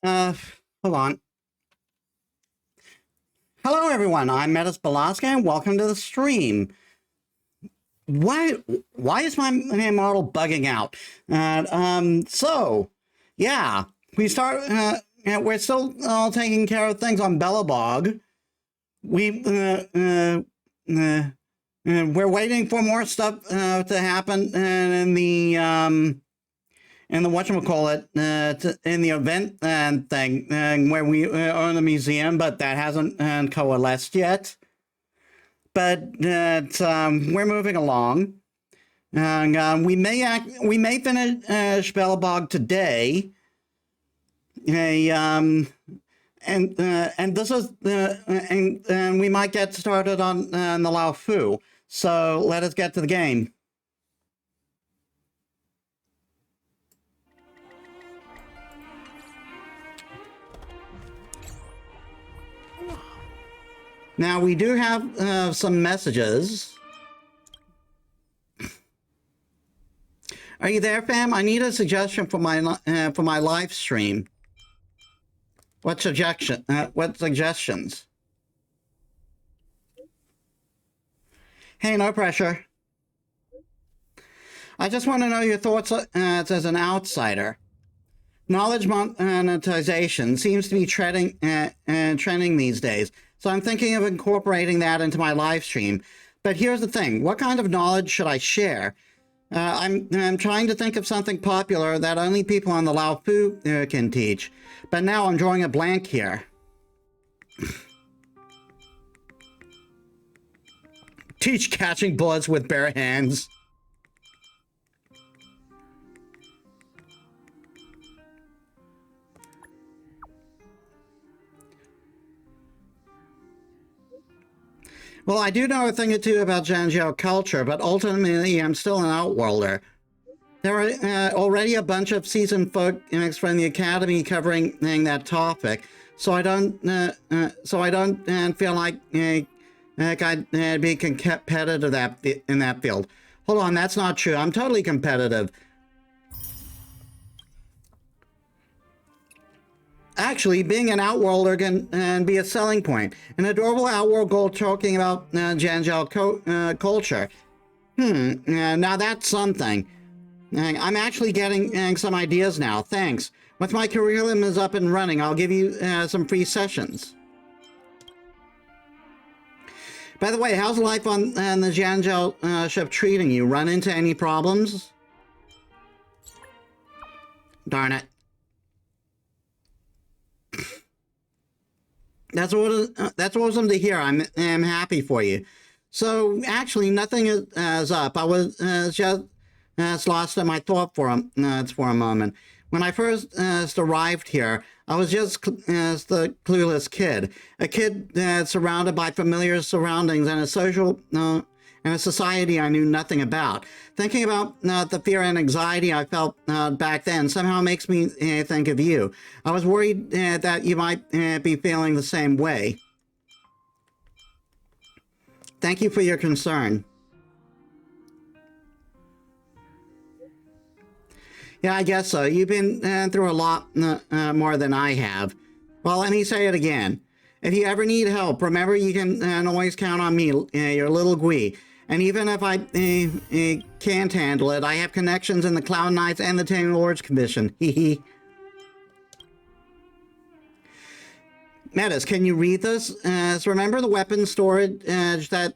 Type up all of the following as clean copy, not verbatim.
Uh, Hold on. Hello, everyone. I'm Metis Balaska, and welcome to the stream. Why? Why is my model bugging out? Yeah, we start. We're still all taking care of things on Bellabog. We're waiting for more stuff to happen in the whatchamacallit, in the event thing where we own the museum, but that hasn't coalesced yet. But we're moving along, and we may finish Bellabog today. And this is and we might get started on the Lao Fu. So let us get to the game. Now we do have some messages. Are you there, fam? I need a suggestion for my live stream. What suggestions? Hey, no pressure. I just want to know your thoughts as an outsider. Knowledge monetization seems to be trending these days, so I'm thinking of incorporating that into my live stream. But here's the thing: what kind of knowledge should I share? I'm trying to think of something popular that only people on the Lao Fu can teach, but now I'm drawing a blank here. Teach catching bullets with bare hands. Well, I do know a thing or two about Zhanjiao culture, but ultimately I'm still an outworlder. There are already a bunch of seasoned folks from the academy covering that topic, so I don't feel like I'd be competitive in that field. Hold on, that's not true. I'm totally competitive. Actually, being an outworlder can be a selling point. An adorable outworld girl talking about Zhanjiao culture. Now that's something. I'm actually getting some ideas now. Thanks. Once my curriculum is up and running, I'll give you some free sessions. By the way, how's life on the Zhanjiao ship treating you? Run into any problems? Darn it. That's awesome to hear. I'm happy for you. So actually, nothing is up. I was just lost in my thought for a moment. When I first arrived here, I was just the clueless kid, a kid surrounded by familiar surroundings and a society I knew nothing about. Thinking about the fear and anxiety I felt back then somehow makes me think of you. I was worried that you might be feeling the same way. Thank you for your concern. Yeah, I guess so. You've been through a lot more than I have. Well, let me say it again. If you ever need help, remember you can always count on me, your little Gui. And even if I can't handle it, I have connections in the Cloud Knights and the Ten Lords Commission. Hee. Metis, can you read this? So remember the weapon storage that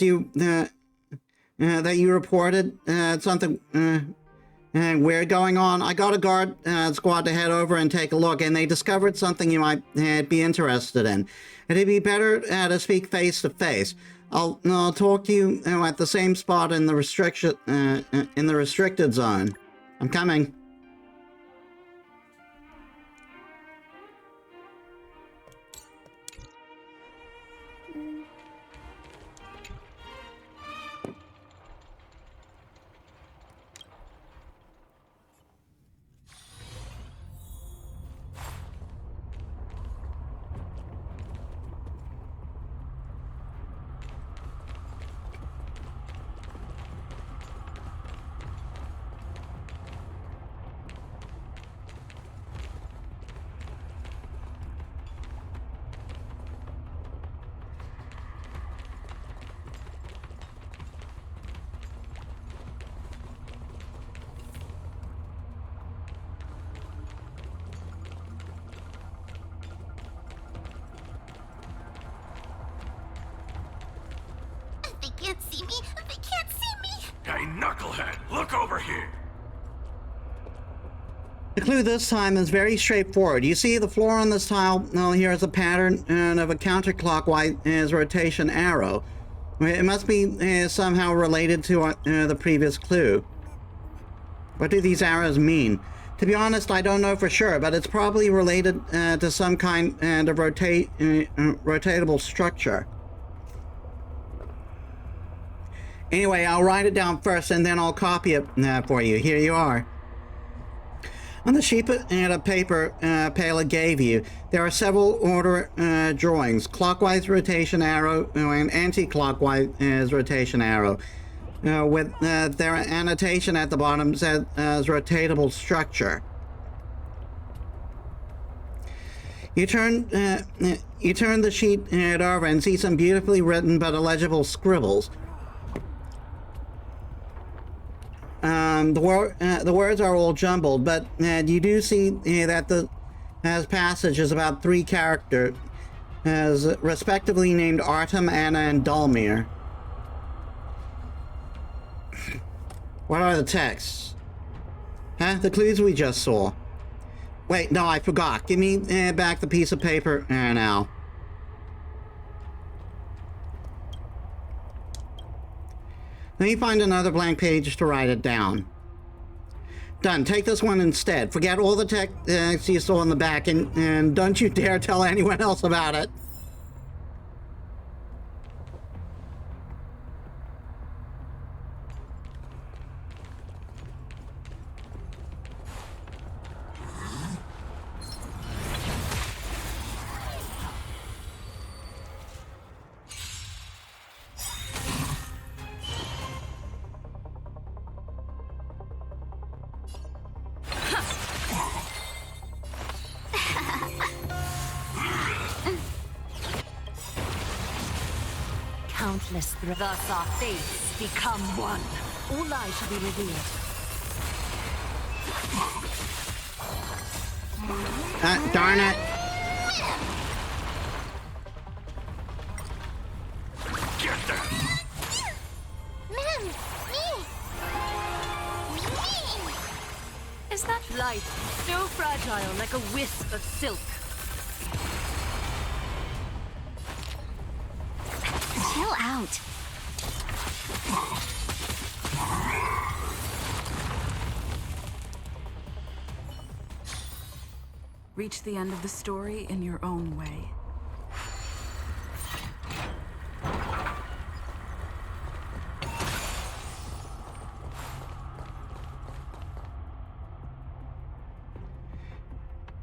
you reported something weird going on? I got a guard squad to head over and take a look, and they discovered something you might be interested in. It'd be better to speak face to face. I'll talk to you at the same spot in the restricted zone. I'm coming. can't see me. They can't see me. Hey, knucklehead, look over here. The clue this time is very straightforward. You see the floor on this tile, well, here is a pattern of a counterclockwise rotation arrow. It must be somehow related to the previous clue. What do these arrows mean? To be honest, I don't know for sure, but it's probably related to some kind of rotatable structure. Anyway, I'll write it down first and then I'll copy it for you. Here you are. On the sheet of paper Pela gave you, there are several order drawings: clockwise rotation arrow and anti-clockwise rotation arrow, with their annotation at the bottom says rotatable structure. You turn the sheet over and see some beautifully written but illegible scribbles. The words are all jumbled, but you do see that the passage is about 3 characters, respectively named Artem, Anna, and Dalmir. What are the texts? Huh? The clues we just saw. Wait, no, I forgot. Give me back the piece of paper now. Let me find another blank page to write it down. Done. Take this one instead. Forget all the text you saw in the back, and don't you dare tell anyone else about it. Countless thus our fates become one. All lies shall be revealed. Darn it. Get them! Man, me. Is that life so fragile like a wisp of silk? Chill out. Reach the end of the story in your own way.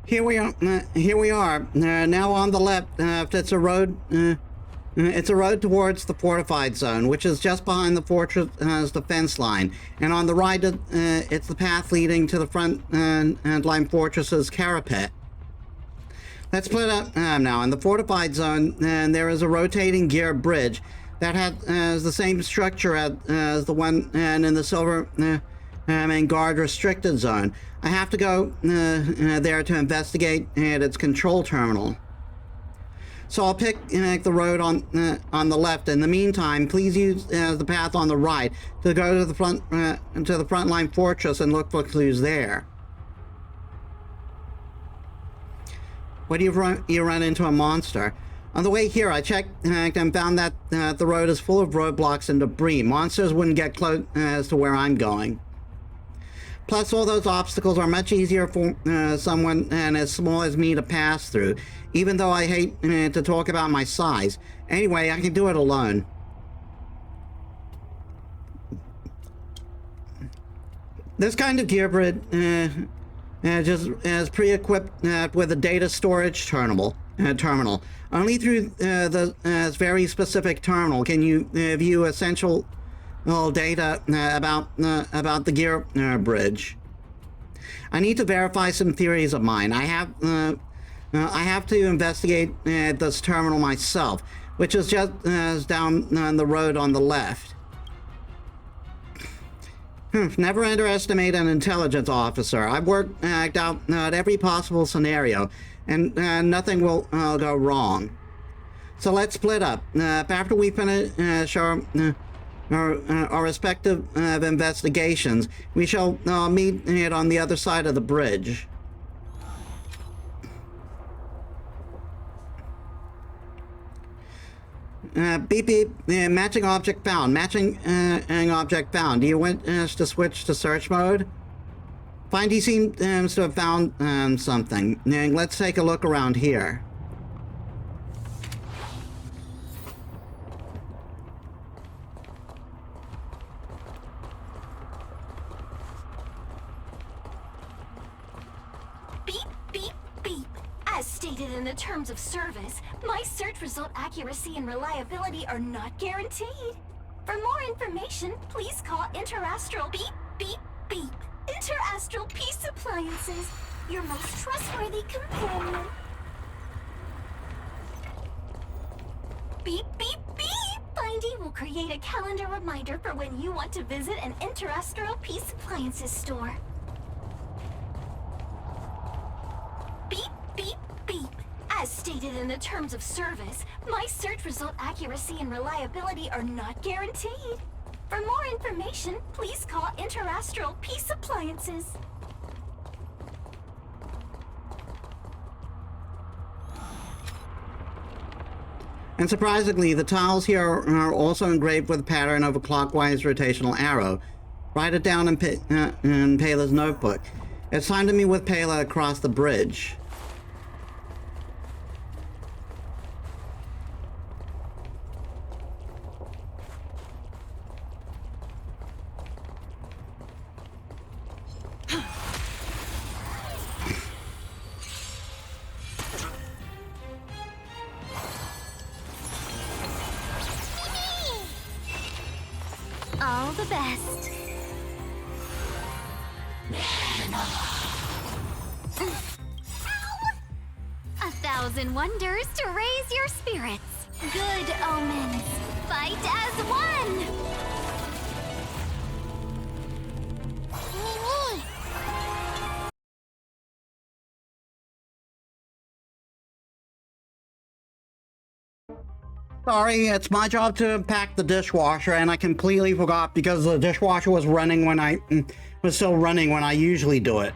Here we are. Now on the left, it's a road. It's a road towards the fortified zone, which is just behind the fortress defense line. And on the right, it's the path leading to the front line fortress's parapet. Let's split up now. In the fortified zone, there is a rotating gear bridge that has the same structure as the one in the silver and guard restricted zone. I have to go there to investigate its control terminal. So I'll pick the road on the left. In the meantime, please use the path on the right to go to the frontline fortress and look for clues there. What do you run into a monster? On the way here, I checked and found that the road is full of roadblocks and debris. Monsters wouldn't get close as to where I'm going. Plus, all those obstacles are much easier for someone as small as me to pass through, even though I hate to talk about my size. Anyway, I can do it alone. This kind of gear bridge just is pre-equipped with a data storage terminal. Only through this very specific terminal can you view essential data about the gear bridge. I need to verify some theories of mine. I have to investigate this terminal myself, which is just down the road on the left. Never underestimate an intelligence officer. I've worked out every possible scenario, and nothing will go wrong. So let's split up. After we finish our respective investigations. We shall meet it on the other side of the bridge. Beep beep. Matching object found. Matching object found. Do you want to switch to search mode? Fine. He seems to have found something. Let's take a look around here. Beep, beep, beep. As stated in the terms of service, my search result accuracy and reliability are not guaranteed. For more information, please call Interastral Beep, beep, beep. Interastral Peace Appliances, your most trustworthy companion. Beep, beep, beep! Findy will create a calendar reminder for when you want to visit an Interastral Peace Appliances store. Beep, beep, beep. As stated in the terms of service, my search result accuracy and reliability are not guaranteed. For more information, please call Interastral Peace Appliances. And surprisingly, the tiles here are also engraved with a pattern of a clockwise rotational arrow. Write it down in Payla's notebook. It's time to meet with Payla across the bridge. All the best. Ow! 1,000 wonders to raise your spirits. Good omens. Fight as one. Mimi. Sorry, it's my job to pack the dishwasher, and I completely forgot because the dishwasher was running when I was still running when I usually do it.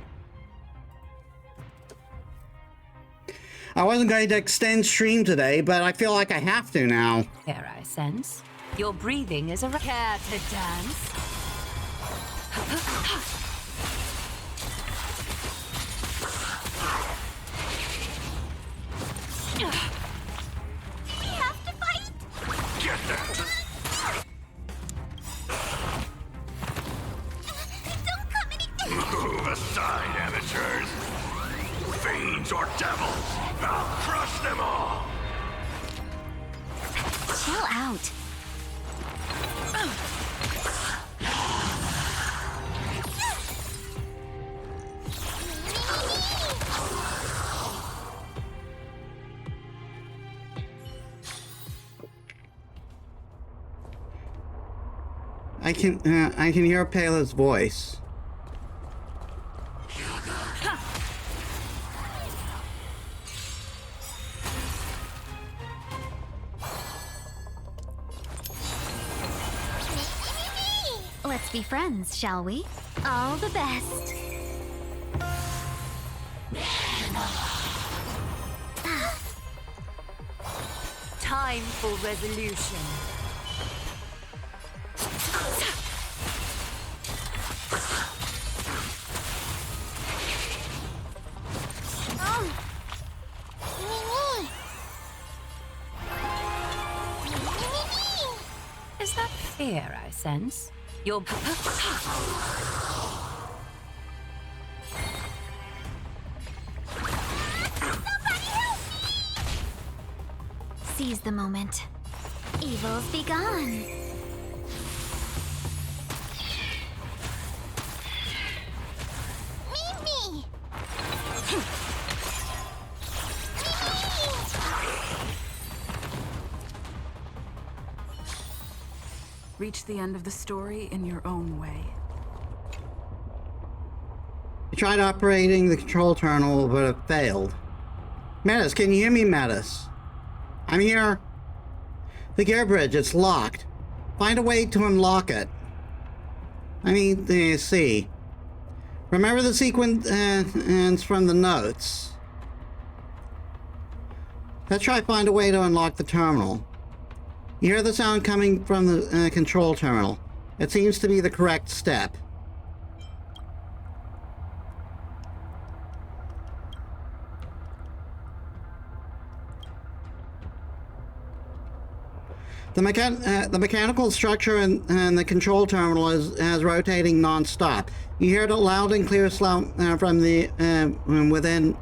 I wasn't going to extend stream today, but I feel like I have to now. Here I sense. Your breathing is a care to dance. We have to fight. Get that! Don't come any. Move aside, amateurs! Fiends or devils! I'll crush them all! Chill out. I can hear Payla's voice. Let's be friends, shall we? All the best. Time for resolution. Is that fear I sense? Your Seize the moment. Evils be gone. Mimi! Reach the end of the story in your own way. I tried operating the control terminal, but it failed. Metis, can you hear me, Metis? I'm here. The gear bridge, it's locked. Find a way to unlock it. I need to see. Remember the sequence from the notes. Let's try to find a way to unlock the terminal. You hear the sound coming from the control terminal. It seems to be the correct step. The mechanical structure in the control terminal is rotating non-stop. You hear it loud and clear from within,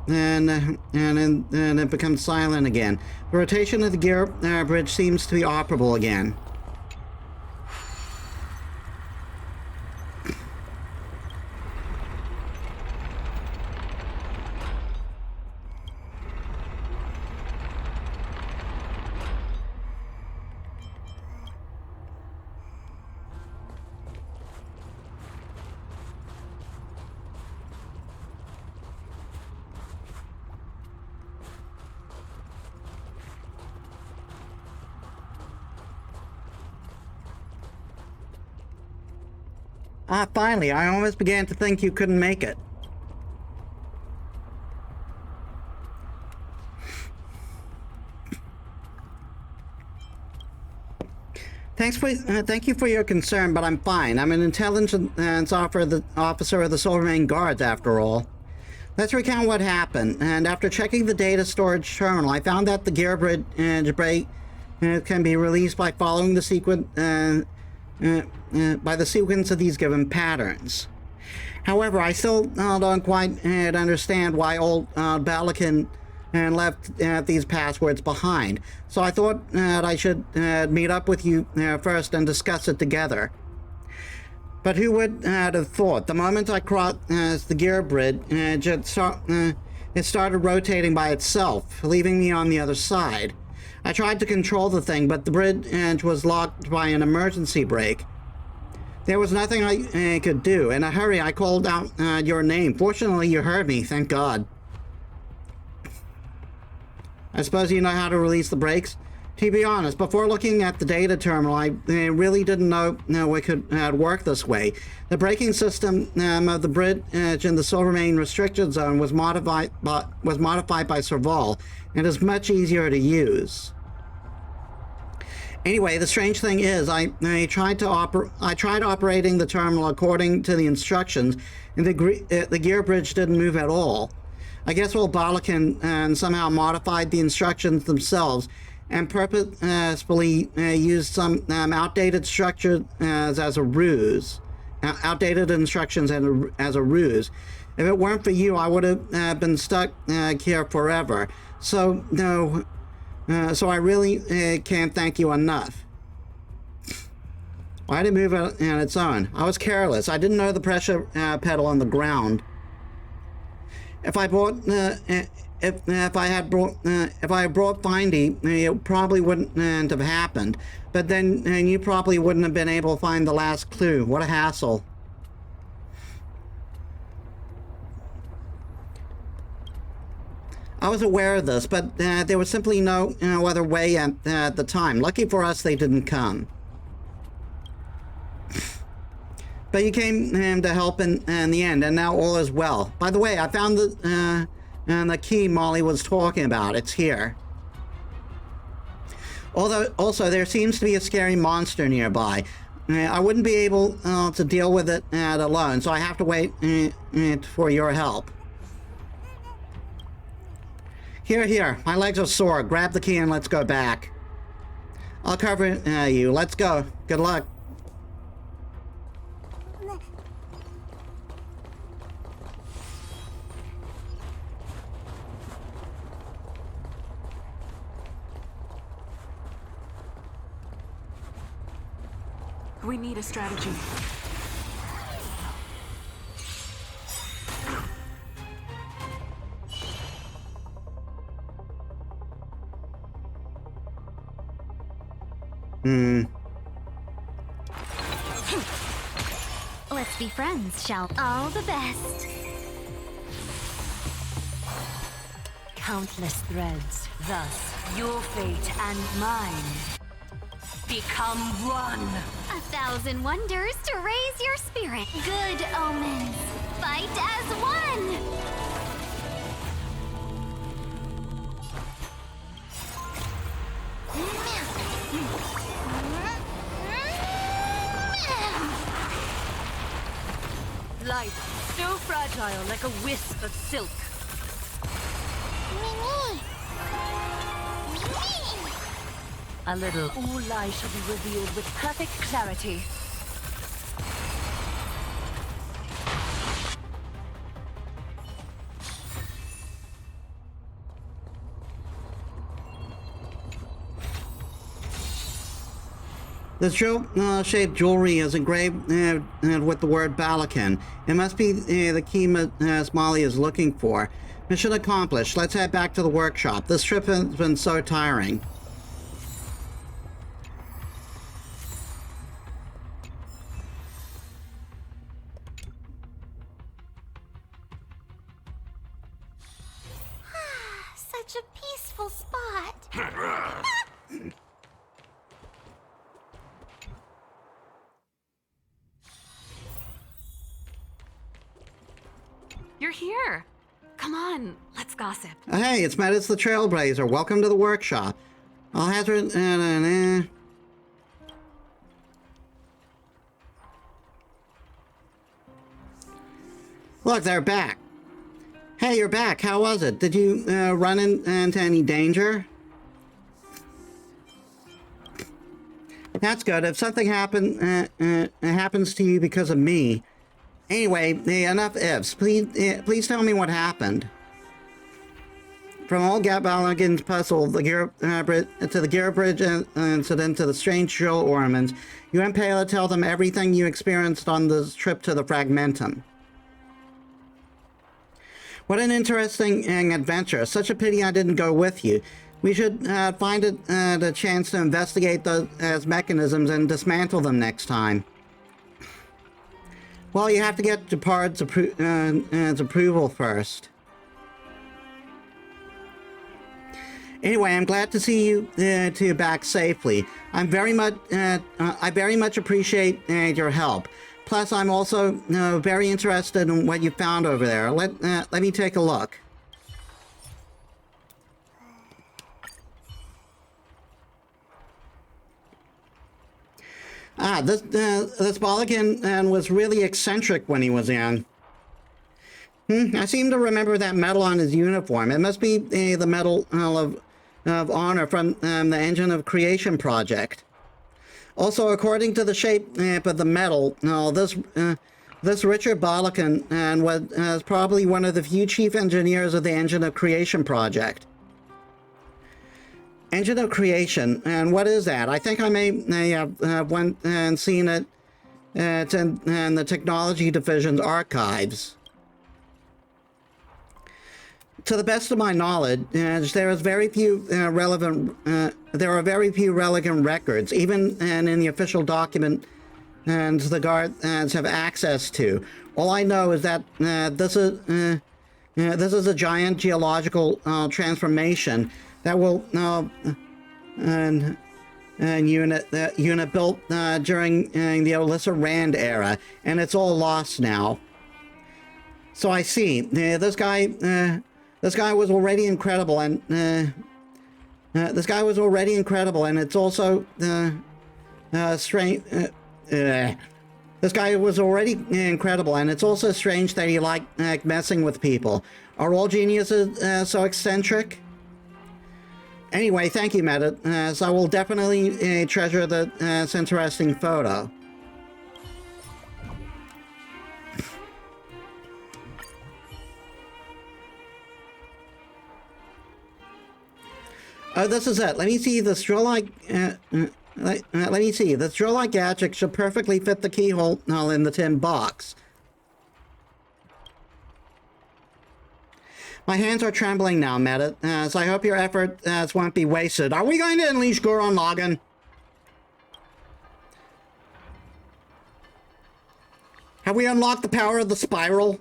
and it becomes silent again. The rotation of the gear bridge seems to be operable again. Ah, finally, I almost began to think you couldn't make it. Thank you for your concern, but I'm fine. I'm an intelligence officer of the Silvermane Guards, after all. Let's recount what happened. And after checking the data storage terminal, I found that the gear bridge break can be released by following the sequence of these given patterns. However, I still don't quite understand why old Balakan left these passwords behind. So I thought that I should meet up with you first and discuss it together. But who would have thought? The moment I crossed the gear bridge, it started rotating by itself, leaving me on the other side. I tried to control the thing, but the bridge was locked by an emergency brake. There was nothing I could do. In a hurry, I called out your name. Fortunately, you heard me, thank God. I suppose you know how to release the brakes? To be honest, before looking at the data terminal, I really didn't know it could work this way. The braking system of the bridge in the Silvermane restricted zone was modified by Serval, and is much easier to use. Anyway, the strange thing is, I tried operating the terminal according to the instructions, and the gear bridge didn't move at all. I guess old Balakan somehow modified the instructions themselves and purposefully used some outdated structure as a ruse. Outdated instructions as a ruse. If it weren't for you, I would have been stuck here forever. So I really can't thank you enough. Why did it move on its own? I was careless. I didn't know the pressure pedal on the ground. If I had brought Findy, it probably wouldn't have happened. But then you probably wouldn't have been able to find the last clue. What a hassle. I was aware of this, but there was simply no other way at the time. Lucky for us, they didn't come. But you came to help in the end, and now all is well. By the way, I found the key Molly was talking about. It's here. Although, also, there seems to be a scary monster nearby. I wouldn't be able to deal with it alone, so I have to wait for your help. Here. My legs are sore. Grab the key and let's go back. I'll cover you. Let's go. Good luck. We need a strategy. Let's be friends, shall we? All the best. Countless threads, thus your fate and mine. become one. 1,000 wonders to raise your spirit. Good omens. Fight as one. Life, so fragile like a wisp of silk. A little Ulai shall be revealed with perfect clarity. The shaped jewelry is engraved with the word Balakan. It must be the key Molly is looking for. Mission accomplished. Let's head back to the workshop. This trip has been so tiring. Such a peaceful spot. You're here. Come on, let's gossip. Hey, it's Metis the Trailblazer. Welcome to the workshop. I'll hazard... Look, they're back. Hey, you're back. How was it? Did you run into any danger? That's good. If something happens to you because of me... Anyway, enough ifs. Please tell me what happened. From old Gap Balagan's puzzle, the to the gear bridge incident to the strange jewel ornaments, you and Pela tell them everything you experienced on this trip to the Fragmentum. What an interesting adventure. Such a pity I didn't go with you. We should find a chance to investigate those mechanisms and dismantle them next time. Well, you have to get Gepard's approval first. Anyway, I'm glad to see you two back safely. I very much appreciate your help. Plus, I'm also very interested in what you found over there. Let me take a look. This Balagan was really eccentric when he was young. I seem to remember that medal on his uniform. It must be the Medal of Honor from the Engine of Creation project. Also, according to the shape of the medal, this Richard Balakan was probably one of the few chief engineers of the Engine of Creation project. Engine of Creation, and what is that? I think I may have went and seen it in the Technology Division's archives. To the best of my knowledge, there are very few relevant records, even in the official document and the guards have access to. All I know is that this is a giant geological transformation that will unit built during the Alyssa Rand era, and it's all lost now. So I see. This guy was already incredible, and it's also strange. This guy was already incredible, and it's also strange that he liked messing with people. Are all geniuses so eccentric? Anyway, thank you, Metis. I will definitely treasure this interesting photo. Oh, this is it. Let me see. The straw-like... let me see. The straw-like gadget should perfectly fit the keyhole in the tin box. My hands are trembling now, Metis, so I hope your efforts won't be wasted. Are we going to unleash Gurren Lagann? Have we unlocked the power of the spiral?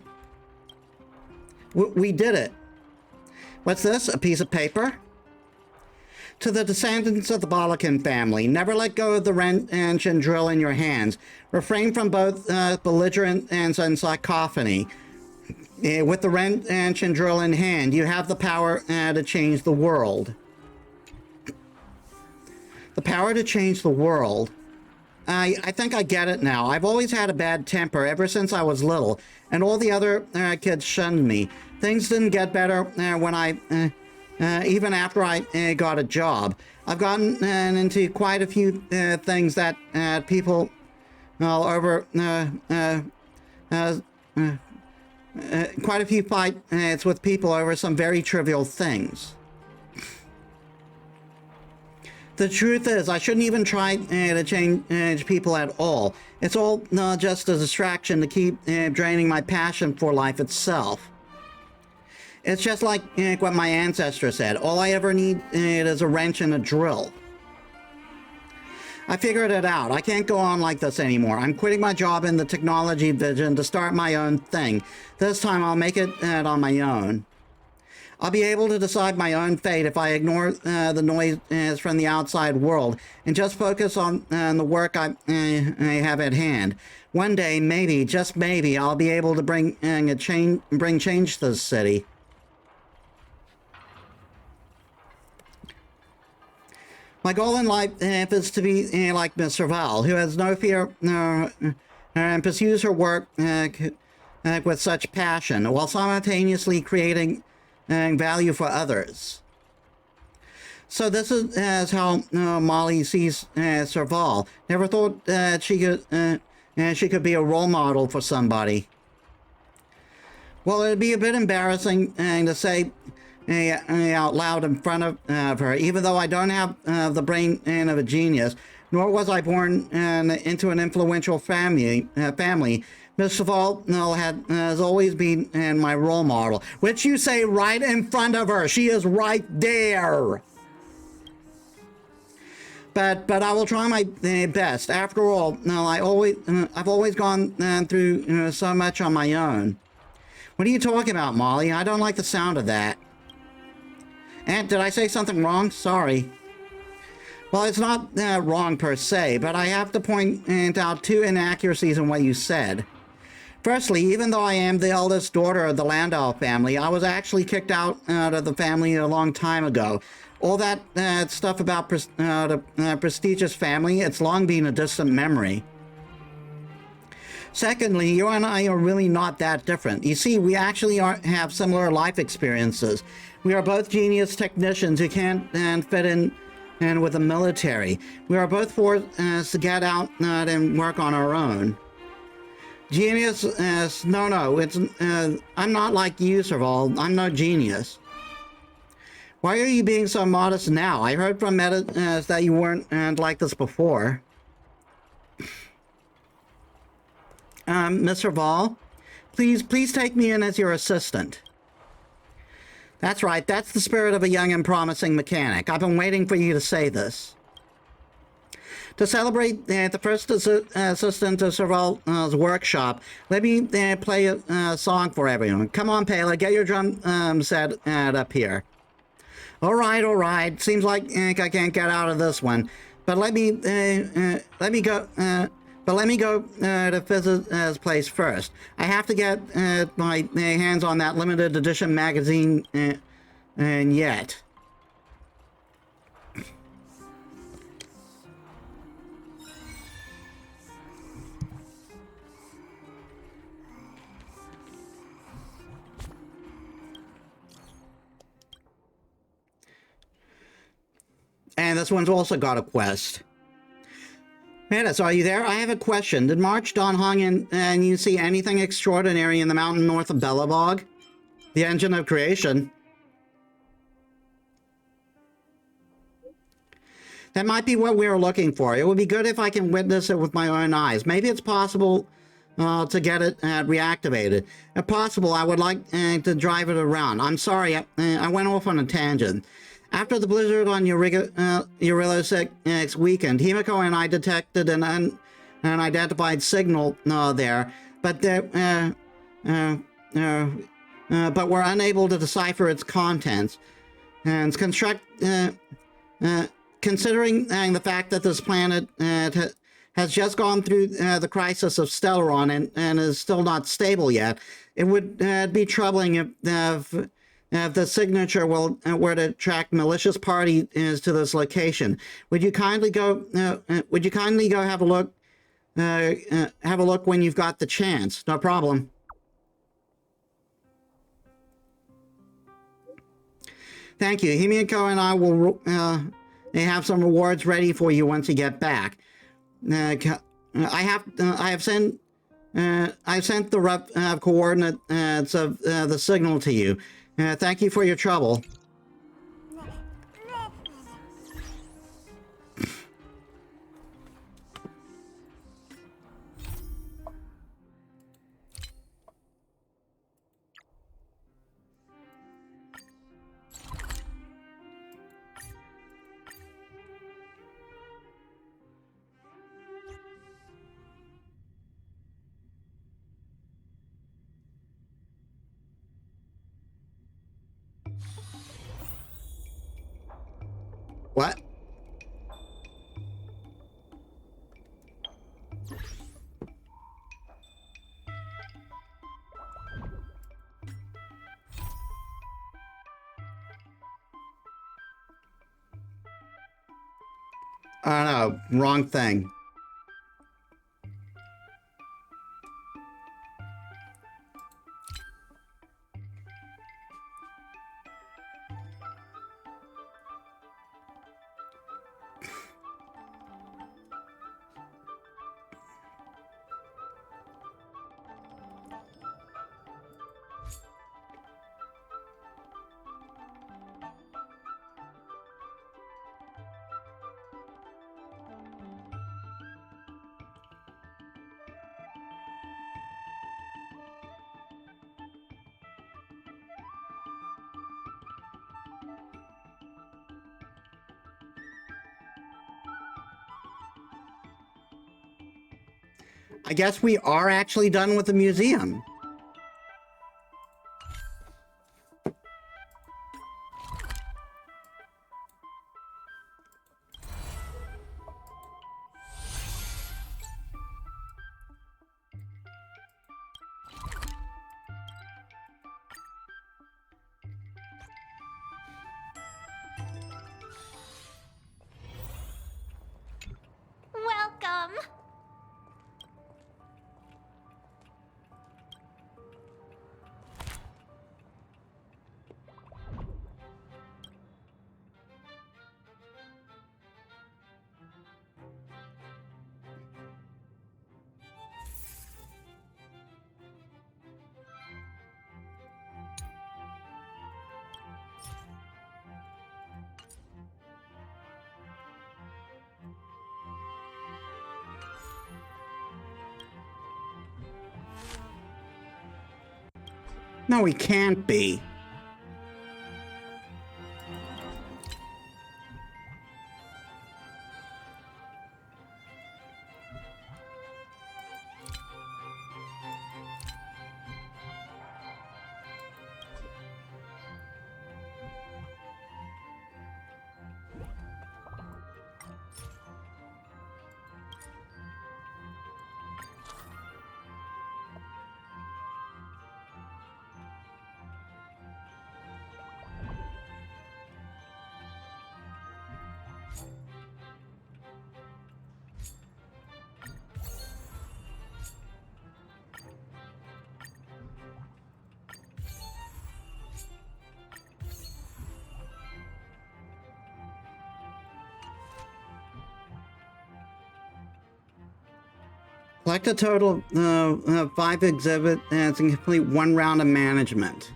We did it. What's this? A piece of paper? To the descendants of the Balakan family, never let go of the wrench and drill in your hands. Refrain from both belligerent and cacophony. With the wrench and drill in hand, you have the power to change the world. The power to change the world. I think I get it now. I've always had a bad temper ever since I was little, and all the other kids shunned me. Things didn't get better when even after I got a job. I've gotten into quite a few things that people over quite a few fights with people over some very trivial things. The truth is, I shouldn't even try to change people at all. It's all just a distraction to keep draining my passion for life itself. It's just like what my ancestor said. All I ever need is a wrench and a drill. I figured it out. I can't go on like this anymore. I'm quitting my job in the technology division to start my own thing. This time I'll make it on my own. I'll be able to decide my own fate if I ignore the noise from the outside world and just focus on the work I have at hand. One day, maybe, just maybe, I'll be able to bring change to this city. My goal in life is to be like Miss Serval, who has no fear and pursues her work with such passion, while simultaneously creating value for others. So this is how Molly sees Serval. Never thought she could be a role model for somebody. Well, it'd be a bit embarrassing to say out loud in front of her, even though I don't have the brain of a genius, nor was I born into an influential family. Miss Serval has always been my role model, which you say right in front of her. She is right there. But I will try my best. After all, I've always gone through so much on my own. What are you talking about, Molly? I don't like the sound of that. And did I say something wrong? Sorry. Well, it's not wrong per se, but I have to point out two inaccuracies in what you said. Firstly, even though I am the eldest daughter of the Landau family, I was actually kicked out of the family a long time ago. All that stuff about the prestigious family, it's long been a distant memory. Secondly, you and I are really not that different. You see, we actually have similar life experiences. We are both genius technicians who can't fit in with the military. We are both forced to get out and work on our own. Genius? No, it's I'm not like you, Serval. I'm no genius. Why are you being so modest now? I heard from Metis that you weren't like this before. Miss Serval, please take me in as your assistant. That's right, that's the spirit of a young and promising mechanic. I've been waiting for you to say this. To celebrate the first assistant to Serval's workshop, let me play a song for everyone. Come on, Pela, get your drum set up here. All right. Seems like I can't get out of this one, but let me go. But let me go to Fizz's place first. I have to get my hands on that limited edition magazine yet. And this one's also got a quest. Metis, are you there? I have a question. Did March dawn hung in and you see anything extraordinary in the mountain north of Belobog? The engine of creation. That might be what we were looking for. It would be good if I can witness it with my own eyes. Maybe it's possible to get it reactivated. If possible, I would like to drive it around. I'm sorry, I went off on a tangent. After the blizzard on Eurilo 6 weekend, Himiko and I detected an unidentified signal there, but we're unable to decipher its contents. And considering the fact that this planet has just gone through the crisis of Stellaron and is still not stable yet, it would be troubling if the signature were to attract malicious parties to this location. Would you kindly go? Would you kindly go have a look? Have a look when you've got the chance. No problem. Thank you. Himiko and I will have some rewards ready for you once you get back. I've sent the rough coordinates of the signal to you. Thank you for your trouble. What? Oh no, wrong thing. I guess we are actually done with the museum. Welcome. No, he can't be. Collect a total of 5 exhibits and complete 1 round of management.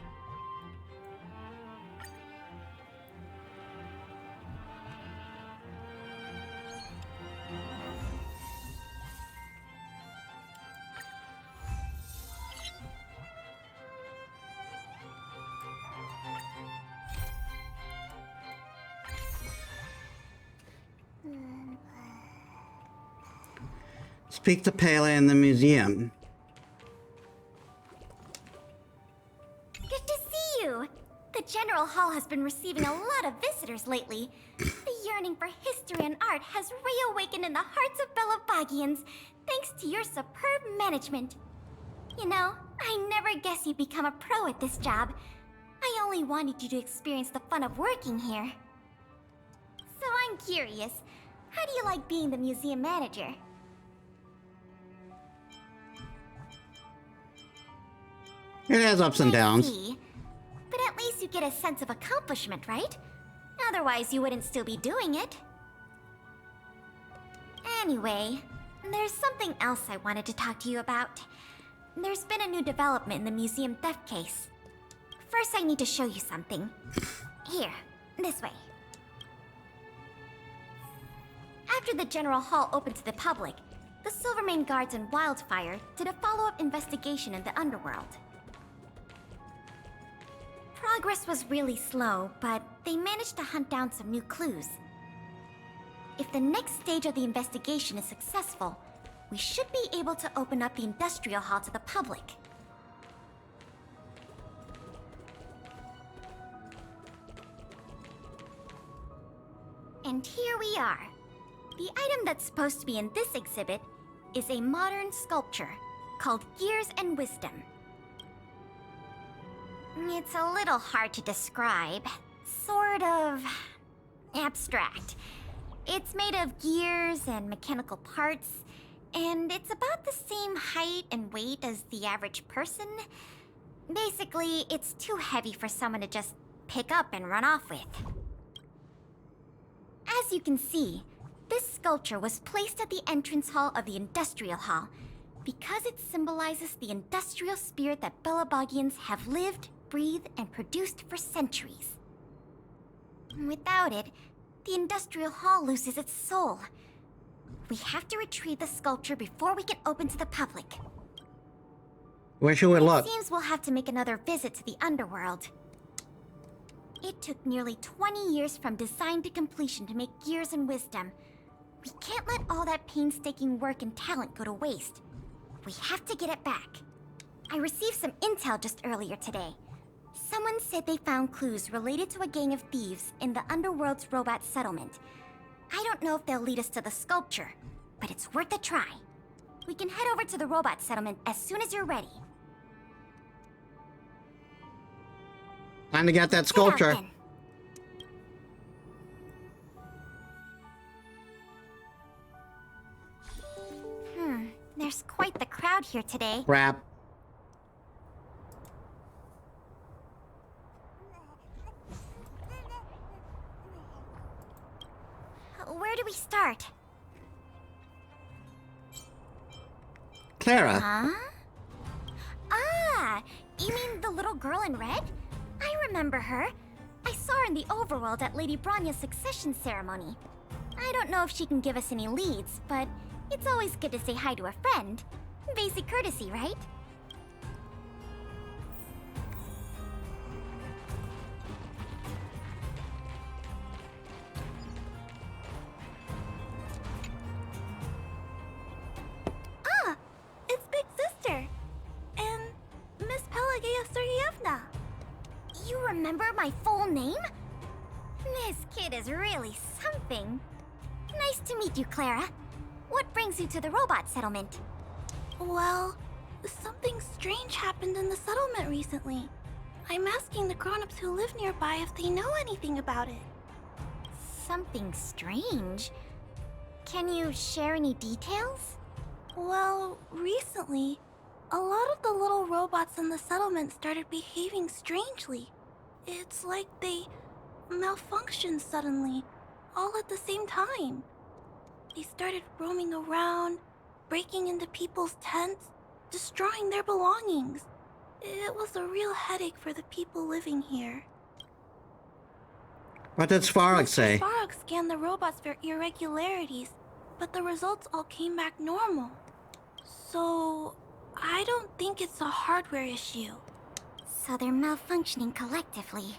Speak to Pele in the museum. Good to see you! The General Hall has been receiving a lot of visitors lately. The yearning for history and art has reawakened in the hearts of Belabagians, thanks to your superb management. You know, I never guessed you'd become a pro at this job. I only wanted you to experience the fun of working here. So I'm curious, how do you like being the museum manager? It has ups and downs. See. But at least you get a sense of accomplishment, right? Otherwise, you wouldn't still be doing it. Anyway, there's something else I wanted to talk to you about. There's been a new development in the museum theft case. First, I need to show you something. Here, this way. After the General Hall opened to the public, the Silvermane Guards and Wildfire did a follow-up investigation in the underworld. Progress was really slow, but they managed to hunt down some new clues. If the next stage of the investigation is successful, we should be able to open up the Industrial Hall to the public. And here we are. The item that's supposed to be in this exhibit is a modern sculpture called Gears and Wisdom. It's a little hard to describe. Sort of abstract. It's made of gears and mechanical parts, and it's about the same height and weight as the average person. Basically, it's too heavy for someone to just pick up and run off with. As you can see, this sculpture was placed at the entrance hall of the Industrial Hall because it symbolizes the industrial spirit that Belabagians have lived, breathed, and produced for centuries. Without it, the Industrial Hall loses its soul. We have to retrieve the sculpture before we can open to the public. Wish you would look. It seems we'll have to make another visit to the underworld. It took nearly 20 years from design to completion to make Gears and Wisdom. We can't let all that painstaking work and talent go to waste. We have to get it back. I received some intel just earlier today. Someone said they found clues related to a gang of thieves in the underworld's robot settlement. I don't know if they'll lead us to the sculpture, but it's worth a try. We can head over to the robot settlement as soon as you're ready. Time to get that sculpture. There's quite the crowd here today. Crap. Where do we start? Clara. Huh? Ah, you mean the little girl in red? I remember her. I saw her in the overworld at Lady Branya's succession ceremony. I don't know if she can give us any leads, but it's always good to say hi to a friend. Basic courtesy, right? Ah! It's Big Sister! And Miss Pelageya Sergeyevna! You remember my full name? This kid is really something. Nice to meet you, Clara. What brings you to the robot settlement? Well, something strange happened in the settlement recently. I'm asking the grown-ups who live nearby if they know anything about it. Something strange? Can you share any details? Well, recently, a lot of the little robots in the settlement started behaving strangely. It's like they malfunctioned suddenly, all at the same time. They started roaming around, breaking into people's tents, destroying their belongings. It was a real headache for the people living here. What did Svarog Mr. say? Svarog scanned the robots for irregularities, but the results all came back normal. So, I don't think it's a hardware issue. So they're malfunctioning collectively.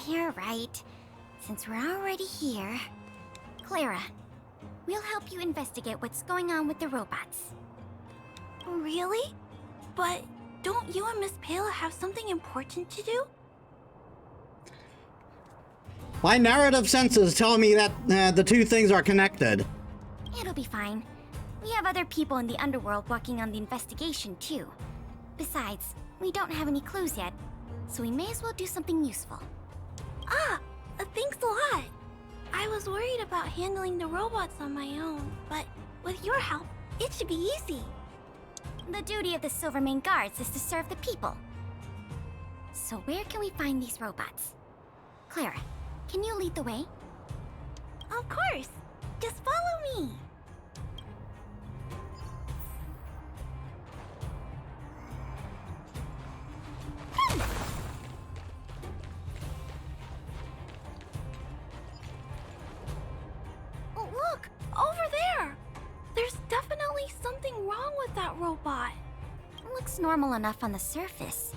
You're right. Since we're already here... Clara, we'll help you investigate what's going on with the robots. Really? But don't you and Miss Payla have something important to do? My narrative senses tell me that the two things are connected. It'll be fine. We have other people in the underworld working on the investigation, too. Besides, we don't have any clues yet, so we may as well do something useful. Thanks a lot. I was worried about handling the robots on my own, but with your help, it should be easy. The duty of the Silvermane Guards is to serve the people. So where can we find these robots? Clara, can you lead the way? Of course. Just follow me. Oh, look! Over there! There's definitely something wrong with that robot. Looks normal enough on the surface.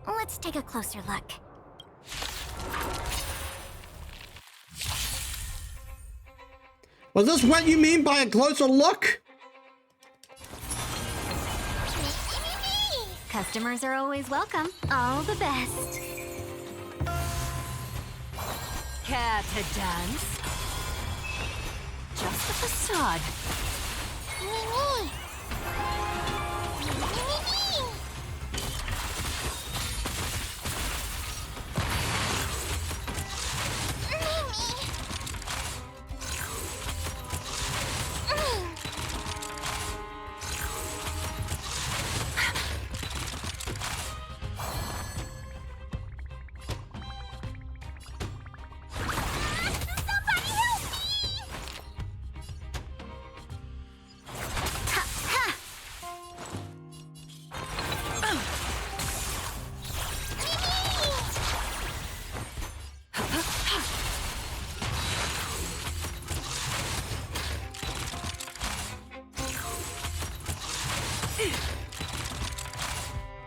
Let's take a closer look. Was this what you mean by a closer look? Customers are always welcome. All the best. Care to dance? Just a facade.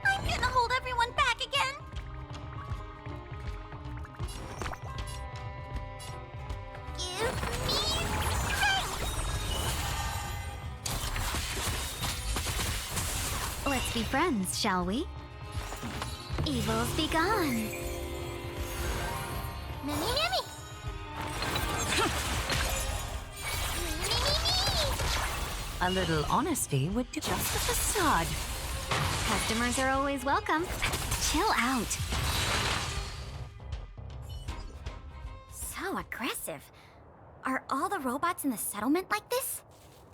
I'm gonna hold everyone back again! Give me strength! Let's be friends, shall we? Evils be gone. A little honesty would do. Just a facade. Customers are always welcome. Chill out. So aggressive. Are all the robots in the settlement like this?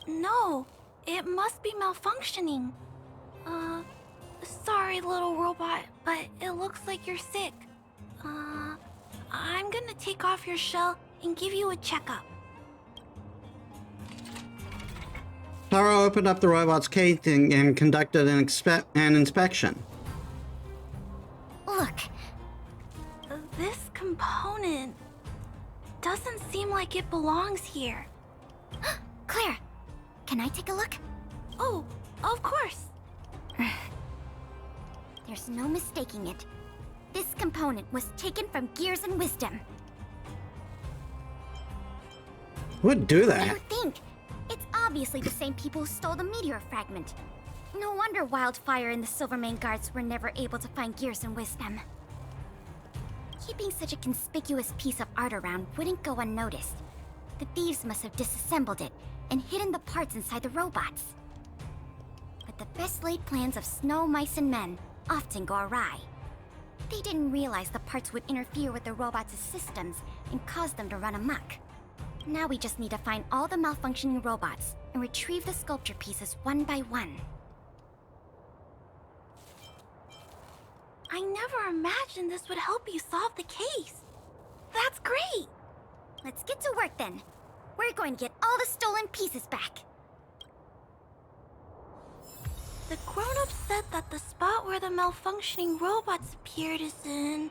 No, it must be malfunctioning. Sorry, little robot, but it looks like you're sick. I'm gonna take off your shell and give you a checkup. Taro opened up the robot's cage and conducted an inspection. Look, This component doesn't seem like it belongs here. Claire, can I take a look? Oh, of course. There's no mistaking it. This component was taken from Gears and Wisdom. Who would do What do that? you think? It's obviously the same people who stole the meteor fragment. No wonder Wildfire and the Silvermane Guards were never able to find Gears and Wisdom. Keeping such a conspicuous piece of art around wouldn't go unnoticed. The thieves must have disassembled it and hidden the parts inside the robots. But the best laid plans of snow, mice, and men often go awry. They didn't realize the parts would interfere with the robots' systems and cause them to run amok. Now we just need to find all the malfunctioning robots and retrieve the sculpture pieces one by one. I never imagined this would help you solve the case. That's great. Let's get to work then. We're going to get all the stolen pieces back. The grown-up said that the spot where the malfunctioning robots appeared is in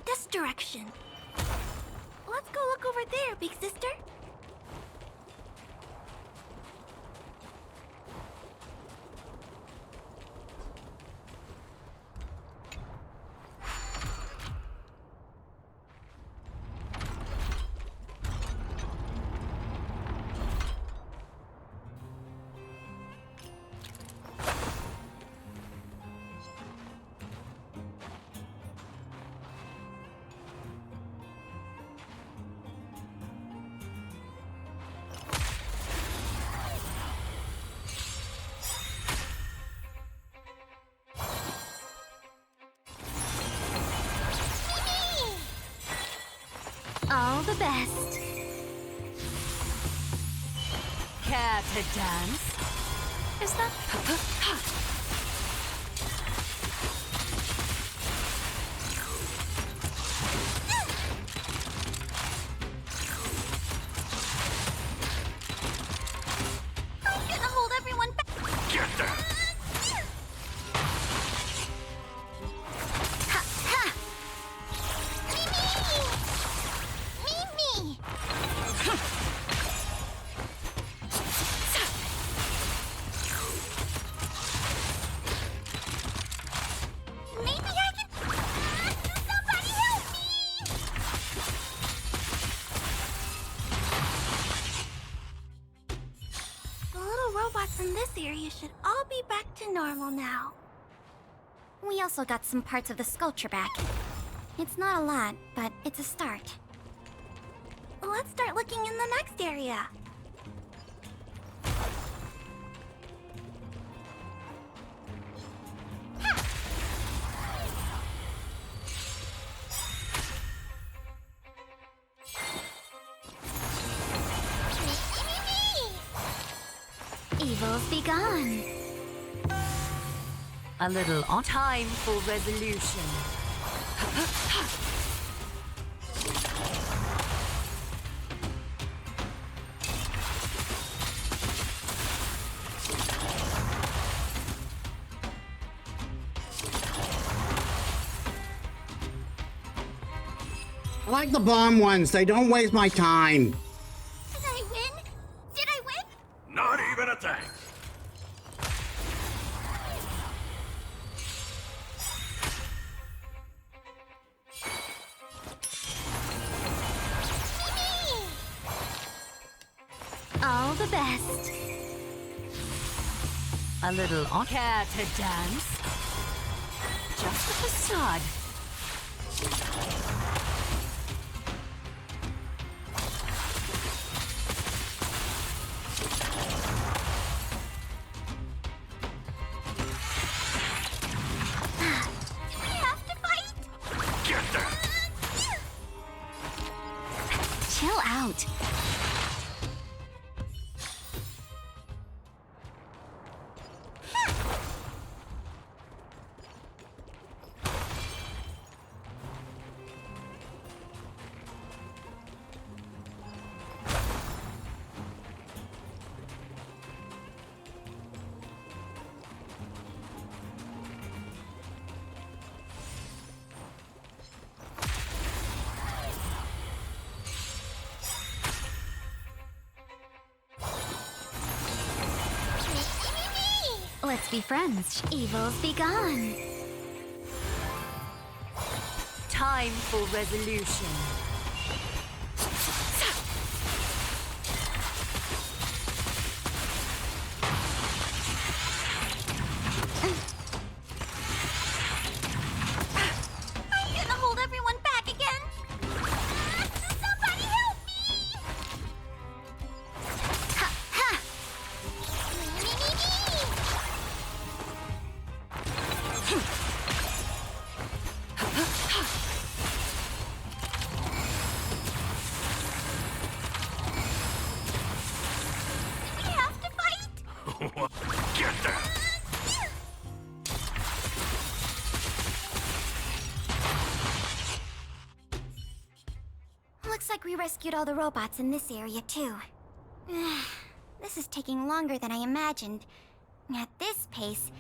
this direction. Let's go look over there, big sister. All the best. Care to dance? Is that... I'm gonna hold everyone back. Get them! Ha ha! Mimi! Maybe I can... Somebody help me! The little robots in this area should all be back to normal now. We also got some parts of the sculpture back. It's not a lot, but it's a start. Let's start looking in the next area. Evils be gone. A little on time for resolution. I like the bomb ones. They don't waste my time. Did I win? Did I win? Not even a thanks. All the best. A little on. Care to dance? Just a facade. We have to fight. Get them! Chill out. Let's be friends. Evils be gone. Time for resolution. I'm gonna hold everyone back again. Somebody help me! Ha ha! We have to fight. Get them! Looks like we rescued all the robots in this area, too. This is taking longer than I imagined. At this pace,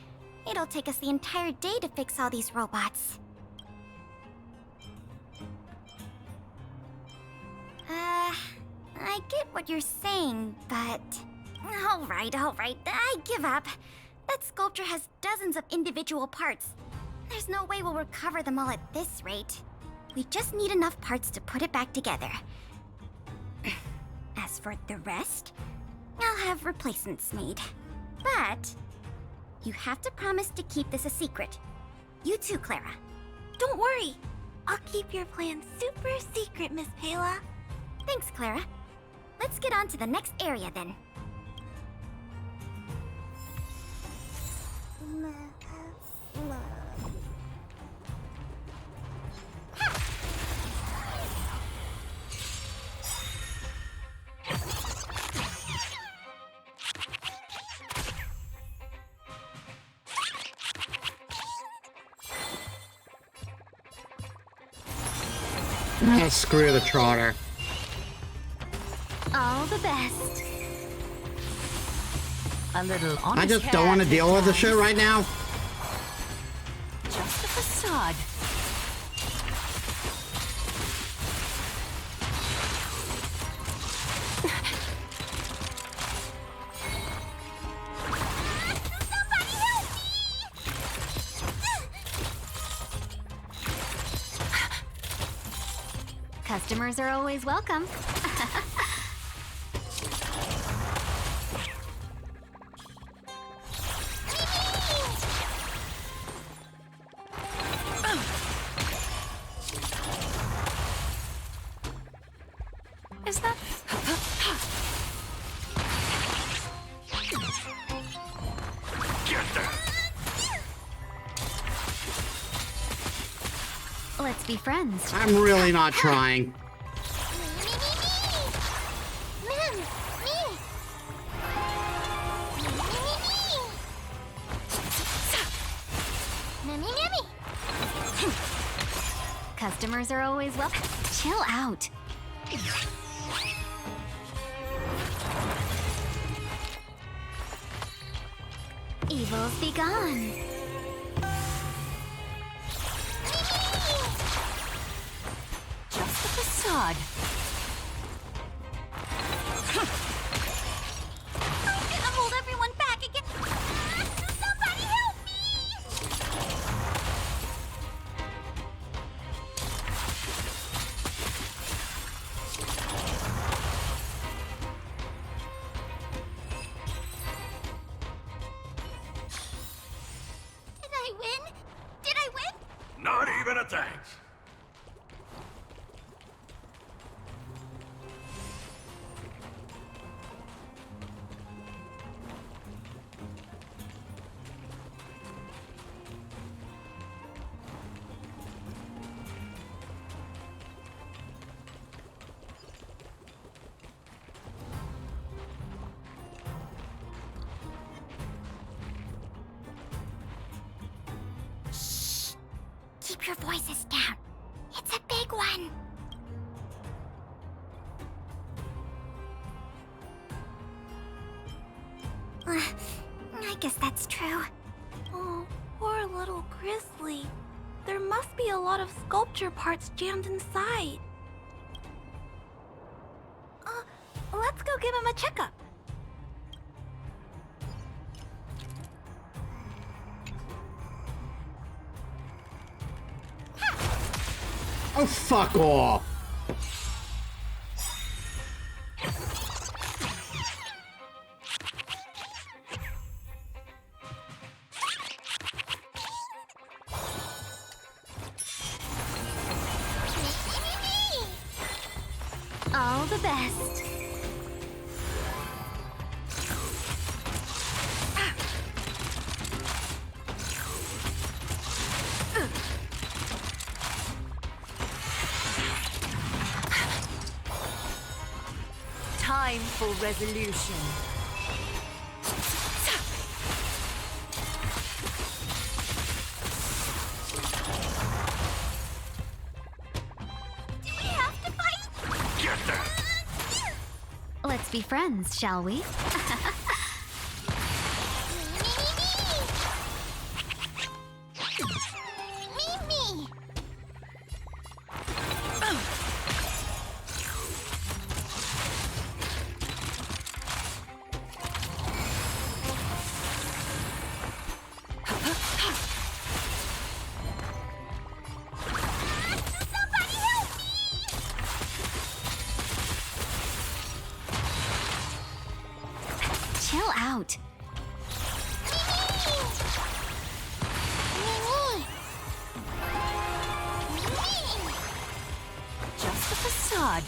it'll take us the entire day to fix all these robots. I get what you're saying, but... Alright, I give up. That sculpture has dozens of individual parts. There's no way we'll recover them all at this rate. We just need enough parts to put it back together. As for the rest, I'll have replacements made. But you have to promise to keep this a secret. You too, Clara. Don't worry. I'll keep your plan super secret, Miss Pela. Thanks, Clara. Let's get on to the next area then. Screw the trotter. All the best. A little honest I just don't want to deal with the shit right now. Just a facade. Customers are always welcome. Is that... Get there! Let's be friends. I'm really not trying. Customers are always welcome. Chill out. Evils be gone. Just a facade. I'm gonna hold everyone back again. Somebody help me! Did I win? Did I win? Not even a thanks. Keep your voices down. It's a big one. I guess that's true. Oh, poor little Grizzly. There must be a lot of sculpture parts jammed inside. Let's go give him a checkup. Oh, fuck off. All the best. Time for resolution. Do we have to fight? Get there! Let's be friends, shall we? Me. Somebody help me! Chill out. Just a facade.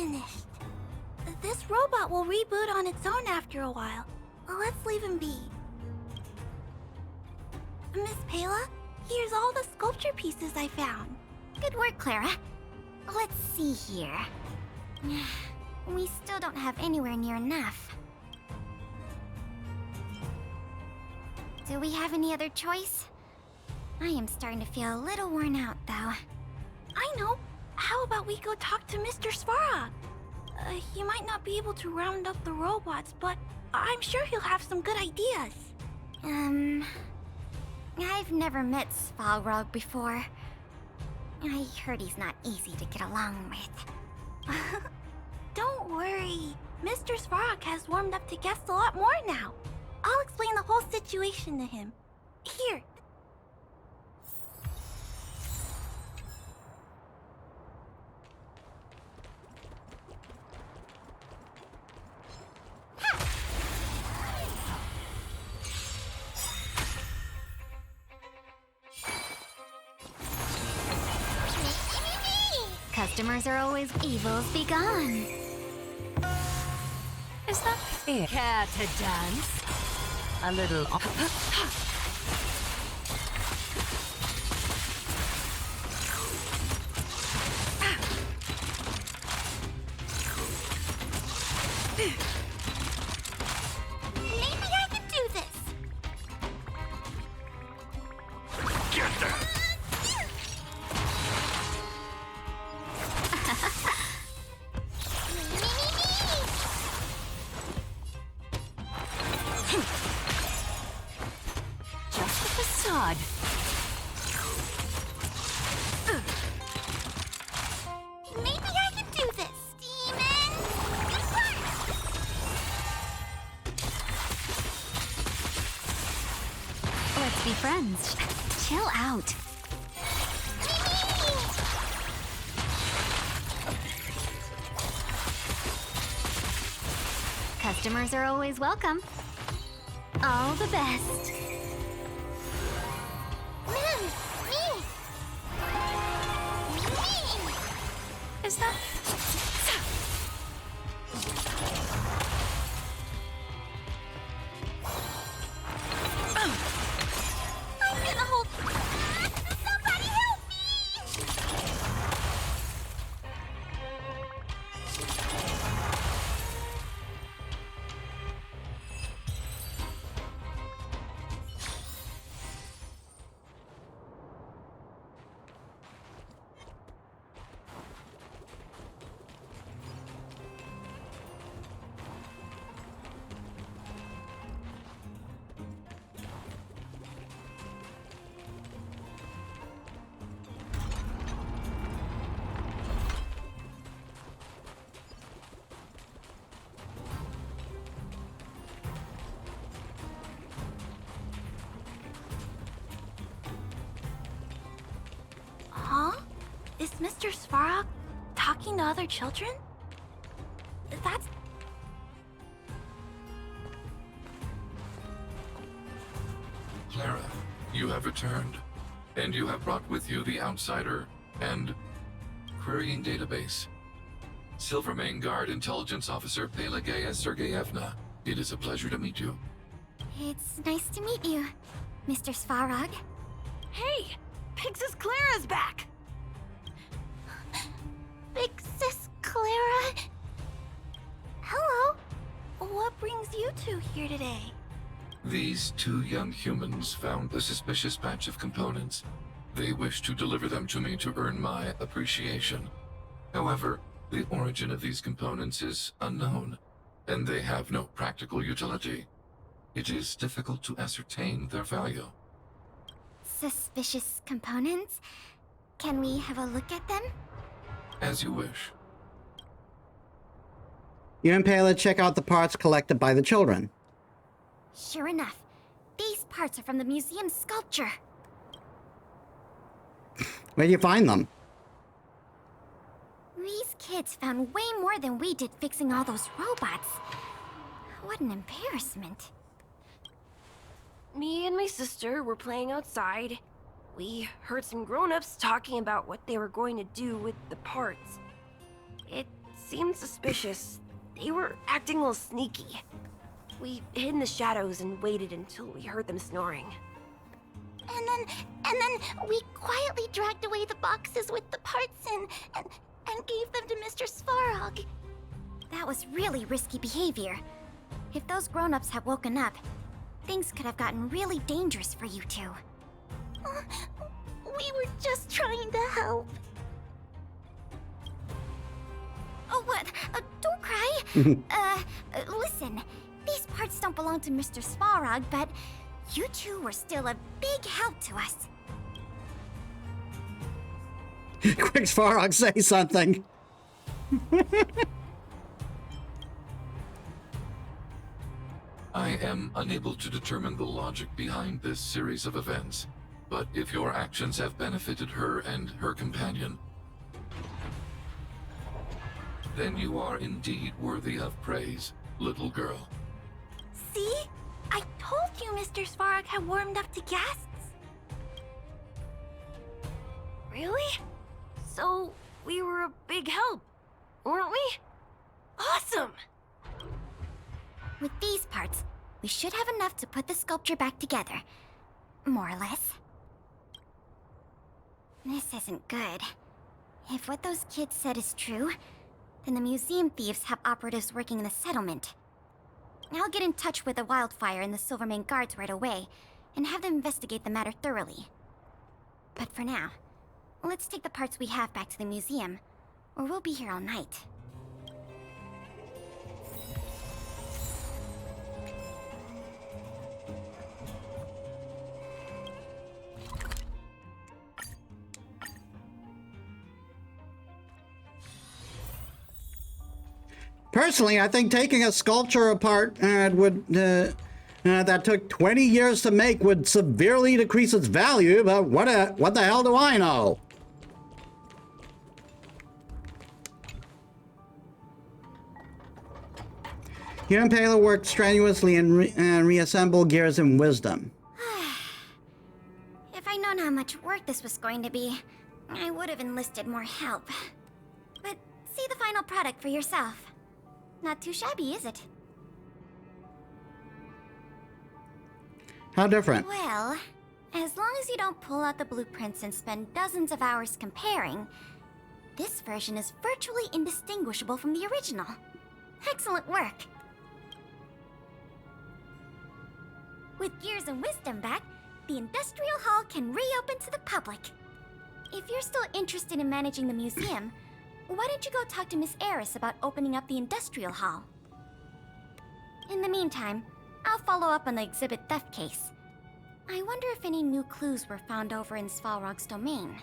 finished. This robot will reboot on its own after a while. Let's leave him be. Miss Pela, here's all the sculpture pieces I found. Good work, Clara. Let's see here. We still don't have anywhere near enough. Do we have any other choice? I am starting to feel a little worn out, though. I know. How about we go talk to Mr. Svarog? He might not be able to round up the robots, but I'm sure he'll have some good ideas. I've never met Svarog before. I heard he's not easy to get along with. Don't worry. Mr. Svarog has warmed up to guests a lot more now. I'll explain the whole situation to him. Here. Customers are always evils be gone. Is that fair? Care to dance? A little. Maybe I can do this. Get them! Just the facade. Maybe I can do this. Demon! Let's be friends. Chill out. Customers are always welcome. All the best. Is that... I'm gonna hold... Somebody help me! Huh? Is Mr. Svarog talking to other children? That's... Clara, you have returned, and you have brought with you the Outsider and Querying Database. Silvermane Guard Intelligence Officer Pelageya Sergeyevna, it is a pleasure to meet you. It's nice to meet you, Mr. Svarog. Hey! Big Sis Clara's back! Big Sis Clara? Hello. What brings you two here today? These two young humans found a suspicious batch of components. They wish to deliver them to me to earn my appreciation. However, the origin of these components is unknown, and they have no practical utility. It is difficult to ascertain their value. Suspicious components? Can we have a look at them? As you wish. You and Pela check out the parts collected by the children. Sure enough, these parts are from the museum's sculpture. Where do you find them? These kids found way more than we did fixing all those robots. What an embarrassment. Me and my sister were playing outside. We heard some grown-ups talking about what they were going to do with the parts. It seemed suspicious. They were acting a little sneaky. We hid in the shadows and waited until we heard them snoring. And then we quietly dragged away the boxes with the parts in and gave them to Mr. Svarog. That was really risky behavior. If those grown-ups had woken up, things could have gotten really dangerous for you two. We were just trying to help. Oh, what? Don't cry. Listen, these parts don't belong to Mr. Svarog, but you two were still a big help to us. Quick, Svarog, say something. I am unable to determine the logic behind this series of events, but if your actions have benefited her and her companion, then you are indeed worthy of praise, little girl. See? I told you Mr. Svarog had warmed up to guests. Really? So, we were a big help, weren't we? Awesome! With these parts, we should have enough to put the sculpture back together. More or less. This isn't good. If what those kids said is true, then the museum thieves have operatives working in the settlement. I'll get in touch with the Wildfire and the Silvermane guards right away, and have them investigate the matter thoroughly. But for now, let's take the parts we have back to the museum, or we'll be here all night. Personally, I think taking a sculpture apart that took 20 years to make would severely decrease its value, but what the hell do I know? You and Pela worked strenuously and reassembled gears in wisdom. If I'd known how much work this was going to be, I would have enlisted more help. But see the final product for yourself. Not too shabby, is it? How different? Well, as long as you don't pull out the blueprints and spend dozens of hours comparing, this version is virtually indistinguishable from the original. Excellent work. With Gears and Wisdom back, the Industrial Hall can reopen to the public. If you're still interested in managing the museum, why don't you go talk to Miss Eris about opening up the Industrial Hall? In the meantime, I'll follow up on the exhibit theft case. I wonder if any new clues were found over in Svarog's domain.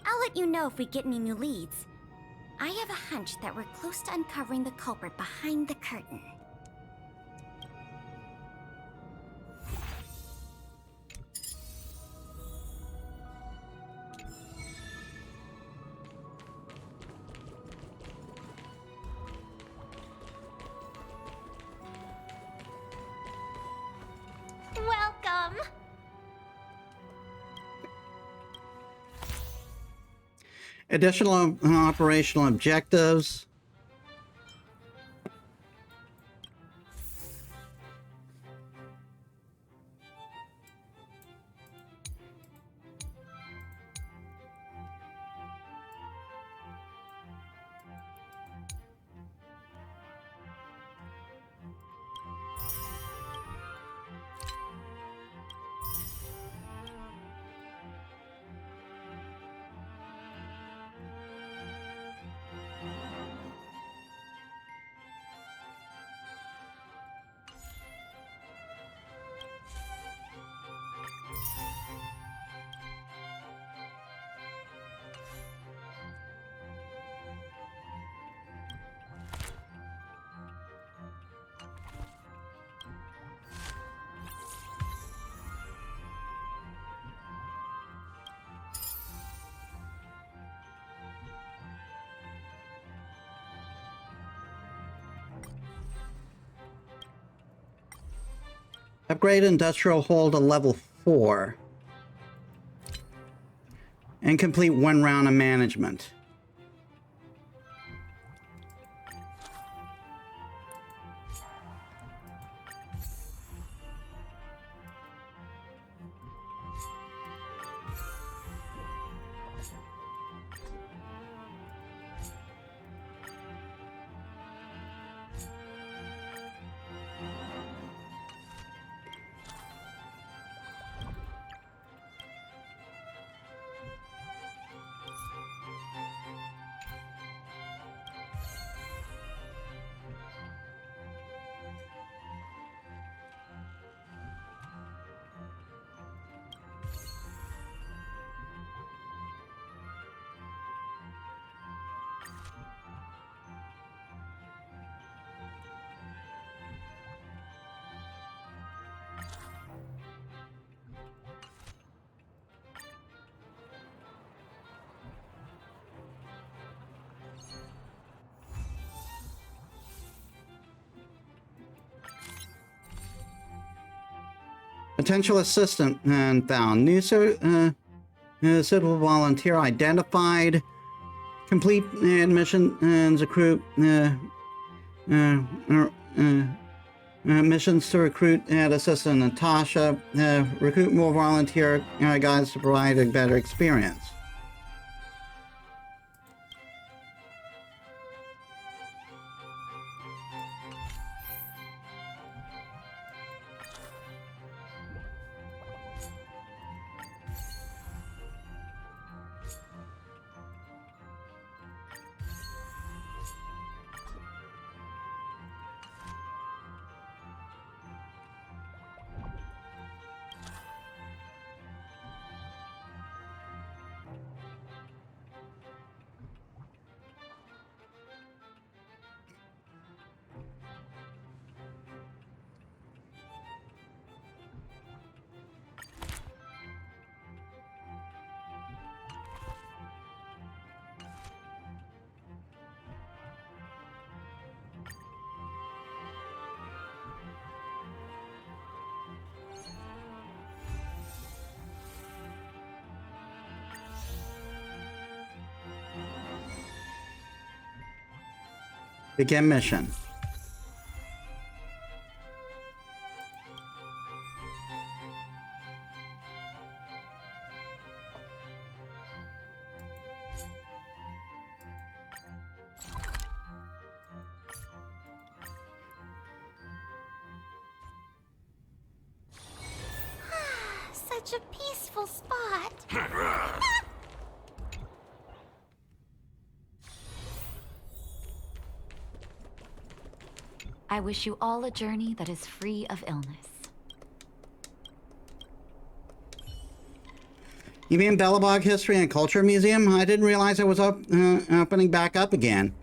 I'll let you know if we get any new leads. I have a hunch that we're close to uncovering the culprit behind the curtain. Welcome! Additional operational objectives. Upgrade industrial hull to level 4. And complete one round of management. Potential assistant found. New suitable volunteer identified. Complete admissions recruit. Missions to recruit and assistant Natasha. Recruit more volunteer guys to provide a better experience. Begin mission. Such a peaceful spot. I wish you all a journey that is free of illness. You mean Belobog History and Culture Museum? I didn't realize it was opening back up again.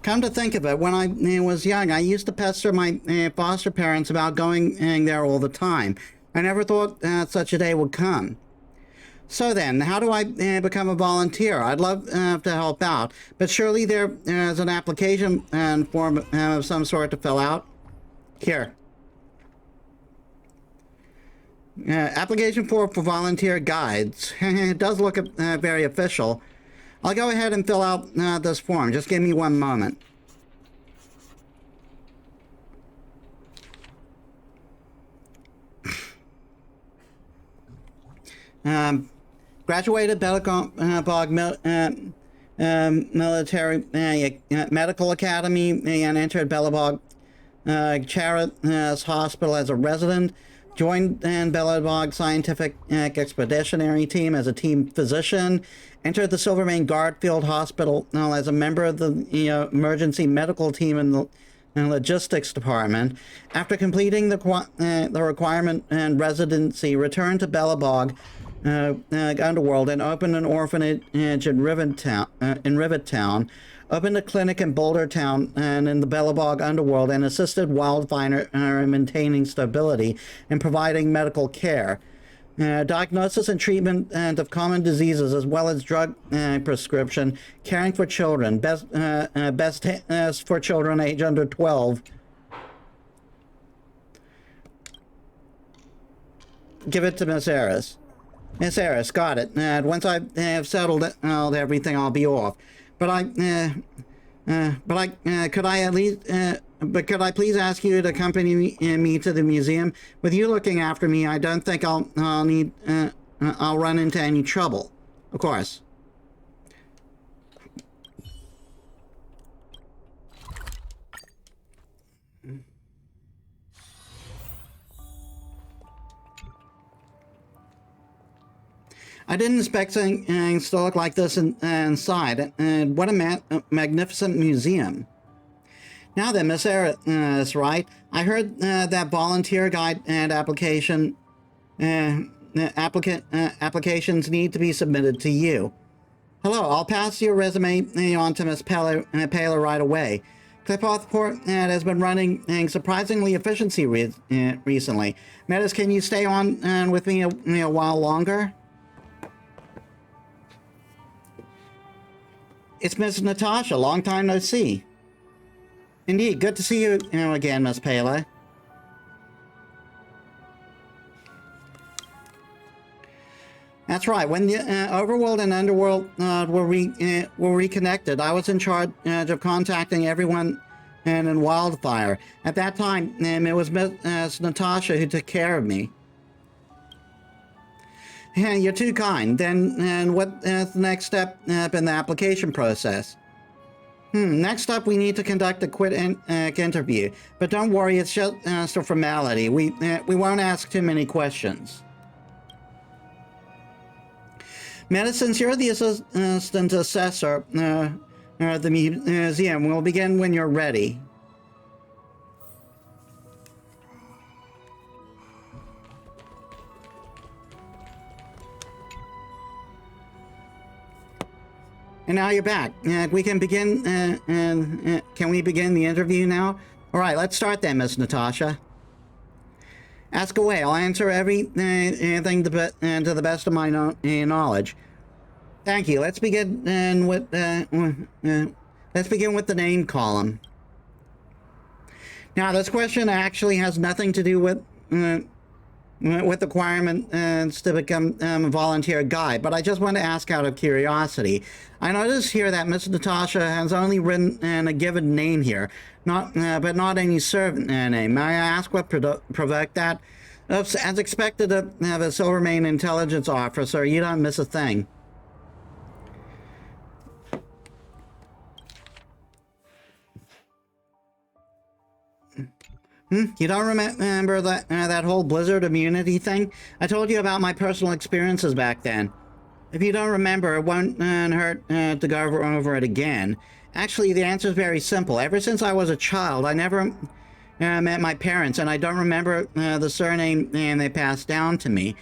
Come to think of it, when I was young, I used to pester my foster parents about going there all the time. I never thought such a day would come. So then, how do I become a volunteer? I'd love to help out, but surely there's an application form of some sort to fill out. Here. Application form for volunteer guides. It does look very official. I'll go ahead and fill out this form. Just give me one moment. Graduated Belobog Military Medical Academy and entered Belobog Charitas Hospital as a resident. Joined Belobog Scientific Expeditionary Team as a team physician. Entered the Silvermane Guardfield Hospital as a member of the emergency medical team in the logistics department. After completing the requirement and residency, returned to Belobog Underworld and opened an orphanage in Rivettown, opened a clinic in Bouldertown and in the Belobog Underworld, and assisted Wildfire in maintaining stability and providing medical care. Diagnosis and treatment of common diseases, as well as drug prescription, caring for children, best for children age under 12. Give it to Miss Eris. Miss Eris, got it. Once I have settled everything, I'll be off. But could I please ask you to accompany me to the museum? With you looking after me, I don't think I'll run into any trouble. Of course. I didn't expect things to look like this inside. And what a magnificent museum. Now then, Miss Eris, right? I heard that volunteer guide and applications need to be submitted to you. Hello, I'll pass your resume on to Miss Paler right away. Clipothport has been running surprisingly efficiently recently. Metis, can you stay on with me a while longer? It's Miss Natasha. Long time no see. Indeed, good to see you again, Miss Pele. That's right. When the overworld and underworld were reconnected, I was in charge of contacting everyone in Wildfire. At that time, it was Miss Natasha who took care of me. Yeah, you're too kind. Then, and what is the next step in the application process? Next up, we need to conduct a quick interview. But don't worry, it's just a formality. We won't ask too many questions. Metis, since you're the assistant assessor at the museum, we'll begin when you're ready. And now you're back. We can begin. Can we begin the interview now? All right, let's start then, Miss Natasha. Ask away. I'll answer everything to the best of my knowledge. Thank you. Let's begin with the name column. Now, this question actually has nothing to do with requirements to become a volunteer guide, but I just want to ask out of curiosity. I notice here that Miss Natasha has only written a given name here, but not any surname. May I ask what provoked that? As expected of a Silvermane intelligence officer, you don't miss a thing. You don't remember that whole Blizzard immunity thing? I told you about my personal experiences back then. If you don't remember, it won't hurt to go over it again. Actually, the answer is very simple. Ever since I was a child, I never met my parents, and I don't remember the surname they passed down to me.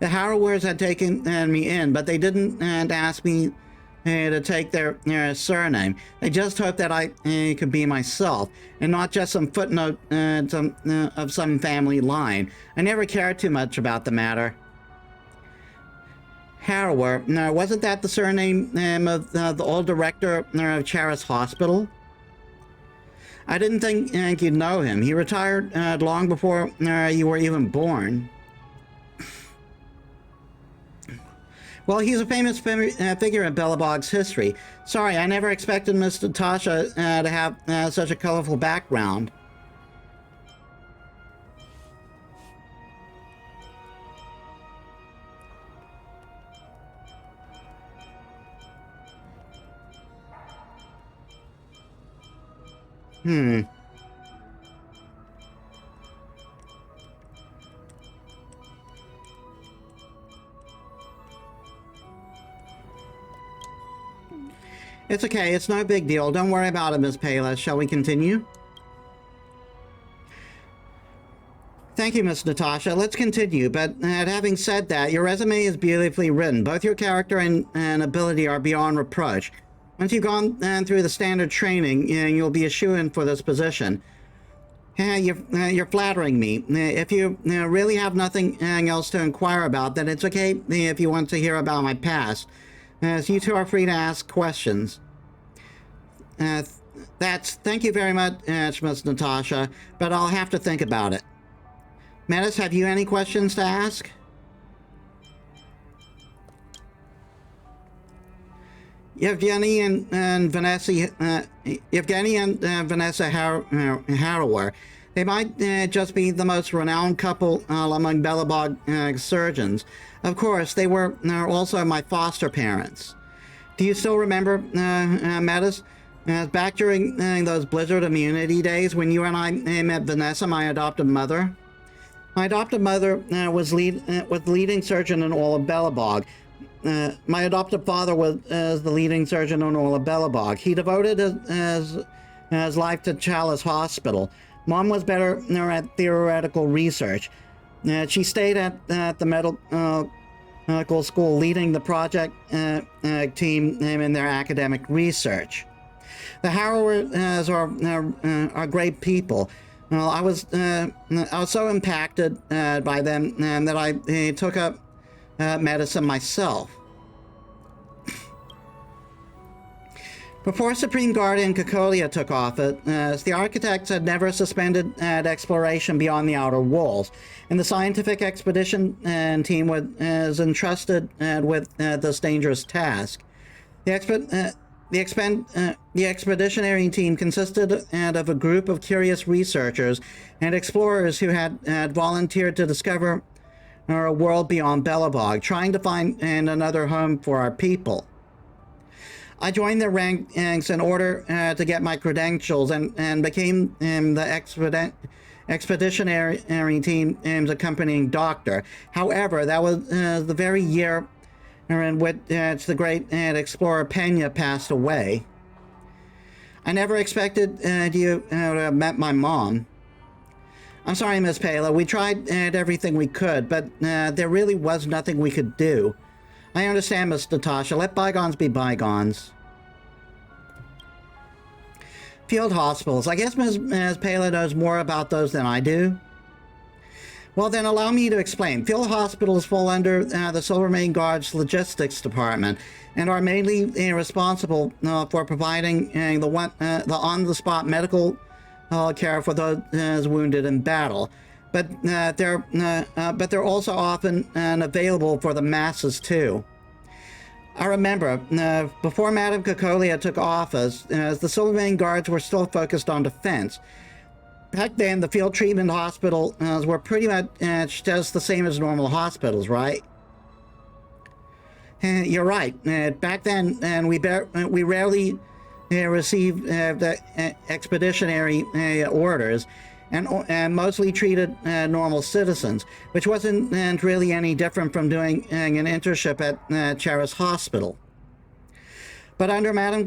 The Harrowers had taken me in, but they didn't ask me to take their surname. They just hoped that I could be myself, and not just some footnote of some family line. I never cared too much about the matter. Harrower, wasn't that the surname of the old director of Charis Hospital? I didn't think you'd know him. He retired long before you were even born. Well, he's a famous figure in Belobog's history. Sorry, I never expected Miss Natasha to have such a colorful background. It's okay, it's no big deal. Don't worry about it, Miss Payless. Shall we continue? Thank you, Miss Natasha. Let's continue. But having said that, your resume is beautifully written. Both your character and ability are beyond reproach. Once you've gone through the standard training, you'll be a shoo-in for this position. You're flattering me. If you really have nothing else to inquire about, then it's okay if you want to hear about my past. So you two are free to ask questions. Thank you very much, Miss Natasha, but I'll have to think about it. Metis, have you any questions to ask? Yevgeny and Vanessa Harrower. They might just be the most renowned couple among Belobog surgeons. Of course, they were also my foster parents. Do you still remember, Metis? Back during those Blizzard immunity days when you and I met Vanessa, my adopted mother? My adopted mother was leading surgeon in all of Belobog. My adopted father was the leading surgeon in all of Belobog. He devoted his life to Chalice Hospital. Mom was better at theoretical research. She stayed at the medical school leading the project team in their academic research. The Harrowers are great people. Well, I was so impacted by them that I took up medicine myself. Before Supreme Guardian Cocolia took office, the architects had never suspended exploration beyond the outer walls, and the scientific expedition team was entrusted with this dangerous task. The expeditionary team consisted of a group of curious researchers and explorers who had volunteered to discover a world beyond Belobog, trying to find another home for our people. I joined their ranks in order to get my credentials and became the expeditionary team's accompanying doctor. However, that was the very year in which the great explorer Pena passed away. I never expected you to have met my mom. I'm sorry, Miss Pela. We tried everything we could, but there really was nothing we could do. I understand, Miss Natasha. Let bygones be bygones. Field hospitals. I guess Ms. Pela knows more about those than I do. Well, then allow me to explain. Field hospitals fall under the Silvermane Guard's logistics department and are mainly responsible for providing the on-the-spot medical care for those wounded in battle. But they're also often available for the masses too. I remember, before Madame Cocolia took office, the Silvermane Guards were still focused on defense. Back then, the field treatment hospitals were pretty much just the same as normal hospitals, right? You're right. Back then, we rarely received the expeditionary orders and mostly treated normal citizens, which wasn't really any different from doing an internship at Charis Hospital. But after Madame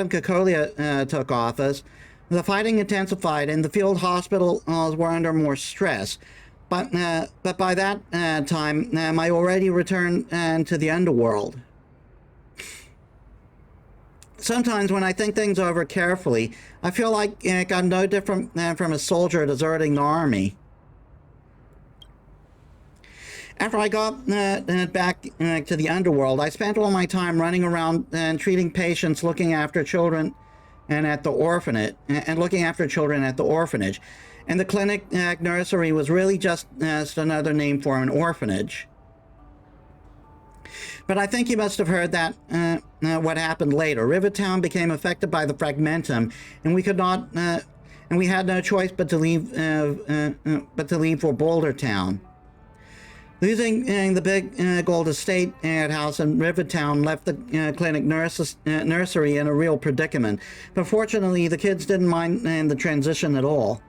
Cocolia took office, the fighting intensified and the field hospitals were under more stress. But by that time, I already returned to the underworld. Sometimes when I think things over carefully, I feel like I'm no different from a soldier deserting the army. After I got back to the underworld, I spent all my time running around and treating patients, looking after children and at the orphanage, and looking after children at the orphanage. And the clinic nursery was really just another name for an orphanage. But I think you must have heard that what happened later. Rivertown became affected by the fragmentum, and we could not, and we had no choice but to leave for Boulder Town. Losing the big gold estate house in Rivertown left the clinic nursery in a real predicament. But fortunately, the kids didn't mind the transition at all.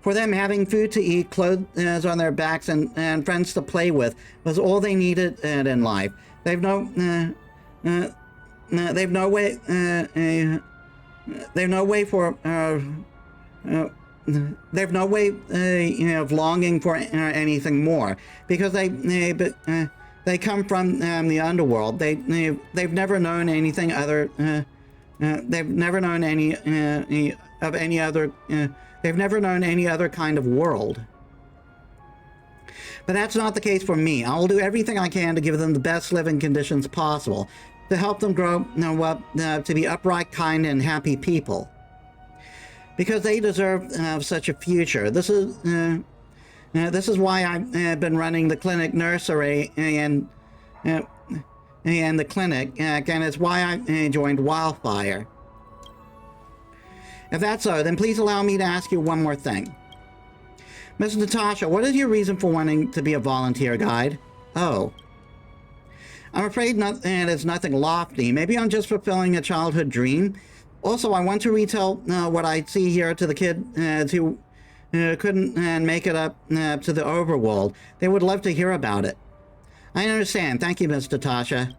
For them, having food to eat, clothes on their backs, and friends to play with was all they needed in life. They've no of longing for anything more, because they come from the underworld. They've never known anything other. They've never known They've never known any other kind of world. But that's not the case for me. I will do everything I can to give them the best living conditions possible, to help them grow up to be upright, kind, and happy people. Because they deserve such a future. This is why I've been running the clinic nursery and the clinic, and it's why I joined Wildfire. If that's so, then please allow me to ask you one more thing. Miss Natasha, what is your reason for wanting to be a volunteer guide? Oh. I'm afraid it's nothing lofty. Maybe I'm just fulfilling a childhood dream. Also, I want to retell what I see here to the kids who couldn't make it up to the overworld. They would love to hear about it. I understand. Thank you, Miss Natasha.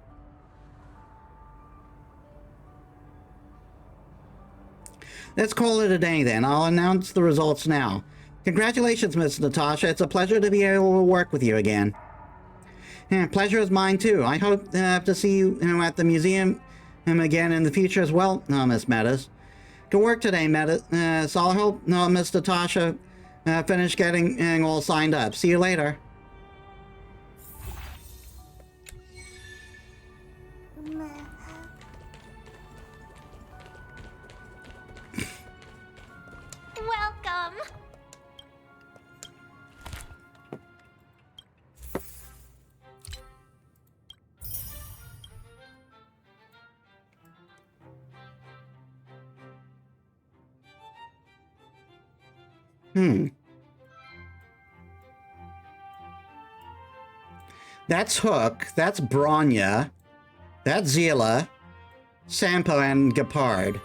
Let's call it a day then. I'll announce the results now. Congratulations, Miss Natasha. It's a pleasure to be able to work with you again. Pleasure is mine too. I hope to see you at the museum again in the future as well, Miss Metis. Good work today, Metis. So I'll help Miss Natasha finish getting all signed up. See you later. That's Hook. That's Bronya. That's Zila, Sampo, and Gepard.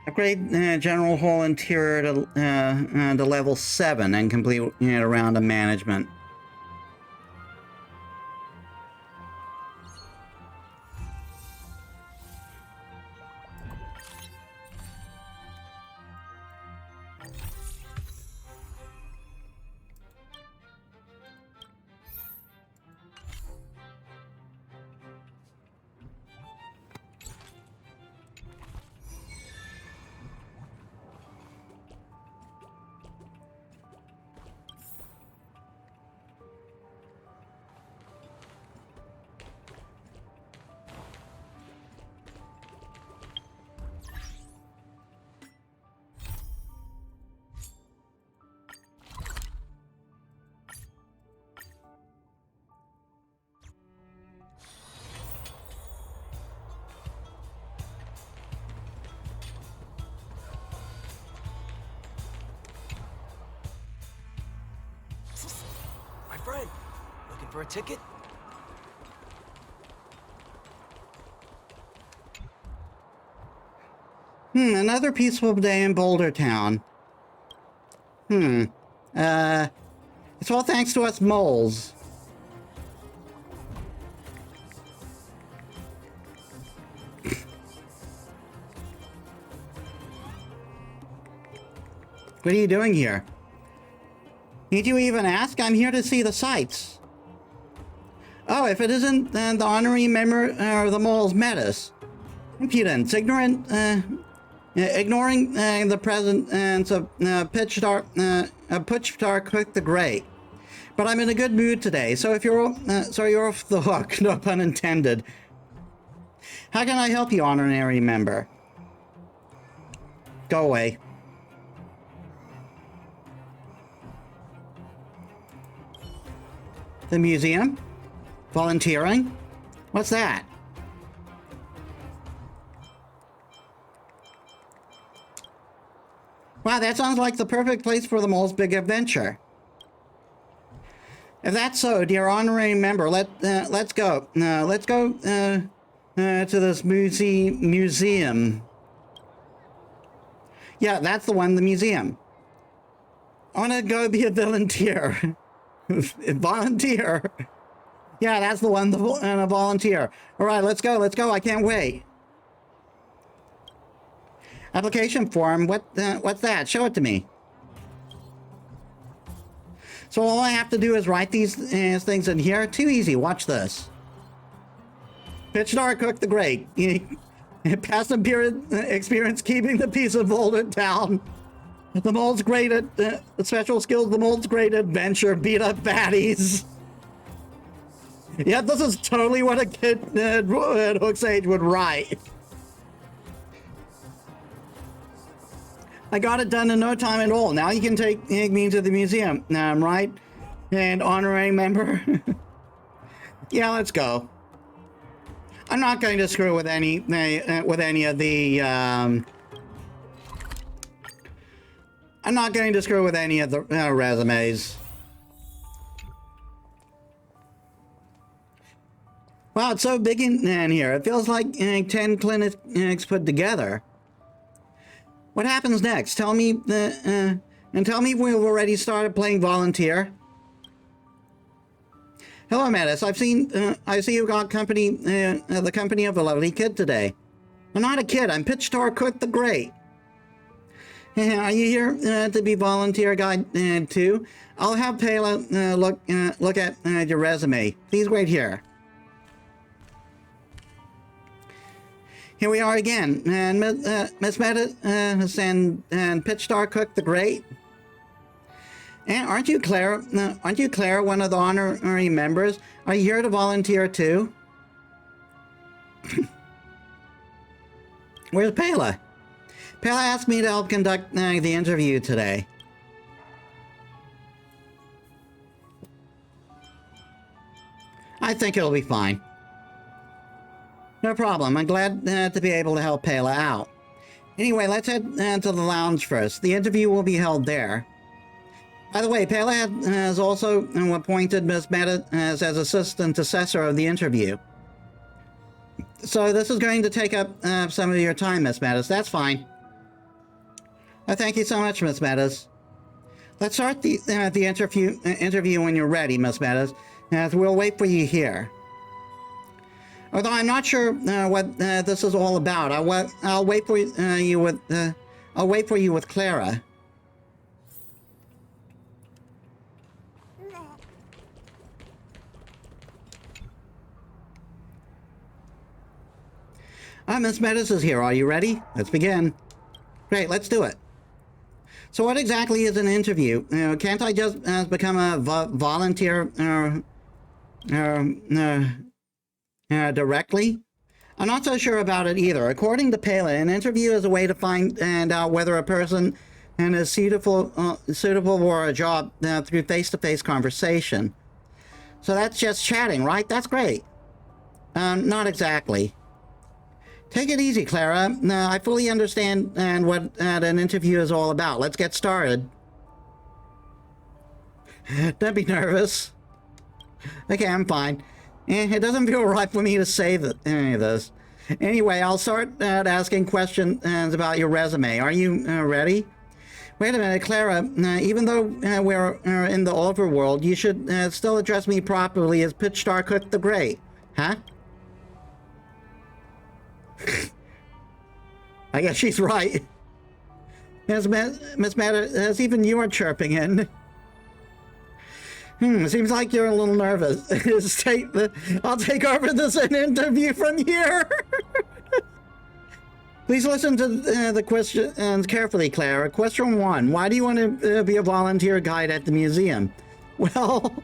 Upgrade General Hall interior to level 7 and complete a round of management. My friend, looking for a ticket? Another peaceful day in Boulder Town. It's all thanks to us moles. What are you doing here? Need you even ask? I'm here to see the sights. Oh, if it isn't the honorary member of the mole's Metis. Impudence, ignorant, ignoring the presence of Pitchdark Cook the Great. But I'm in a good mood today, so if you're off the hook, no pun intended. How can I help you, honorary member? Go away. The museum? Volunteering? What's that? Wow, that sounds like the perfect place for the mole's big adventure. If that's so, dear honorary member, let's go. Let's go to this museum. Yeah, that's the one, the museum. I want to go be a volunteer. Volunteer. Yeah, that's the one, a volunteer. All right, let's go. I can't wait. Application form. What's that? Show it to me. So all I have to do is write these things in here. Too easy. Watch this. Pitchdark Cook the Great. Past experience keeping the peace of Boulder Town. The mole's great at special skills. The mole's great at adventure. Beat up baddies. Yeah, this is totally what a kid at Hook's age would write. I got it done in no time at all. Now you can take me to the museum, right? And honorary member. Yeah, let's go. I'm not going to screw with any of the. I'm not going to screw with any of the resumes. Wow, it's so big in here. It feels like 10 clinics put together. What happens next? Tell me, and tell me if we've already started playing volunteer. Hello, Metis. I see you got company, the company of a lovely kid today. I'm not a kid. I'm Pitchtar Cook the Great. Are you here to be volunteer guide too? I'll have Pela look at your resume. Please wait here. Here we are again, and Miss Metis and Pitchtar Cook the Great. And aren't you Clara? Aren't you Clara, one of the honorary members? Are you here to volunteer too? Where's Pela? Pela asked me to help conduct the interview today. I think it'll be fine. No problem. I'm glad to be able to help Pela out. Anyway, let's head to the lounge first. The interview will be held there. By the way, Pela has also appointed Miss Metis as assistant assessor of the interview. So this is going to take up some of your time, Miss Metis. That's fine. Thank you so much, Miss Metis. Let's start the interview when you're ready, Miss Metis. We'll wait for you here. Although I'm not sure what this is all about, I'll wait for you with Clara. Miss Metis is here. Are you ready? Let's begin. Great, let's do it. So what exactly is an interview? Can't I just become a volunteer directly? I'm not so sure about it either. According to Pela, an interview is a way to find out whether a person is suitable for a job through face-to-face conversation. So that's just chatting, right? That's great. Not exactly. Take it easy, Clara. I fully understand what an interview is all about. Let's get started. Don't be nervous. Okay, I'm fine. It doesn't feel right for me to say any of this. Anyway, I'll start asking questions about your resume. Are you ready? Wait a minute, Clara. Even though we're in the overworld, you should still address me properly as Pitchtar Cook the Great. Huh? I guess she's right. Miss Metis, even you are chirping in. Seems like you're a little nervous. I'll take over this interview from here. Please listen to the questions carefully, Clara. Question 1. Why do you want to be a volunteer guide at the museum? Well...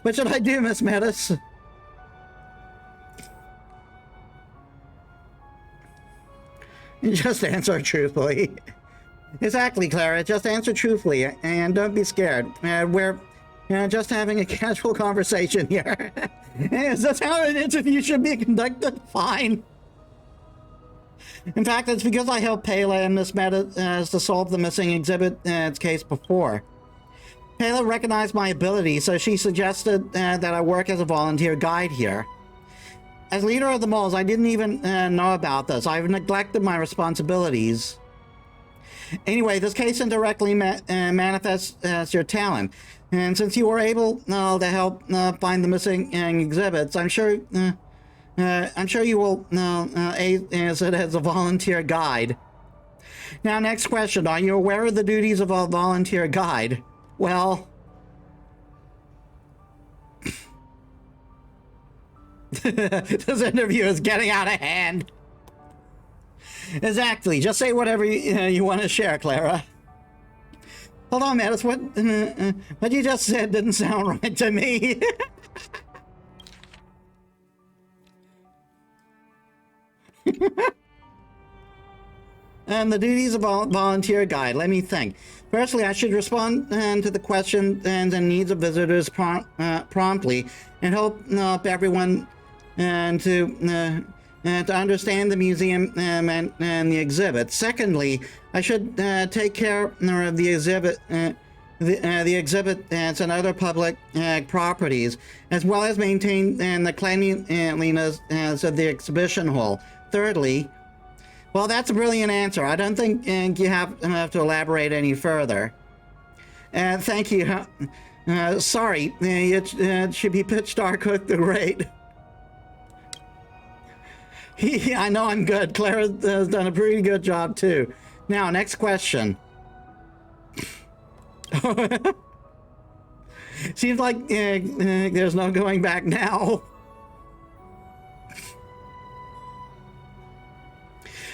What should I do, Miss Metis? Just answer truthfully. Exactly, Clara. Just answer truthfully, and don't be scared. We're just having a casual conversation here. Is this how an interview should be conducted? Fine. In fact, it's because I helped Pela and Miss Metis to solve the missing exhibit case before. Pela recognized my ability, so she suggested that I work as a volunteer guide here. As leader of the moles, I didn't even know about this. I've neglected my responsibilities. Anyway, this case indirectly manifests your talent. And since you were able to help find the missing exhibits, I'm sure you will aid as a volunteer guide. Now, next question. Are you aware of the duties of a volunteer guide? Well... This interview is getting out of hand. Exactly. Just say whatever you want to share, Clara. Hold on, Metis. What you just said didn't sound right to me. The duties of volunteer guide. Let me think. Firstly, I should respond to the questions and needs of visitors promptly and help everyone to understand the museum and the exhibit. Secondly, I should take care of the exhibit. The exhibit and other public properties, as well as maintain the cleanliness of the exhibition hall. Thirdly, well, that's a brilliant answer. I don't think you have to elaborate any further. Thank you. Sorry, it should be pitch dark, cook the great. I know I'm good. Claire has done a pretty good job too. Now, next question. Seems like there's no going back now.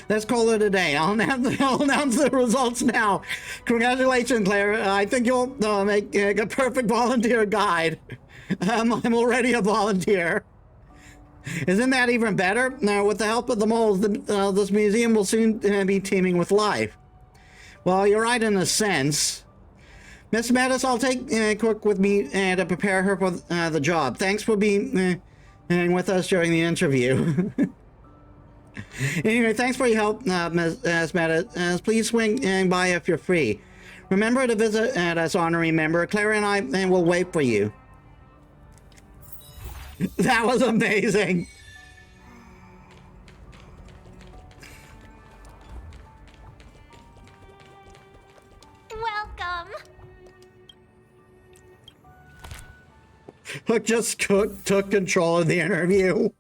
Let's call it a day. I'll announce the results now. Congratulations, Claire. I think you'll make a perfect volunteer guide. I'm already a volunteer. Isn't that even better? Now, with the help of the moles, this museum will soon be teeming with life. Well, you're right in a sense. Miss Metis, I'll take Cook with me to prepare her for the job. Thanks for being with us during the interview. Anyway, thanks for your help, Miss Metis. Please swing by if you're free. Remember to visit us, honorary member. Clara and I will wait for you. That was amazing. Welcome. Hook just took control of the interview.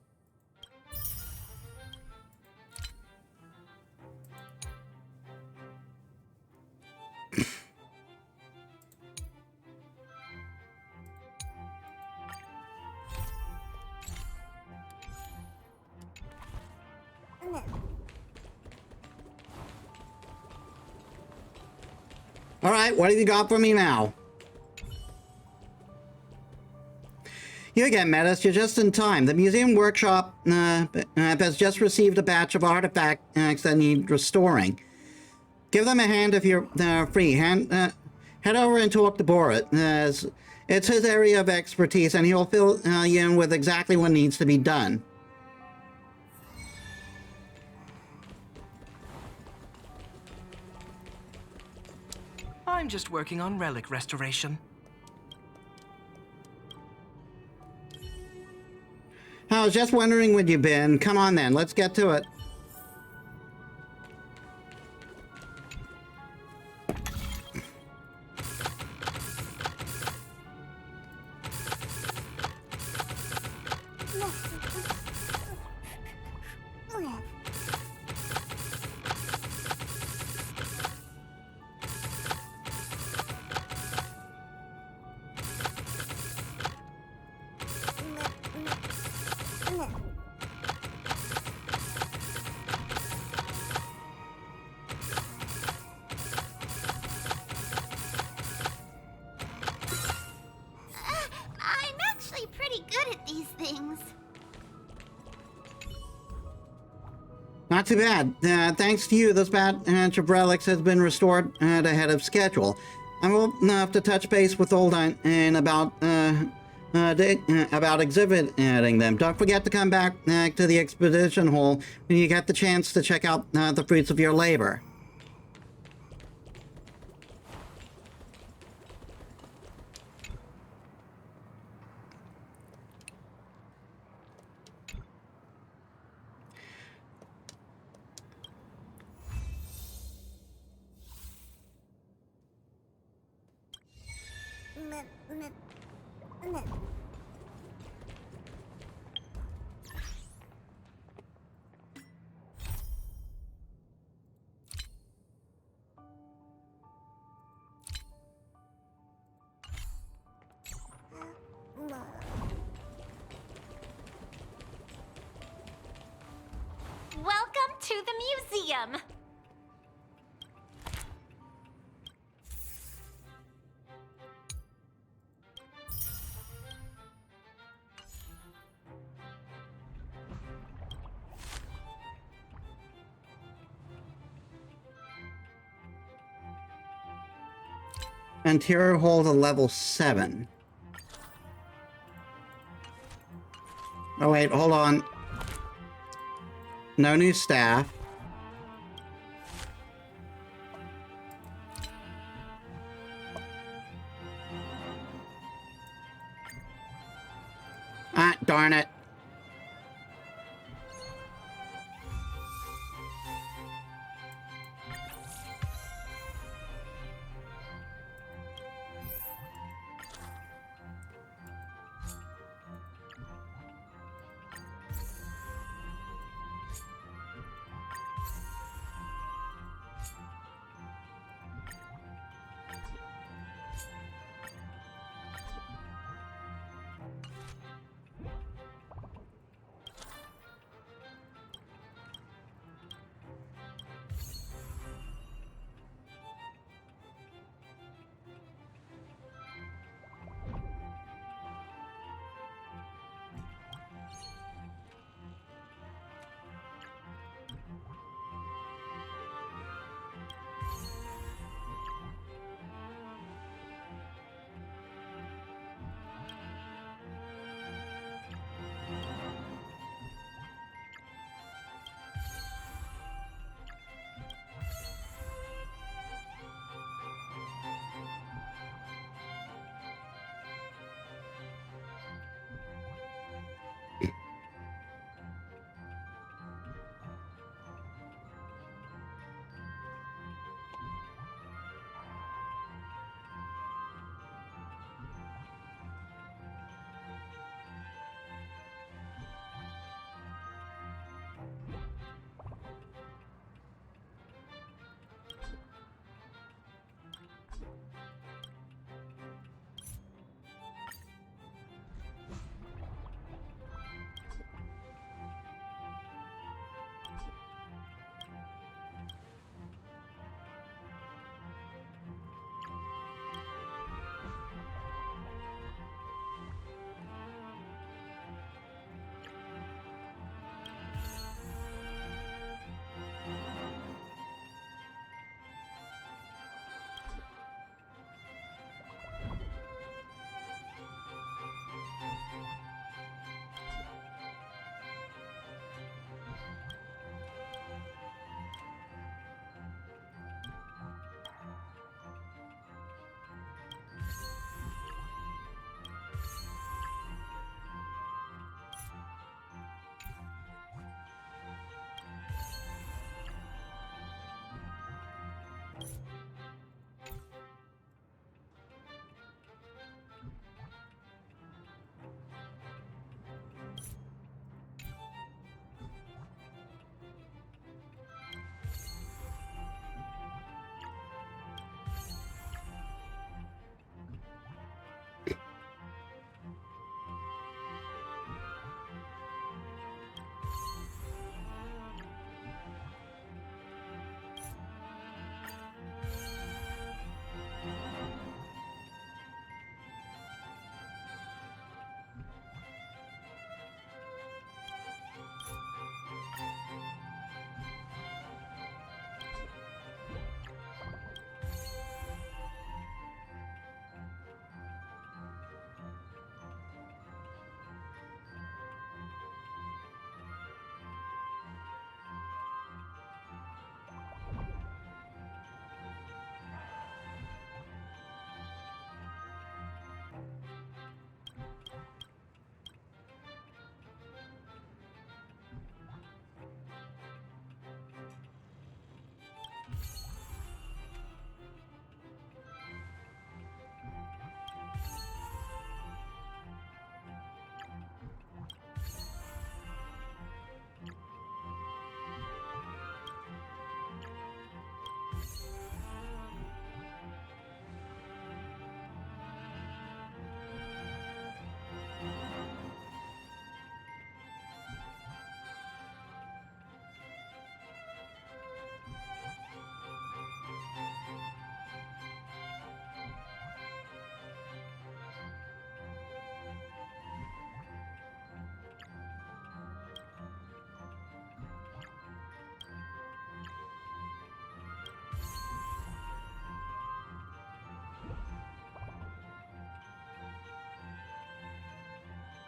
All right, what have you got for me now? You again, Metis. You're just in time. The museum workshop has just received a batch of artifacts that need restoring. Give them a hand if you're free. Head over and talk to Borat. It's his area of expertise, and he'll fill you in with exactly what needs to be done. I'm just working on relic restoration. I was just wondering where you've been. Come on then, let's get to it. I'm actually pretty good at these things. Not too bad. Thanks to you, this batch of relics has been restored ahead of schedule. I will have to touch base with Oldine and about exhibiting them. Don't forget to come back to the expedition hall when you get the chance to check out the fruits of your labor. Welcome to the museum. Interior hold a level 7. Oh wait, hold on. No new staff. Ah, darn it.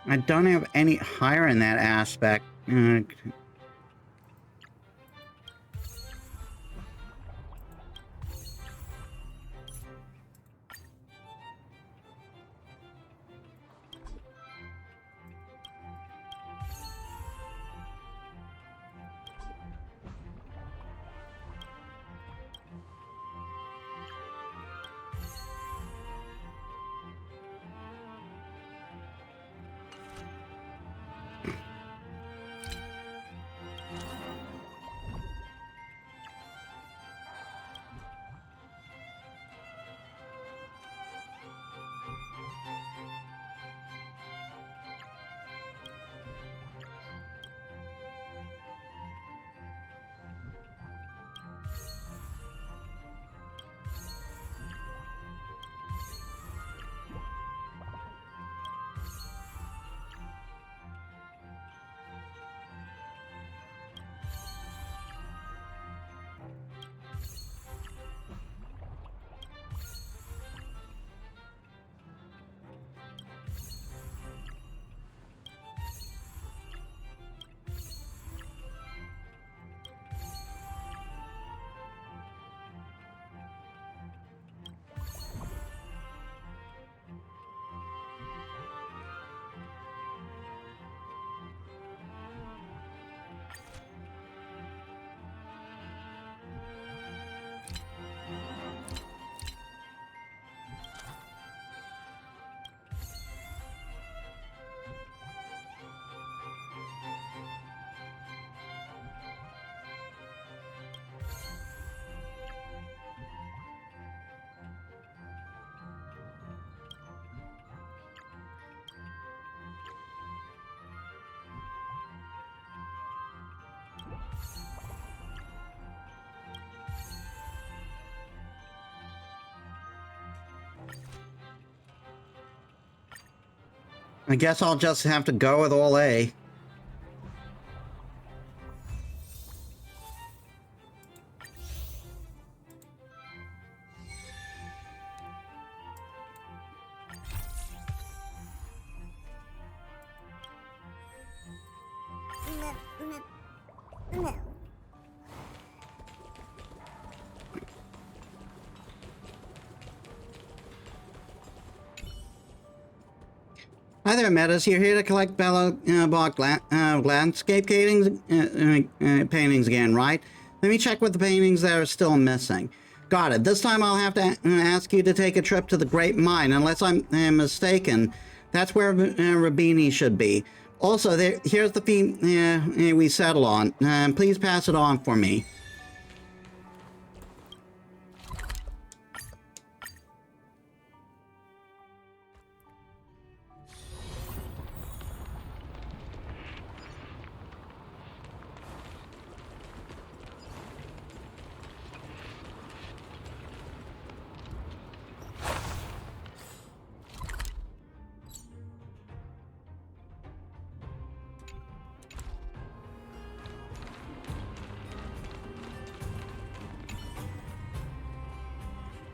I don't have any higher in that aspect. I guess I'll just have to go with all A. No. Hi there, Metis. You're here to collect landscape paintings again, right? Let me check with the paintings that are still missing. Got it. This time I'll have to ask you to take a trip to the Great Mine. Unless I'm mistaken, that's where Rabini should be. Also, here's the fee we settle on. Please pass it on for me.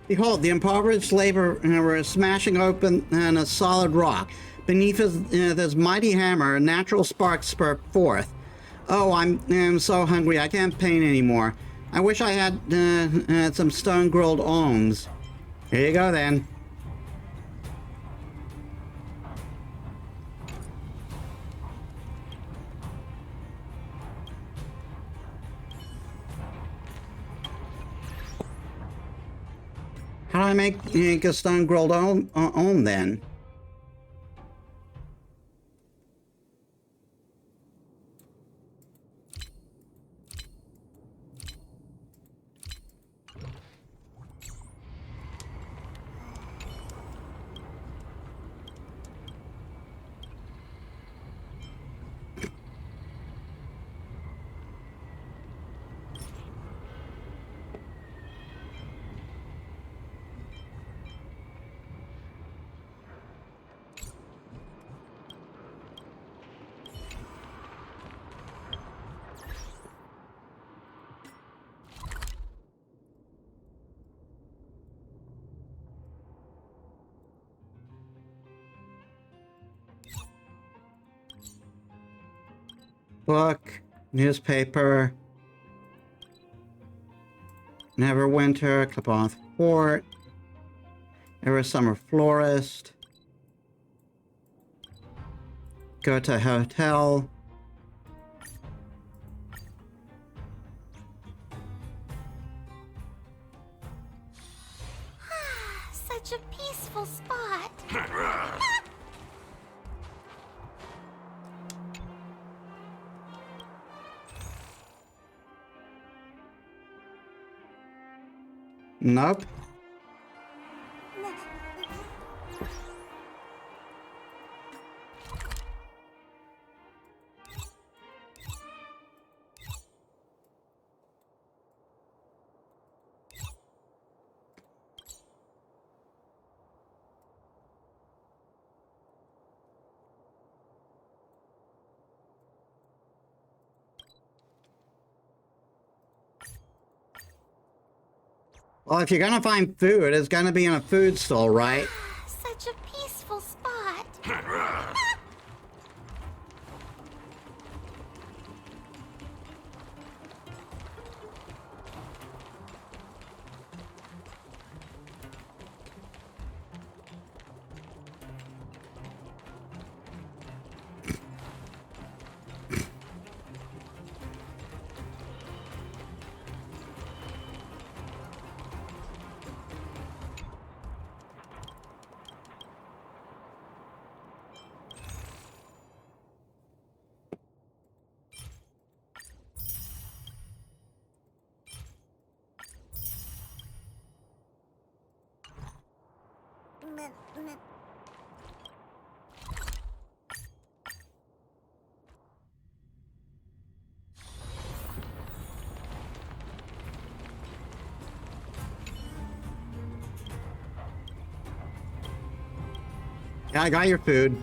Behold, the impoverished labor were smashing open a solid rock. Beneath this mighty hammer, a natural spark spurt forth. Oh, I'm so hungry, I can't paint anymore. I wish I had some stone-grilled ohms. Here you go, then. How do I make a stone-grilled ohm, then? Book, newspaper, Neverwinter, Clip-on Fort, Ever Summer Florist, go to hotel. Such a peaceful spot. Nope. Well, if you're gonna find food, it's gonna be in a food stall, right? Such a peaceful spot. Yeah, I got your food.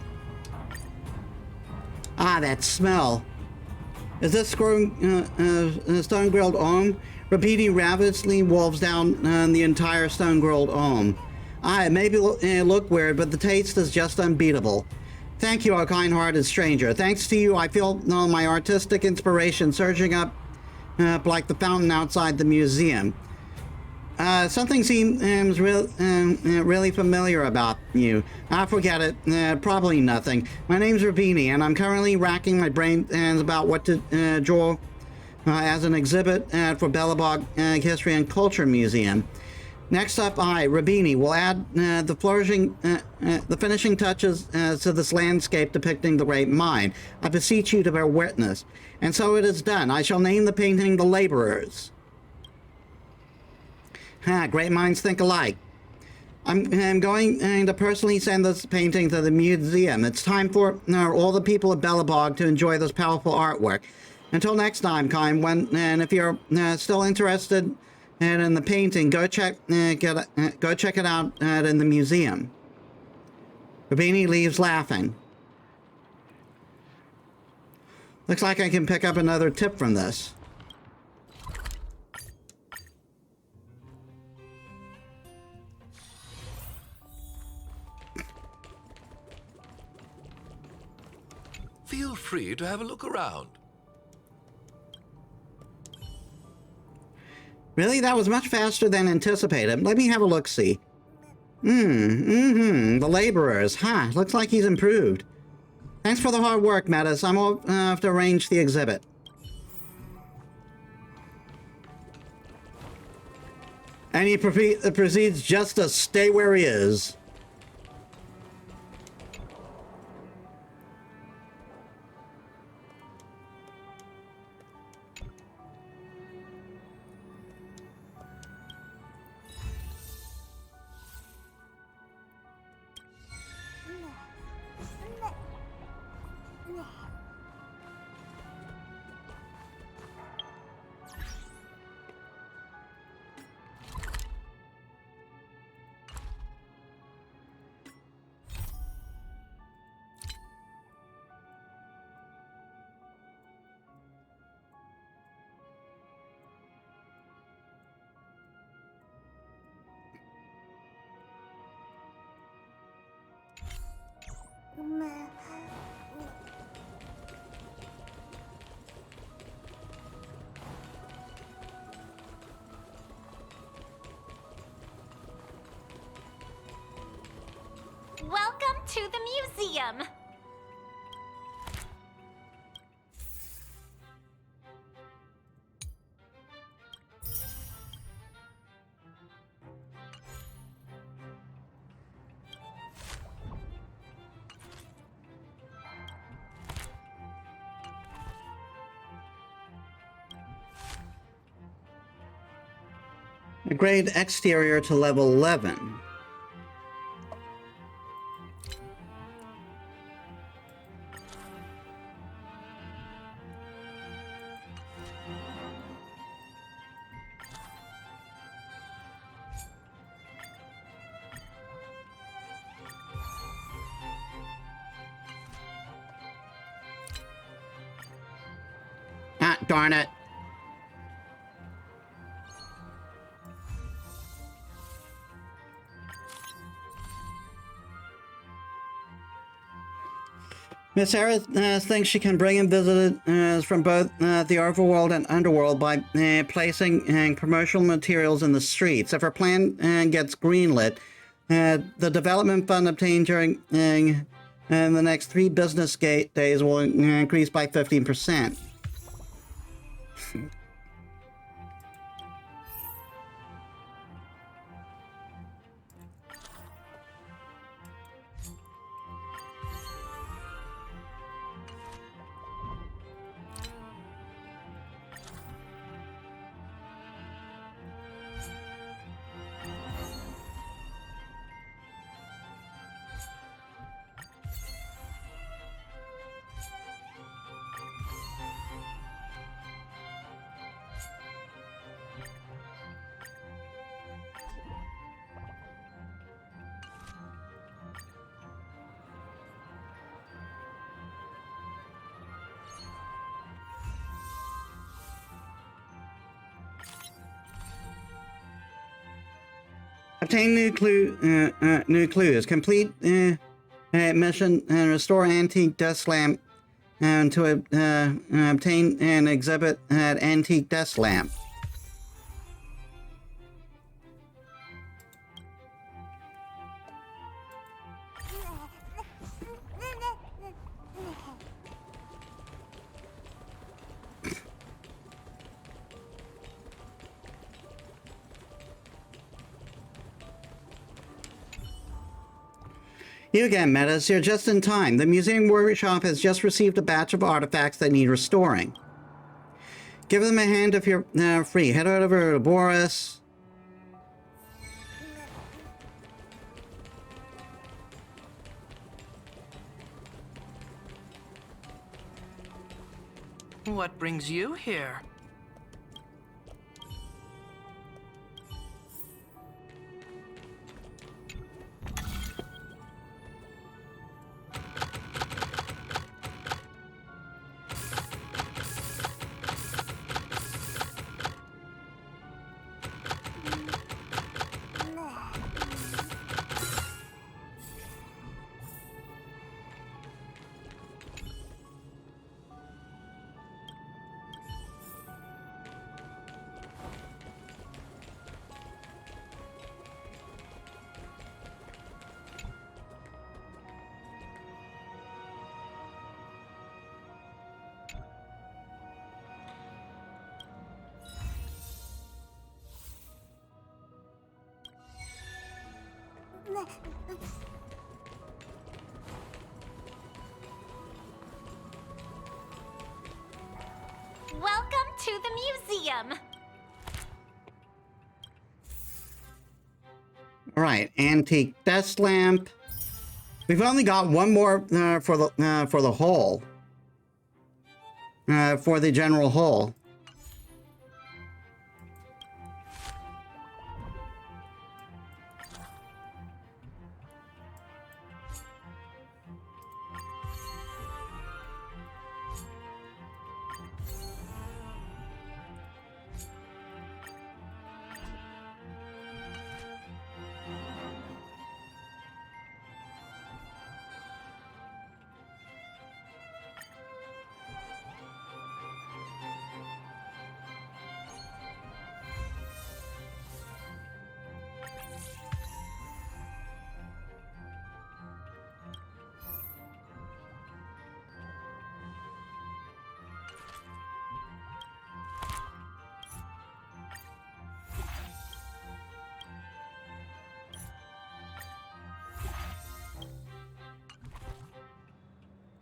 Ah, that smell. Is this stone-grilled ohm? Repeating ravenously wolves down the entire stone-grilled ohm. Ah, it may look weird, but the taste is just unbeatable. Thank you, a kind-hearted stranger. Thanks to you, I feel my artistic inspiration surging up like the fountain outside the museum. Something seems really familiar about you. I forget it. Probably nothing. My name's Rabini, and I'm currently racking my brains about what to draw as an exhibit for Belobog History and Culture Museum. Next up, I, Rabini, will add the finishing touches to this landscape depicting the Great Mine. I beseech you to bear witness. And so it is done. I shall name the painting The Laborers. Great minds think alike. I'm going to personally send this painting to the museum. It's time for all the people of Belobog to enjoy this powerful artwork. Until next time, and if you're still interested in the painting, go check it out in the museum. Rabini leaves laughing. Looks like I can pick up another tip from this. Feel free to have a look around. Really? That was much faster than anticipated. Let me have a look-see. The laborers. Looks like he's improved. Thanks for the hard work, Metis. I'm off to arrange the exhibit. And he proceeds just to stay where he is. to the museum! Grade exterior to level 11. Ah, darn it. Miss Sarah thinks she can bring in visitors from both the overworld and underworld by placing promotional materials in the streets. If her plan gets greenlit, the development fund obtained during the next 3 business days will increase by 15%. Obtain new clues. Complete mission and restore antique desk lamp to obtain an exhibit at antique desk lamp. You again, Metis. You're just in time. The museum workshop has just received a batch of artifacts that need restoring. Give them a hand if you're free. Head over to Boris. What brings you here? Welcome to the museum! Alright, antique desk lamp. We've only got one more for the hall. For the general hall.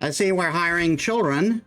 I see we're hiring children.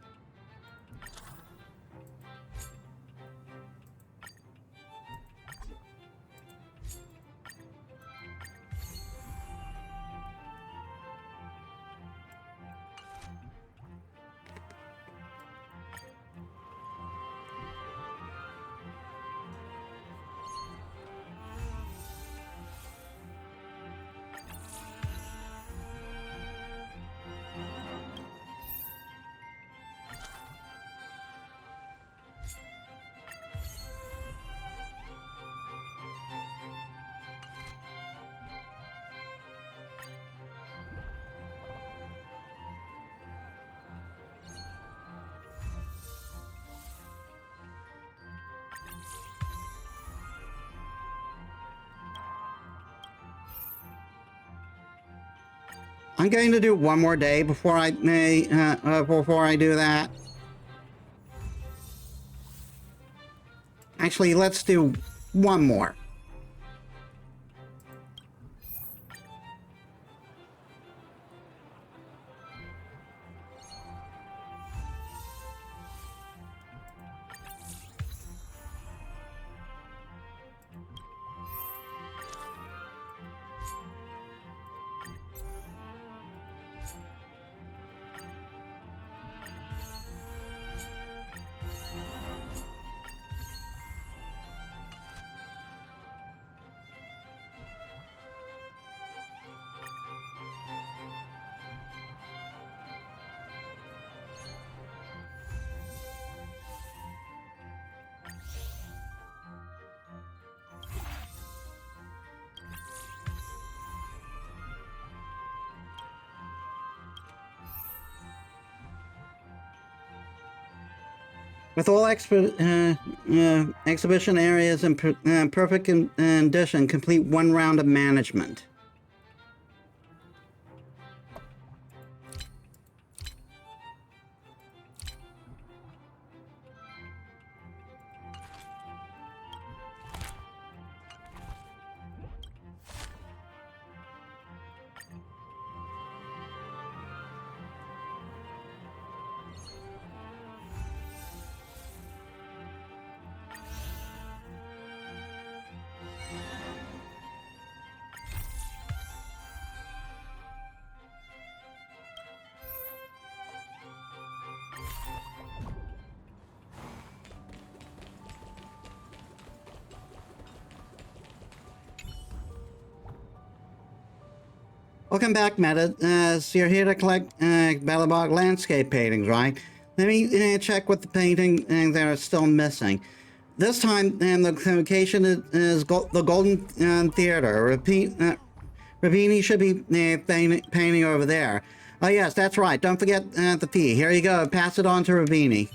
I'm going to do one more day before I do that. Actually, let's do one more. With all exhibition areas in perfect condition, complete one round of management. Welcome back, Metis. You're here to collect Bellabog landscape paintings, right? Let me check what the painting that are still missing. This time, the location is the Golden Theater. Rabini should be painting over there. Oh yes, that's right. Don't forget the fee. Here you go. Pass it on to Rabini.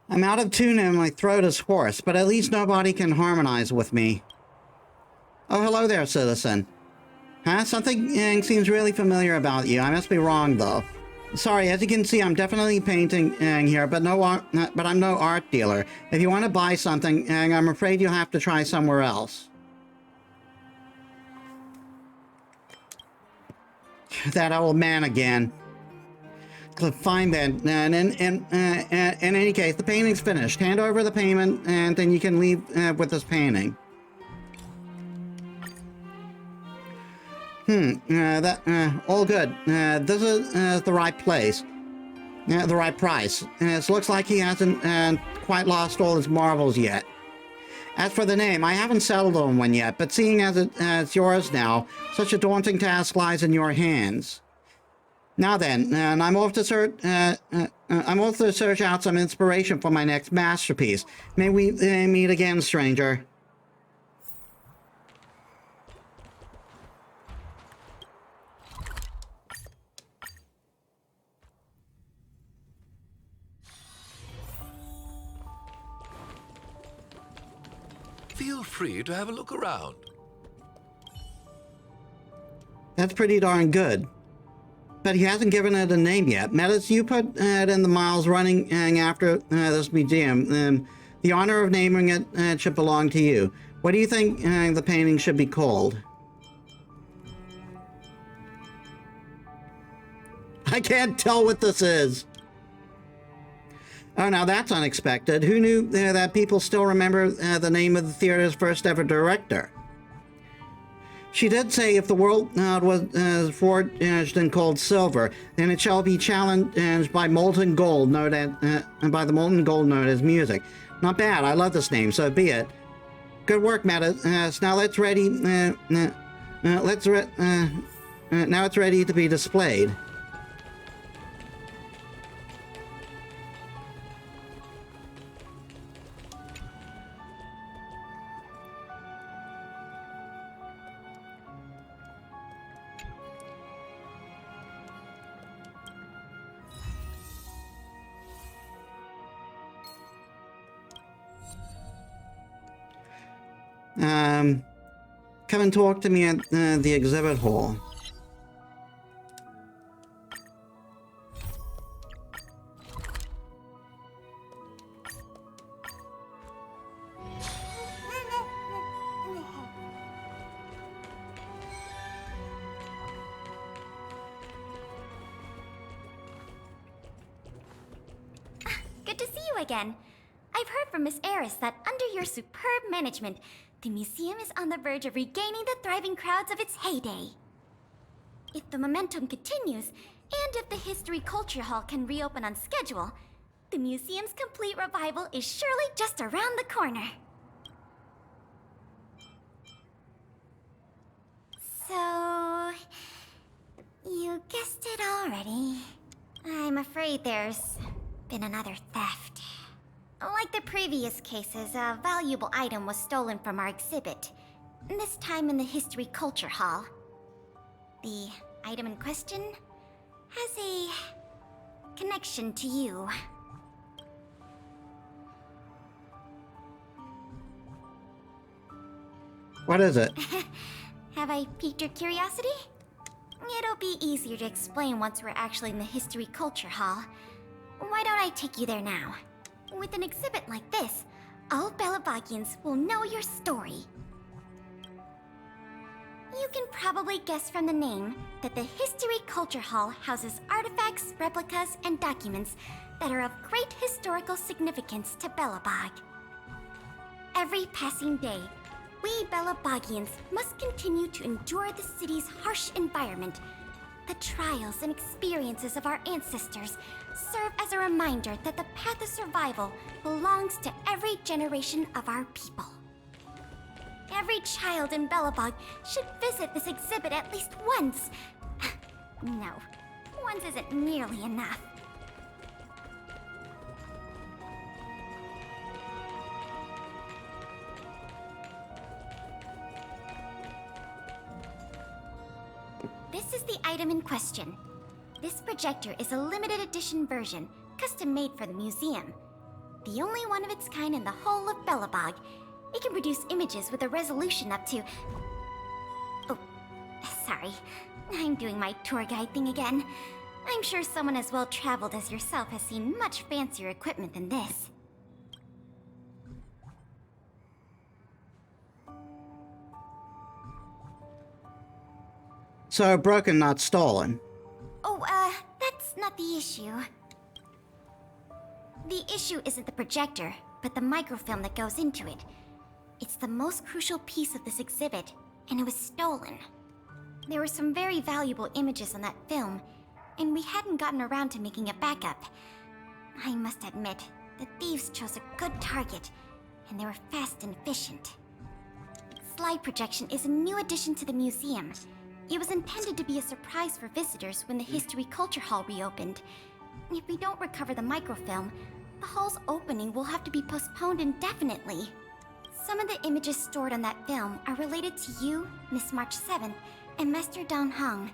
I'm out of tune and my throat is hoarse, but at least nobody can harmonize with me. Oh, hello there, citizen. Huh? Something seems really familiar about you. I must be wrong, though. Sorry, as you can see, I'm definitely painting here, but I'm no art dealer. If you want to buy something, I'm afraid you'll have to try somewhere else. That old man again. Fine then. In any case, the painting's finished. Hand over the payment, and then you can leave with this painting. All good. This is the right place. The right price. It looks like he hasn't quite lost all his marbles yet. As for the name, I haven't settled on one yet, but seeing as it's yours now, such a daunting task lies in your hands. Now then, I'm off to search out some inspiration for my next masterpiece. May we meet again, stranger. Feel free to have a look around. That's pretty darn good. but he hasn't given it a name yet. Metis, you put it in the miles running after this museum. The honor of naming it should belong to you. What do you think the painting should be called? I can't tell what this is. Oh, now that's unexpected. Who knew that people still remember the name of the theater's first ever director? She did say if the world was forged in cold silver, then it shall be challenged by molten gold, known as music. Not bad. I love this name. So be it. Good work, Metis. Now let's ready. Now it's ready to be displayed. Come and talk to me at the exhibit hall. Good to see you again. I've heard from Miss Eris that under your superb management, the museum is on the verge of regaining the thriving crowds of its heyday. If the momentum continues, and if the History Culture Hall can reopen on schedule, the museum's complete revival is surely just around the corner. So... you guessed it already. I'm afraid there's been another theft. Like the previous cases, a valuable item was stolen from our exhibit. This time in the History Culture Hall. The item in question has a connection to you. What is it? Have I piqued your curiosity? It'll be easier to explain once we're actually in the History Culture Hall. Why don't I take you there now? With an exhibit like this, all Belabagians will know your story. You can probably guess from the name that the History Culture Hall houses artifacts, replicas, and documents that are of great historical significance to Belobog. Every passing day, we Belabagians must continue to endure the city's harsh environment. The trials and experiences of our ancestors serve as a reminder that the path of survival belongs to every generation of our people. Every child in Belobog should visit this exhibit at least once. No, once isn't nearly enough. This is the item in question. This projector is a limited edition version, custom made for the museum. The only one of its kind in the whole of Belobog. It can produce images with a resolution up to... Oh, sorry. I'm doing my tour guide thing again. I'm sure someone as well-traveled as yourself has seen much fancier equipment than this. So broken, not stolen. Oh, that's not the issue. The issue isn't the projector, but the microfilm that goes into it. It's the most crucial piece of this exhibit, and it was stolen. There were some very valuable images on that film, and we hadn't gotten around to making a backup. I must admit, the thieves chose a good target, and they were fast and efficient. Slide projection is a new addition to the museum. It was intended to be a surprise for visitors when the History Culture Hall reopened. If we don't recover the microfilm, the hall's opening will have to be postponed indefinitely. Some of the images stored on that film are related to you, Miss March 7th, and Master Dong Hong.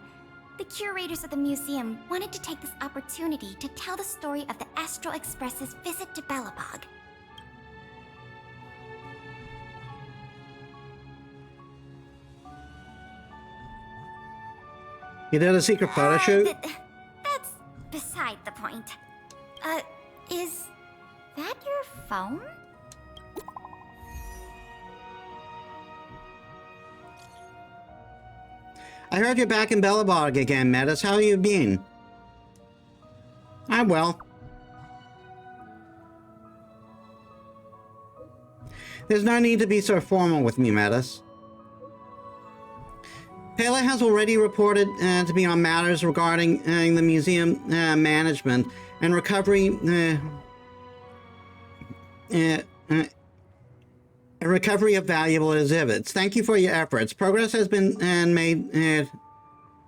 The curators of the museum wanted to take this opportunity to tell the story of the Astral Express's visit to Belobog. You did a secret photo shoot? That's beside the point. Is that your phone? I heard you're back in Bellabog again, Metis. How you been? I'm well. There's no need to be so formal with me, Metis. Pela has already reported to me on matters regarding the museum management and recovery of valuable exhibits. Thank you for your efforts. Progress has been made.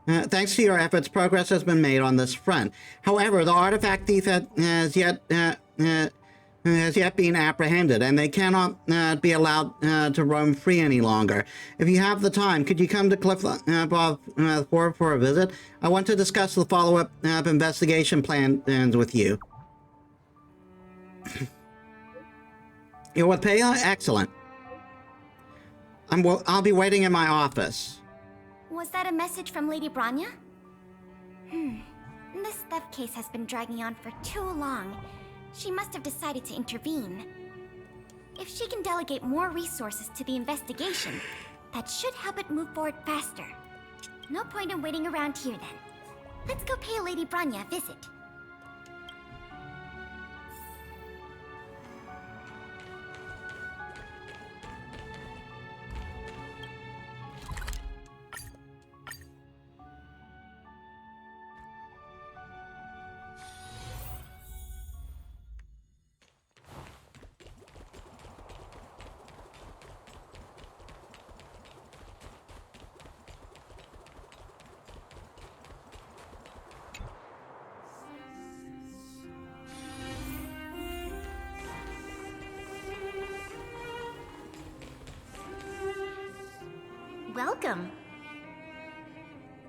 Thanks to your efforts, progress has been made on this front. However, the artifact thief has yet been apprehended, and they cannot be allowed to roam free any longer. If you have the time, could you come to Cliff Fort for a visit? I want to discuss the follow-up investigation plans with you. You're with Pela? Excellent. I'll be waiting in my office. Was that a message from Lady Branya? This theft case has been dragging on for too long. She must have decided to intervene. If she can delegate more resources to the investigation, that should help it move forward faster. No point in waiting around here then. Let's go pay Lady Branya a visit. Welcome.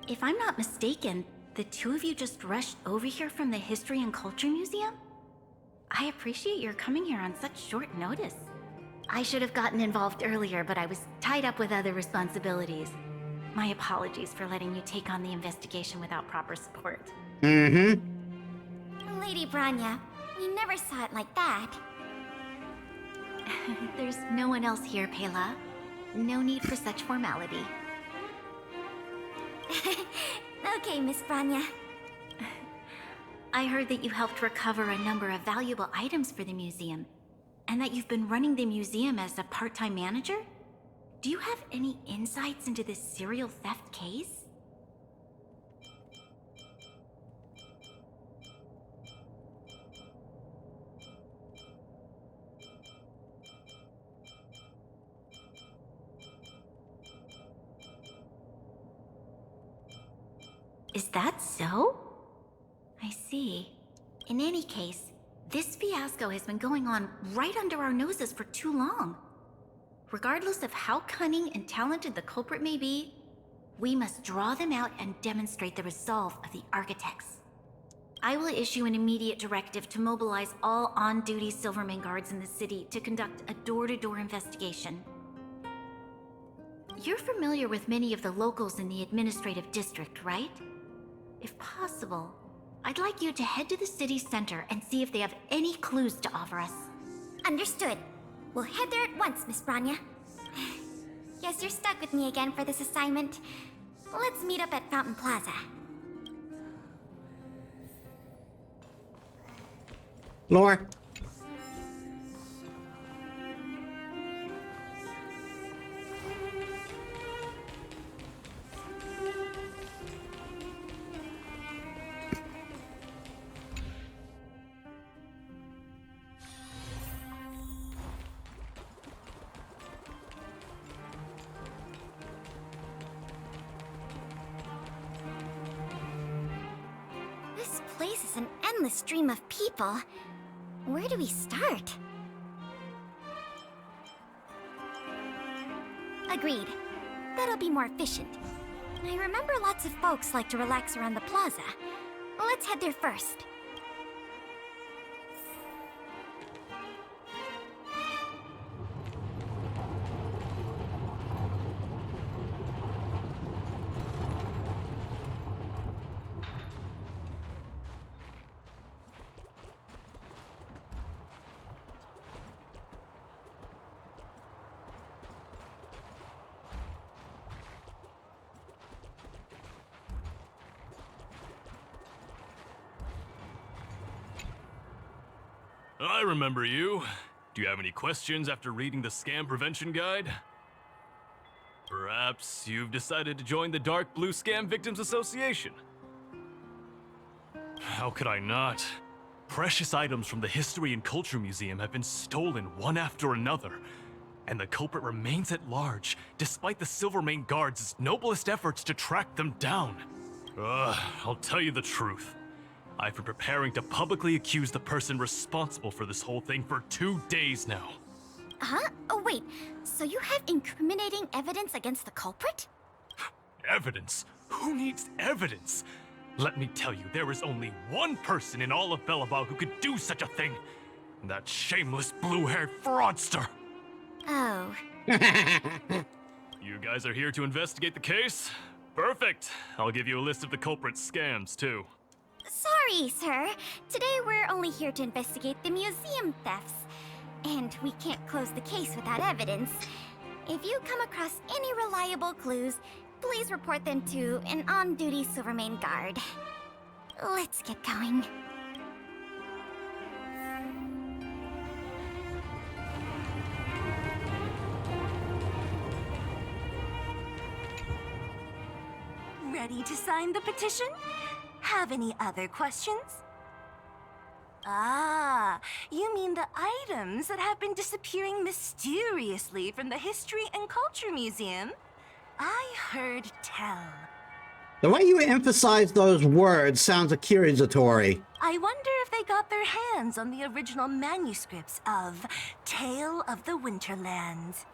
If I'm not mistaken, the two of you just rushed over here from the History and Culture Museum? I appreciate your coming here on such short notice. I should have gotten involved earlier, but I was tied up with other responsibilities. My apologies for letting you take on the investigation without proper support. Lady Branya, we never saw it like that. There's no one else here, Pela. No need for such formality. Okay, Miss Branya. I heard that you helped recover a number of valuable items for the museum, and that you've been running the museum as a part-time manager? Do you have any insights into this serial theft case? Is that so? I see. In any case, this fiasco has been going on right under our noses for too long. Regardless of how cunning and talented the culprit may be, we must draw them out and demonstrate the resolve of the architects. I will issue an immediate directive to mobilize all on-duty Silverman guards in the city to conduct a door-to-door investigation. You're familiar with many of the locals in the administrative district, right? If possible, I'd like you to head to the city center and see if they have any clues to offer us. Understood. We'll head there at once, Miss Branya. Guess you're stuck with me again for this assignment. Let's meet up at Fountain Plaza. Lore. This place is an endless stream of people. Where do we start? Agreed. That'll be more efficient. I remember lots of folks like to relax around the plaza. Let's head there first. I remember you. Do you have any questions after reading the Scam Prevention Guide? Perhaps you've decided to join the Dark Blue Scam Victims Association? How could I not? Precious items from the History and Culture Museum have been stolen one after another, and the culprit remains at large, despite the Silvermane Guards' noblest efforts to track them down. I'll tell you the truth. I've been preparing to publicly accuse the person responsible for this whole thing for 2 days now. Huh? Oh, wait. So you have incriminating evidence against the culprit? Evidence? Who needs evidence? Let me tell you, there is only one person in all of Bellabog who could do such a thing. That shameless blue-haired fraudster. Oh. You guys are here to investigate the case? Perfect. I'll give you a list of the culprit's scams, too. Sorry, sir. Today we're only here to investigate the museum thefts. And we can't close the case without evidence. If you come across any reliable clues, please report them to an on-duty Silvermane guard. Let's get going. Ready to sign the petition? Have any other questions? Ah, you mean the items that have been disappearing mysteriously from the History and Culture Museum? I heard tell. The way you emphasize those words sounds accusatory. I wonder if they got their hands on the original manuscripts of Tale of the Winterlands.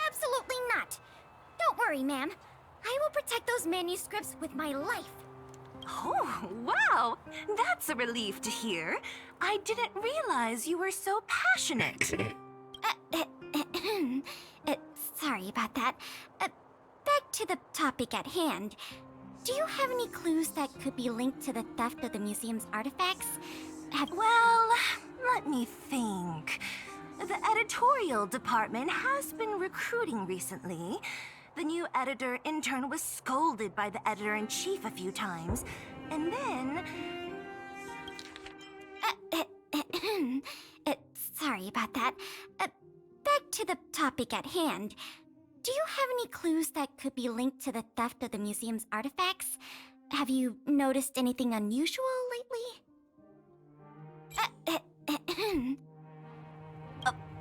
Absolutely not. Don't worry, ma'am. I will protect those manuscripts with my life. Oh, wow! That's a relief to hear. I didn't realize you were so passionate. Sorry about that. Back to the topic at hand. Do you have any clues that could be linked to the theft of the museum's artifacts? Well, let me think. The editorial department has been recruiting recently. The new editor-intern was scolded by the editor-in-chief a few times, and then... Sorry about that. Back to the topic at hand. Do you have any clues that could be linked to the theft of the museum's artifacts? Have you noticed anything unusual lately?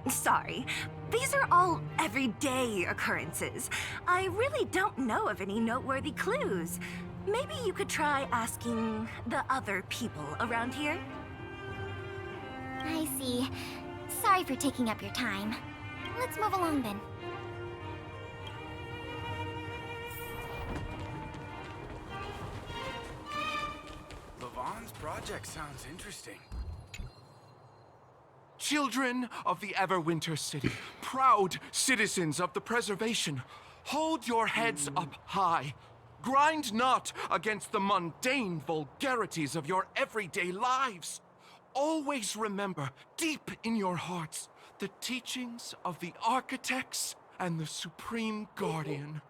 Sorry. These are all everyday occurrences. I really don't know of any noteworthy clues. Maybe you could try asking the other people around here? I see. Sorry for taking up your time. Let's move along then. Lavon's project sounds interesting. Children of the Everwinter City, proud citizens of the preservation, hold your heads up high. Grind not against the mundane vulgarities of your everyday lives. Always remember, deep in your hearts, the teachings of the architects and the Supreme Guardian.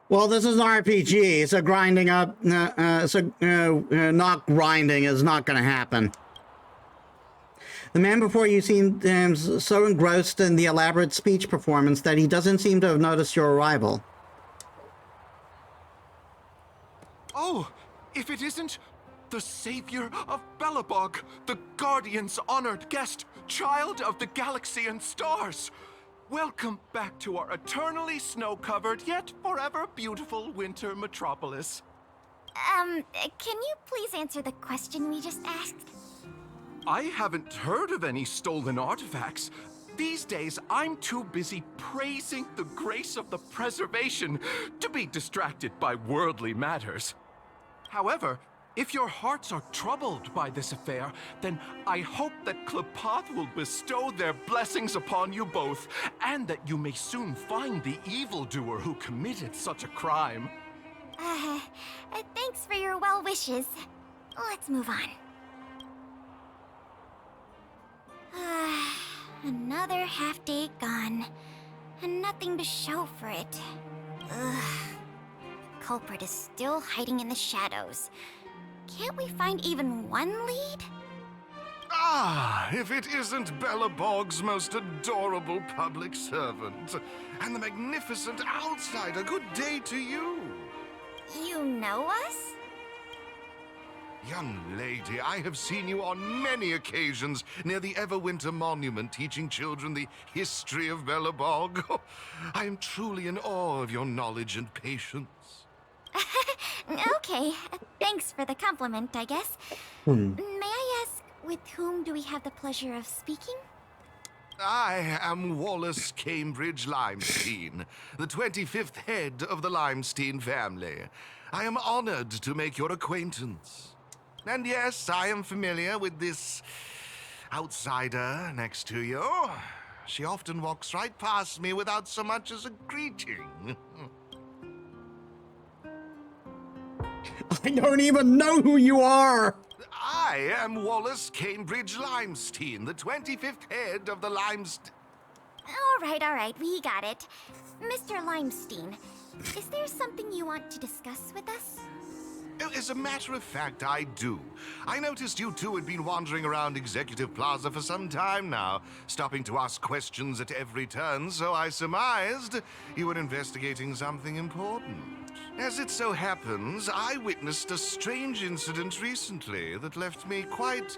Well, this is an RPG, so grinding up, not grinding is not going to happen. The man before you seemed so engrossed in the elaborate speech performance that he doesn't seem to have noticed your arrival. Oh, if it isn't the savior of Bellabog, the Guardian's honored guest, child of the galaxy and stars. Welcome back to our eternally snow-covered yet forever beautiful winter metropolis. Can you please answer the question we just asked? I haven't heard of any stolen artifacts. These days, I'm too busy praising the grace of the preservation to be distracted by worldly matters. However, if your hearts are troubled by this affair, then I hope that Klapoth will bestow their blessings upon you both, and that you may soon find the evildoer who committed such a crime. Thanks for your well wishes. Let's move on. Another half day gone, and nothing to show for it. Ugh. The culprit is still hiding in the shadows. Can't we find even one lead? Ah, if it isn't Belobog's most adorable public servant, and the magnificent outsider, good day to you. You know us? Young lady, I have seen you on many occasions near the Everwinter Monument teaching children the history of Belobog. I am truly in awe of your knowledge and patience. Okay, thanks for the compliment, I guess. May I ask, with whom do we have the pleasure of speaking? I am Wallace Cambridge Limestein, the 25th head of the Limestein family. I am honored to make your acquaintance. And yes, I am familiar with this outsider next to you. She often walks right past me without so much as a greeting. I don't even know who you are! I am Wallace Cambridge Limestein, the 25th head of the Limestein... All right, we got it. Mr. Limestein, is there something you want to discuss with us? As a matter of fact, I do. I noticed you two had been wandering around Executive Plaza for some time now, stopping to ask questions at every turn, so I surmised you were investigating something important. As it so happens, I witnessed a strange incident recently that left me quite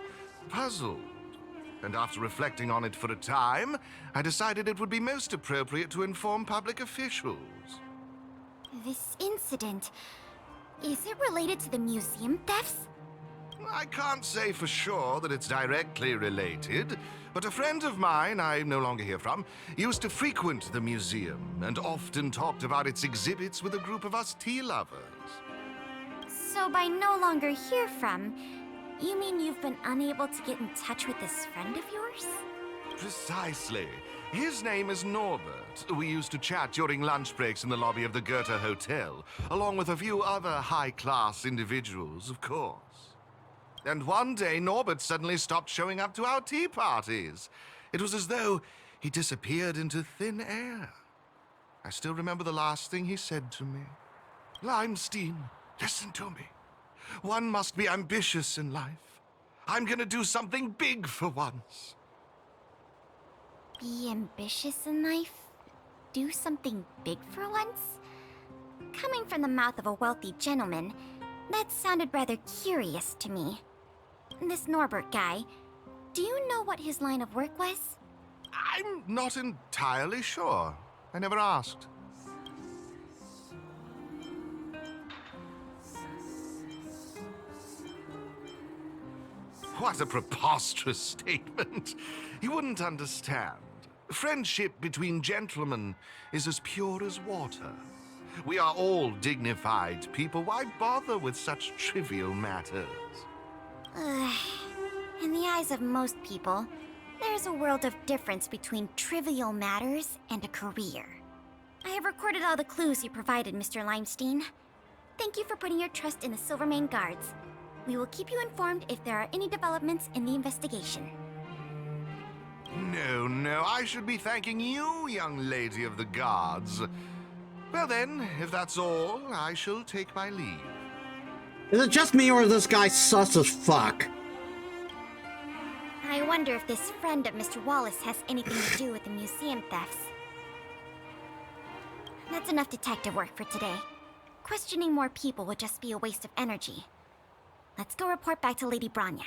puzzled. And after reflecting on it for a time, I decided it would be most appropriate to inform public officials. This incident, is it related to the museum thefts? I can't say for sure that it's directly related, but a friend of mine I no longer hear from used to frequent the museum and often talked about its exhibits with a group of us tea lovers. So by no longer hear from, you mean you've been unable to get in touch with this friend of yours? Precisely. His name is Norbert. We used to chat during lunch breaks in the lobby of the Goethe Hotel, along with a few other high-class individuals, of course. And one day, Norbert suddenly stopped showing up to our tea parties. It was as though he disappeared into thin air. I still remember the last thing he said to me. Limestein, listen to me. One must be ambitious in life. I'm gonna do something big for once. Be ambitious in life? Do something big for once? Coming from the mouth of a wealthy gentleman, that sounded rather curious to me. This Norbert guy, do you know what his line of work was? I'm not entirely sure. I never asked. What a preposterous statement. You wouldn't understand. Friendship between gentlemen is as pure as water. We are all dignified people. Why bother with such trivial matters? In the eyes of most people, there's a world of difference between trivial matters and a career. I have recorded all the clues you provided, Mr. Limestein. Thank you for putting your trust in the Silvermane Guards. We will keep you informed if there are any developments in the investigation. No, I should be thanking you, young lady of the Guards. Well then, if that's all, I shall take my leave. Is it just me or is this guy sus as fuck? I wonder if this friend of Mr. Wallace has anything to do with the museum thefts. That's enough detective work for today. Questioning more people would just be a waste of energy. Let's go report back to Lady Branya.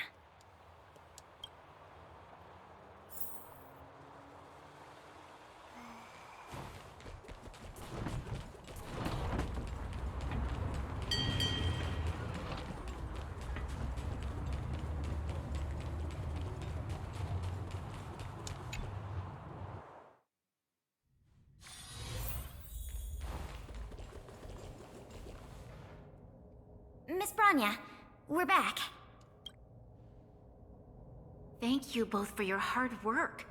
Miss Branya, we're back. Thank you both for your hard work.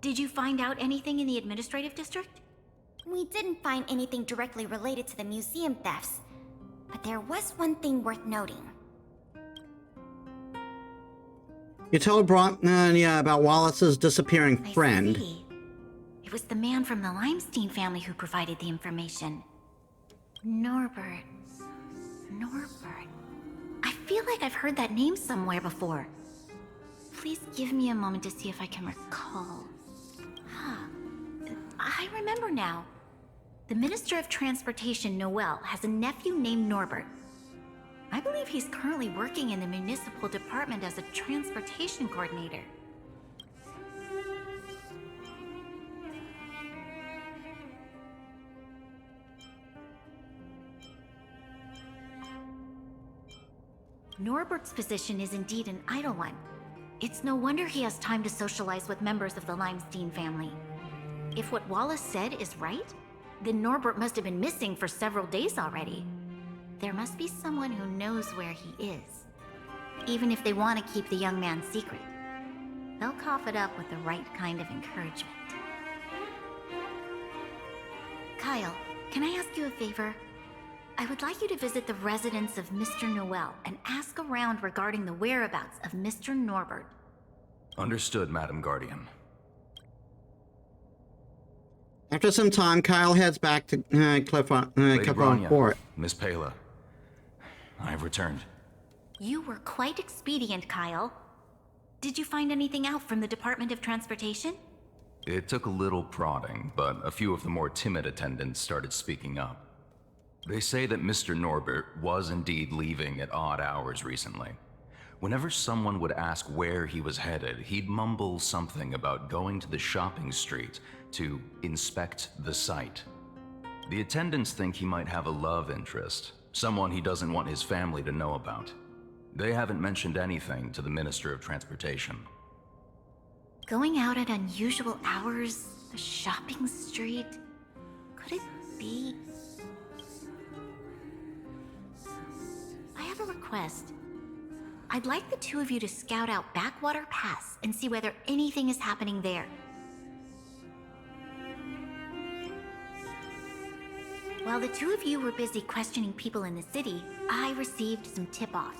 Did you find out anything in the administrative district? We didn't find anything directly related to the museum thefts, but there was one thing worth noting. You told Branya about Wallace's disappearing friend. I see. It was the man from the Limestein family who provided the information. Norbert. I feel like I've heard that name somewhere before. Please give me a moment to see if I can recall. I remember now. The Minister of Transportation, Noel, has a nephew named Norbert. I believe he's currently working in the municipal department as a transportation coordinator. Norbert's position is indeed an idle one. It's no wonder he has time to socialize with members of the Limestein family. If what Wallace said is right, then Norbert must have been missing for several days already. There must be someone who knows where he is. Even if they want to keep the young man secret, they'll cough it up with the right kind of encouragement. Kyle, can I ask you a favor? I would like you to visit the residence of Mr. Noel and ask around regarding the whereabouts of Mr. Norbert. Understood, Madam Guardian. After some time, Kyle heads back to Clifford Court. Miss Pela, I've returned. You were quite expedient, Kyle. Did you find anything out from the Department of Transportation? It took a little prodding, but a few of the more timid attendants started speaking up. They say that Mr. Norbert was indeed leaving at odd hours recently. Whenever someone would ask where he was headed, he'd mumble something about going to the shopping street to inspect the site. The attendants think he might have a love interest, someone he doesn't want his family to know about. They haven't mentioned anything to the Minister of Transportation. Going out at unusual hours, the shopping street, could it be? I have a request. I'd like the two of you to scout out Backwater Pass and see whether anything is happening there. While the two of you were busy questioning people in the city, I received some tip-offs.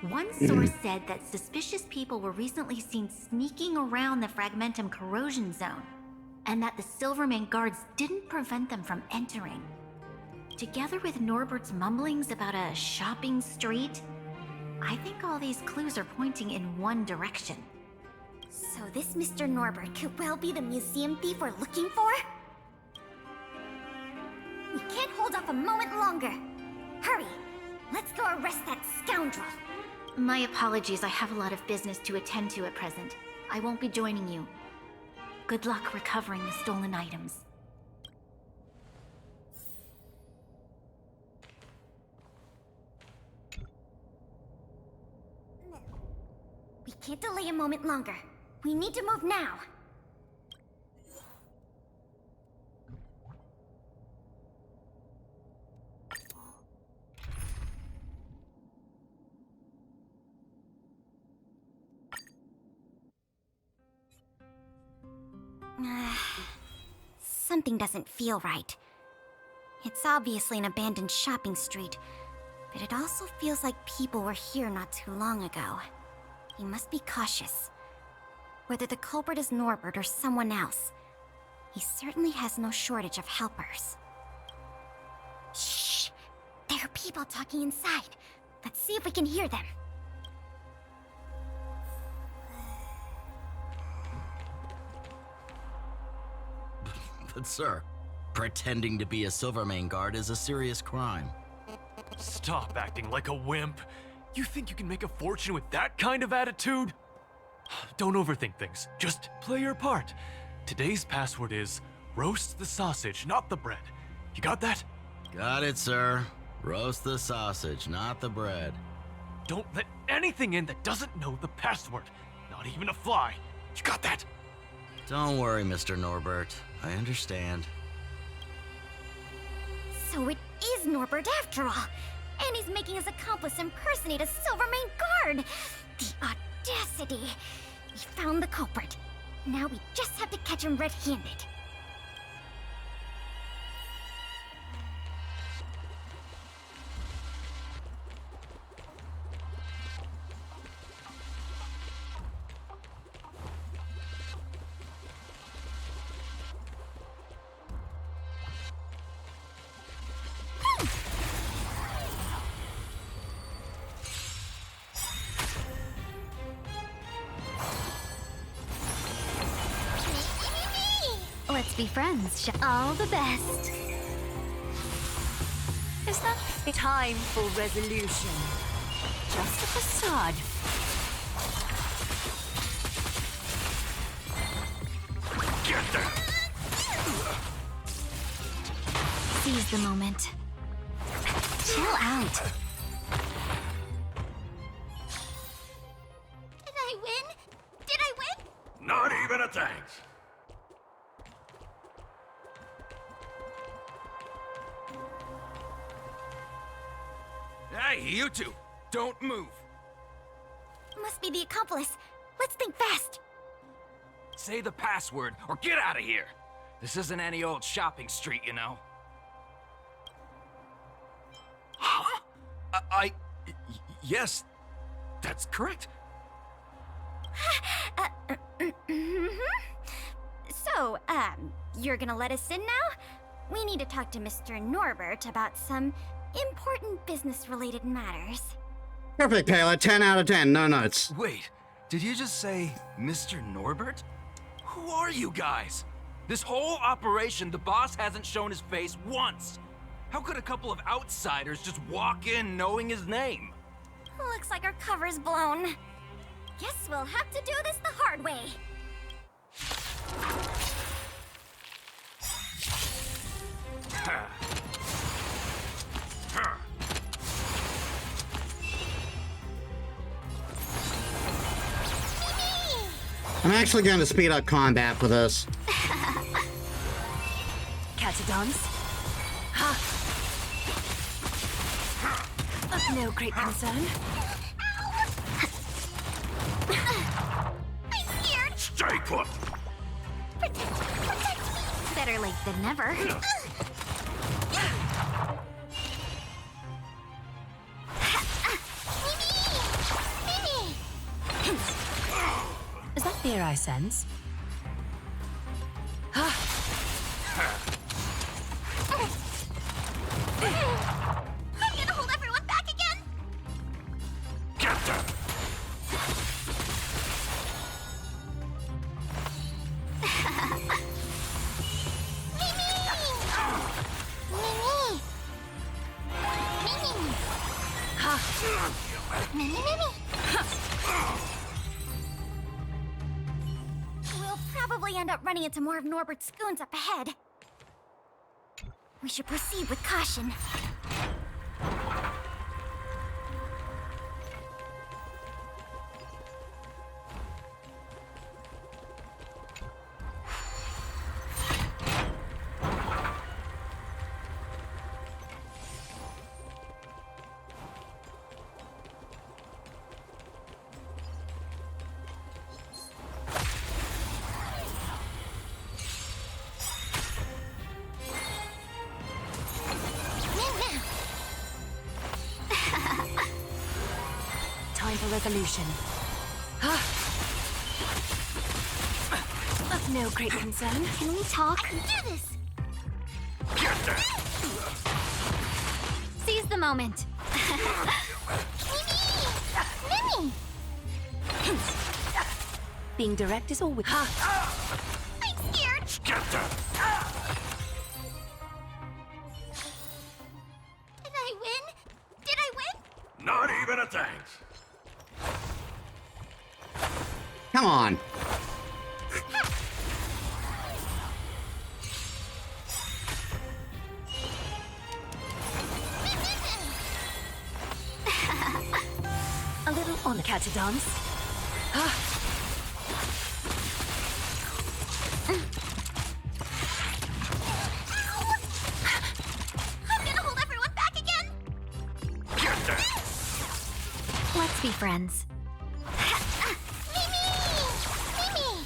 One source said that suspicious people were recently seen sneaking around the Fragmentum corrosion zone, and that the Silvermane guards didn't prevent them from entering. Together with Norbert's mumblings about a shopping street, I think all these clues are pointing in one direction. So this Mr. Norbert could well be the museum thief we're looking for? We can't hold off a moment longer. Hurry! Let's go arrest that scoundrel! My apologies, I have a lot of business to attend to at present. I won't be joining you. Good luck recovering the stolen items. We can't delay a moment longer. We need to move now. Something doesn't feel right. It's obviously an abandoned shopping street, but it also feels like people were here not too long ago. We must be cautious. Whether the culprit is Norbert or someone else, he certainly has no shortage of helpers. Shh! There are people talking inside. Let's see if we can hear them. But sir, pretending to be a Silvermane guard is a serious crime. Stop acting like a wimp. You think you can make a fortune with that kind of attitude? Don't overthink things. Just play your part. Today's password is roast the sausage, not the bread. You got that? Got it, sir. Roast the sausage, not the bread. Don't let anything in that doesn't know the password. Not even a fly. You got that? Don't worry, Mr. Norbert. I understand. So it is Norbert after all. And he's making his accomplice impersonate a Silvermane guard! The audacity! We found the culprit. Now we just have to catch him red-handed. Let's be friends. All the best. Is that a time for resolution? Just a facade. Get them! Seize the moment. Chill out. Did I win? Did I win? Not even a thanks. Hey, you two! Don't move! Must be the accomplice. Let's think fast. Say the password, or get out of here! This isn't any old shopping street, you know? Huh? Yes, that's correct. So, you're gonna let us in now? We need to talk to Mr. Norbert about some important business-related matters. Perfect, Taylor. 10 out of 10. No notes. Wait, did you just say Mr. Norbert? Who are you guys? This whole operation, the boss hasn't shown his face once. How could a couple of outsiders just walk in knowing his name? Looks like our cover's blown. Guess we'll have to do this the hard way. I'm actually going to speed up combat for this. Catadons? Ha! Of no great concern. I'm scared. Stay put. Protect me. Better late than never. Is that fear I sense? I'm gonna hold everyone back again. Get them! We'll probably end up running into more of Norbert's goons up ahead. We should proceed with caution. Time for resolution. Of no great concern. Can we talk? I can do this. Get them! Seize the moment. Mimi! Being direct is always. I'm scared. Get them! Did I win? Did I win? Not even a thanks. Come on. A little on Catadons. I'm gonna hold everyone back again. Get them! Let's be friends. Mimi!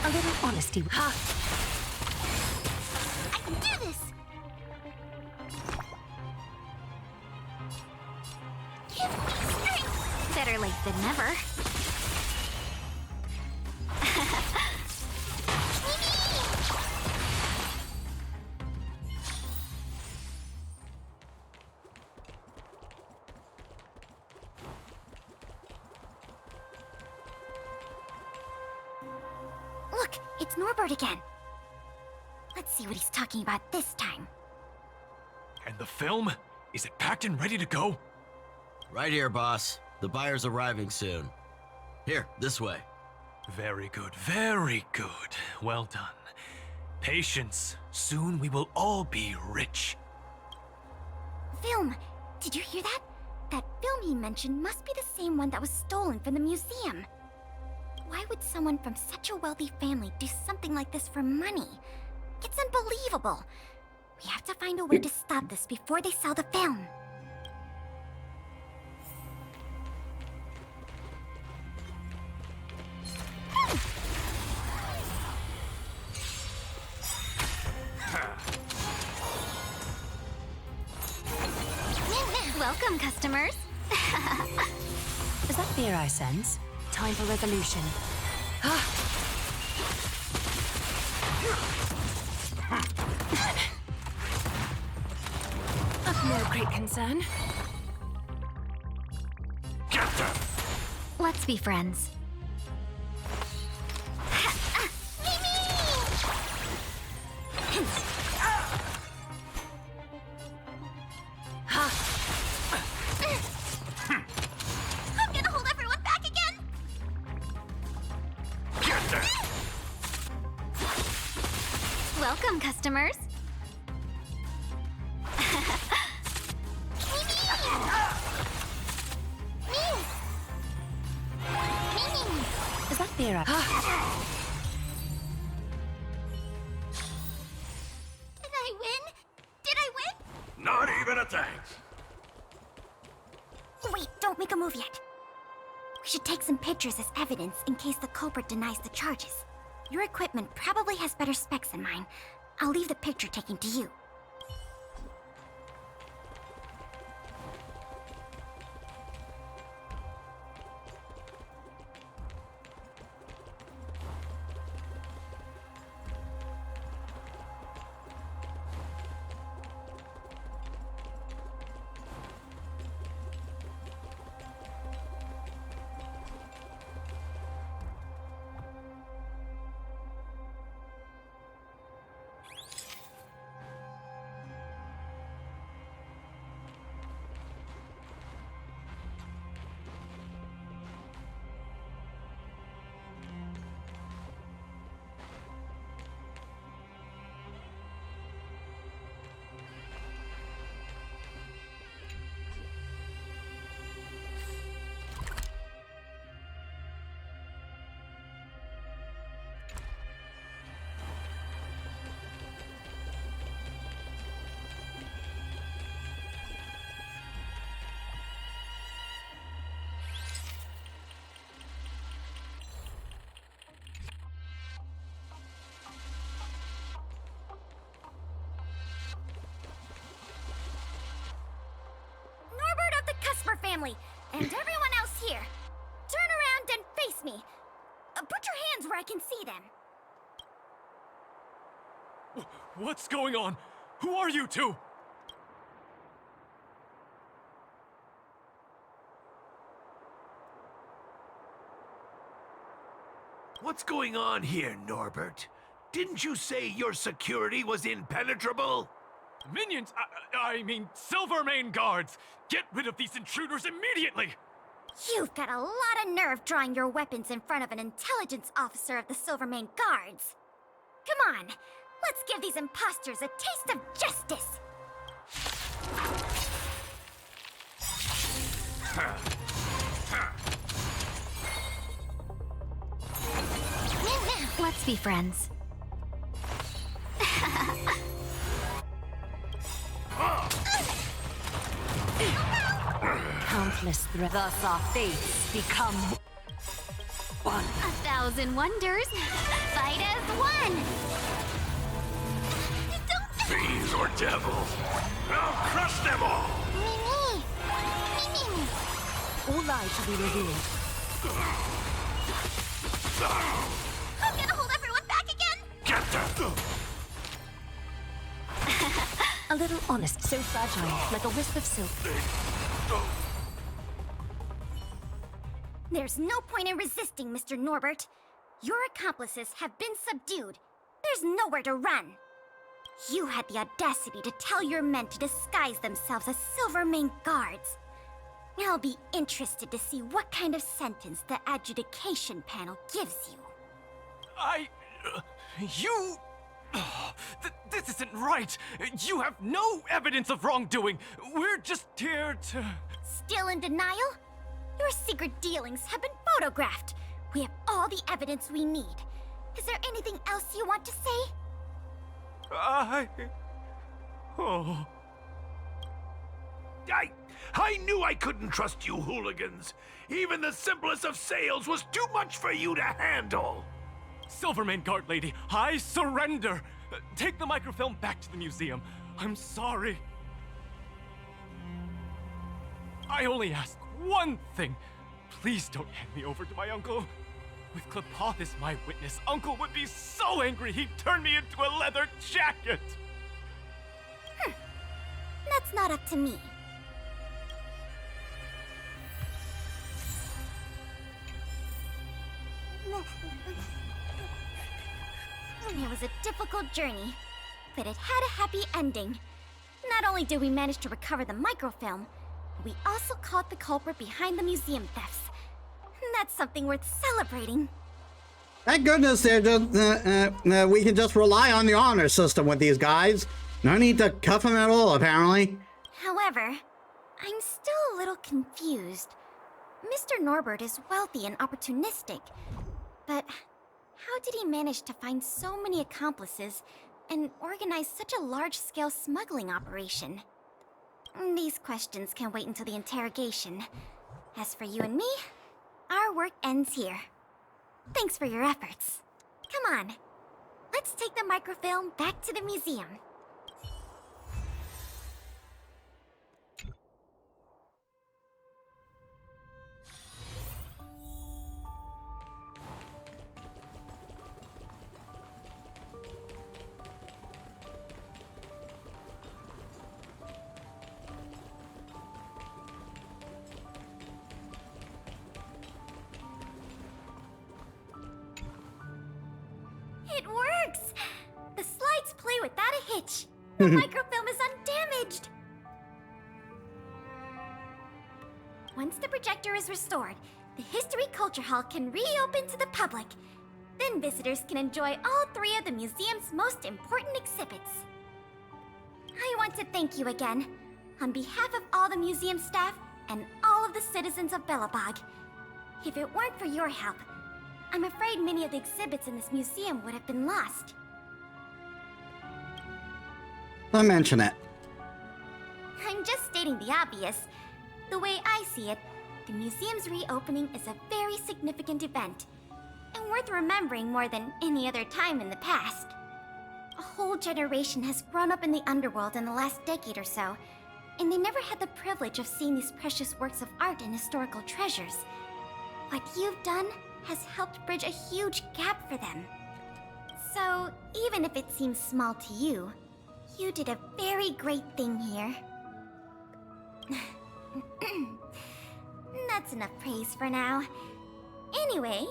A little honesty. I can do this. Give me strength. Better late than never. Look, It's Norbert again. Let's see what he's talking about this time. And the film? Is it packed and ready to go? Right here, boss. The buyer's arriving soon. Here, this way. Very good, very good. Well done. Patience. Soon we will all be rich. Film! Did you hear that? That film he mentioned must be the same one that was stolen from the museum. Why would someone from such a wealthy family do something like this for money? It's unbelievable. We have to find a way to stop this before they sell the film. Welcome, customers. Is that fear I sense? Time for revolution. Of no great concern. Get them! Let's be friends. I'm gonna hold everyone back again! Get them! Welcome, customers. Is that fear I... Did I win? Did I win? Not even a thanks. Wait, don't make a move yet. We should take some pictures as evidence in case the culprit denies the charges. Your equipment probably has better specs than mine. I'll leave the picture taking to you. Family, and everyone else here. Turn around and face me. Put your hands where I can see them. What's going on? Who are you two? What's going on here, Norbert? Didn't you say your security was impenetrable? Minions! I mean, Silvermane guards! Get rid of these intruders immediately! You've got a lot of nerve drawing your weapons in front of an intelligence officer of the Silvermane Guards. Come on, let's give these imposters a taste of justice! Let's be friends. Countless threats. Thus our fates become one. 1,000 wonders. Fight as one. Fiends or devils! I'll crush them all! Mimi! Mimi! All lies shall be revealed. I'm gonna hold everyone back again! Get them! A little honest, so fragile, like a wisp of silk. There's no point in resisting, Mr. Norbert. Your accomplices have been subdued. There's nowhere to run. You had the audacity to tell your men to disguise themselves as Silvermane guards. I'll be interested to see what kind of sentence the adjudication panel gives you. This isn't right! You have no evidence of wrongdoing! We're just here to... Still in denial? Your secret dealings have been photographed. We have all the evidence we need. Is there anything else you want to say? I knew I couldn't trust you hooligans. Even the simplest of sales was too much for you to handle. Silvermane Guard Lady, I surrender! Take the microfilm back to the museum. I'm sorry. I only ask one thing. Please don't hand me over to my uncle. With Klapoth as my witness, Uncle would be so angry he'd turn me into a leather jacket! That's not up to me. It was a difficult journey, but it had a happy ending. Not only did we manage to recover the microfilm, we also caught the culprit behind the museum thefts. That's something worth celebrating. Thank goodness we can just rely on the honor system with these guys. No need to cuff them at all, apparently. However, I'm still a little confused. Mr. Norbert is wealthy and opportunistic, but how did he manage to find so many accomplices and organize such a large-scale smuggling operation? These questions can wait until the interrogation. As for you and me, our work ends here. Thanks for your efforts. Come on, let's take the microfilm back to the museum. It works! The slides play without a hitch. The microfilm is undamaged. Once the projector is restored, the History Culture Hall can reopen to the public. Then visitors can enjoy all three of the museum's most important exhibits. I want to thank you again, on behalf of all the museum staff and all of the citizens of Belobog. If it weren't for your help, I'm afraid many of the exhibits in this museum would have been lost. Don't mention it. I'm just stating the obvious. The way I see it, the museum's reopening is a very significant event, and worth remembering more than any other time in the past. A whole generation has grown up in the underworld in the last decade or so, and they never had the privilege of seeing these precious works of art and historical treasures. What you've done has helped bridge a huge gap for them. So, even if it seems small to you, you did a very great thing here. That's enough praise for now. Anyway,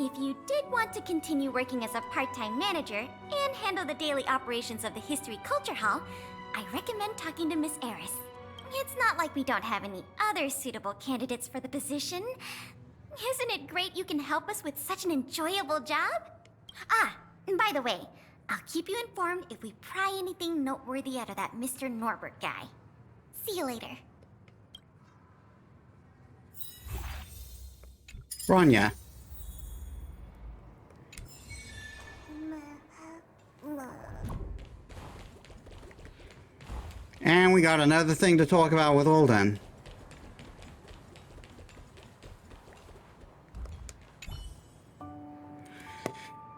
if you did want to continue working as a part-time manager and handle the daily operations of the History Culture Hall, I recommend talking to Miss Eris. It's not like we don't have any other suitable candidates for the position. Isn't it great you can help us with such an enjoyable job? Ah, and by the way, I'll keep you informed if we pry anything noteworthy out of that Mr. Norbert guy. See you later. Ronya. And we got another thing to talk about with Ulden.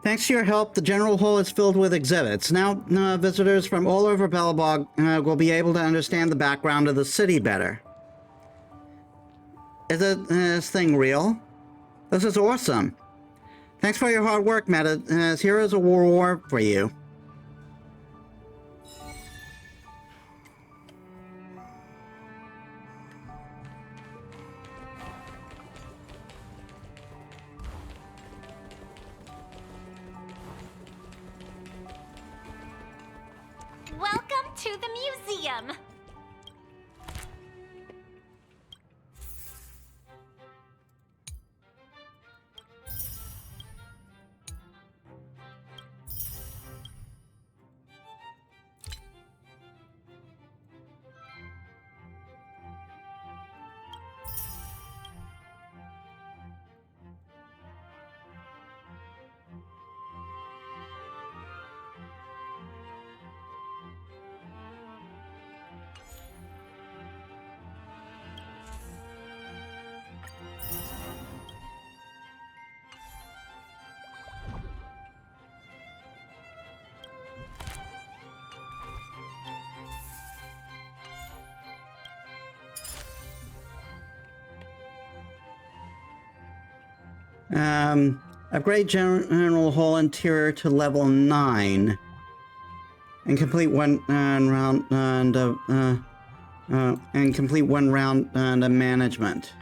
Thanks to your help, the general hall is filled with exhibits. Now, visitors from all over Belobog will be able to understand the background of the city better. Is this thing real? This is awesome. Thanks for your hard work, Metis. Here is a reward for you. the museum! Upgrade General Hall interior to level 9. And complete one round and complete one round of management.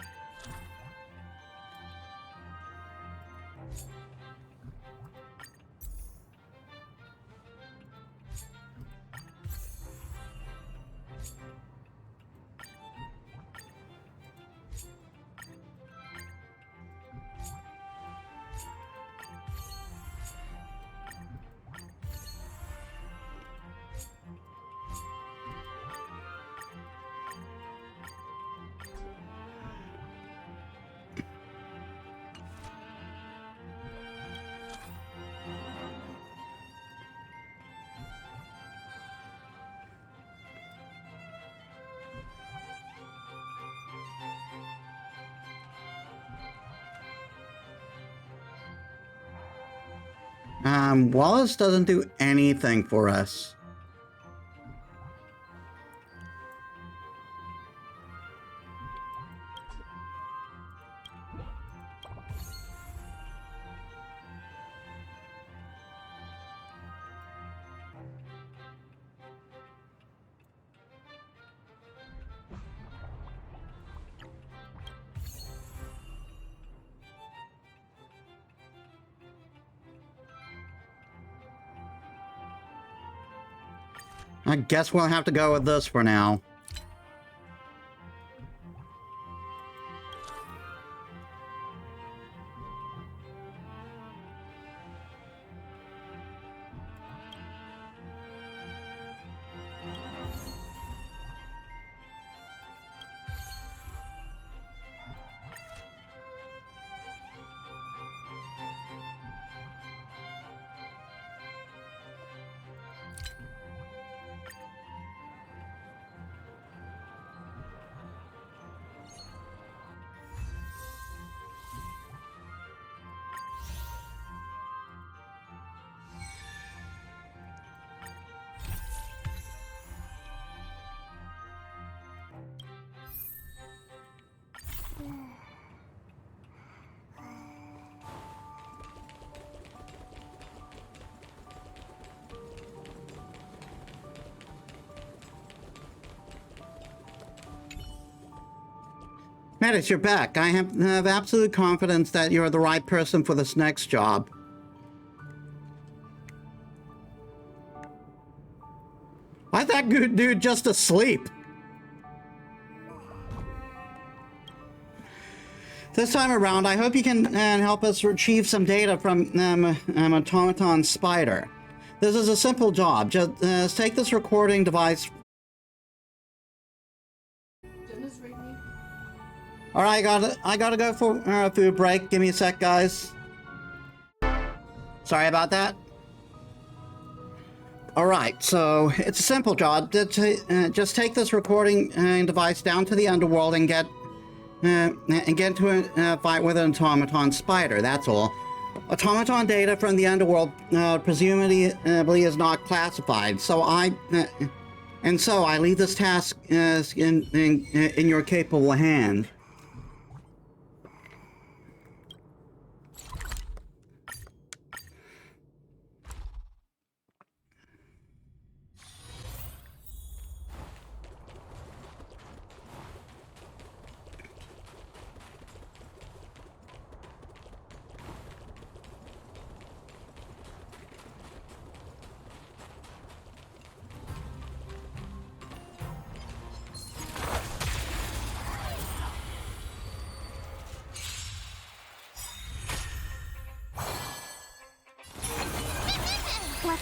Wallace doesn't do anything for us. I guess we'll have to go with this for now. Metis, you're back. I have absolute confidence that you're the right person for this next job. Why's that good dude just asleep? This time around, I hope you can help us retrieve some data from Automaton Spider. This is a simple job. Just take this recording device. All right, I gotta go for a food break. Give me a sec, guys. Sorry about that. All right, so it's a simple job. Just take this recording device down to the underworld and get into a fight with an automaton spider. That's all. Automaton data from the underworld presumably is not classified. So I leave this task in your capable hand.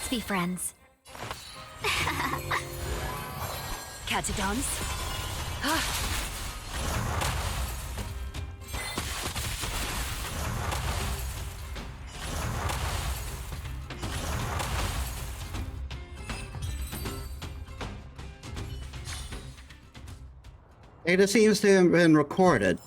Let's be friends. Catadons? Data seems to have been recorded.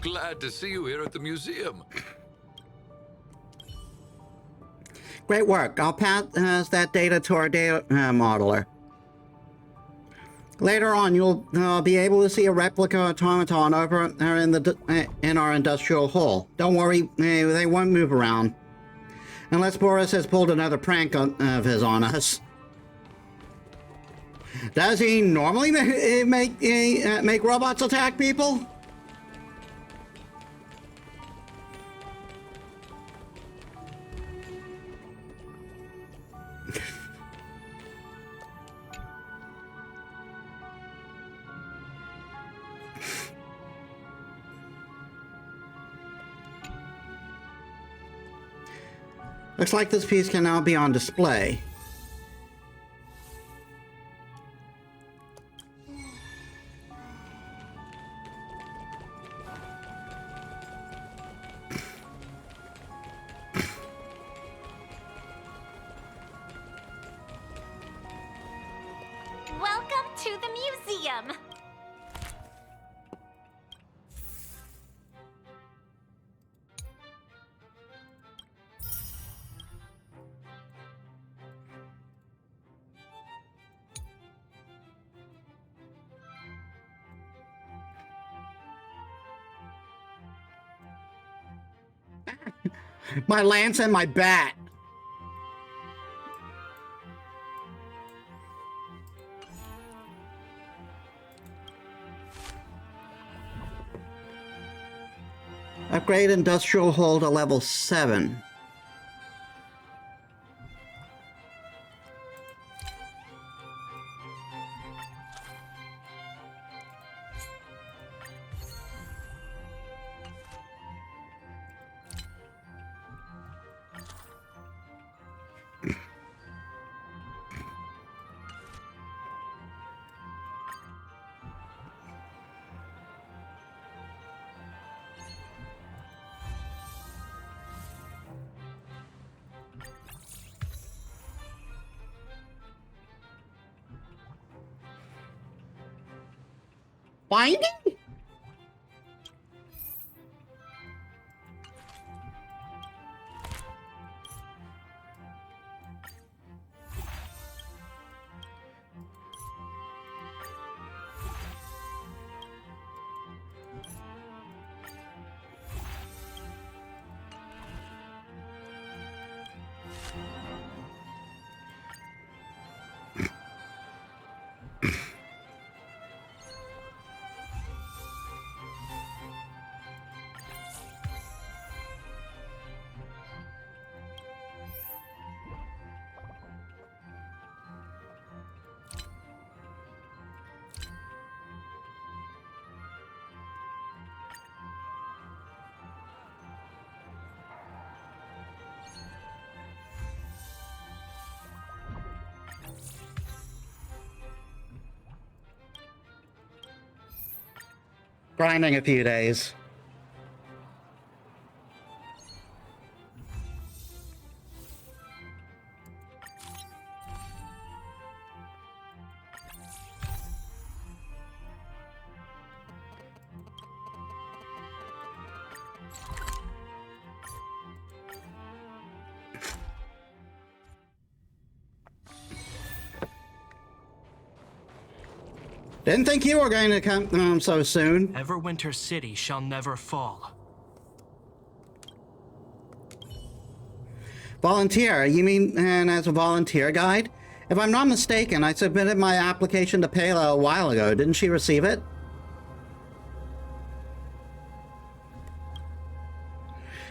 Glad to see you here at the museum. Great work. I'll pass that data to our data modeler. Later on, you'll be able to see a replica automaton over in our industrial hall. Don't worry, they won't move around. Unless Boris has pulled another prank of his on us. Does he normally make robots attack people? Looks like this piece can now be on display. Welcome to the museum! My lance and my bat. Upgrade industrial hull to level 7. Finding? Grinding a few days. Didn't think you were going to come so soon. Everwinter City shall never fall. Volunteer? You mean as a volunteer guide? If I'm not mistaken, I submitted my application to Payla a while ago. Didn't she receive it?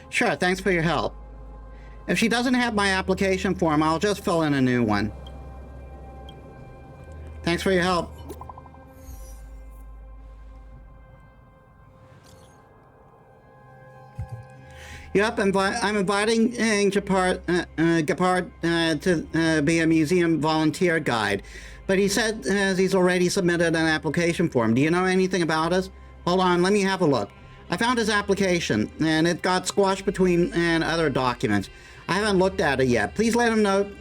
Sure, thanks for your help. If she doesn't have my application form, I'll just fill in a new one. Thanks for your help. Yep, I'm inviting Gepard to be a museum volunteer guide. But he said he's already submitted an application form. Do you know anything about us? Hold on, let me have a look. I found his application, and it got squashed between other documents. I haven't looked at it yet. Please let him know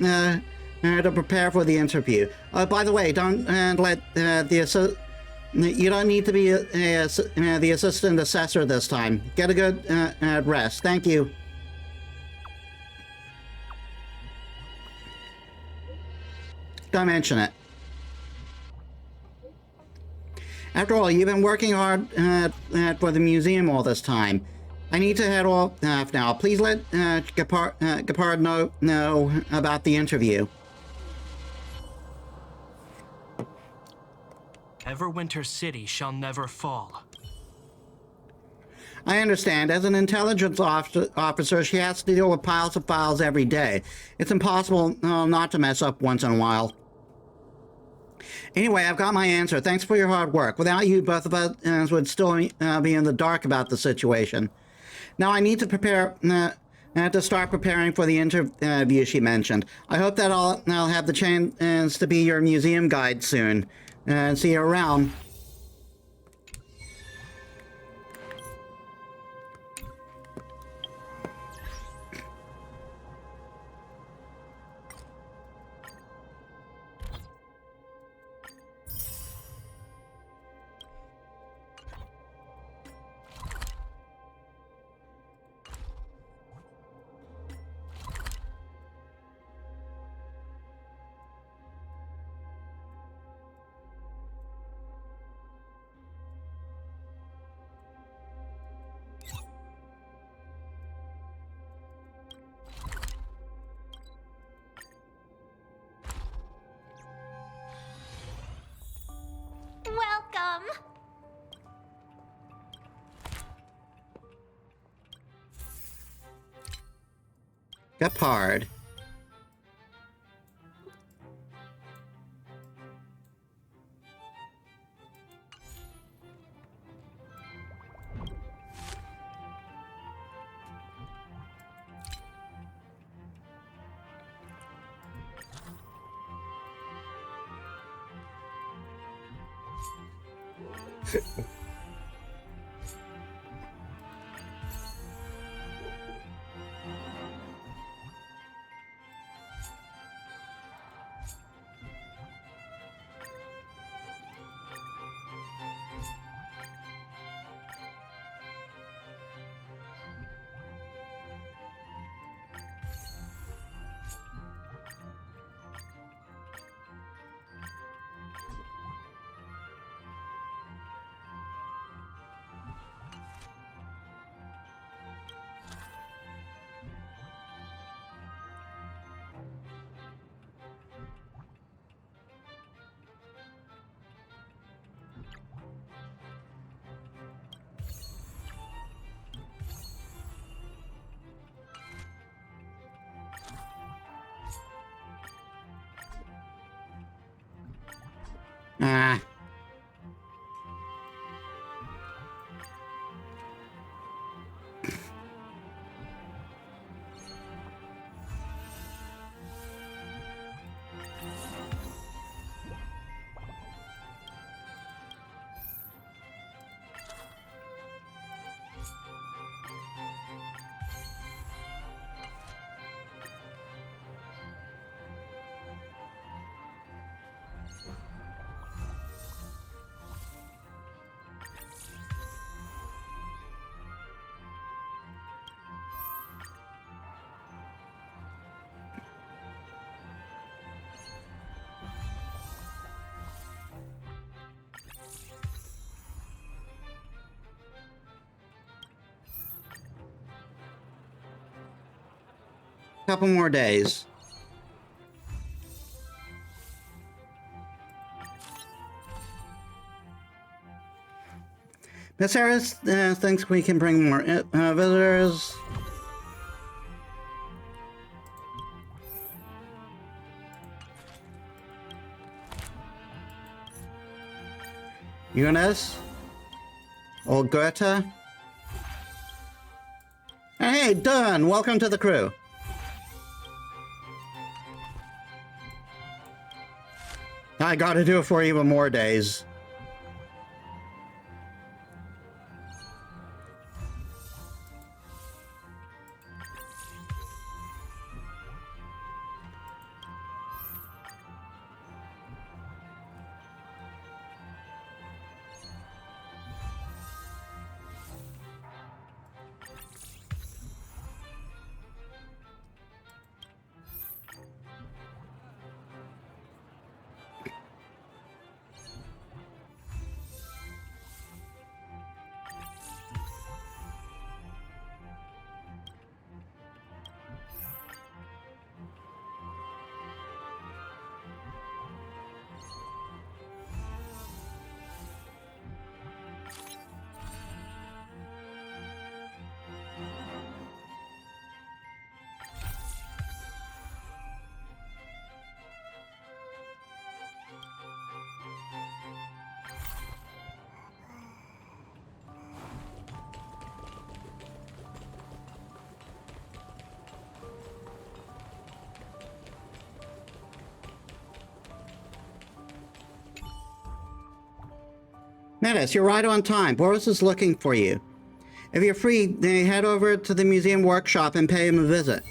to prepare for the interview. By the way, don't let you don't need to be the assistant assessor this time. Get a good rest. Thank you. Don't mention it. After all, you've been working hard for the museum all this time. I need to head off now. Please let Gepard know about the interview. Everwinter City shall never fall. I understand. As an intelligence officer, she has to deal with piles of files every day. It's impossible not to mess up once in a while. Anyway, I've got my answer. Thanks for your hard work. Without you, both of us would still be in the dark about the situation. Now I need to prepare to start preparing for the interview she mentioned. I hope that I'll have the chance to be your museum guide soon. See you around. Welcome! Gepard. Ah. Couple more days. Miss Harris thinks we can bring more visitors. Eunice? Old Goethe? Hey, Dunn! Welcome to the crew. I gotta do it for even more days. Metis, you're right on time. Boris is looking for you. If you're free, head over to the museum workshop and pay him a visit.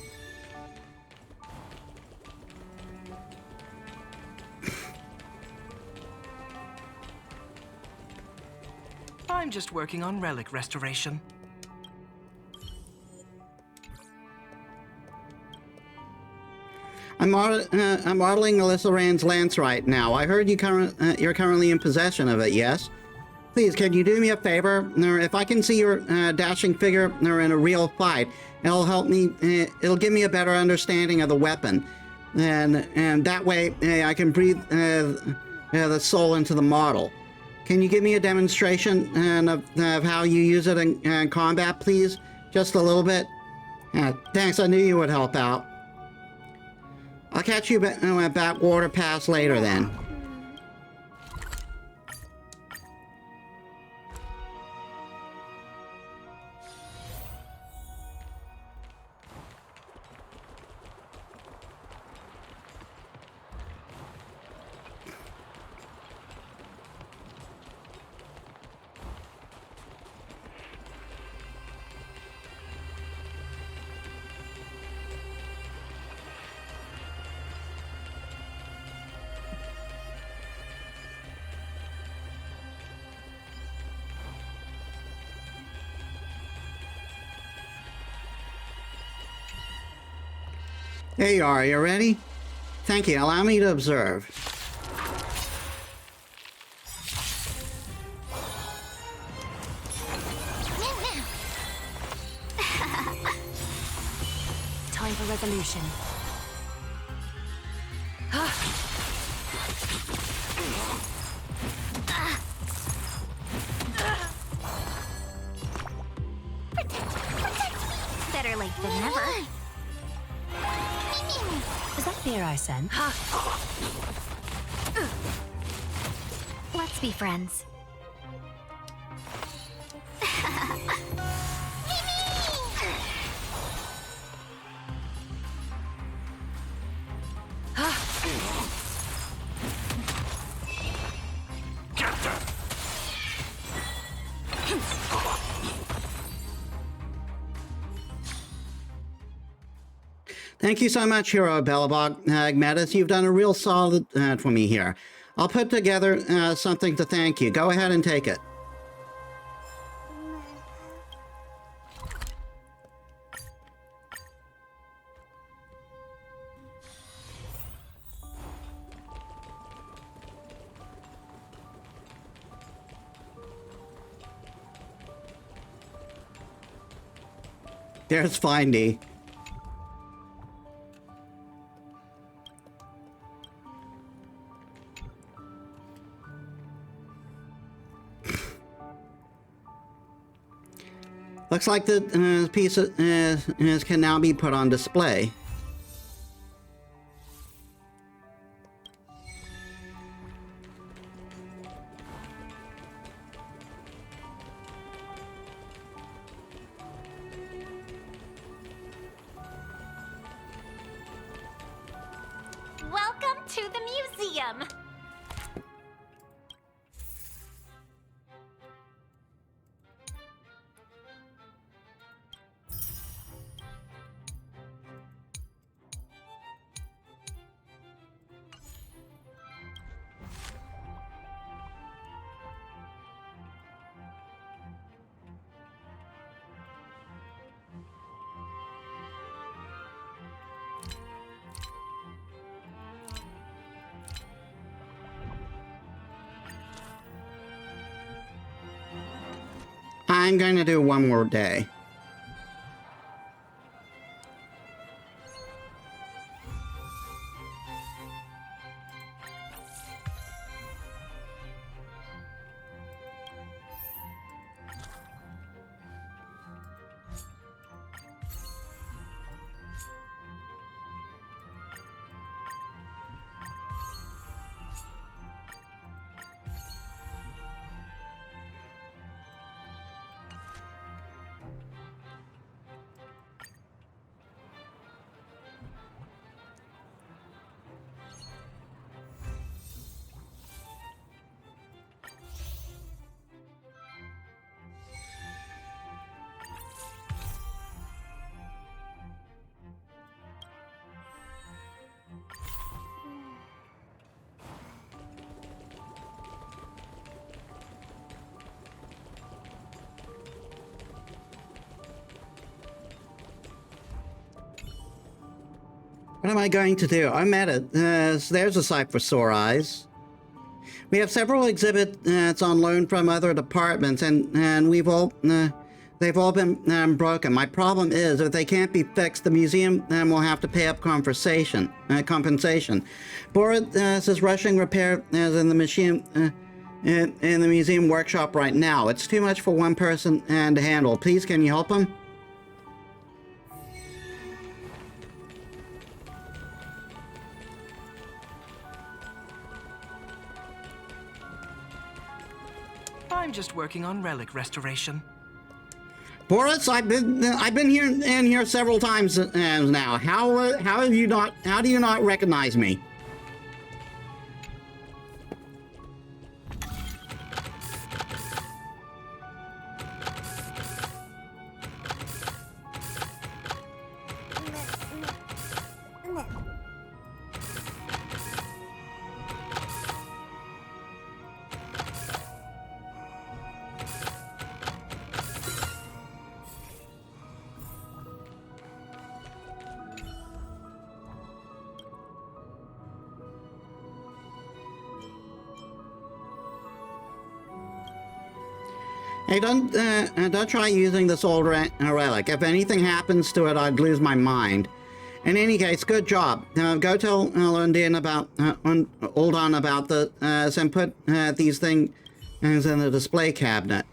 I'm just working on relic restoration. I'm modeling Alyssa Rand's lance right now. I heard you're currently in possession of it, yes? Please, can you do me a favor? If I can see your dashing figure in a real fight, it'll help me, it'll give me a better understanding of the weapon. And that way, I can breathe the soul into the model. Can you give me a demonstration of how you use it in combat, please? Just a little bit? Thanks, I knew you would help out. I'll catch you at Backwater Pass later then. There you are. You ready? Thank you. Allow me to observe. Time for resolution. Better late than never. Is that fear I sense? Let's be friends. Thank you so much, Hero Bellabog. Metis, you've done a real solid for me here. I'll put together something to thank you. Go ahead and take it. There's Findy. Looks like the piece can now be put on display. to the museum. I'm going to do one more day. What am I going to do? I'm at it. There's a sight for sore eyes. We have several exhibits on loan from other departments, and they've all been broken. My problem is, if they can't be fixed, the museum will have to pay up compensation. Boris is rushing repair in the machine in the museum workshop right now. It's too much for one person to handle. Please, can you help him? I'm just working on relic restoration. Boris, I've been here in here several times now. How do you not recognize me? Hey, don't try using this old relic. If anything happens to it, I'd lose my mind. In any case, good job. Go tell Undine about Uldan about this and put these things in the display cabinet.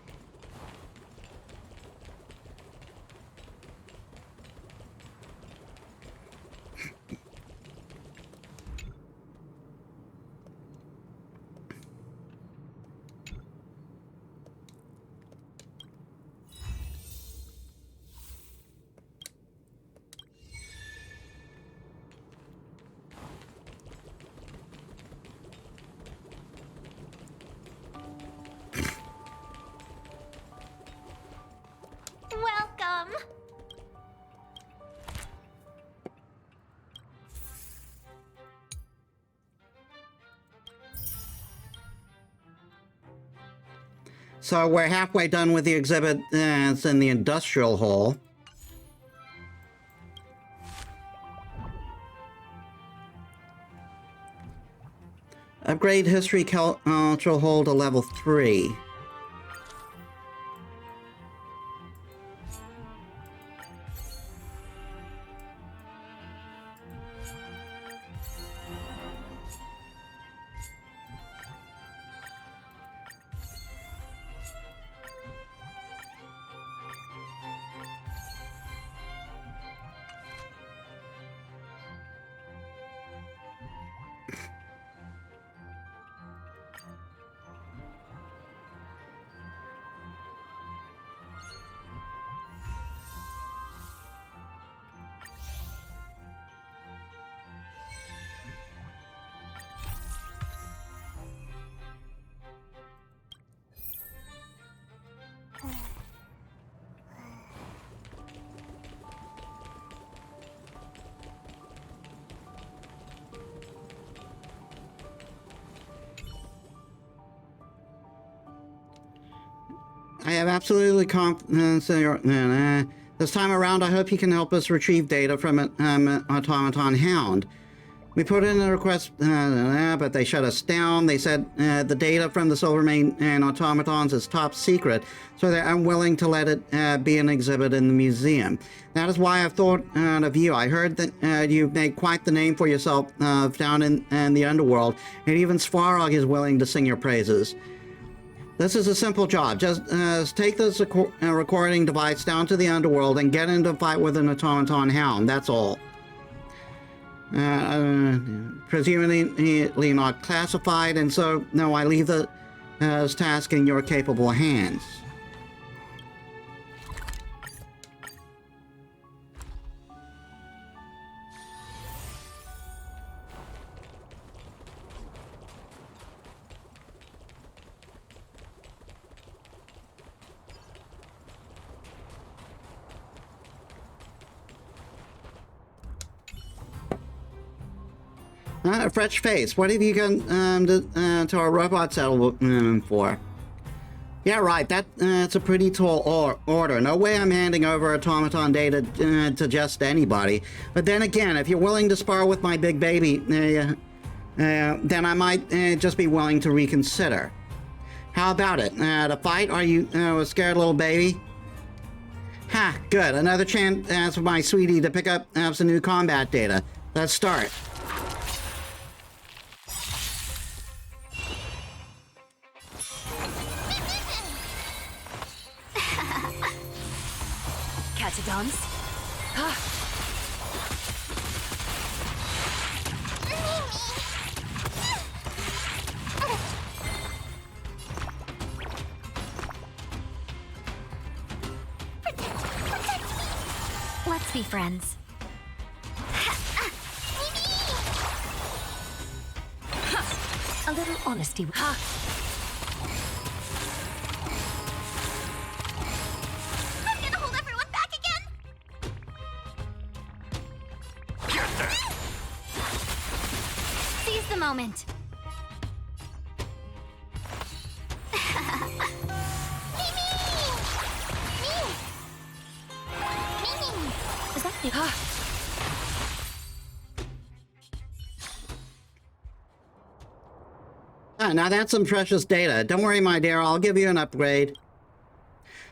Welcome. So we're halfway done with the exhibit. It's in the industrial hall. Upgrade history cultural hall to level 3. I have absolutely confidence in your... this time around, I hope you can help us retrieve data from an automaton hound. We put in a request, but they shut us down. They said the data from the Silvermane and automatons is top secret, so they're unwilling to let it be an exhibit in the museum. That is why I've thought of you. I heard that you've made quite the name for yourself down in the underworld, and even Svarog is willing to sing your praises. This is a simple job. Just take this recording device down to the underworld and get into a fight with an automaton hound. That's all. Presumably not classified, and so, no, I leave the task in your capable hands. A fresh face. What have you gone to our robot settlement for? Yeah, right. That's a pretty tall order. No way I'm handing over automaton data to just anybody. But then again, if you're willing to spar with my big baby, then I might just be willing to reconsider. How about it? To fight? Are you a scared little baby? Ha, good. Another chance for my sweetie to pick up some new combat data. Let's start. Catadons? Let's be friends. A little honesty. Moment. Is that the... Now that's some precious data. Don't worry, my dear, I'll give you an upgrade.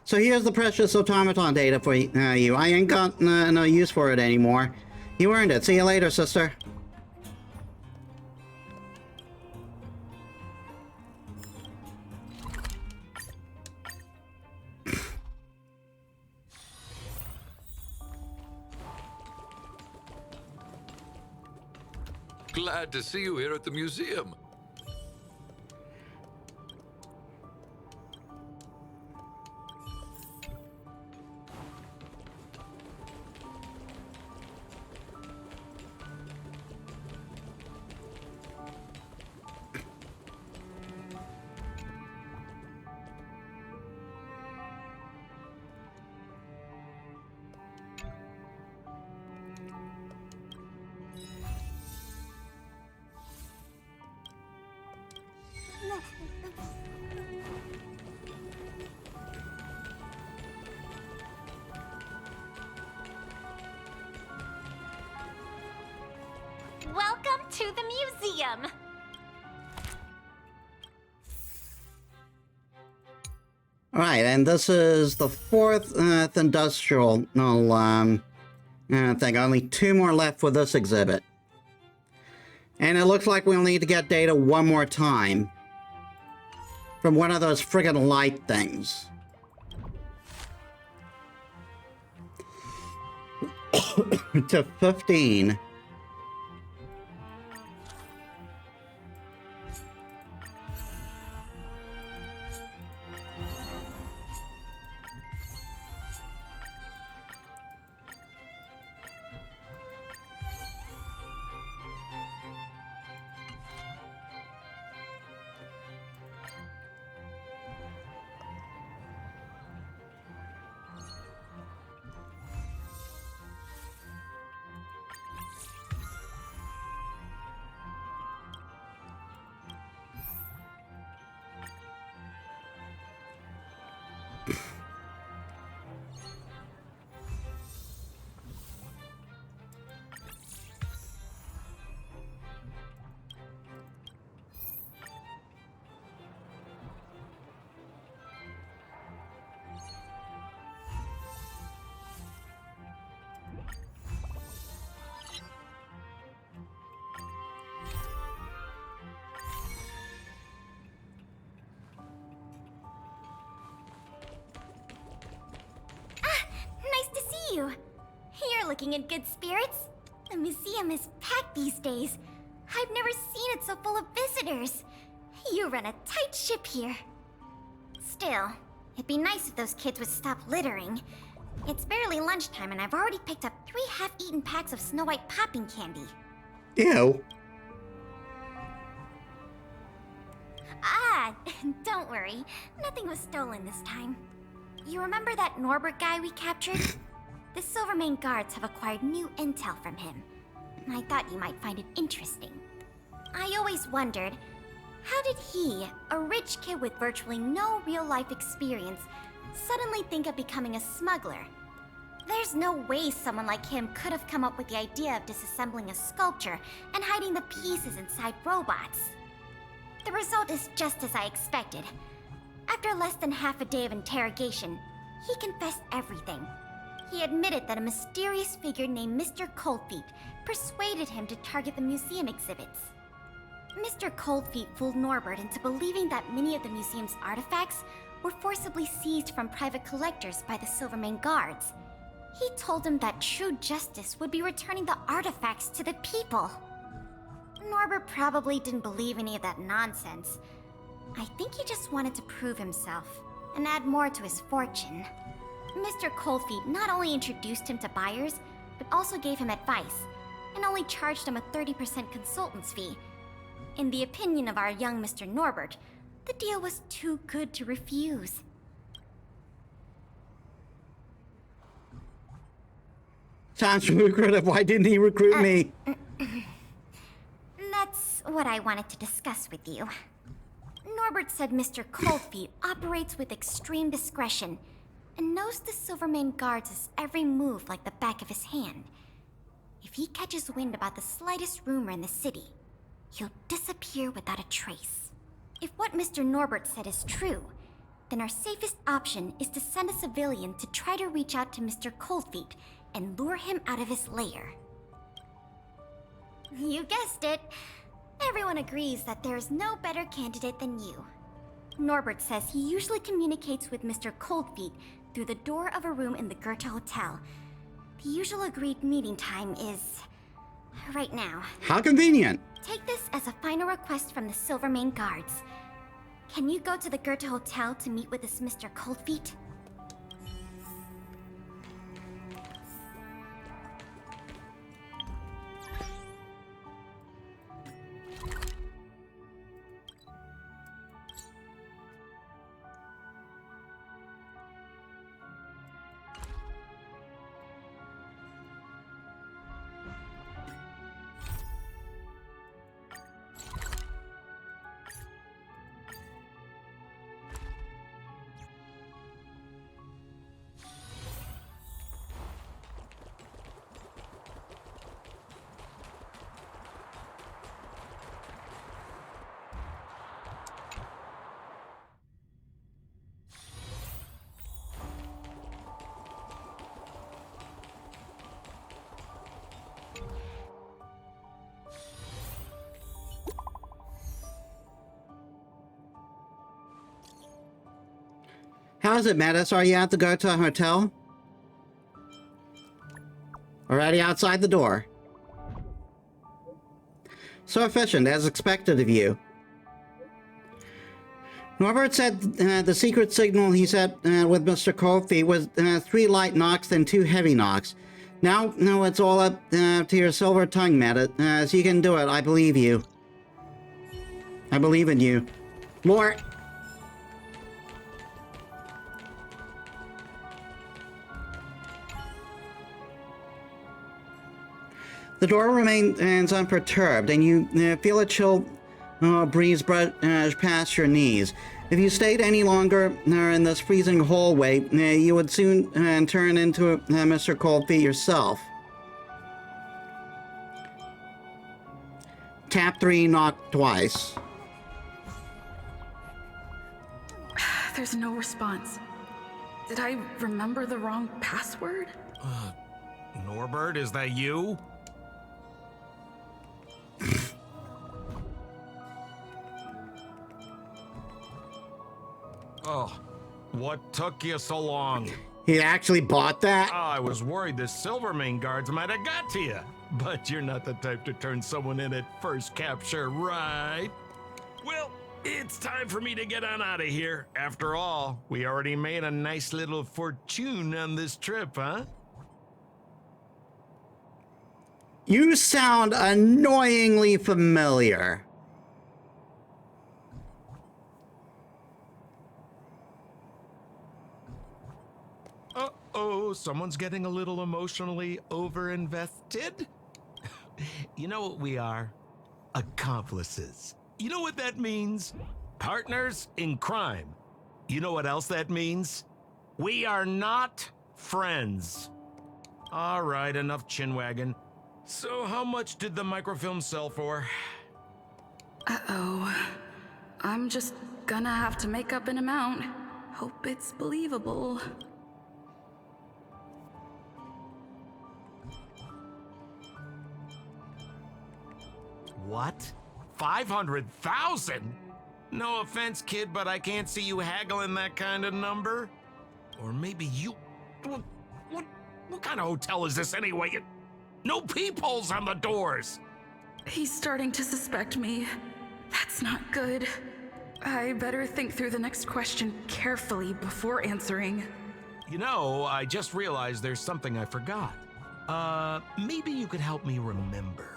So here's the precious automaton data for you. I ain't got no use for it anymore. You earned it. See you later, sister. Glad to see you here at the museum. Welcome to the museum! Alright, and this is the fourth industrial thing. Only 2 more left for this exhibit. And it looks like we'll need to get data one more time. From one of those friggin' light things. To 15. Nice to see you. You're looking in good spirits. The museum is packed these days. I've never seen it so full of visitors. You run a tight ship here. Still, it'd be nice if those kids would stop littering. It's barely lunchtime and I've already picked up 3 half-eaten packs of Snow White popping candy. Ew. Ah, don't worry. Nothing was stolen this time. You remember that Norbert guy we captured? The Silvermane guards have acquired new intel from him. I thought you might find it interesting. I always wondered, how did he, a rich kid with virtually no real-life experience, suddenly think of becoming a smuggler? There's no way someone like him could have come up with the idea of disassembling a sculpture and hiding the pieces inside robots. The result is just as I expected. After less than half a day of interrogation, he confessed everything. He admitted that a mysterious figure named Mr. Coldfeet persuaded him to target the museum exhibits. Mr. Coldfeet fooled Norbert into believing that many of the museum's artifacts were forcibly seized from private collectors by the Silvermane guards. He told him that true justice would be returning the artifacts to the people. Norbert probably didn't believe any of that nonsense. I think he just wanted to prove himself and add more to his fortune. Mr. Coldfeet not only introduced him to buyers, but also gave him advice, and only charged him a 30% consultant's fee. In the opinion of our young Mr. Norbert, the deal was too good to refuse. Sounds lucrative. Why didn't he recruit me? That's what I wanted to discuss with you. Norbert said Mr. Coldfeet operates with extreme discretion and knows the Silvermane guards' every move like the back of his hand. If he catches wind about the slightest rumor in the city, he'll disappear without a trace. If what Mr. Norbert said is true, then our safest option is to send a civilian to try to reach out to Mr. Coldfeet and lure him out of his lair. You guessed it. Everyone agrees that there is no better candidate than you. Norbert says he usually communicates with Mr. Coldfeet through the door of a room in the Goethe Hotel. The usual agreed meeting time is right now. How convenient. Take this as a final request from the Silvermane guards. Can you go to the Goethe Hotel to meet with this Mr. Coldfeet? How's it, Metis? Are you at the Goethe Hotel? Already outside the door. So efficient, as expected of you. Norbert said the secret signal he set with Mr. Coldfeet was 3 light knocks and 2 heavy knocks. Now, no, it's all up to your silver tongue, Metis. You can do it. I believe you. I believe in you. More. The door remains unperturbed, and you feel a chill breeze brush past your knees. If you stayed any longer in this freezing hallway, you would soon turn into Mr. Cold Feet yourself. Tap 3, knock twice. There's no response. Did I remember the wrong password? Norbert, is that you? Oh, what took you so long? He actually bought that? Oh, I was worried the Silvermane guards might have got to you. But you're not the type to turn someone in at first capture, right? Well, it's time for me to get on out of here. After all, we already made a nice little fortune on this trip, huh? You sound annoyingly familiar. Uh-oh, someone's getting a little emotionally overinvested. You know what we are? Accomplices. You know what that means? Partners in crime. You know what else that means? We are not friends. All right, enough chinwagging. So how much did the microfilm sell for? Uh-oh. I'm just gonna have to make up an amount. Hope it's believable. What? 500,000? No offense, kid, but I can't see you haggling that kind of number. Or maybe you... What kind of hotel is this anyway? No peepholes on the doors! He's starting to suspect me. That's not good. I better think through the next question carefully before answering. You know, I just realized there's something I forgot. Maybe you could help me remember.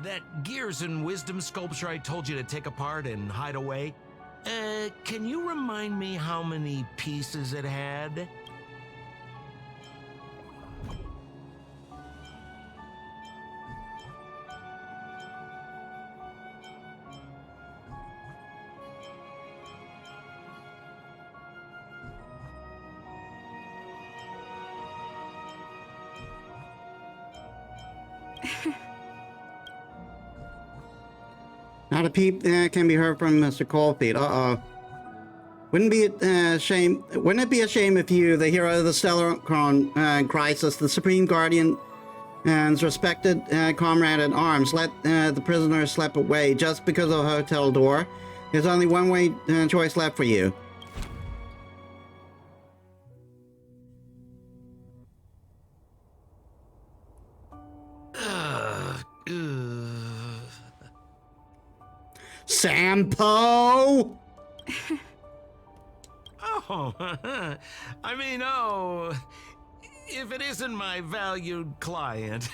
That Gears and Wisdom sculpture I told you to take apart and hide away? Can you remind me how many pieces it had? Not a peep can be heard from Mr. Coldfeet. Uh-oh. Wouldn't it be a shame if you, the hero of the Stellar Crisis, the Supreme Guardian, and respected comrade at arms, let the prisoner slip away just because of a hotel door? There's only one way choice left for you. Sampo! Oh, if it isn't my valued client.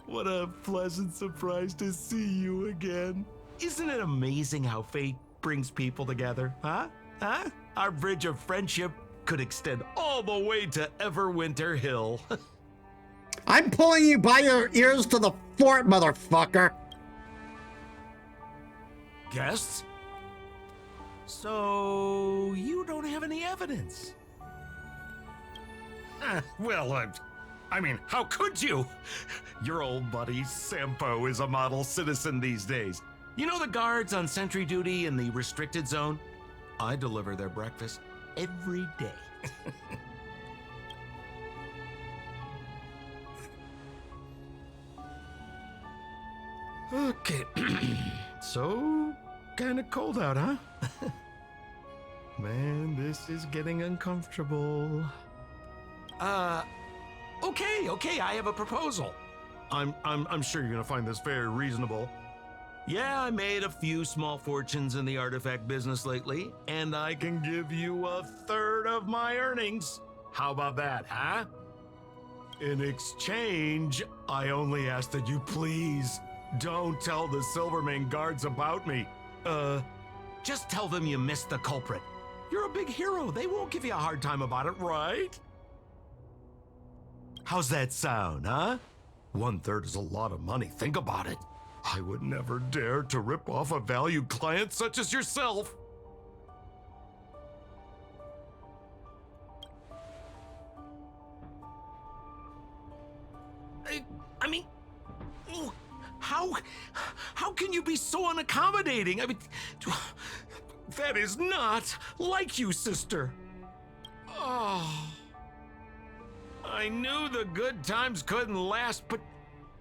What a pleasant surprise to see you again. Isn't it amazing how fate brings people together, huh? Our bridge of friendship could extend all the way to Everwinter Hill. I'm pulling you by your ears to the fort, motherfucker! Guests? So, you don't have any evidence? How could you? Your old buddy Sampo is a model citizen these days. You know the guards on sentry duty in the restricted zone? I deliver their breakfast every day. Okay. So, kinda cold out, huh? Man, this is getting uncomfortable. Okay, I have a proposal. I'm sure you're gonna find this very reasonable. Yeah, I made a few small fortunes in the artifact business lately, and I can give you 1/3 of my earnings. How about that, huh? In exchange, I only ask that you please don't tell the Silvermane guards about me. Just tell them you missed the culprit. You're a big hero. They won't give you a hard time about it, right? How's that sound, huh? 1/3 is a lot of money. Think about it. I would never dare to rip off a valued client such as yourself. How can you be so unaccommodating? I mean, that is not like you, sister. Oh. I knew the good times couldn't last, but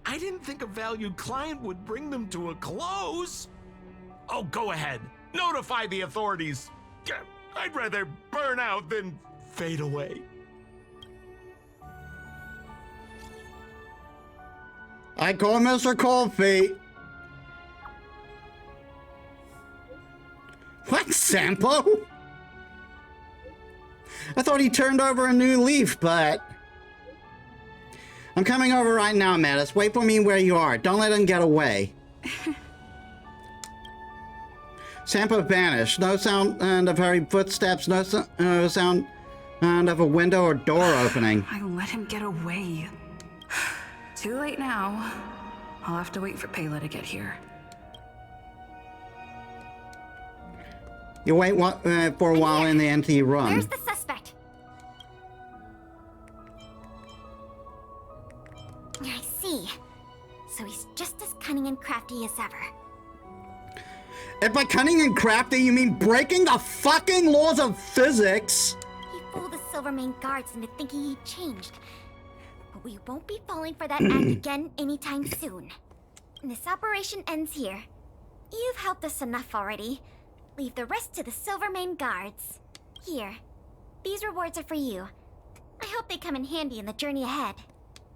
I didn't think a valued client would bring them to a close. Oh, go ahead. Notify the authorities. I'd rather burn out than fade away. I call Mr. Cold Feet. What, Sampo? I thought he turned over a new leaf, but... I'm coming over right now, Metis. Wait for me where you are. Don't let him get away. Sampo vanished. No sound of hurried footsteps. No sound of a window or door opening. I let him get away. Too late now. I'll have to wait for Pela to get here. You wait for a while in the empty room. Where's the suspect? I see. So he's just as cunning and crafty as ever. If by cunning and crafty you mean breaking the fucking laws of physics! He fooled the Silvermane guards into thinking he changed. But we won't be falling for that act again anytime soon. This operation ends here. You've helped us enough already. Leave the rest to the Silvermane guards. Here, these rewards are for you. I hope they come in handy in the journey ahead.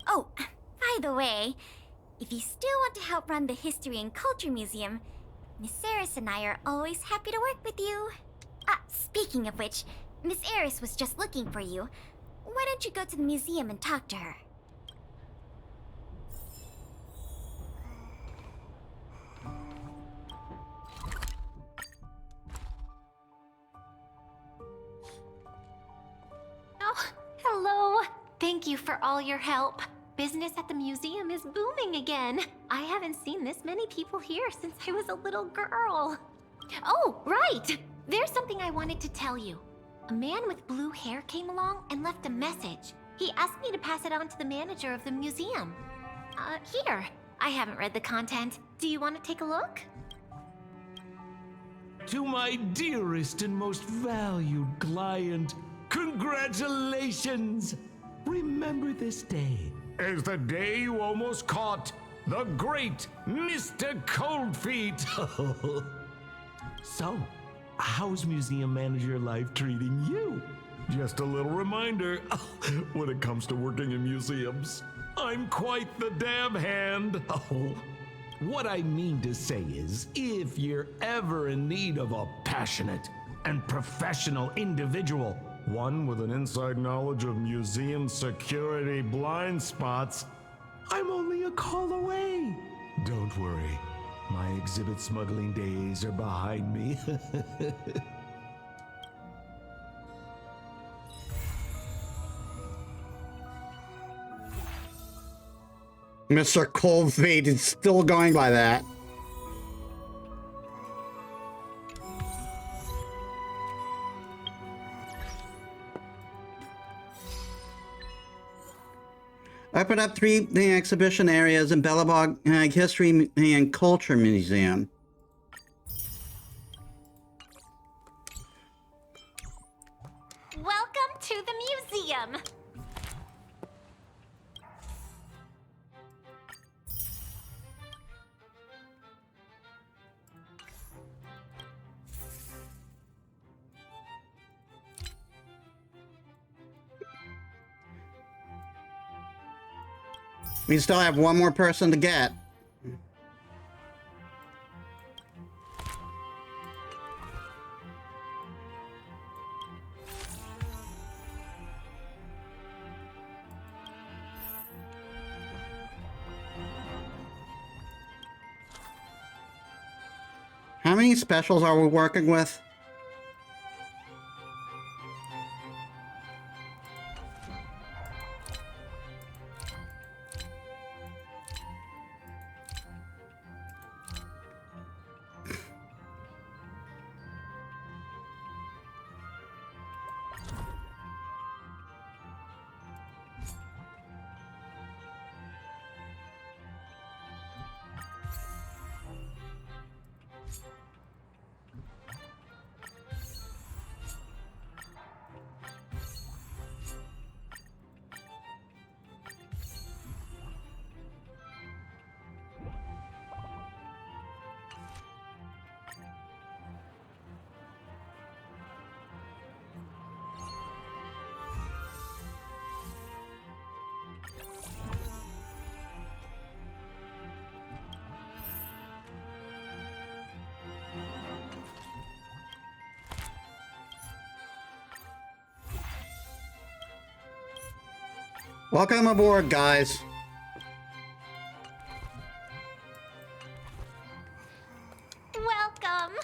Oh, by the way, if you still want to help run the History and Culture Museum, Miss Eris and I are always happy to work with you. Speaking of which, Miss Eris was just looking for you. Why don't you go to the museum and talk to her? Oh, hello. Thank you for all your help. Business at the museum is booming again. I haven't seen this many people here since I was a little girl. Oh, right! There's something I wanted to tell you. A man with blue hair came along and left a message. He asked me to pass it on to the manager of the museum. Here. I haven't read the content. Do you want to take a look? To my dearest and most valued client, congratulations! Remember this day as the day you almost caught the great Mr. Coldfeet. So, how's museum manager life treating you? Just a little reminder, when it comes to working in museums, I'm quite the dab hand. What I mean to say is, if you're ever in need of a passionate and professional individual, one with an inside knowledge of museum security blind spots, I'm only a call away. Don't worry, my exhibit smuggling days are behind me. Mr. Cold Fate is still going by that. Open up 3 exhibition areas in Belobog History and Culture Museum. Welcome to the museum! We still have one more person to get. How many specials are we working with? Welcome aboard, guys. Welcome.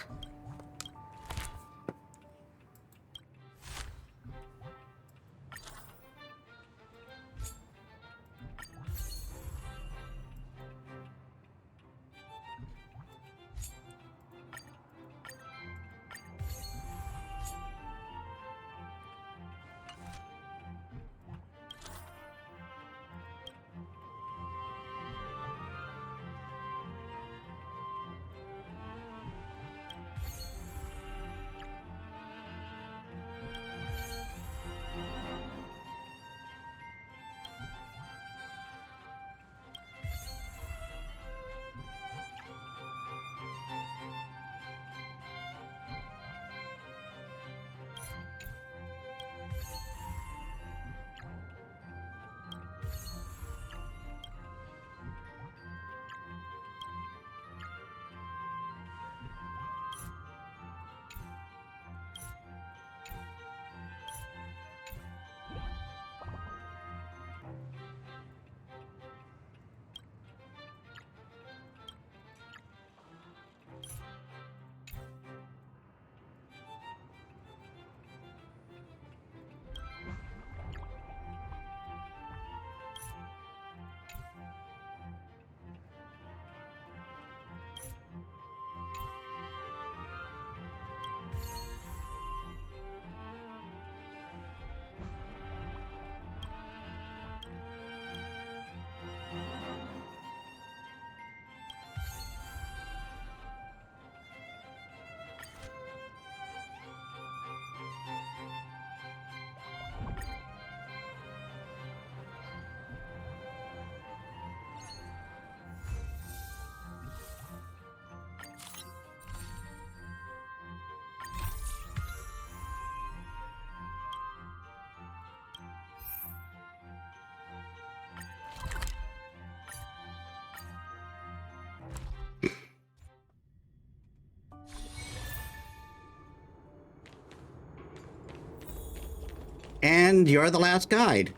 And you're the last guide.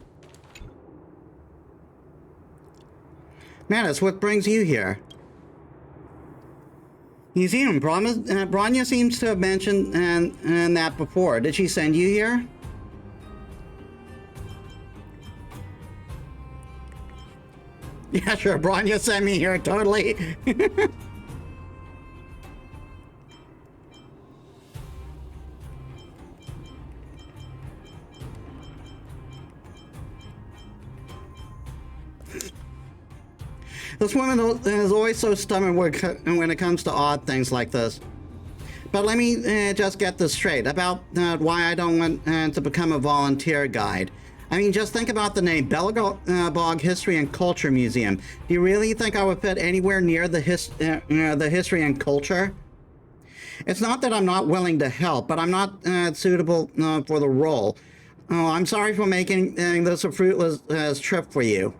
Metis, what brings you here? Museum. Bronya seems to have mentioned that before. Did she send you here? Yeah, sure. Bronya sent me here, totally. This woman is always so stubborn when it comes to odd things like this. But let me just get this straight about why I don't want to become a volunteer guide. I mean, just think about the name, Belagog History and Culture Museum. Do you really think I would fit anywhere near the history and culture? It's not that I'm not willing to help, but I'm not suitable for the role. Oh, I'm sorry for making this a fruitless trip for you.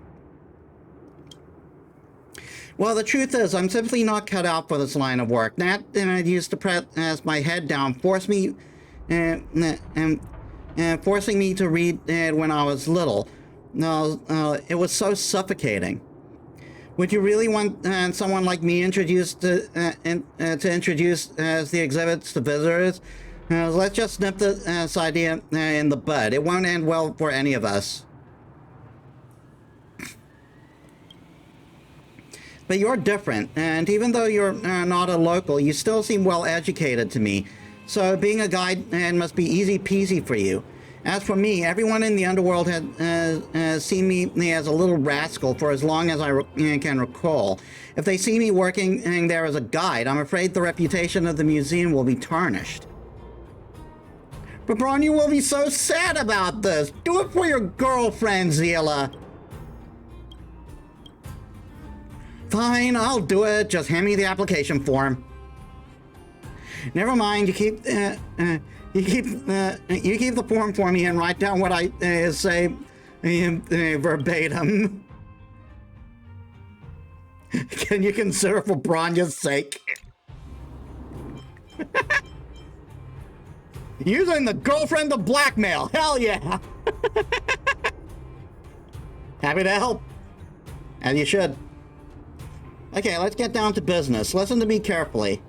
Well, the truth is, I'm simply not cut out for this line of work. Nat used to press my head down, forcing me to read when I was little. No, it was so suffocating. Would you really want someone like me introduced to introduce the exhibits to visitors? Let's just nip this idea in the bud. It won't end well for any of us. But you're different, and even though you're not a local, you still seem well educated to me. So being a guide must be easy peasy for you. As for me, everyone in the underworld has seen me as a little rascal for as long as I can recall. If they see me working there as a guide, I'm afraid the reputation of the museum will be tarnished. But Bronya will be so sad about this. Do it for your girlfriend, Zila. Fine, I'll do it. Just hand me the application form. Never mind. You keep the form for me and write down what I say verbatim. Can you consider for Bronya's sake? Using the girlfriend to blackmail. Hell yeah. Happy to help. And you should. Okay, let's get down to business. Listen to me carefully.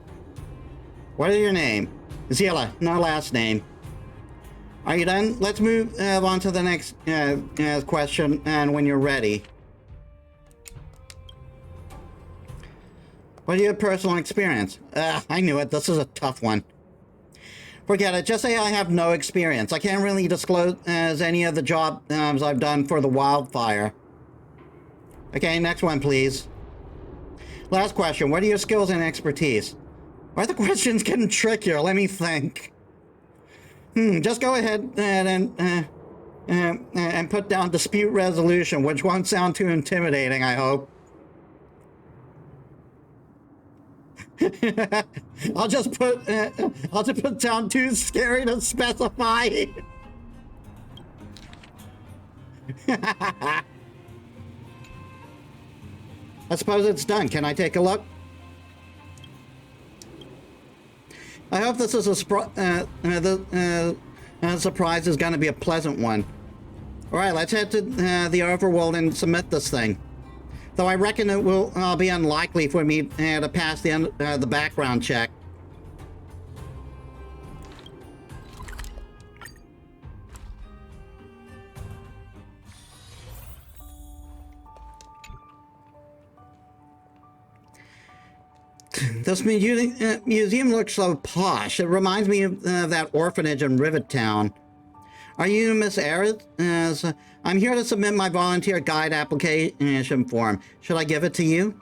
What is your name? Zila, no last name. Are you done? Let's move on to the next question, and when you're ready. What is your personal experience? I knew it. This is a tough one. Forget it. Just say I have no experience. I can't really disclose any of the jobs I've done for the wildfire. Okay, next one, please. Last question. What are your skills and expertise? Why are the questions getting trickier? Let me think. Just go ahead and put down dispute resolution, which won't sound too intimidating, I hope. I'll just put down too scary to specify. I suppose it's done. Can I take a look? I hope this is a surprise is going to be a pleasant one. All right, let's head to the overworld and submit this thing. Though I reckon it will be unlikely for me to pass the background check. This museum looks so posh. It reminds me of that orphanage in Rivettown. Are you Miss Aris? I'm here to submit my volunteer guide application form. Should I give it to you?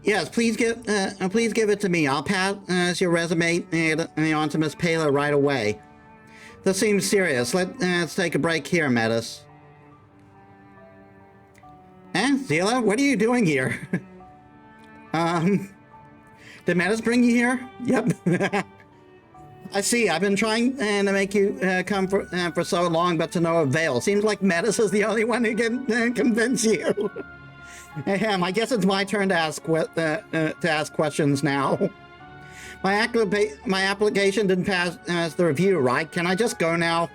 Yes, please give it to me. I'll pass your resume on to Miss Pala right away. This seems serious. Let's take a break here, Metis. Zila, what are you doing here? Did Metis bring you here? Yep. I see. I've been trying to make you come for so long, but to no avail. Seems like Metis is the only one who can convince you. I guess it's my turn to ask questions now. My application didn't pass the review, right? Can I just go now?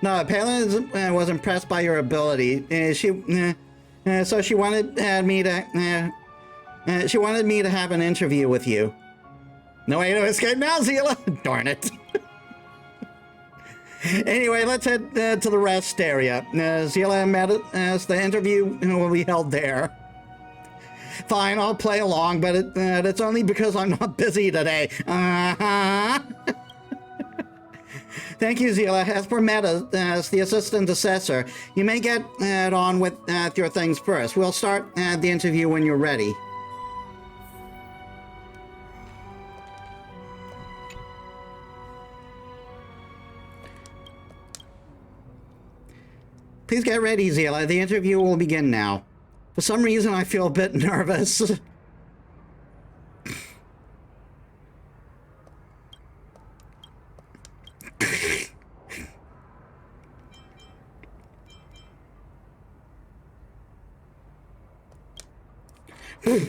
No, Palin was impressed by your ability. So she wanted me to. She wanted me to have an interview with you. No way to escape now, Zila! Darn it. Anyway, let's head to the rest area. Zila and Metis, the interview will be held there. Fine, I'll play along, but it's only because I'm not busy today. Thank you, Zila. As for Metis, the assistant assessor, you may get on with your things first. We'll start the interview when you're ready. Please get ready, Zila. The interview will begin now. For some reason, I feel a bit nervous.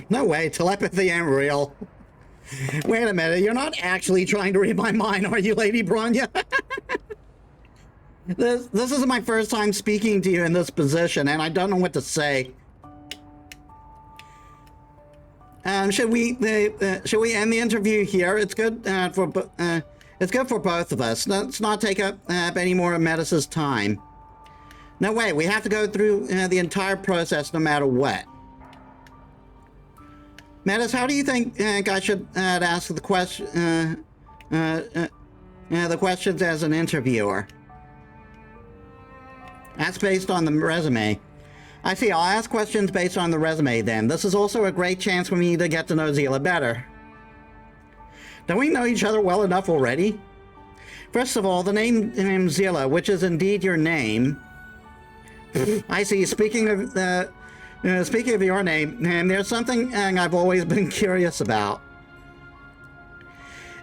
No way, telepathy ain't real. Wait a minute, you're not actually trying to read my mind, are you, Lady Bronya? This is my first time speaking to you in this position, and I don't know what to say. Should we end the interview here? It's good for both of us. Let's not take up any more of Metis' time. No way, we have to go through the entire process no matter what. Metis, how do you think I should ask the questions as an interviewer? That's based on the resume. I see, I'll ask questions based on the resume then. This is also a great chance for me to get to know Zila better. Don't we know each other well enough already? First of all, the name Zila, which is indeed your name. I see, speaking of your name, and there's something I've always been curious about.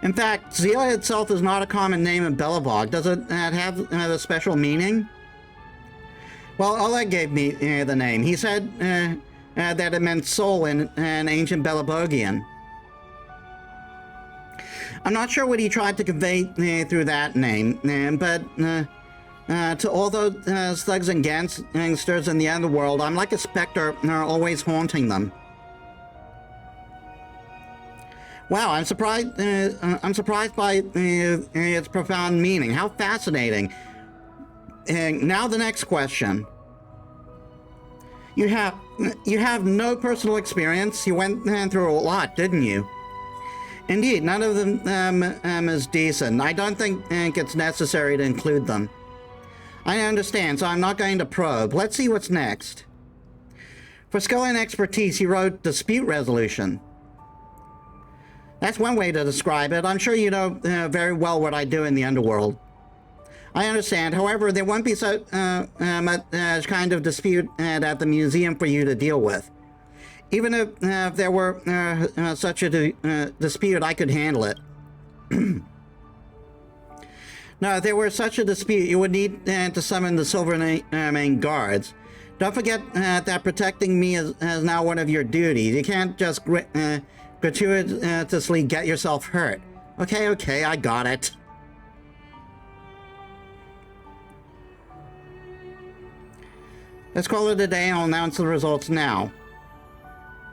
In fact, Zila itself is not a common name in Belobog. Does it have a special meaning? Well, Oleg gave me the name. He said that it meant soul in ancient Belabogian. I'm not sure what he tried to convey through that name, but To all those thugs and gangsters in the underworld, I'm like a specter, always haunting them. Wow, I'm surprised by its profound meaning. How fascinating. And now the next question. You have no personal experience. You went through a lot, didn't you? Indeed, none of them is decent. I don't think it's necessary to include them. I understand, so I'm not going to probe. Let's see what's next. For skill and expertise, you wrote dispute resolution. That's one way to describe it. I'm sure you know very well what I do in the underworld. I understand. However, there won't be such kind of dispute at the museum for you to deal with. Even if there were such a dispute, I could handle it. Now, if there were such a dispute, you would need to summon the Silvermane guards. Don't forget that protecting me is now one of your duties. You can't just gratuitously get yourself hurt. Okay, I got it. Let's call it a day and I'll announce the results now.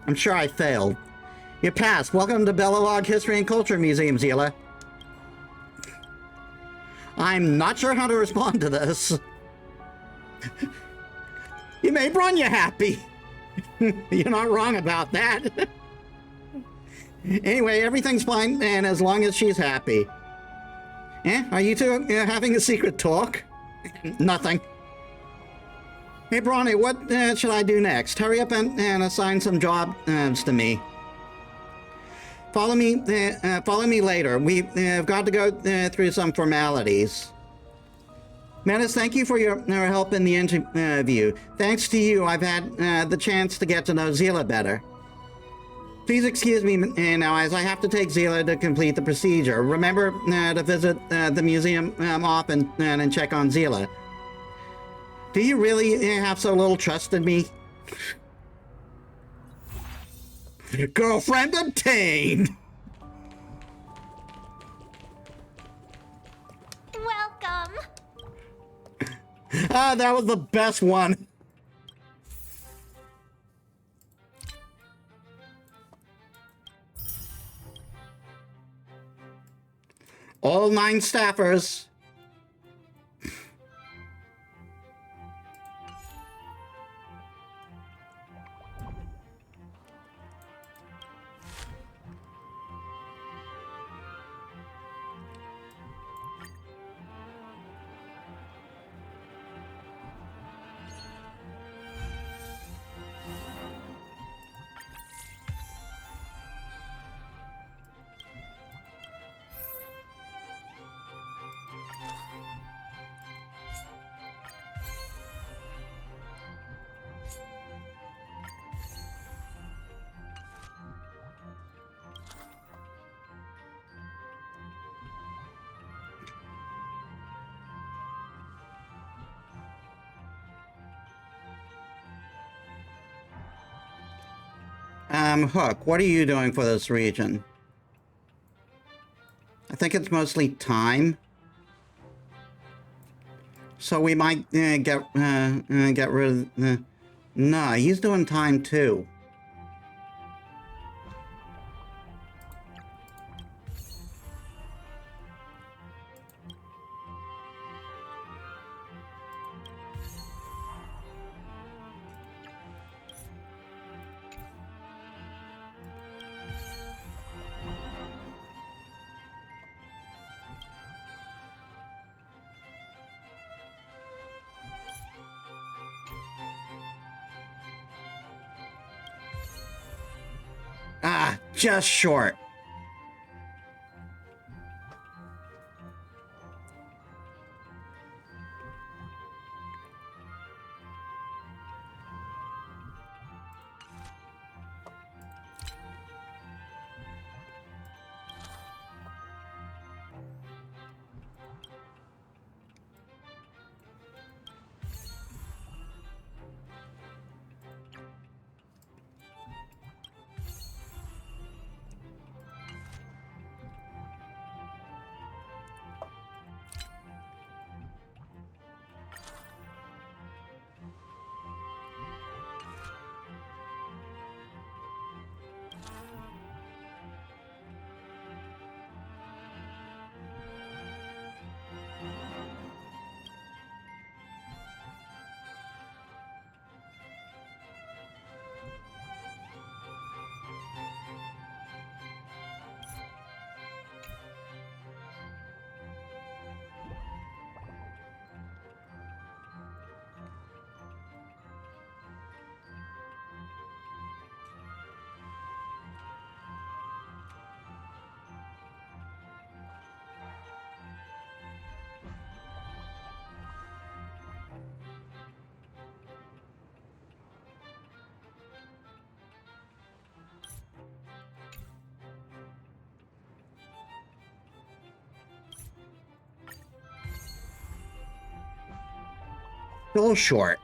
I'm sure I failed. You passed. Welcome to Belilog History and Culture Museum, Zila. I'm not sure how to respond to this. You made Bronya happy. You're not wrong about that. Anyway, everything's fine, and as long as she's happy. Are you two having a secret talk? Nothing. Hey, Bronny, what should I do next? Hurry up and assign some jobs to me. Follow me later. We've got to go through some formalities. Metis, thank you for your help in the interview. Thanks to you, I've had the chance to get to know Zila better. Please excuse me now, as I have to take Zila to complete the procedure. Remember to visit the museum often and check on Zila. Do you really have so little trust in me? Girlfriend obtained! Welcome! Ah, that was the best one. All 9 staffers. Hook, what are you doing for this region? I think it's mostly time. So we might get rid of... nah, he's doing time too. Ah, just short. still short.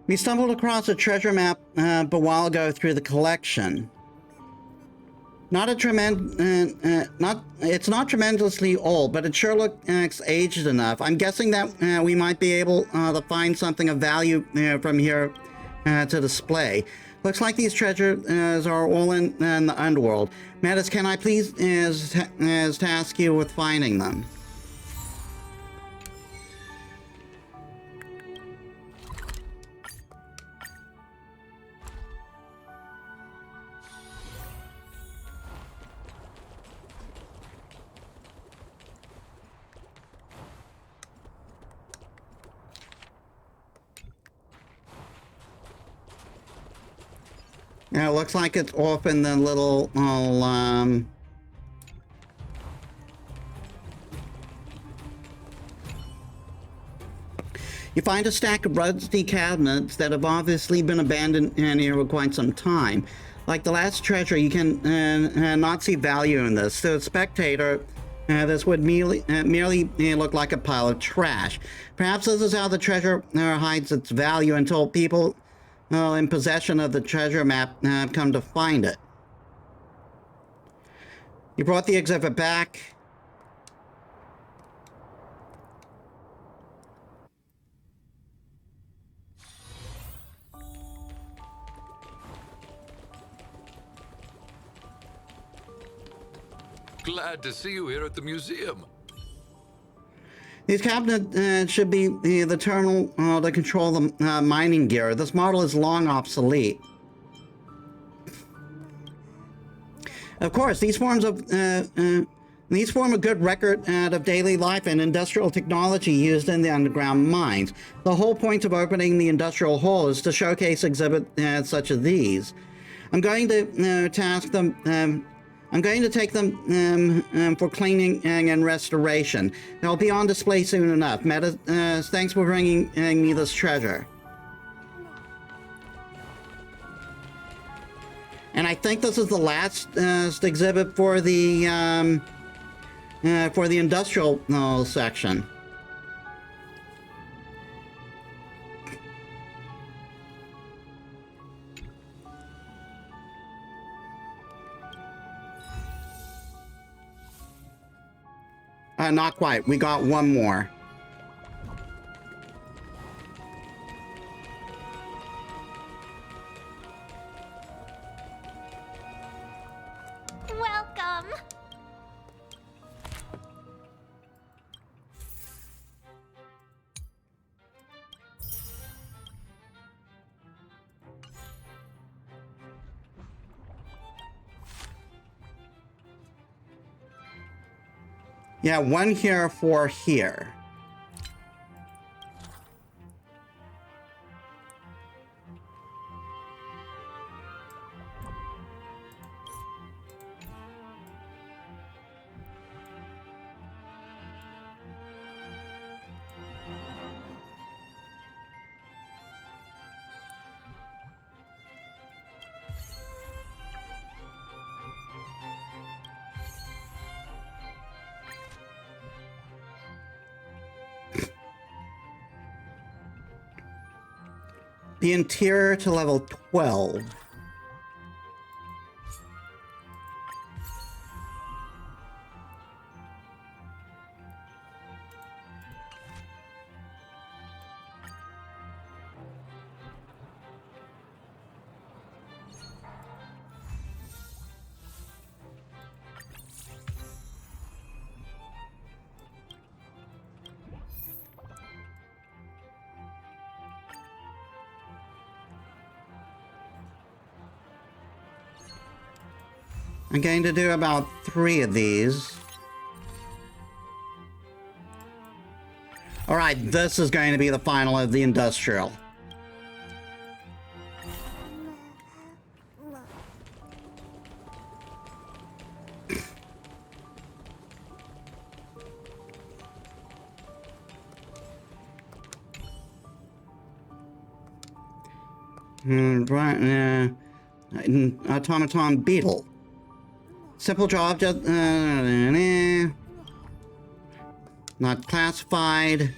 We stumbled across a treasure map a while ago through the collection. It's not tremendously old, but it sure looks aged enough. I'm guessing that we might be able to find something of value from here to display. Looks like these treasures are all in the underworld. Metis, can I please task you with finding them? Yeah, it looks like it's off in the little, You find a stack of rusty cabinets that have obviously been abandoned in here for quite some time. Like the last treasure, you can not see value in this. To a spectator, this would merely look like a pile of trash. Perhaps this is how the treasure hides its value until people in possession of the treasure map have come to find it. You brought the exhibit back. Glad to see you here at the museum. These cabinets should be the terminal to control the mining gear. This model is long obsolete. Of course, these form a good record of daily life and industrial technology used in the underground mines. The whole point of opening the industrial hall is to showcase exhibits such as these. I'm going to task them. I'm going to take them for cleaning and restoration. They'll be on display soon enough. Metis, thanks for bringing me this treasure. And I think this is the last exhibit for the industrial section. Not quite. We got one more. Welcome. Yeah, one here for here. The interior to level 12. I'm going to do about 3 of these. Alright, this is going to be the final of the industrial. Right, automaton beetle. Simple job, just not classified.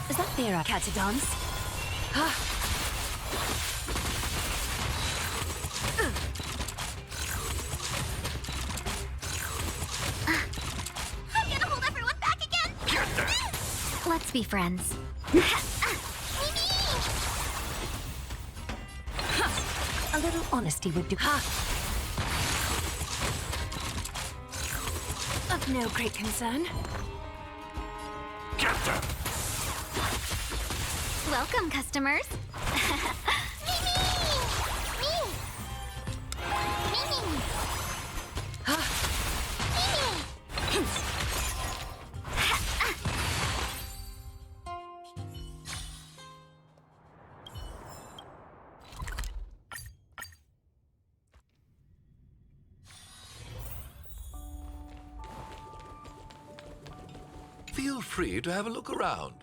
Is that fair, Catadons? I'm gonna hold everyone back again! Let's be friends. A little honesty would do. Of no great concern. Welcome, customers. Feel free to have a look around.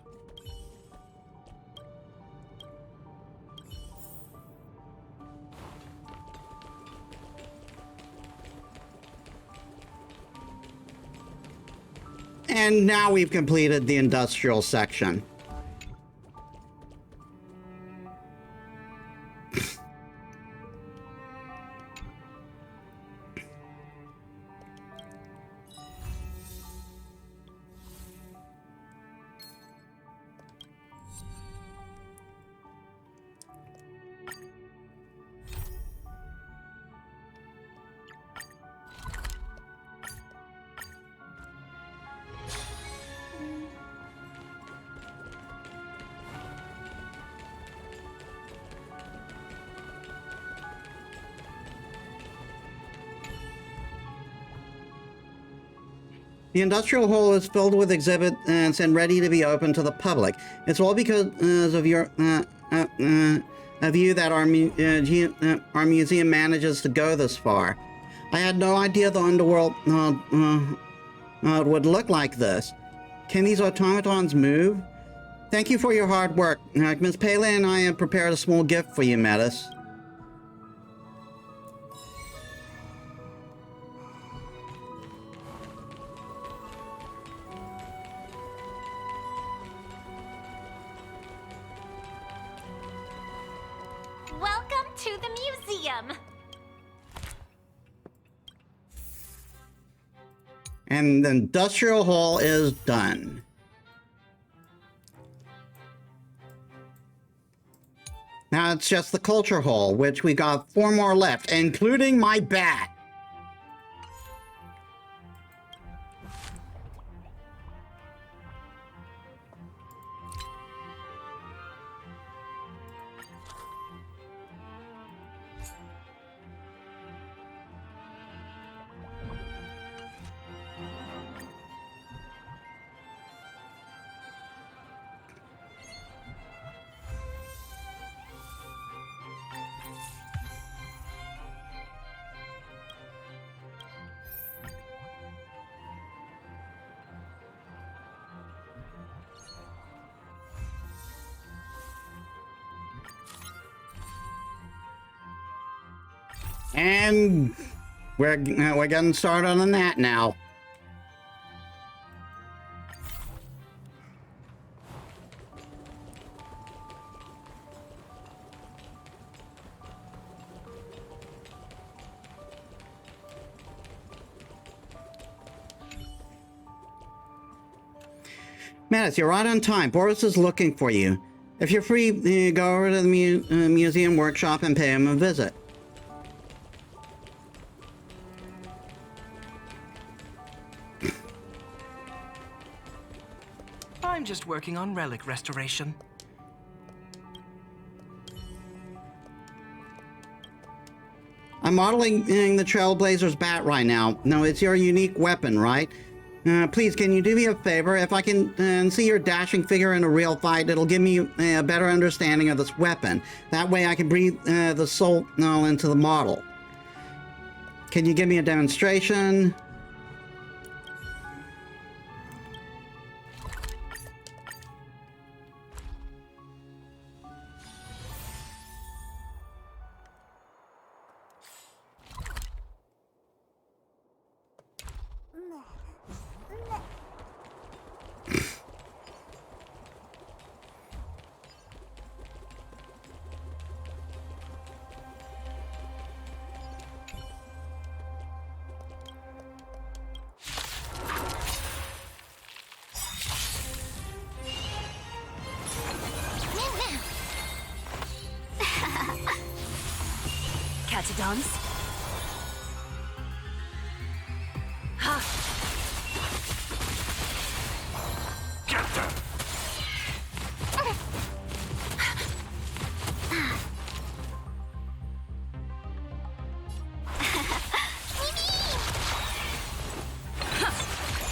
And now we've completed the industrial section. The industrial hall is filled with exhibits and ready to be open to the public. It's all because of your of you that our museum manages to go this far. I had no idea the underworld would look like this. Can these automatons move? Thank you for your hard work. Ms. Pele and I have prepared a small gift for you, Metis. Welcome to the museum. And the industrial hall is done. Now it's just the culture hall, which we got 4 more left, including my bat. And we're getting started on that now. Metis, you're right on time. Boris is looking for you. If you're free, go over to the museum workshop and pay him a visit. I'm just working on relic restoration. I'm modeling the Trailblazer's bat right now. No, it's your unique weapon, right? Please, can you do me a favor? If I can see your dashing figure in a real fight, it'll give me a better understanding of this weapon. That way I can breathe the soul into the model. Can you give me a demonstration? Catadons? Ha! Get them!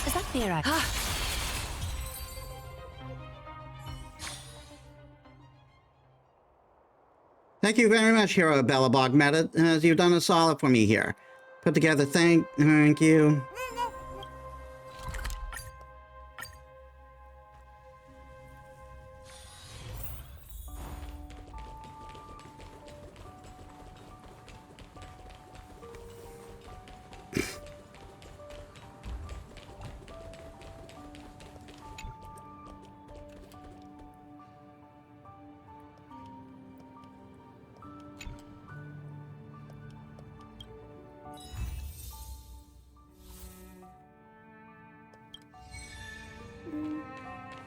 Is that fair? Thank you very much, Hero Bellabog Meta, as you've done a solid for me here. Put together, thank you.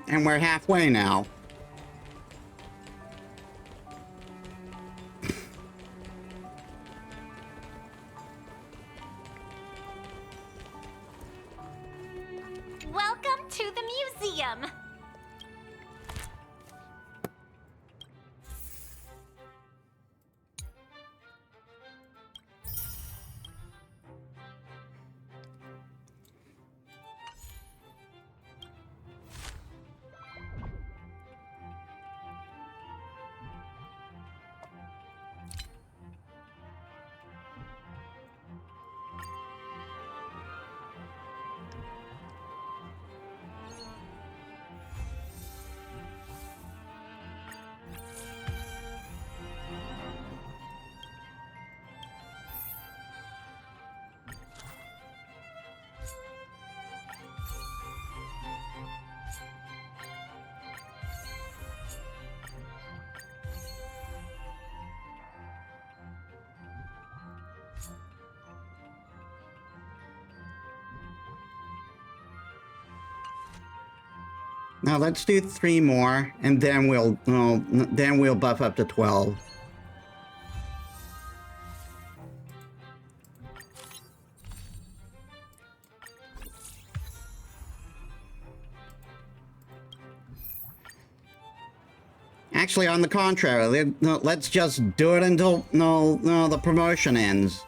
And we're halfway now. Welcome to the museum! Now let's do 3 more, and then we'll buff up to 12. Actually, on the contrary, let's just do it until the promotion ends.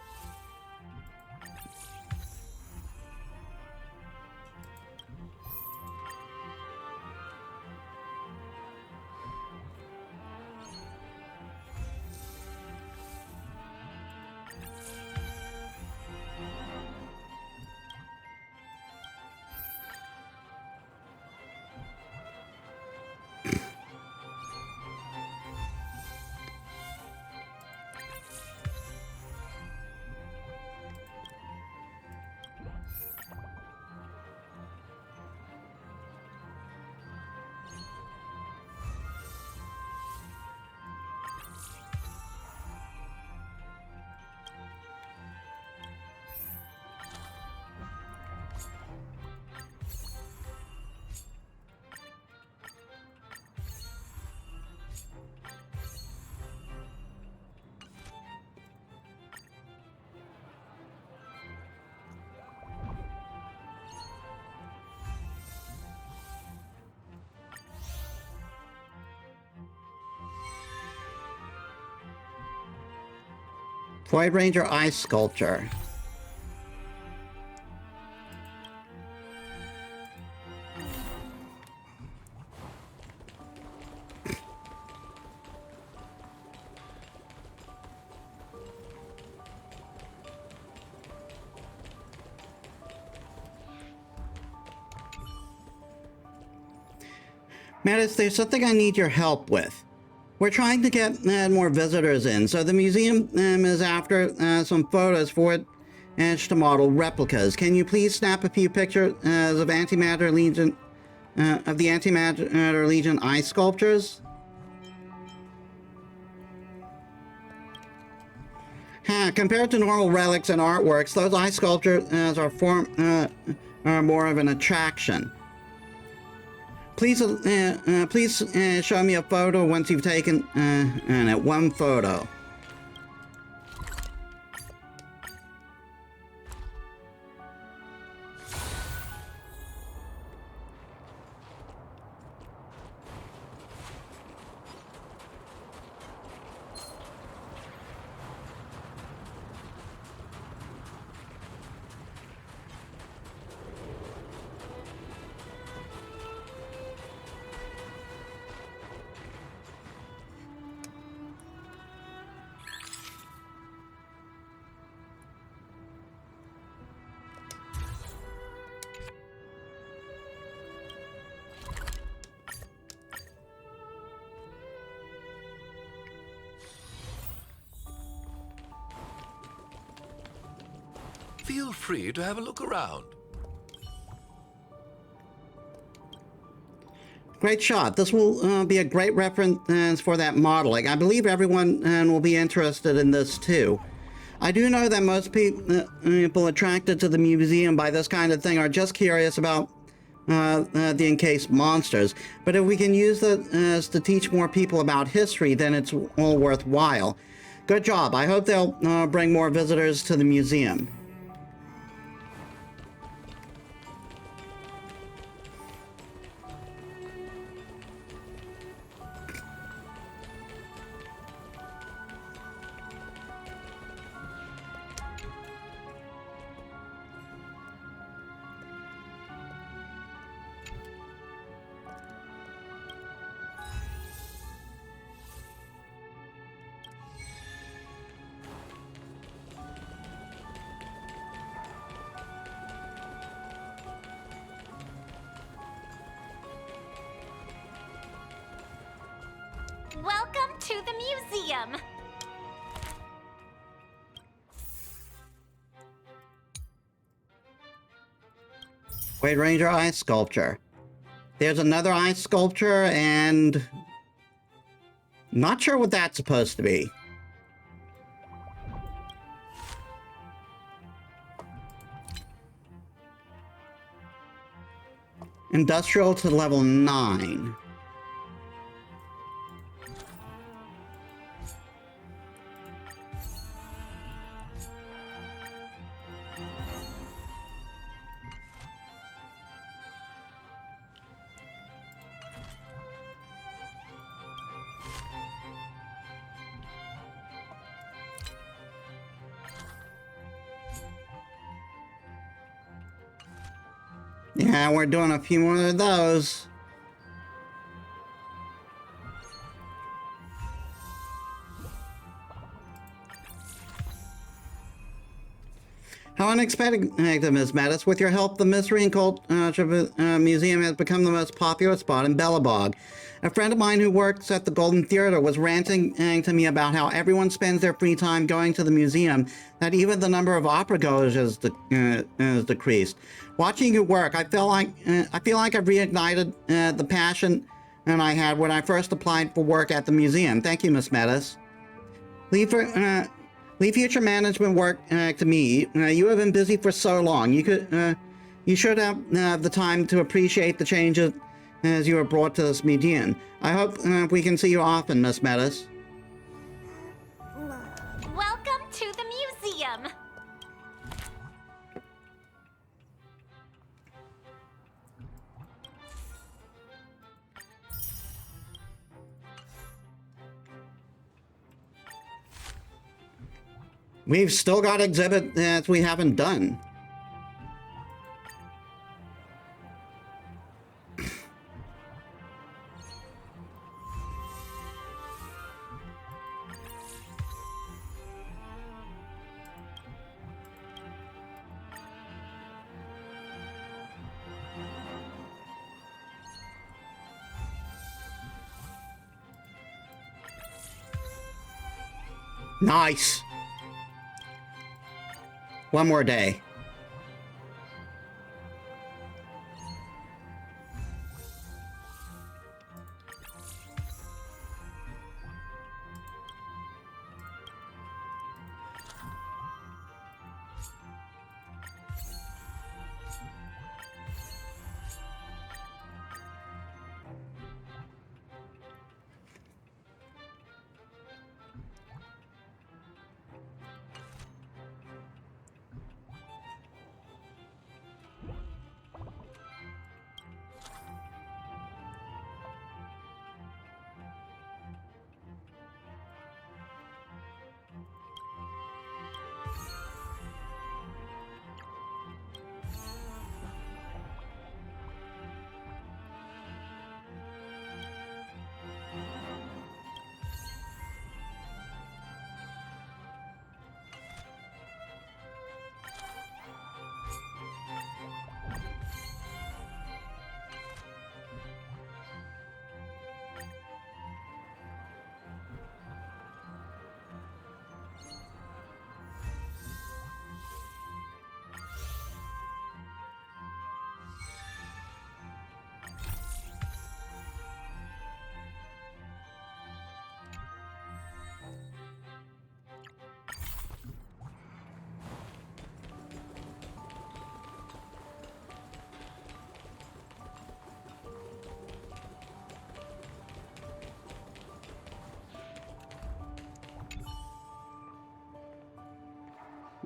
Void Ranger ice sculpture. Metis, there's something I need your help with. We're trying to get more visitors in, so the museum is after some photos for it and to model replicas. Can you please snap a few pictures of Antimatter Legion, of the Antimatter Legion ice sculptures? Compared to normal relics and artworks, those ice sculptures are more of an attraction. Please, show me a photo once you've taken one photo. Feel free to have a look around. Great shot. This will be a great reference for that modeling. I believe everyone will be interested in this too. I do know that most people attracted to the museum by this kind of thing are just curious about the encased monsters. But if we can use this to teach more people about history, then it's all worthwhile. Good job. I hope they'll bring more visitors to the museum. Welcome to the museum! Void Ranger ice sculpture. There's another ice sculpture, and not sure what that's supposed to be. Industrial to level 9. Yeah, we're doing a few more of those. How unexpected, Ms. Metis. With your help, the Mystery and Culture Museum has become the most popular spot in Belobog. A friend of mine who works at the Golden Theater was ranting to me about how everyone spends their free time going to the museum, that even the number of opera goers has decreased. Watching you work, I feel like I've reignited the passion I had when I first applied for work at the museum. Thank you, Miss Metis. Leave future management work to me. You have been busy for so long. You should have the time to appreciate the changes as you were brought to this museum. I hope we can see you often, Miss Metis. Welcome to the museum! We've still got exhibit that we haven't done. Nice. One more day.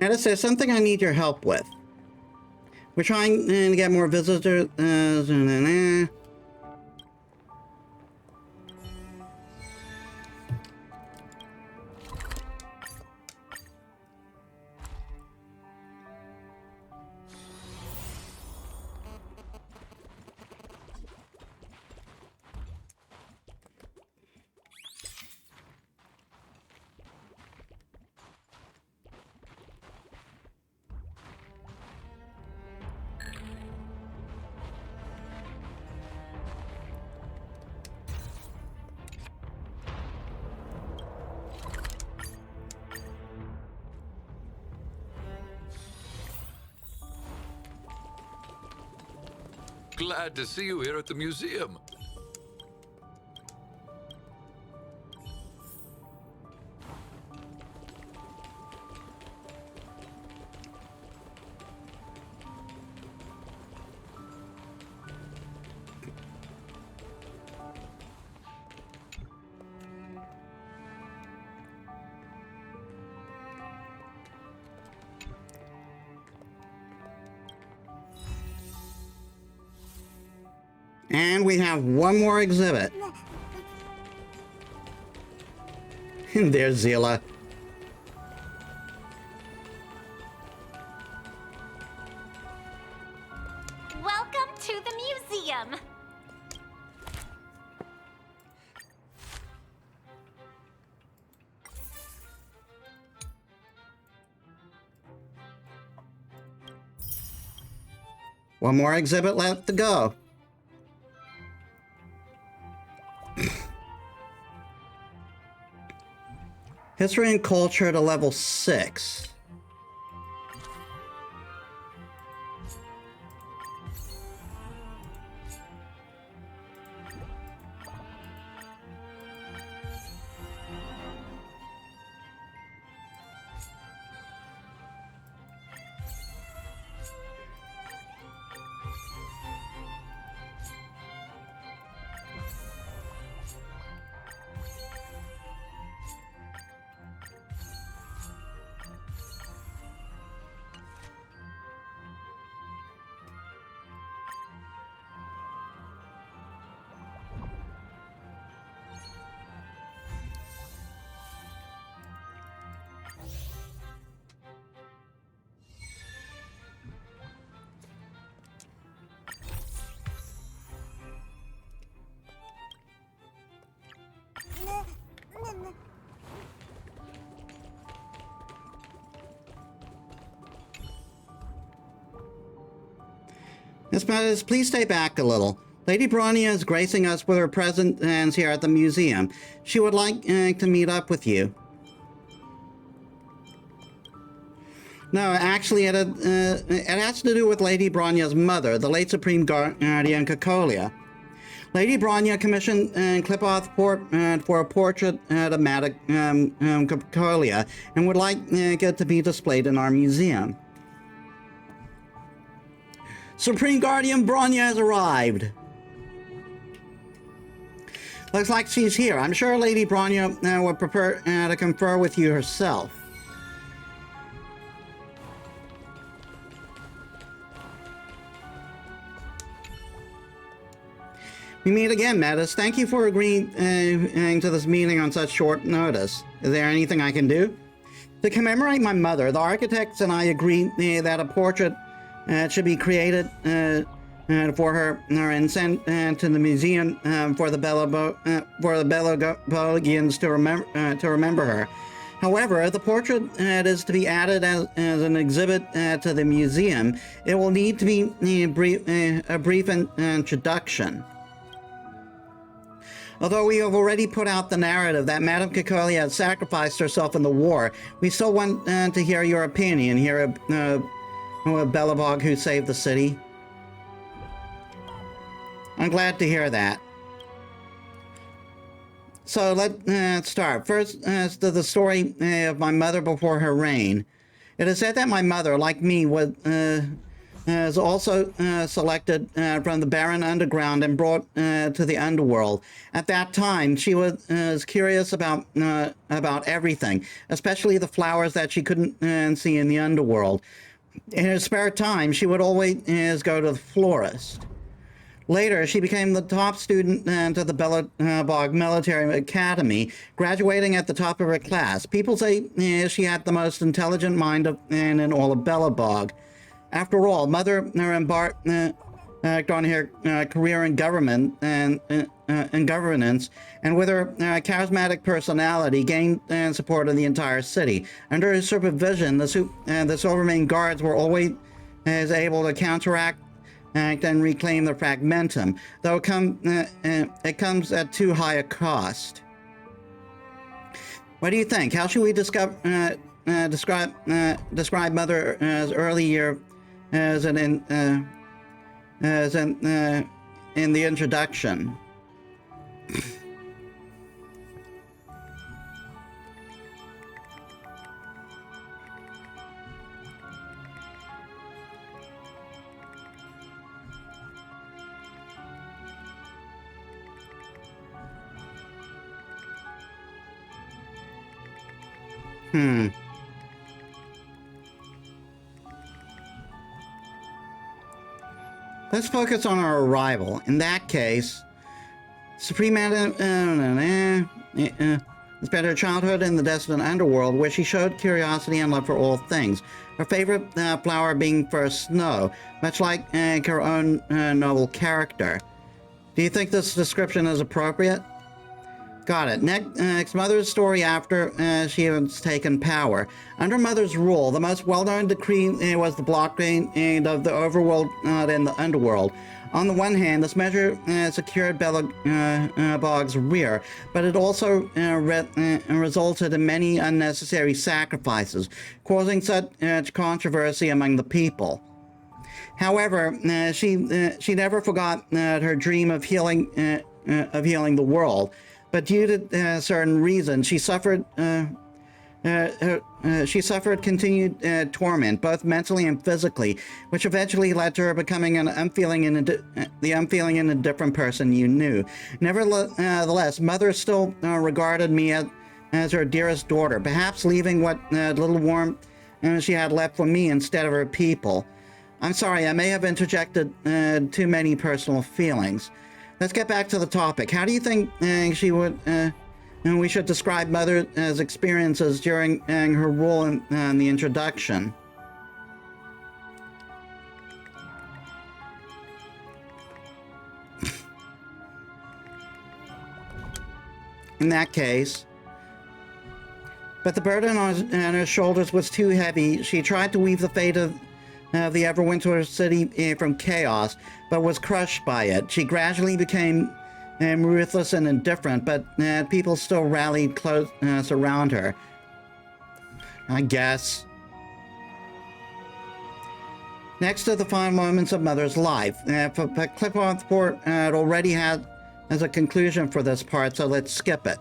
Metis, there's something I need your help with. We're trying to get more visitors. Glad to see you here at the museum. And we have one more exhibit. There's Zila. Welcome to the museum. One more exhibit left to go. History and culture to level 6. Miss Metis, please stay back a little. Lady Bronya is gracing us with her presence here at the museum. She would like to meet up with you. No, actually, it has to do with Lady Bronya's mother, the late Supreme Guardian Cacolia. Lady Bronya commissioned Clipoth for a portrait of Madame Cacolia and would like it to be displayed in our museum. Supreme Guardian Bronya has arrived. Looks like she's here. I'm sure Lady Bronya would prefer to confer with you herself. We meet again, Metis. Thank you for agreeing to this meeting on such short notice. Is there anything I can do? To commemorate my mother, the architects and I agreed that a portrait should be created for her and sent to the museum for the Belabogians to remember her. However, the portrait is to be added as an exhibit to the museum. It will need to be a brief introduction. Although we have already put out the narrative that Madame Cacolia had sacrificed herself in the war, we still want to hear your opinion. Hear a Belobog who saved the city. I'm glad to hear that. So let's start. First, to the story of my mother before her reign. It is said that my mother, like me, was also selected from the barren underground and brought to the underworld. At that time, she was curious about everything, especially the flowers that she couldn't see in the underworld. In her spare time, she would always go to the florist. Later, she became the top student to the Belobog Military Academy, graduating at the top of her class. People say she had the most intelligent mind in all of Belobog. After all, Mother embarked on her career in government and in governance, and with her charismatic personality, gained support of the entire city. Under her supervision, the Silvermane Guards were always able to counteract and reclaim the fragmentum, though it comes at too high a cost. What do you think? How should we describe Mother's early year as in the introduction? Let's focus on our arrival. In that case, Supreme Madam spent her childhood in the desolate underworld, where she showed curiosity and love for all things. Her favorite flower being first snow, much like her own noble character. Do you think this description is appropriate? Got it. Next, Mother's story after she has taken power. Under Mother's rule, the most well-known decree was the blockade of the overworld and the underworld. On the one hand, this measure secured Belobog's rear, but it also resulted in many unnecessary sacrifices, causing such controversy among the people. However, she never forgot her dream of healing the world. But due to certain reasons, she suffered continued torment, both mentally and physically, which eventually led to her becoming the unfeeling and indifferent person you knew. Nevertheless, Mother still regarded me as her dearest daughter, perhaps leaving what little warmth she had left for me instead of her people. I'm sorry, I may have interjected too many personal feelings. Let's get back to the topic. How do you think we should describe Mother's experiences during her role in the introduction? In that case, but the burden on her shoulders was too heavy. She tried to weave the fate of the Everwinter city from chaos, but was crushed by it. She gradually became ruthless and indifferent, but people still rallied close around her. I guess. Next are the final moments of Mother's life. But Clip-On Sport already has a conclusion for this part, so let's skip it.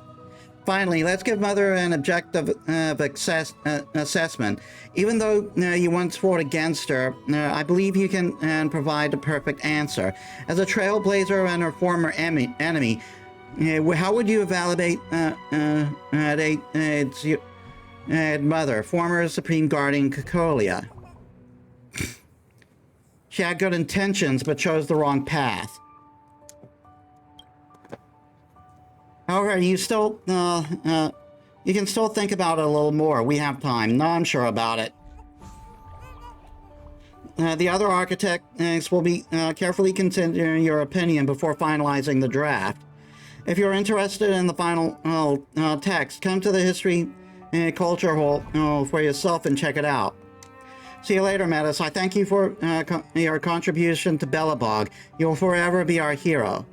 Finally, let's give Mother an objective assessment. Even though you once fought against her, I believe you can provide the perfect answer. As a trailblazer and her former enemy, how would you evaluate Mother, former Supreme Guardian Cocolia? She had good intentions, but chose the wrong path. However, you can still think about it a little more. We have time. No, I'm sure about it. The other architects will be carefully considering your opinion before finalizing the draft. If you're interested in the final text, come to the History Culture Hall for yourself and check it out. See you later, Metis. I thank you for your contribution to Belobog. You'll forever be our hero.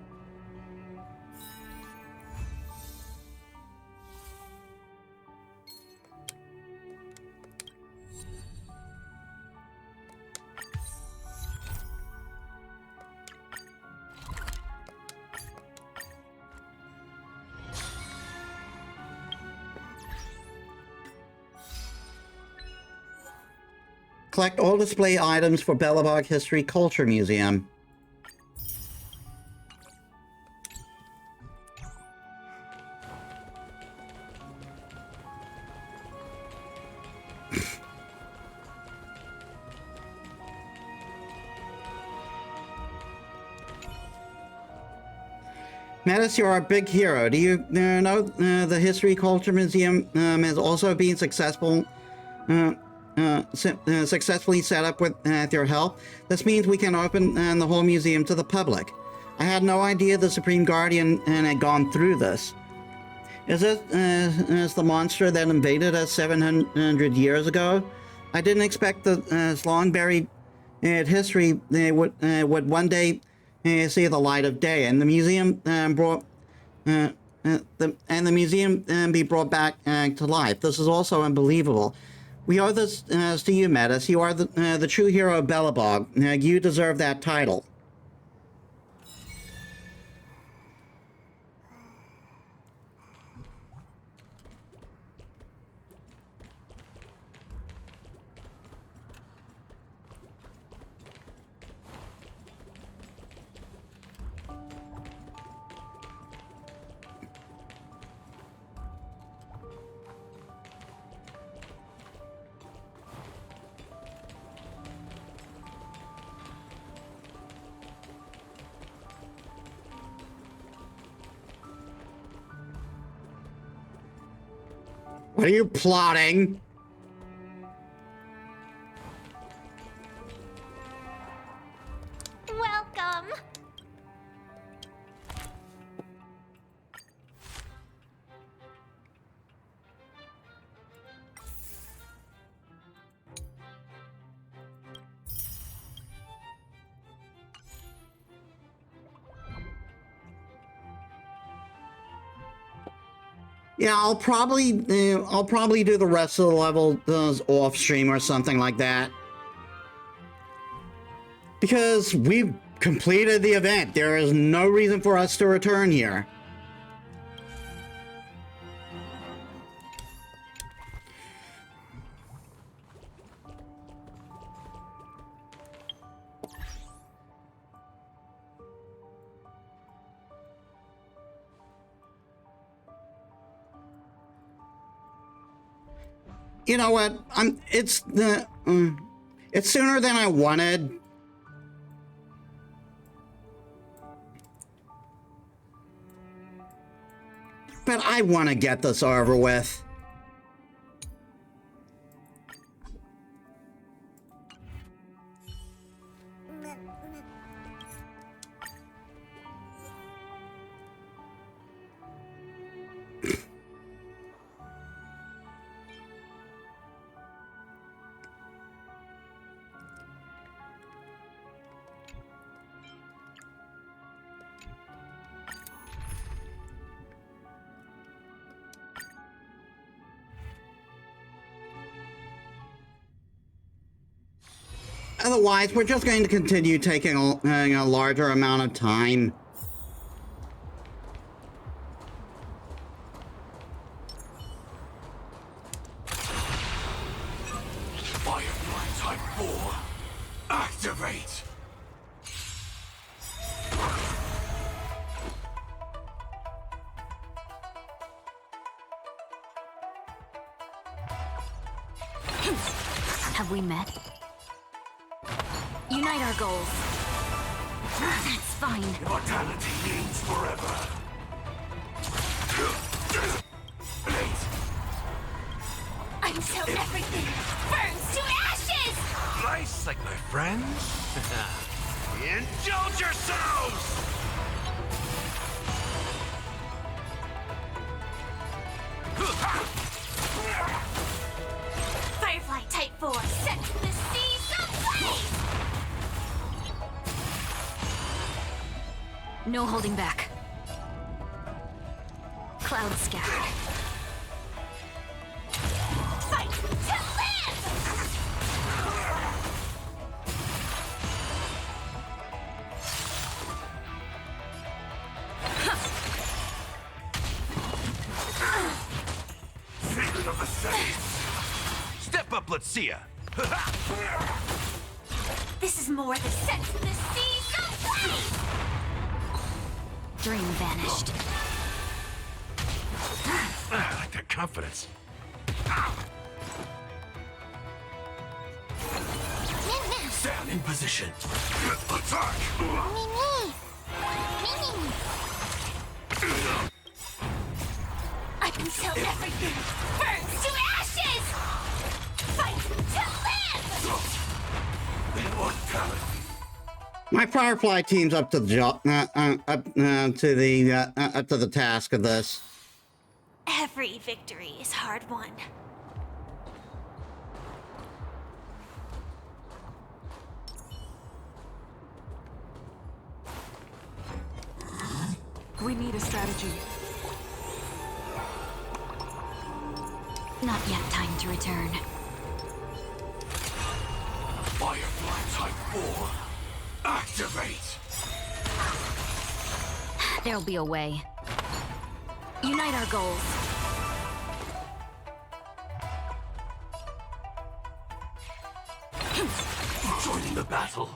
Collect all display items for Belobog History Culture Museum. Metis, you're our big hero. Do you know the History Culture Museum has also been successfully set up with your help? This means we can open the whole museum to the public. I had no idea the Supreme Guardian had gone through this. Is the monster that invaded us 700 years ago? I didn't expect this long-buried history would one day see the light of day, and the museum be brought back to life. This is also unbelievable. We owe this to you, Metis. You are the true hero of Belobog. You deserve that title. What are you plotting? Welcome. Yeah, I'll probably do the rest of the levels off stream or something like that. Because we've completed the event. There is no reason for us to return here. You know what? It's sooner than I wanted. But I want to get this over with. Otherwise, we're just going to continue taking a larger amount of time. Firefly Type 4, activate! Have we met? Unite our goals. That's fine. Immortality means forever. Until everything burns to ashes! Nice, like my friends. Indulge yourselves! Firefly Type 4 sets the seas ablaze! No holding back. Cloud scattered. Fight to live! Secret of the Saints! Step up, let's see ya. This is more than sets the seas ablaze! Dream vanished. I like that confidence. Stand in position. Attack! Until everything burns to ashes! Fight to live! Immortality. My Firefly team's up to the job, up to the task of this. Every victory is hard won. We need a strategy. Not yet time to return. Firefly Type 4, activate! There'll be a way. Unite our goals. Joining the battle.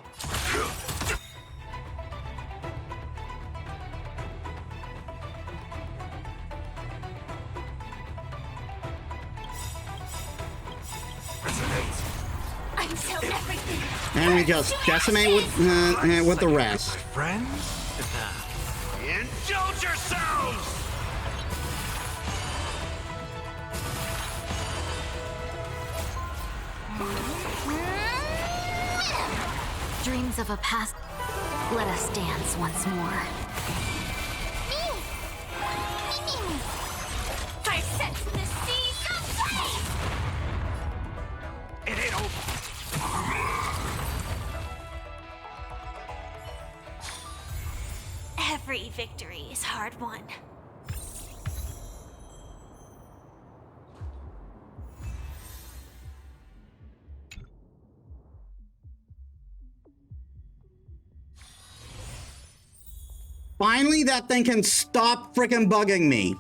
Until everything And we just decimate with the rest. Friends? Indulge yourselves! Dreams of a past. Let us dance once more. I sense the seas ablaze! It ain't over. Every victory is hard won. Finally, that thing can stop freaking bugging me.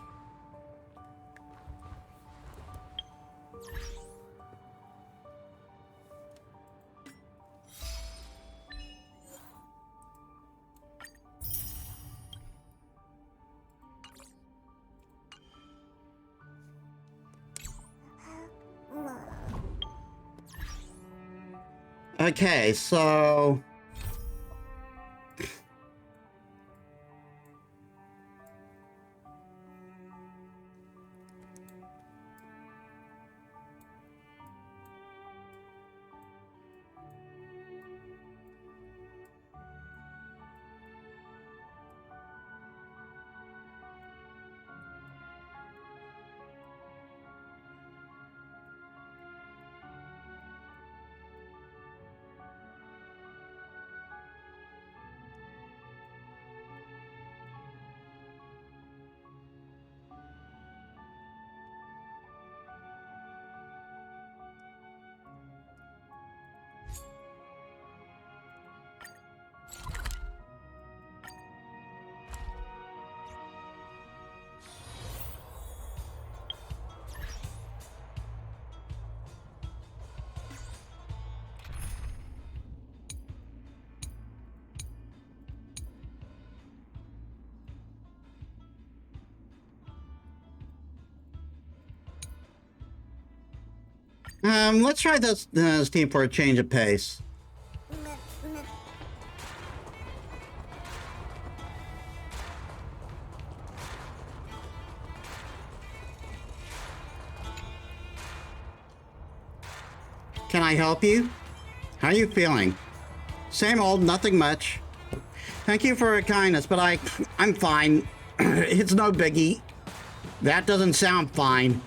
Okay, so... Let's try this team for a change of pace. Can I help you? How are you feeling? Same old, nothing much. Thank you for your kindness, but I'm fine. It's no biggie. That doesn't sound fine.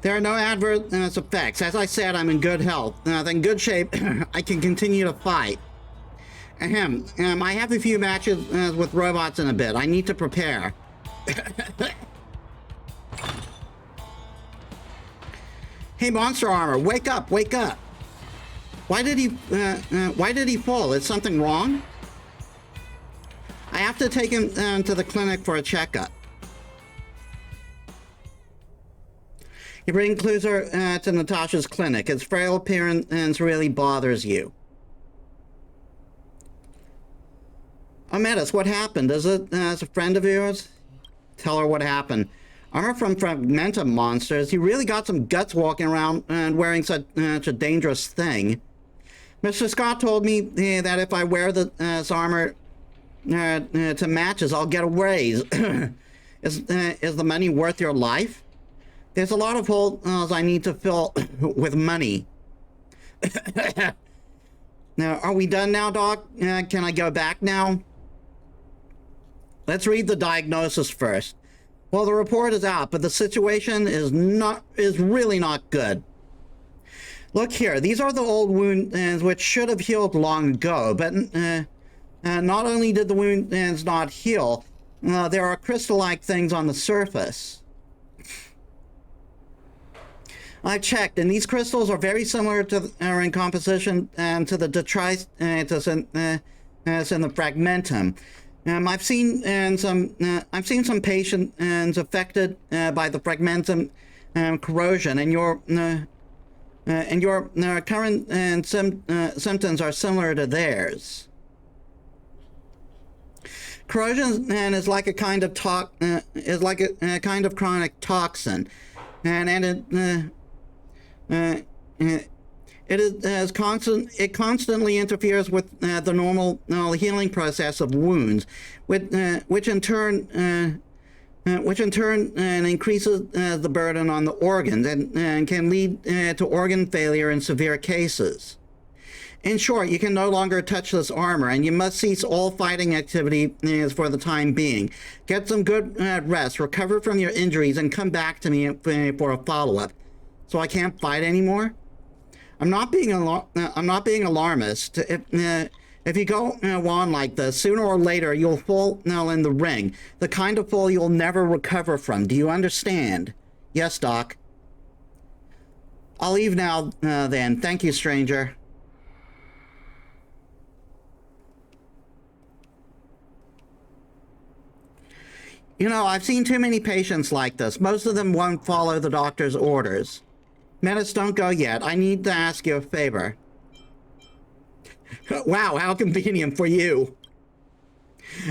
There are no adverse effects. As I said, I'm in good health. In good shape. I can continue to fight. Ahem. I have a few matches with robots in a bit. I need to prepare. Hey, Monster Armor, wake up, wake up. Why did he fall? Is something wrong? I have to take him to the clinic for a checkup. You bring Cluser to Natasha's clinic. His frail appearance really bothers you. Oh, Metis, what happened? Is it a friend of yours? Tell her what happened. Armor from Fragmentum monsters. He really got some guts walking around and wearing such a dangerous thing. Mr. Scott told me that if I wear this armor to matches, I'll get a raise. Is the money worth your life? There's a lot of holes I need to fill with money. Now, are we done now, Doc? Can I go back now? Let's read the diagnosis first. Well, the report is out, but the situation is really not good. Look here, these are the old wounds which should have healed long ago, but not only did the wounds not heal, there are crystal-like things on the surface. I checked, and these crystals are very similar to in composition to the detritus in the fragmentum. I've seen some patients affected by the fragmentum corrosion, and your current symptoms are similar to theirs. Corrosion is like a kind of a kind of chronic toxin, and it constantly interferes with the normal healing process of wounds, which in turn increases the burden on the organs and can lead to organ failure in severe cases. In short, you can no longer touch this armor, and you must cease all fighting activity for the time being. Get some good rest, recover from your injuries, and come back to me for a follow-up. So I can't fight anymore? I'm not being alarmist. If you go on like this, sooner or later you'll fall in the ring. The kind of fall you'll never recover from. Do you understand? Yes, Doc. I'll leave now, then. Thank you, stranger. You know, I've seen too many patients like this. Most of them won't follow the doctor's orders. Metis, don't go yet. I need to ask you a favor. Wow, how convenient for you.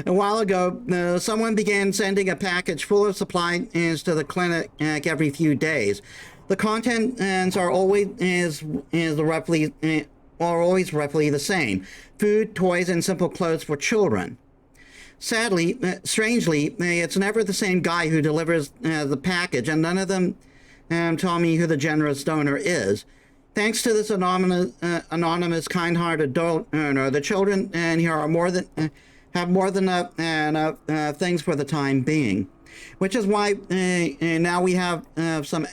A while ago, someone began sending a package full of supplies to the clinic every few days. The contents are always roughly the same: food, toys, and simple clothes for children. Sadly, strangely, it's never the same guy who delivers the package, and none of them tell me who the generous donor is. Thanks to this anonymous, kind-hearted donor, the children here are have more than enough things for the time being, which is why now we have some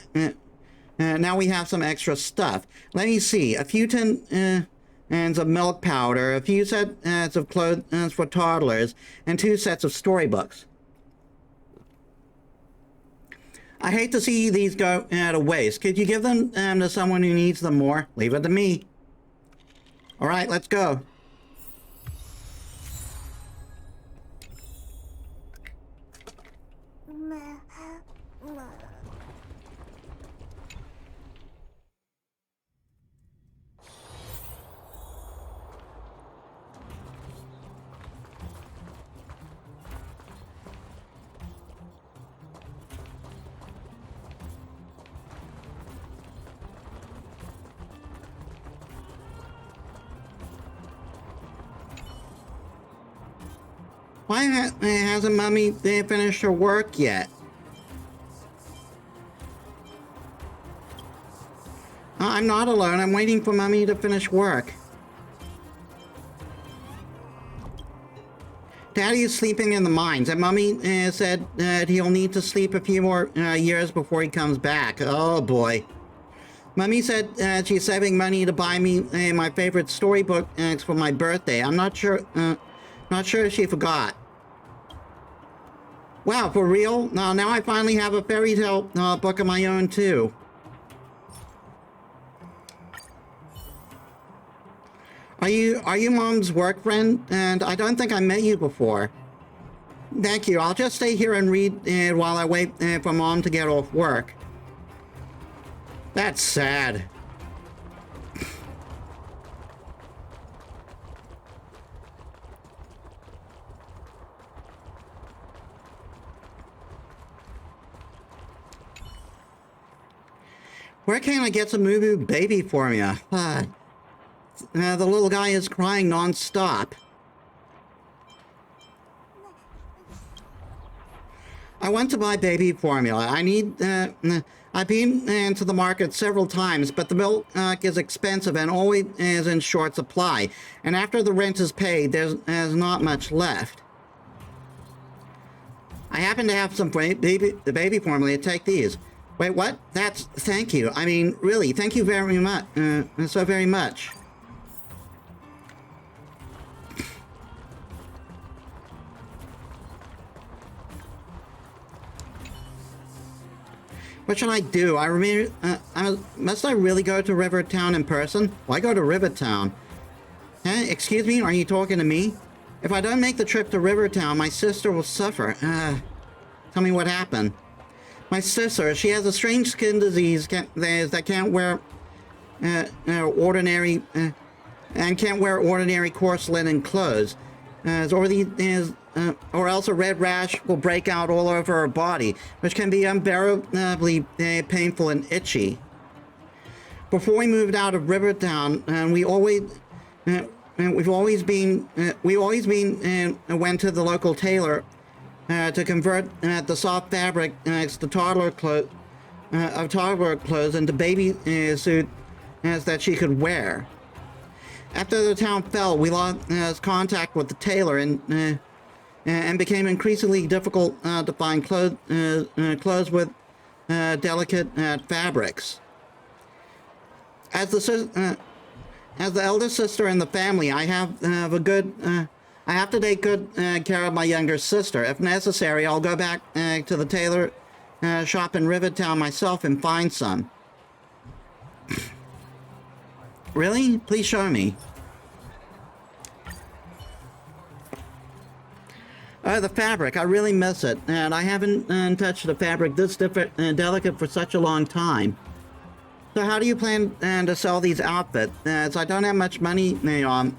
extra stuff. Let me see: a few tins of milk powder, a few sets of clothes for toddlers, and 2 sets of storybooks. I hate to see these go to waste. Could you give them to someone who needs them more? Leave it to me. All right, let's go. Why hasn't Mummy finished her work yet? I'm not alone. I'm waiting for Mummy to finish work. Daddy is sleeping in the mines, and Mummy said that he'll need to sleep a few more years before he comes back. Oh boy. Mummy said she's saving money to buy me my favorite storybook for my birthday. I'm not sure if she forgot. Wow, for real? Now I finally have a fairy tale book of my own too. Are you Mom's work friend? And I don't think I met you before. Thank you. I'll just stay here and read while I wait for Mom to get off work. That's sad. Where can I get some Moo Moo baby formula? The little guy is crying non-stop. I want to buy baby formula. I've been into the market several times, but the milk is expensive and always is in short supply. And after the rent is paid, there's not much left. I happen to have some baby formula. Take these. Wait, what? Thank you. I mean, really, thank you very much. So very much. What should I do? Must I really go to Rivertown in person? Why go to Rivertown? Excuse me, are you talking to me? If I don't make the trip to Rivertown, my sister will suffer. Tell me what happened. My sister, she has a strange skin disease that can't wear ordinary coarse linen clothes. Or else a red rash will break out all over her body, which can be unbearably painful and itchy. Before we moved out of Rivertown, we always went to the local tailor to convert the soft fabric to toddler clothes into baby suits that she could wear. After the town fell, we lost contact with the tailor and became increasingly difficult to find clothes with delicate fabrics. As the eldest sister in the family, I have to take good care of my younger sister. If necessary, I'll go back to the tailor shop in Rivertown myself and find some. Really? Please show me. The fabric. I really miss it. And I haven't touched a fabric this delicate for such a long time. So how do you plan to sell these outfits? So I don't have much money on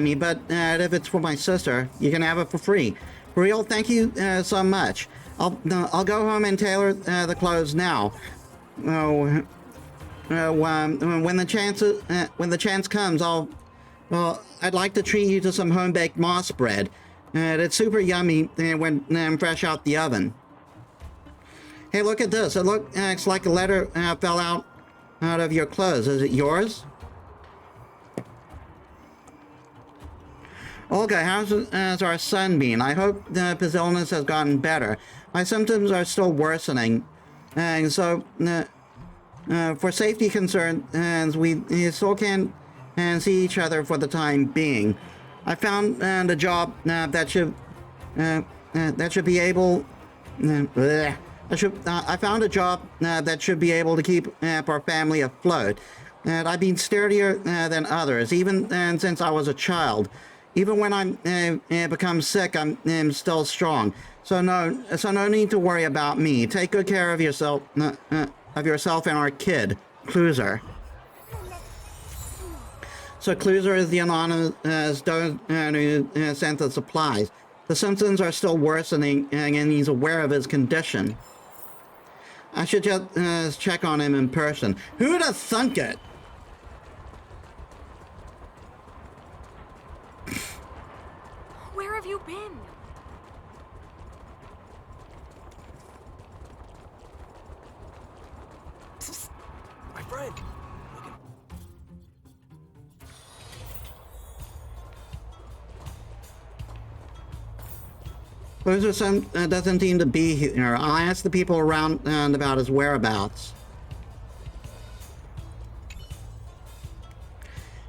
me, but if it's for my sister, you can have it for free. For real, thank you so much. I'll go home and tailor the clothes now. When the chance comes, I'd like to treat you to some home-baked moss bread. It's super yummy when fresh out the oven. Hey, look at this. It looks like a letter fell out of your clothes. Is it yours? Olga, how's our son been? I hope his illness has gotten better. My symptoms are still worsening. And so, for safety concerns, we still can't see each other for the time being. I found a job that should be able. I found a job that should be able to keep our family afloat. And I've been sturdier than others, even since I was a child. Even when I become sick, I'm still strong. So no need to worry about me. Take good care of yourself and our kid, Cluser. So Cluser is the anonymous donor who sent the supplies. The symptoms are still worsening, and he's aware of his condition. I should just check on him in person. Who'd have thunk it? Where have have you been? My friend. Loser doesn't seem to be here. I'll ask the people around about his whereabouts.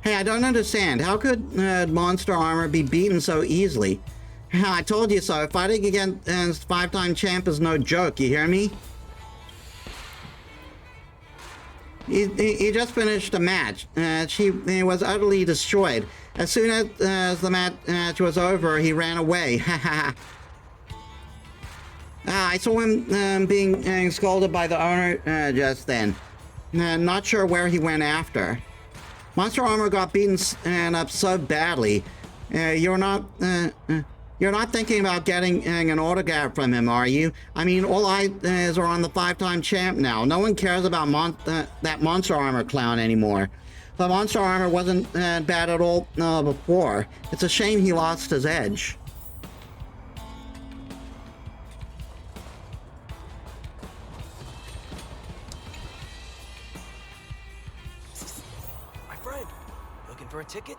Hey, I don't understand. How could monster armor be beaten so easily? I told you so. Fighting against five-time champ is no joke, you hear me? He just finished a match. She was utterly destroyed. As soon as the match was over, he ran away. I saw him being scolded by the owner just then. Not sure where he went after. Monster Armor got beaten up so badly. You're not thinking about getting an autograph from him, are you? I mean, all eyes are on the five-time champ now. No one cares about that Monster Armor clown anymore. But Monster Armor wasn't bad at all before. It's a shame he lost his edge. For a ticket?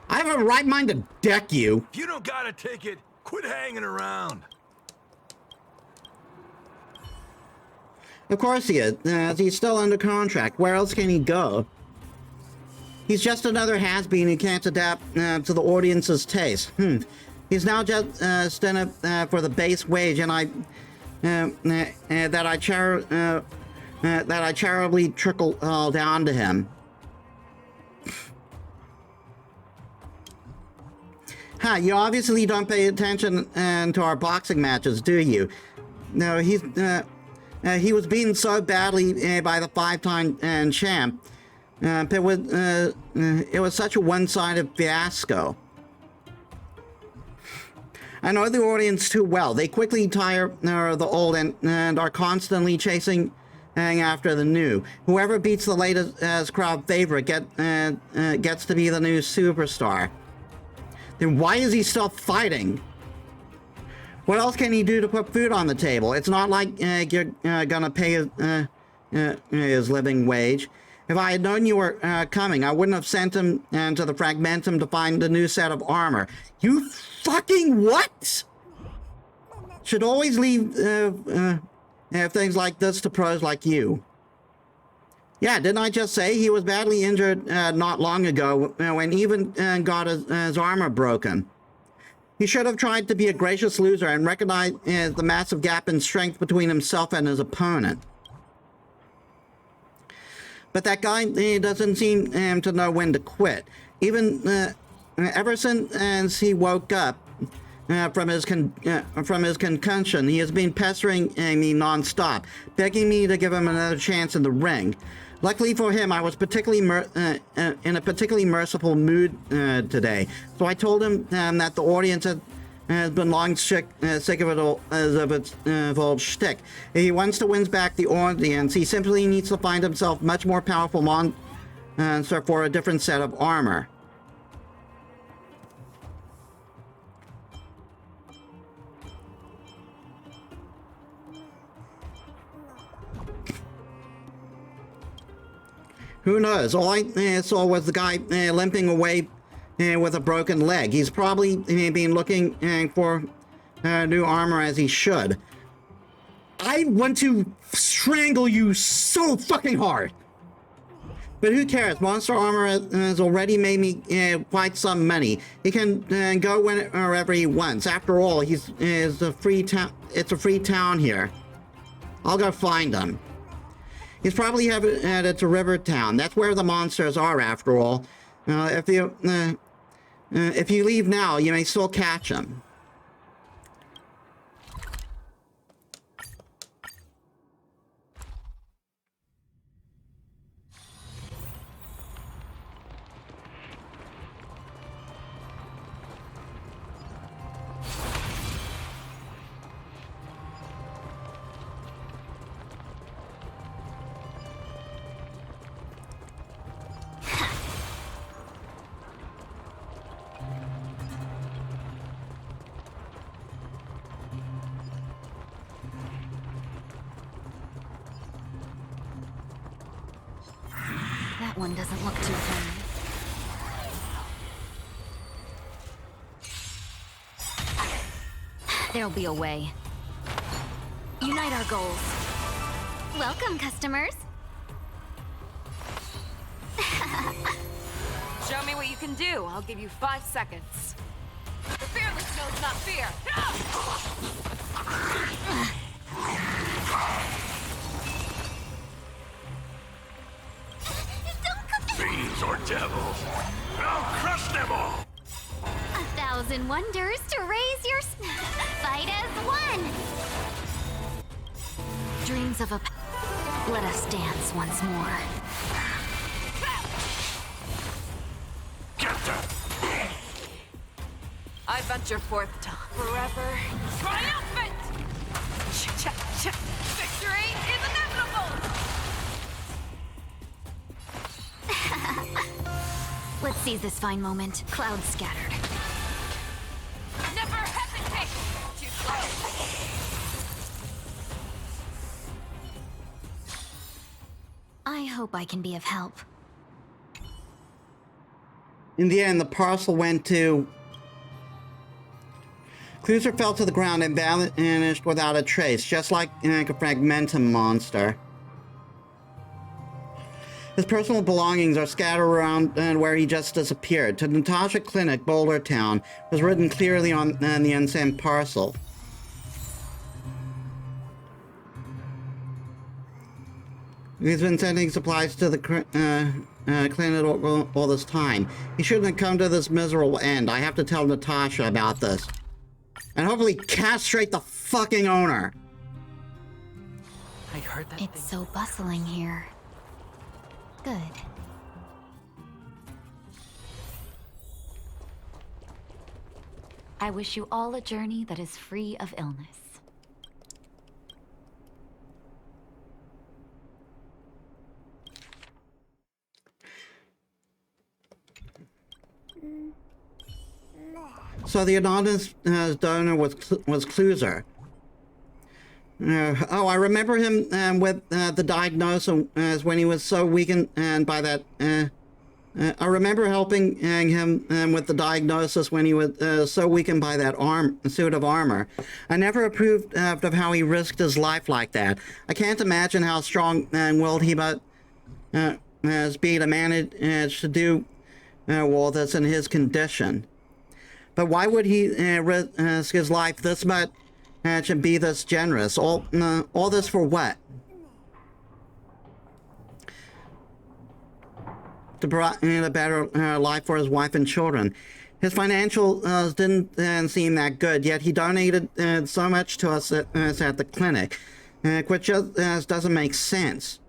I have a right mind to deck you. If you don't got a ticket, quit hanging around. Of course he is. He's still under contract. Where else can he go? He's just another has-been who can't adapt to the audience's taste. He's now just in it for the base wage, and that I charitably trickle down to him. You obviously don't pay attention to our boxing matches, do you? No, he was beaten so badly by the five-time champ. It was such a one-sided fiasco. I know the audience too well. They quickly tire the old and are constantly chasing after the new. Whoever beats the latest crowd favorite gets to be the new superstar. Then why is he still fighting? What else can he do to put food on the table? It's not like you're gonna pay his living wage. If I had known you were coming, I wouldn't have sent him to the Fragmentum to find a new set of armor. You fucking what? Should always leave things like this to pros like you. Yeah, didn't I just say he was badly injured not long ago when he even got his armor broken? He should have tried to be a gracious loser and recognize the massive gap in strength between himself and his opponent. But that guy doesn't seem to know when to quit. Even ever since he woke up from his concussion, he has been pestering me non-stop, begging me to give him another chance in the ring. Luckily for him, I was particularly in a particularly merciful mood today. So I told him that the audience has been long sick of its old shtick. If he wants to win back the audience, he simply needs to find himself much more powerful monster for a different set of armor. Who knows? All I saw was the guy limping away with a broken leg. He's probably been looking for new armor as he should. I want to strangle you so fucking hard. But who cares? Monster Armor has already made me quite some money. He can go wherever he wants. After all, it's a free town here. I'll go find him. He's probably headed to Rivertown. That's where the monsters are, after all. If you leave now, you may still catch him. That one doesn't look too friendly. There'll be a way. Unite our goals. Welcome, customers. Show me what you can do. I'll give you 5 seconds. The fearless knows not fear. Fiends or devils, I'll crush them all! 1,000 wonders to raise your fight as one. Dreams of a... Let us dance once more. Get them! I venture forth to forever triumphant! Victory is inevitable! Let's seize this fine moment. Clouds scattered. Never hesitate! Too slow! I hope I can be of help. In the end, the parcel went to... Cluser fell to the ground and vanished without a trace, just like a fragmentum monster. His personal belongings are scattered around where he just disappeared. To Natasha Clinic, Boulder Town, was written clearly on the unsent parcel. He's been sending supplies to the clinic all this time. He shouldn't have come to this miserable end. I have to tell Natasha about this. And hopefully castrate the fucking owner. I heard that. It's so bustling here. Good. I wish you all a journey that is free of illness. So the anonymous donor was Cluser. Oh, I remember him with the diagnosis when he was so weakened by that. I remember helping him with the diagnosis when he was so weakened by that suit of armor. I never approved of how he risked his life like that. I can't imagine how strong-willed he must be to manage to do all this in his condition. But why would he risk his life this much and be this generous? All this for what? To provide a better life for his wife and children. His financials didn't seem that good, yet he donated so much to us at the clinic, which just doesn't make sense.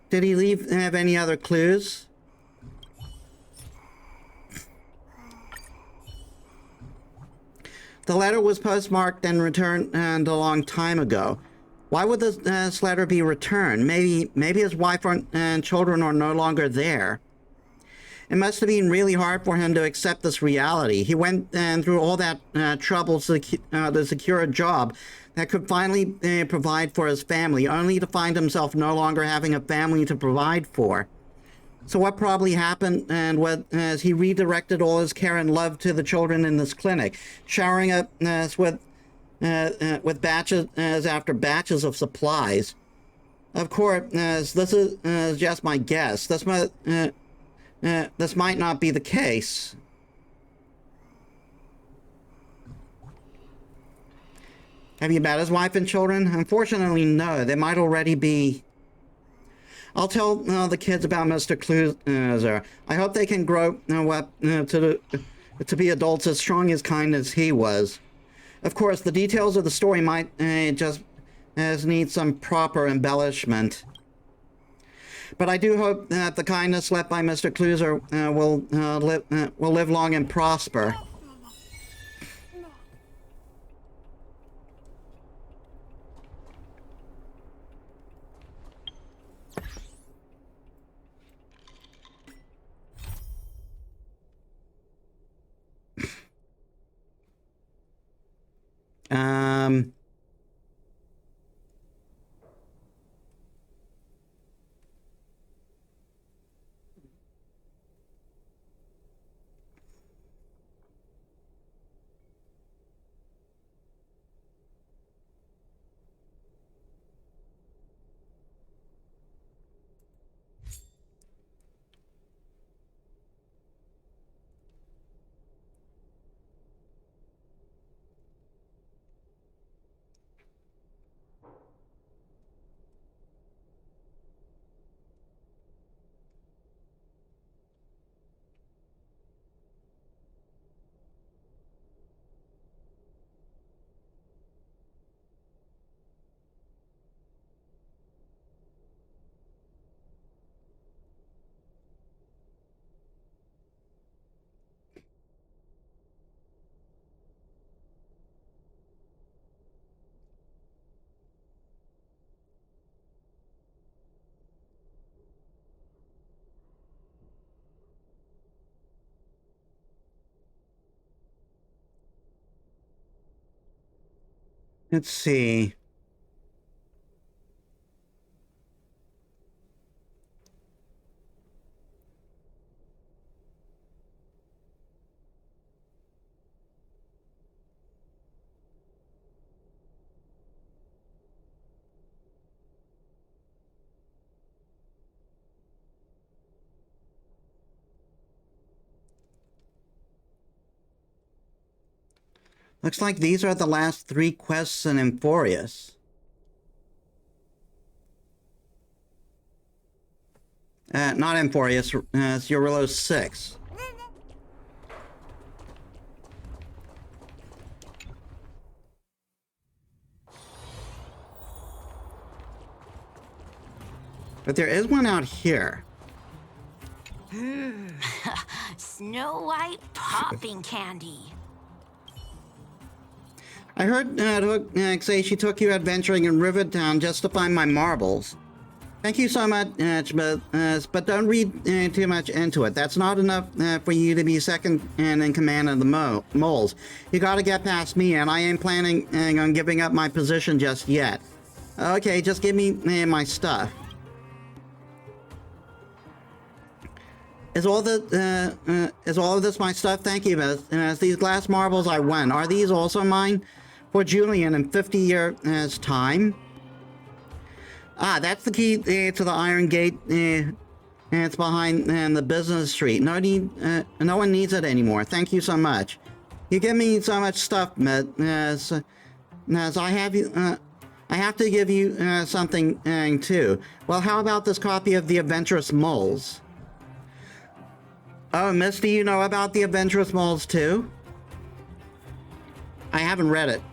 Did he have any other clues? The letter was postmarked and returned a long time ago. Why would this letter be returned? Maybe his wife and children are no longer there. It must have been really hard for him to accept this reality. He went through all that trouble to secure a job that could finally provide for his family, only to find himself no longer having a family to provide for. So what probably happened as he redirected all his care and love to the children in this clinic, showering us with batches after batches of supplies. Of course, this is just my guess. This might not be the case. Have you met his wife and children? Unfortunately, no. They might already be... I'll tell the kids about Mr. Cluser. I hope they can grow up to be adults as strong as kind as he was. Of course, the details of the story might just need some proper embellishment. But I do hope that the kindness left by Mr. Cluser will live long and prosper. Let's see. Looks like these are the last 3 quests in Emphorius. Not Emphorius, it's Eurylos 6. But there is one out here. Snow White popping candy. I heard Hook say she took you adventuring in Rivertown just to find my marbles. Thank you so much, but don't read too much into it. That's not enough for you to be second in command of the moles. You gotta get past me, and I ain't planning on giving up my position just yet. Okay, just give me my stuff. Is all of this my stuff? Thank you, Miss. These glass marbles I won. Are these also mine? For Julian in 50 years' time? Ah, that's the key to the Iron Gate. And it's behind the business street. No one needs it anymore. Thank you so much. You give me so much stuff, Miss. I have to give you something too. Well, how about this copy of The Adventurous Moles? Oh, Miss, do you know about The Adventurous Moles too? I haven't read it.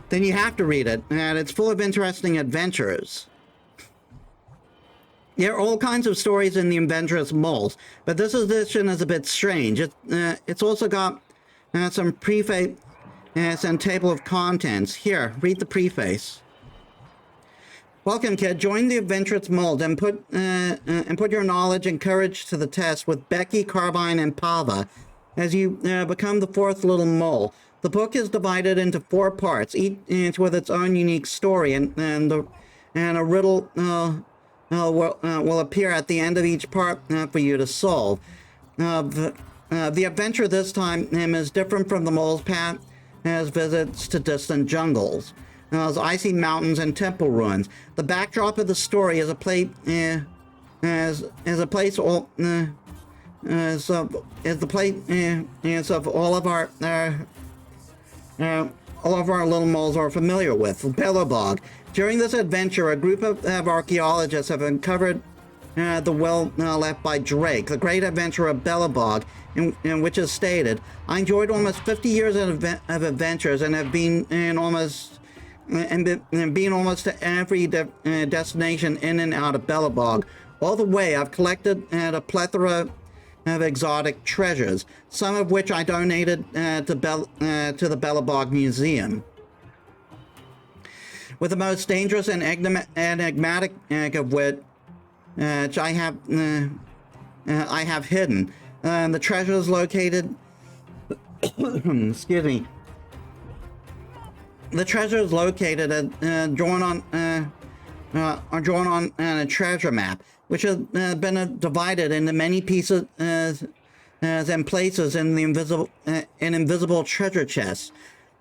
Then you have to read it, and it's full of interesting adventures. There are all kinds of stories in The Adventurous Moles, but this edition is a bit strange. It's also got some preface and table of contents. Here, read the preface. Welcome, kid. Join the Adventurous Moles and put your knowledge and courage to the test with Becky, Carbine, and Pava as you become the 4th little mole. The book is divided into 4 parts, each with its own unique story, and a riddle will appear at the end of each part for you to solve. The adventure this time is different from the mole's path as visits to distant jungles, as icy mountains and temple ruins. The backdrop of the story is a place of all of our little moles are familiar with, Bellabog. During this adventure, a group of archaeologists have uncovered the well left by Drake, the great adventure of Bellabog, in which is stated, I enjoyed almost 50 years of adventures and have been in almost to every destination in and out of Bellabog. All the way, I've collected a plethora of exotic treasures, some of which I donated to the Bellabog Museum. With the most dangerous and enigmatic of which I have hidden. The treasure is located. Excuse me. The treasure is located drawn on a treasure map, which has been divided into many pieces and places in the invisible treasure chests.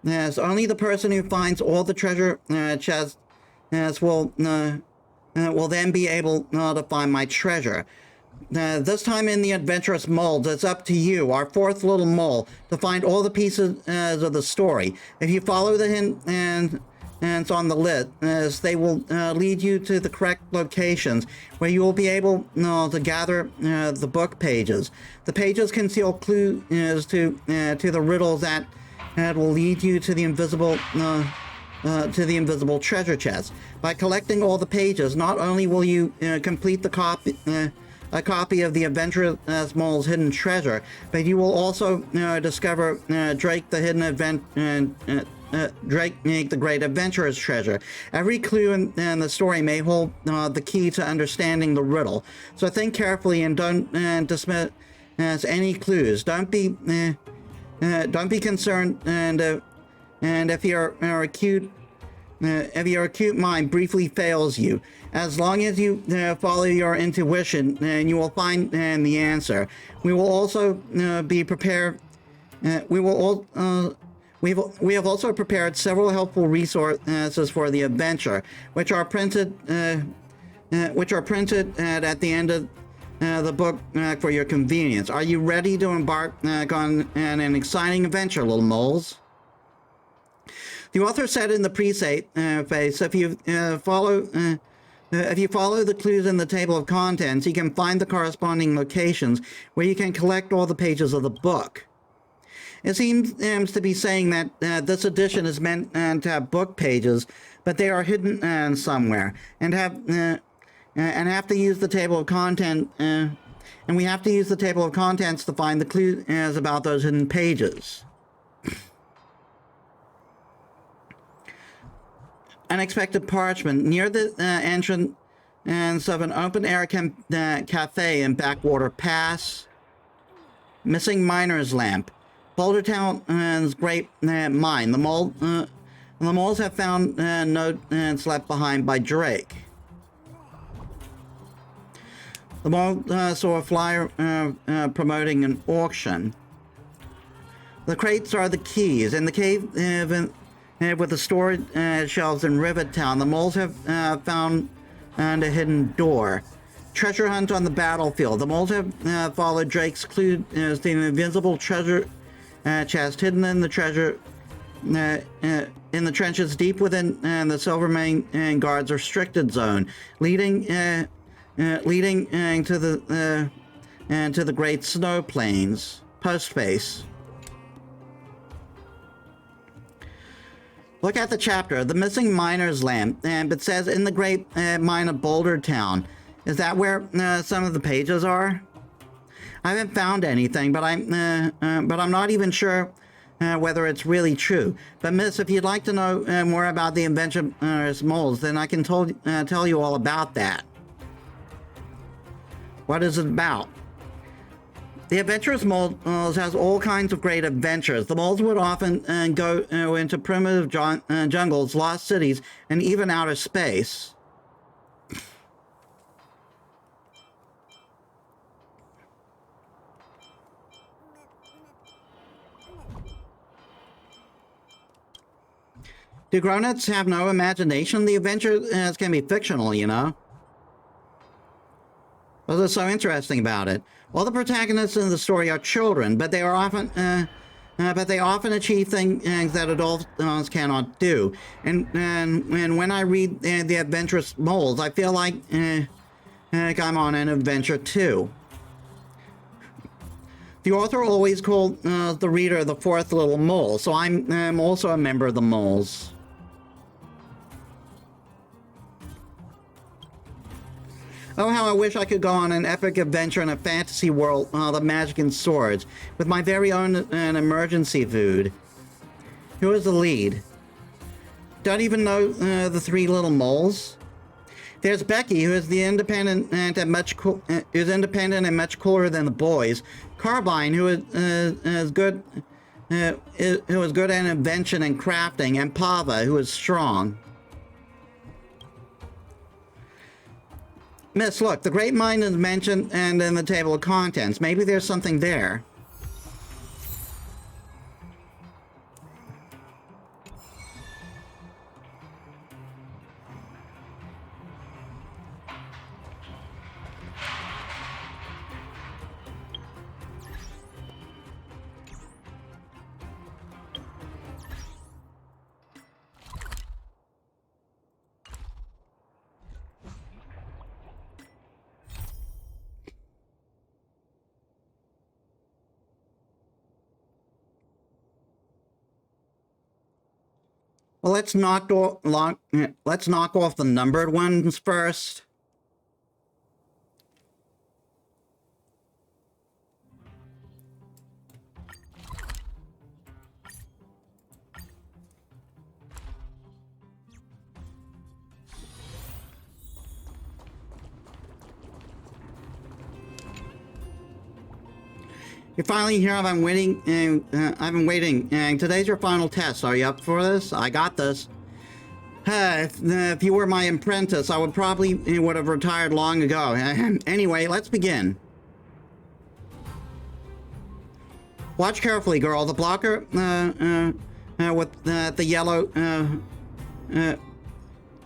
As only the person who finds all the treasure chests will then be able to find my treasure. This time in the Adventurous Moles, it's up to you, our 4th little mole, to find all the pieces of the story. If you follow the hints on the list, they will lead you to the correct locations where you will be able to gather the book pages. The pages conceal clues to the riddles that will lead you to the invisible treasure chest. By collecting all the pages, not only will you complete a copy of the Adventurous Mole's hidden treasure, but you will also discover Drake the the Great Adventurer's treasure. Every clue in the story may hold the key to understanding the riddle. So think carefully and don't dismiss any clues. Don't be concerned and if your acute mind briefly fails you, as long as you follow your intuition, you will find the answer. We will also be prepared. We have also prepared several helpful resources for the adventure, which are printed at the end of the book for your convenience. Are you ready to embark on an exciting adventure, little moles? The author said in the preface, if you follow the clues in the table of contents, you can find the corresponding locations where you can collect all the pages of the book. It seems to be saying that this edition is meant to have book pages, but they are hidden somewhere, and have to use the table of content, and we have to use the table of contents to find the clues about those hidden pages. Unexpected parchment near the entrance of an open-air cafe in Backwater Pass. Missing miner's lamp. Boulder Town's great mine. The moles have found notes left behind by Drake. The mole saw a flyer promoting an auction. The crates are the keys. In the cave with the storage shelves in Rivertown, the moles have found a hidden door. Treasure hunt on the battlefield. The moles have followed Drake's clue to an invisible treasure chest hidden in the trenches deep within the Silvermane Guard's restricted zone, leading to the Great Snow Plains postbase. Look at the chapter, The Missing Miner's Lamp, and it says in the Great Mine of Boulder Town. Is that where some of the pages are? I haven't found anything, but I'm not even sure whether it's really true. But Miss, if you'd like to know more about the adventurous moles, then I can tell you all about that. What is it about? The adventurous moles has all kinds of great adventures. The moles would often go into primitive jungles, lost cities, and even outer space. Do grown-ups have no imagination? The adventures can be fictional, you know. What's so interesting about it? All the protagonists in the story are children, but they often achieve things that adults cannot do. And when I read the adventurous moles, I feel like I'm on an adventure too. The author always called the reader the fourth little mole, so I'm also a member of the moles. Oh, how I wish I could go on an epic adventure in a fantasy world of magic and swords, with my very own emergency food. Who is the lead? Don't even know the three little moles? There's Becky, who is independent and much cooler than the boys. Carbine, who is good at invention and crafting, and Pava, who is strong. Miss, look, the Great Mine is mentioned and in the table of contents. Maybe there's something there. Well, let's knock off the numbered ones first. You're finally here. I've been waiting. And today's your final test. Are you up for this? I got this. If you were my apprentice, I would probably would have retired long ago. Anyway, let's begin. Watch carefully, girl. The blocker with the yellow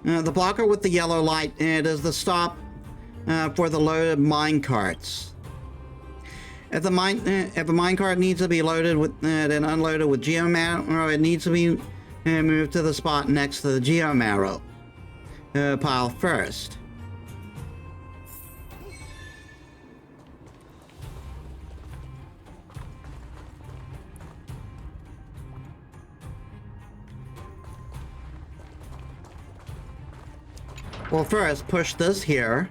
the blocker with the yellow light. It is the stop for the loaded mine carts. If a mine cart needs to be loaded with and unloaded with geomarrow, it needs to be moved to the spot next to the geomarrow pile first. Well, first, push this here.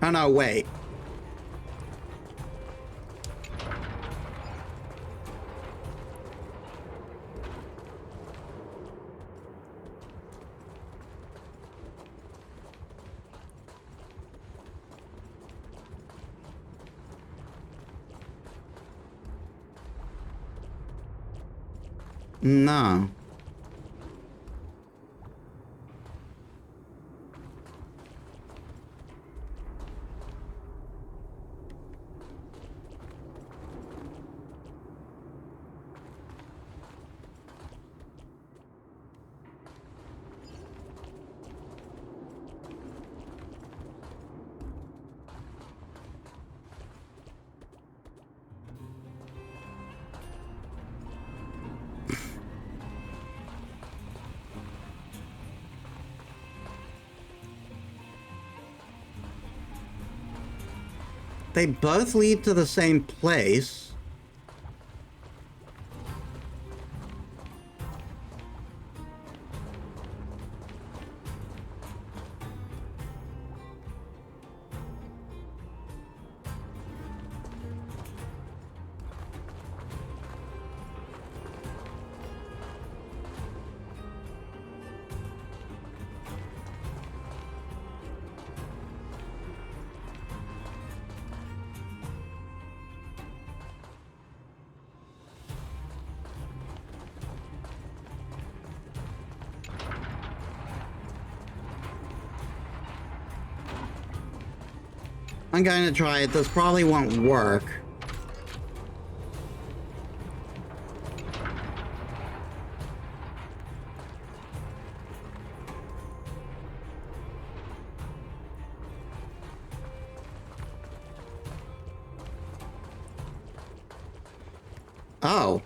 Oh no, wait. No. They both lead to the same place. I'm going to try it. This probably won't work. Oh.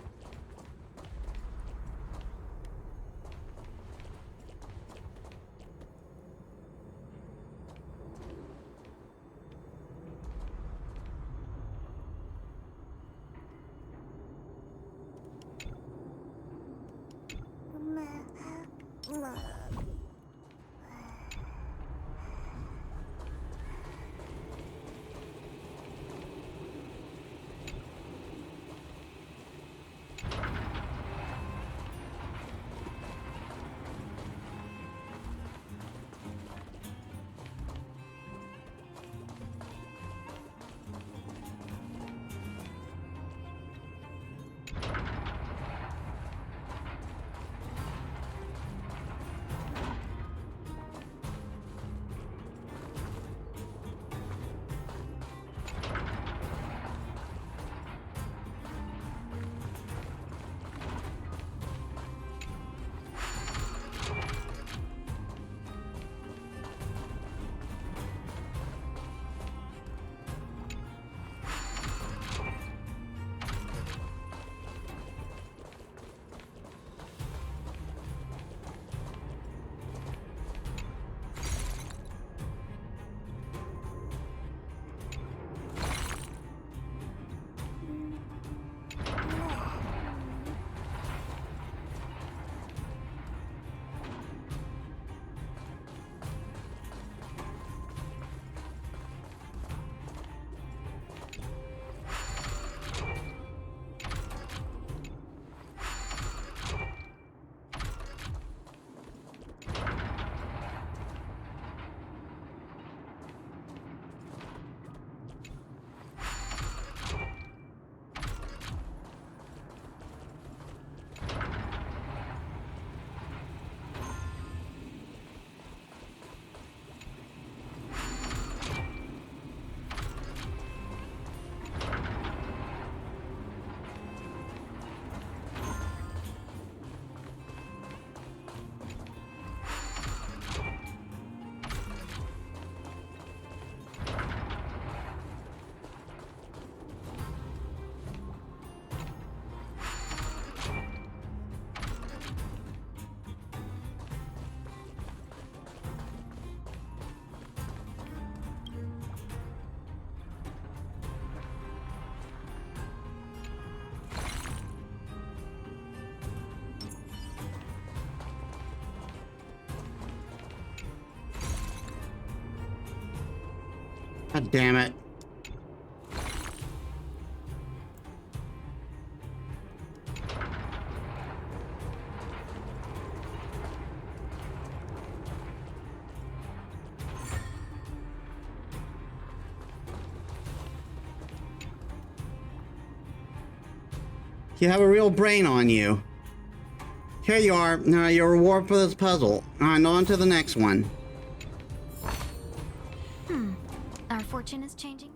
God damn it. You have a real brain on you. Here you are, your reward for this puzzle. And on to the next one. Our fortune is changing.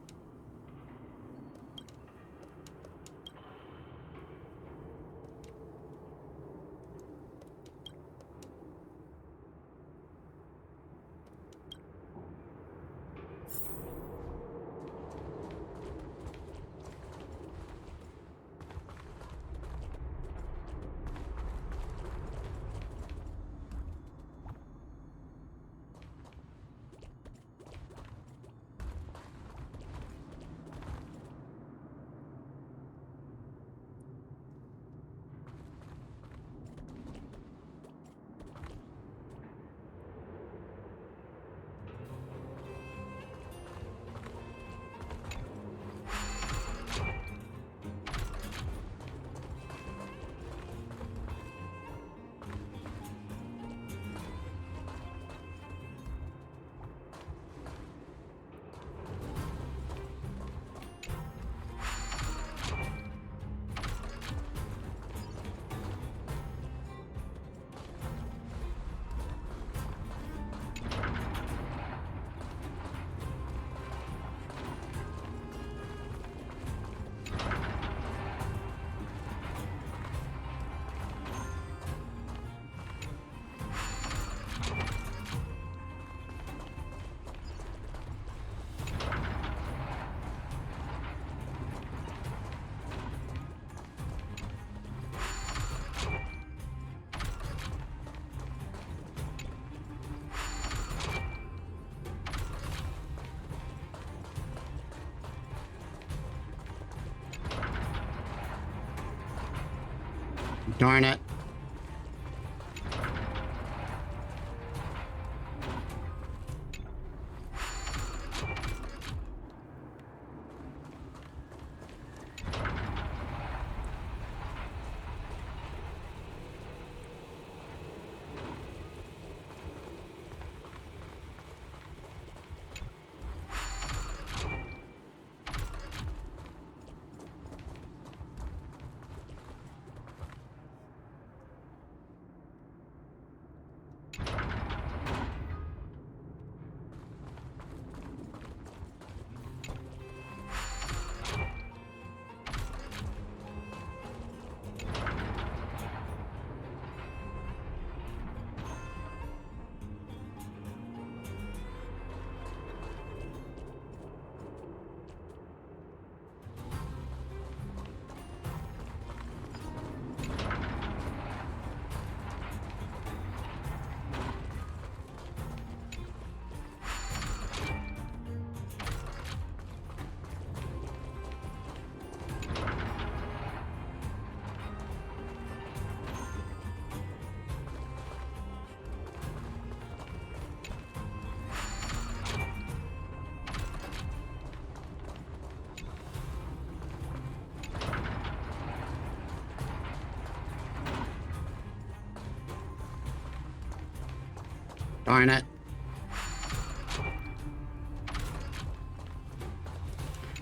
Darn it. Darn it.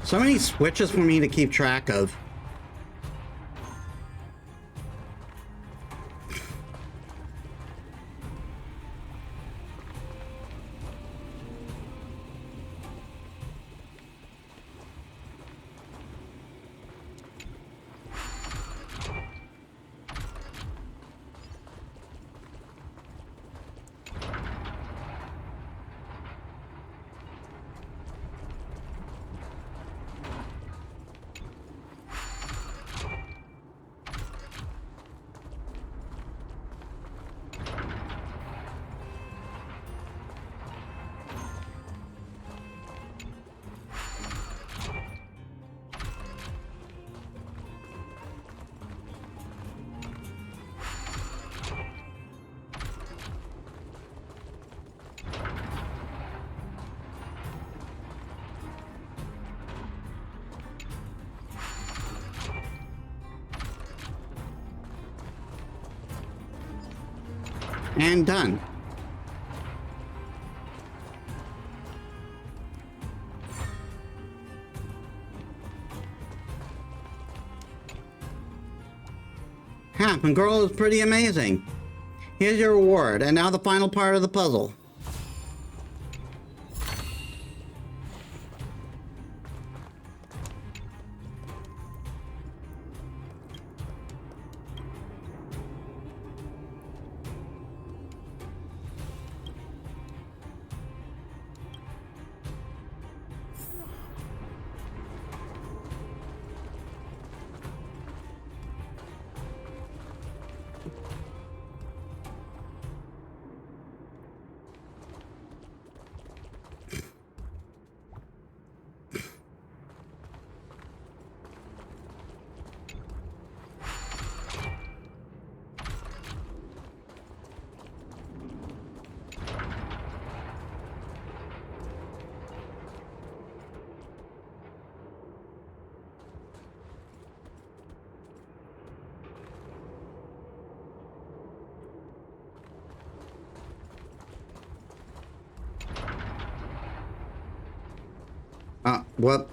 So many switches for me to keep track of. And done. Happen Girl is pretty amazing. Here's your reward, and now the final part of the puzzle. What?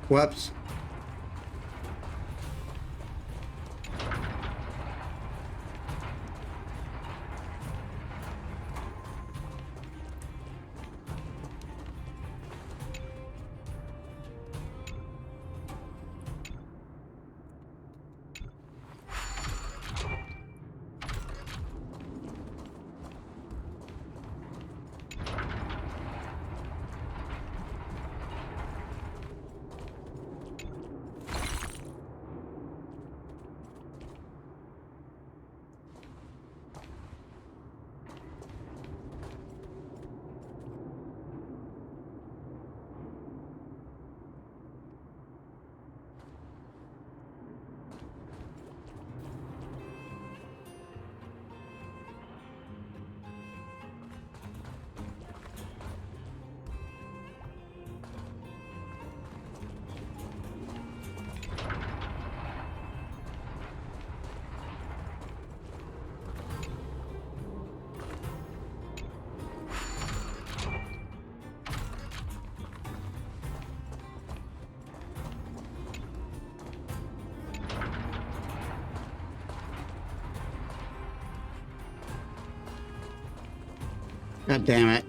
Whoops. God damn it.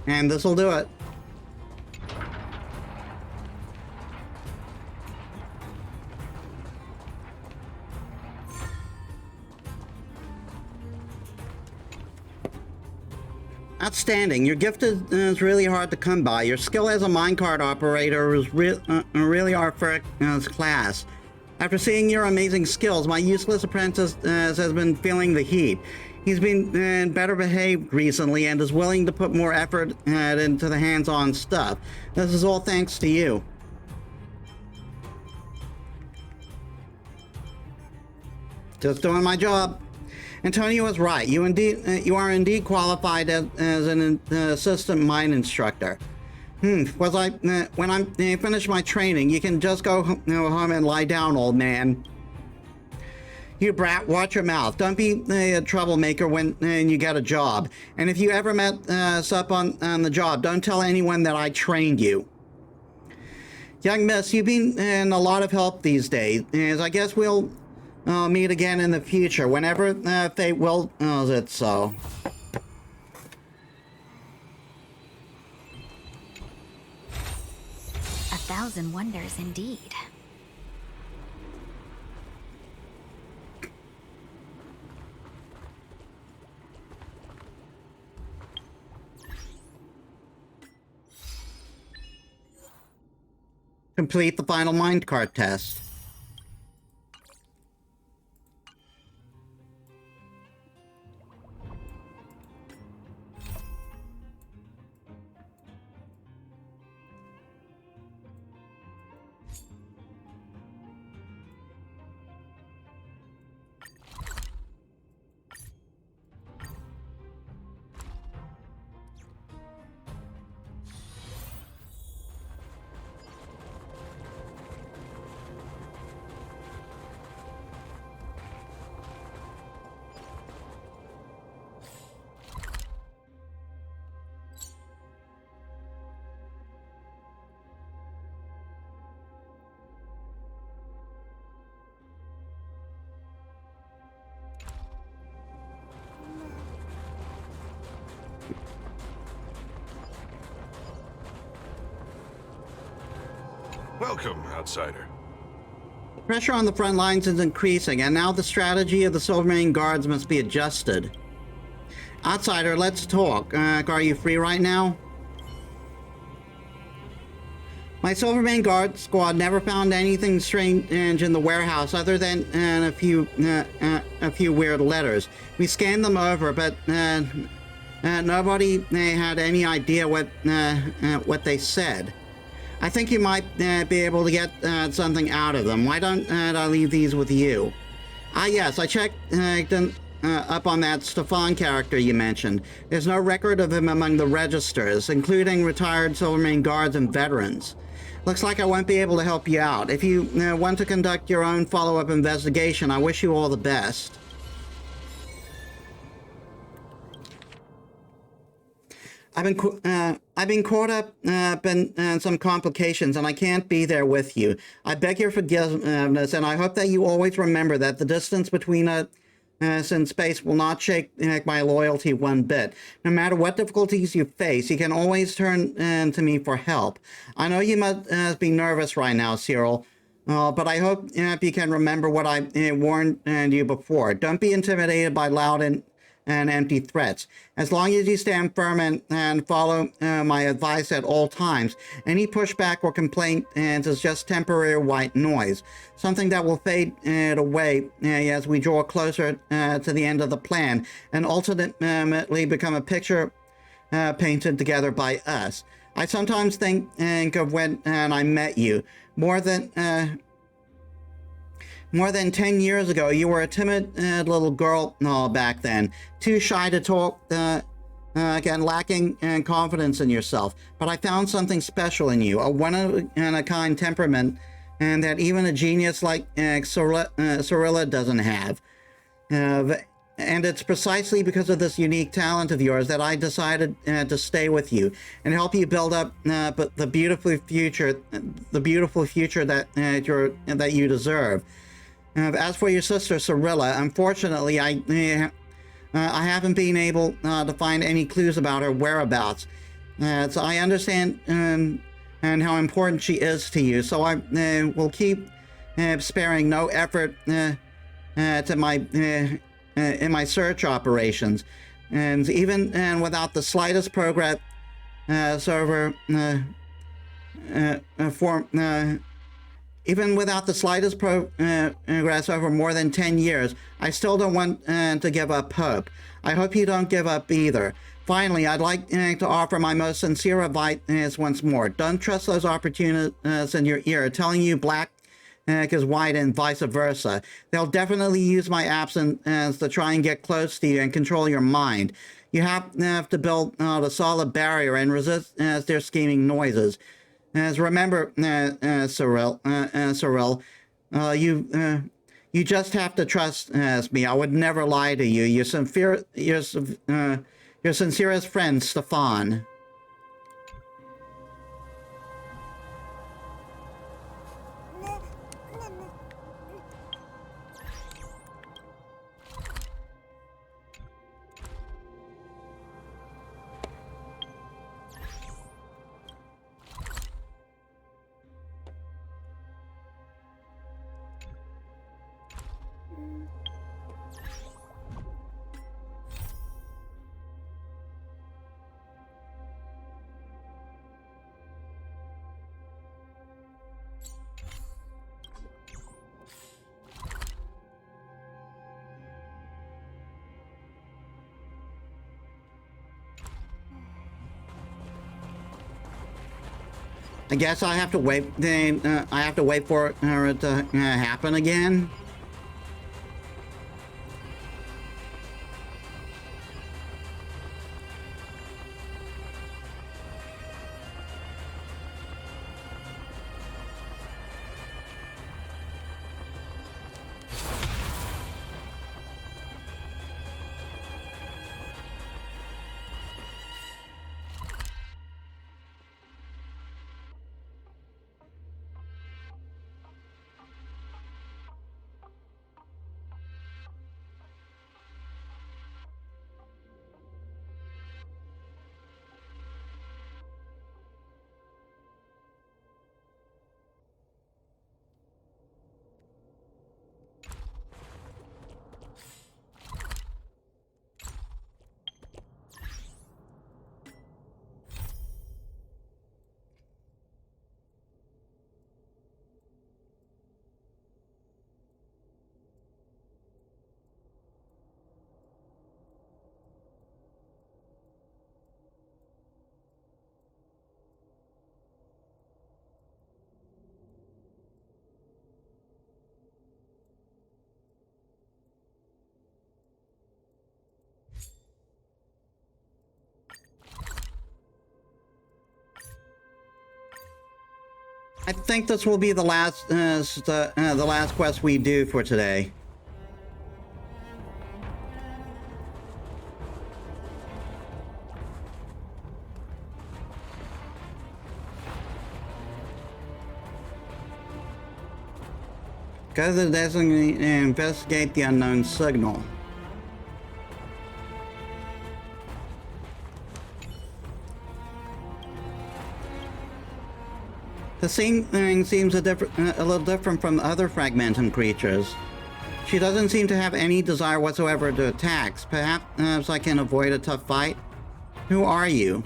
And this'll do it. Outstanding. Your gift is really hard to come by. Your skill as a minecart operator is really our first class. After seeing your amazing skills, my useless apprentice has been feeling the heat. He's been better behaved recently and is willing to put more effort into the hands-on stuff. This is all thanks to you. Just doing my job. Antonio is right. You are indeed qualified as an assistant mine instructor. When I finish my training, you can just go home and lie down, old man. You brat, watch your mouth. Don't be a troublemaker when you get a job. And if you ever met us up on the job, don't tell anyone that I trained you. Young miss, you've been in a lot of help these days. I guess we'll meet again in the future, whenever fate wills it so. A thousand wonders indeed. Complete the final minecart test. Welcome, outsider. Pressure on the front lines is increasing, and now the strategy of the Silvermane Guards must be adjusted. Outsider, let's talk. Are you free right now? My Silvermane Guard squad never found anything strange in the warehouse other than a few weird letters. We scanned them over, but nobody had any idea what they said. I think you might be able to get something out of them. Why don't I leave these with you? Ah, yes, I checked up on that Stefan character you mentioned. There's no record of him among the registers, including retired Silvermane Guards and veterans. Looks like I won't be able to help you out. If you want to conduct your own follow-up investigation, I wish you all the best. I've been caught up in some complications, and I can't be there with you. I beg your forgiveness, and I hope that you always remember that the distance between us in space will not shake my loyalty one bit. No matter what difficulties you face, you can always turn to me for help. I know you must be nervous right now, Cyril, but I hope you can remember what I warned you before. Don't be intimidated by loud and empty threats. As long as you stand firm and follow my advice at all times, any pushback or complaint is just temporary white noise, something that will fade away as we draw closer to the end of the plan and ultimately become a picture painted together by us. I sometimes think of when I met you. More than 10 years ago, you were a timid little girl back then, too shy to talk, again, lacking confidence in yourself. But I found something special in you, a one-of-a-kind temperament, and that even a genius like Cirilla doesn't have. And it's precisely because of this unique talent of yours that I decided to stay with you and help you build up the beautiful future that you deserve. As for your sister, Cirilla, unfortunately, I haven't been able to find any clues about her whereabouts. So I understand and how important she is to you. So I will keep sparing no effort to my in my search operations, and even without the slightest progress over even without the slightest progress over more than 10 years, I still don't want to give up hope. I hope you don't give up either. Finally, I'd like to offer my most sincere advice once more. Don't trust those opportunists in your ear telling you black is white and vice versa. They'll definitely use my absence to try and get close to you and control your mind. You have to build a solid barrier and resist their scheming noises. Remember, Cyril, you just have to trust me. I would never lie to you. Your sincerest friend, Stefan. I guess I have to wait. I have to wait for it to happen again. I think this will be the last quest we do for today. Go to the designated and investigate the unknown signal. The thing seems a little different from other fragmentum creatures. She doesn't seem to have any desire whatsoever to attack. Perhaps I can avoid a tough fight? Who are you?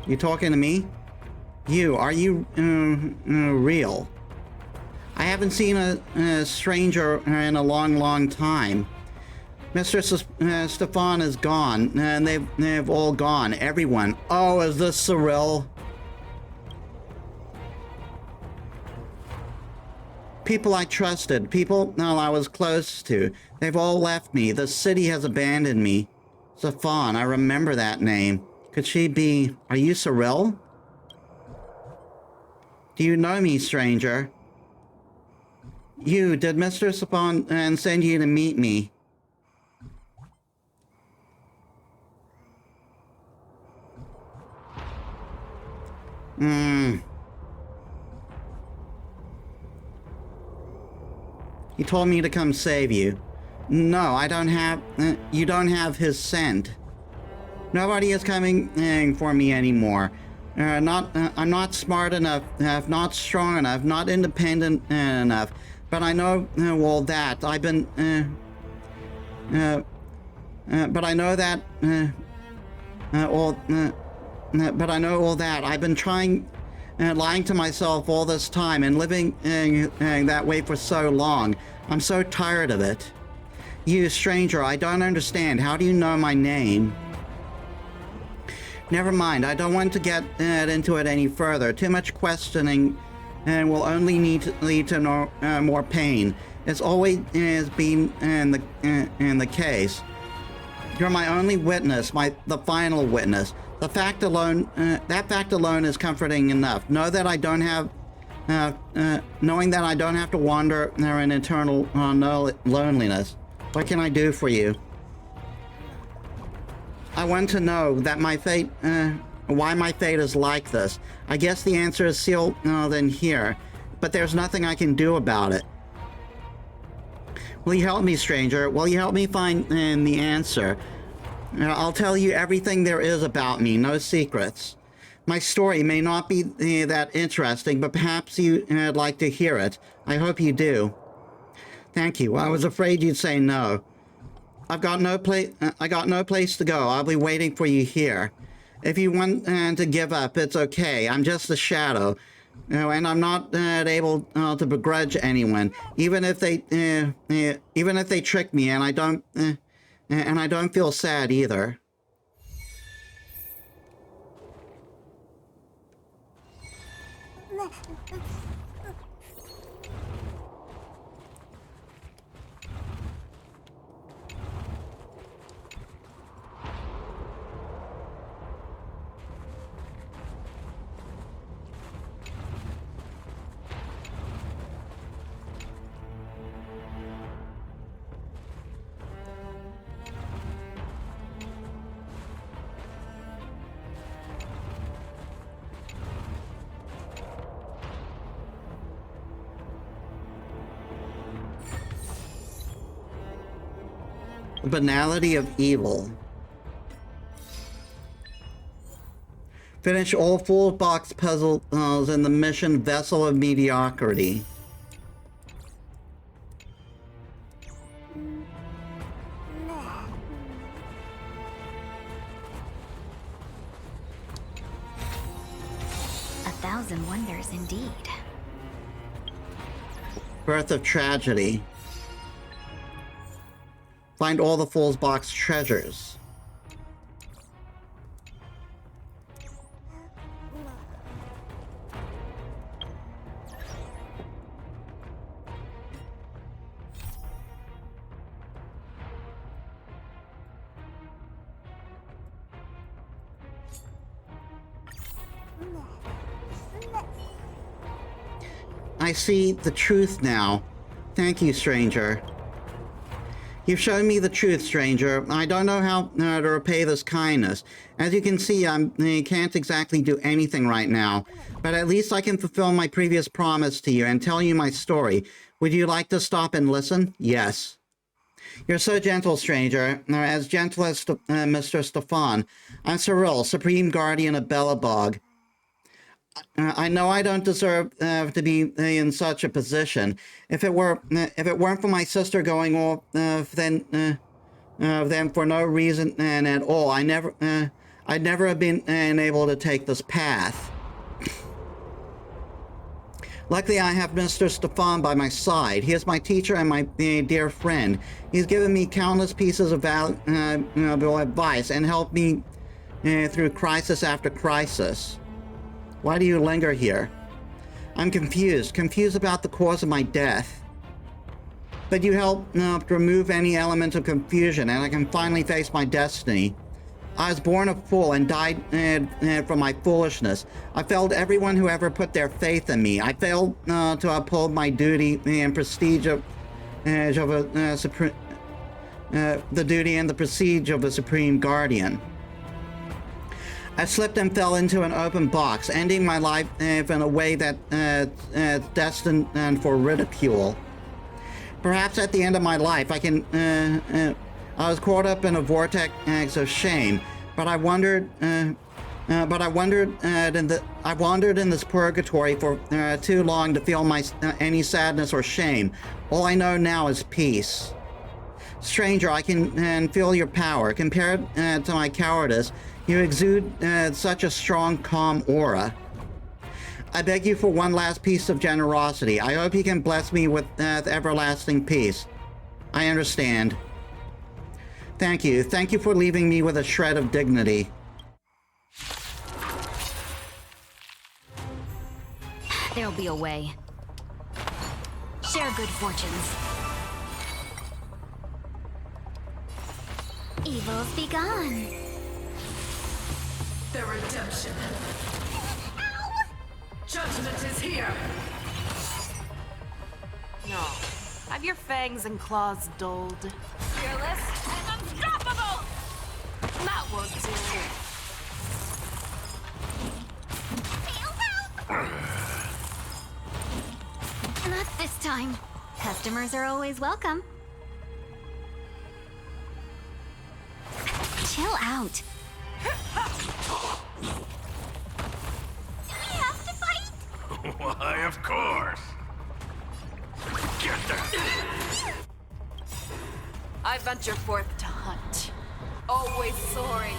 You talking to me? Are you real? I haven't seen a stranger in a long time. Mr. Stefan is gone, and they've all gone. Everyone. Oh, is this Cyril? People I trusted, people I was close to, they've all left me. The city has abandoned me. Stefan, I remember that name. Could she be... Are you Cyril? Do you know me, stranger? Did Mr. Stefan send you to meet me? He told me to come save you. No, I don't have... you don't have his scent. Nobody is coming for me anymore. I'm not smart enough, not strong enough, not independent enough. But I know all that. I've been... but I know that... but I know all that. I've been trying... lying to myself all this time and living that way for so long. I'm so tired of it. You, stranger, I don't understand. How do you know my name? Never mind, I don't want to get into it any further. Too much questioning will only lead to more pain. It's always been in the case. You're my only witness, the final witness. The fact alone, that fact alone is comforting enough. Knowing that I don't have to wander in eternal loneliness. What can I do for you? I want to know that my fate, why my fate is like this. I guess the answer is sealed in here, but there's nothing I can do about it. Will you help me, stranger? Will you help me find the answer? I'll tell you everything there is about me, no secrets. My story may not be that interesting, but perhaps you'd like to hear it. I hope you do. Thank you. I was afraid you'd say no. I got no place to go. I'll be waiting for you here. If you want to give up, it's okay. I'm just a shadow, and I'm not able to begrudge anyone, even if they trick me, and I don't feel sad either. Banality of evil. Finish all full box puzzles in the mission Vessel of Mediocrity. A thousand wonders indeed. Birth of Tragedy. Find all the Fool's Box treasures. I see the truth now. Thank you, stranger. You've shown me the truth, stranger. I don't know how to repay this kindness. As you can see, I can't exactly do anything right now, but at least I can fulfill my previous promise to you and tell you my story. Would you like to stop and listen? Yes. You're so gentle, stranger. As gentle as Mr. Stefan. I'm Cyril, Supreme Guardian of Belobog. I know I don't deserve to be in such a position. If it weren't for my sister going off, then for no reason at all, I'd never have been able to take this path. Luckily, I have Mr. Stefan by my side. He is my teacher and my dear friend. He's given me countless pieces of valuable advice and helped me through crisis after crisis. Why do you linger here? I'm confused about the cause of my death. But you helped remove any element of confusion, and I can finally face my destiny. I was born a fool and died from my foolishness. I failed everyone who ever put their faith in me. I failed to uphold my duty and prestige of the duty and the prestige of a Supreme Guardian. I slipped and fell into an open box, ending my life in a way that destined for ridicule. Perhaps at the end of my life, I was caught up in a vortex of shame, but I wandered in this purgatory for too long to feel any sadness or shame. All I know now is peace. Stranger, I can feel your power. Compared to my cowardice, you exude such a strong, calm aura. I beg you for one last piece of generosity. I hope you can bless me with everlasting peace. I understand. Thank you. Thank you for leaving me with a shred of dignity. There'll be a way. Share good fortunes. Evils be gone. The redemption. Judgment is here. No. Have your fangs and claws dulled. Fearless and unstoppable! That will do. Not this time. Customers are always welcome. Chill out. We have to fight? Why, of course. Get that. I venture forth to hunt. Always soaring.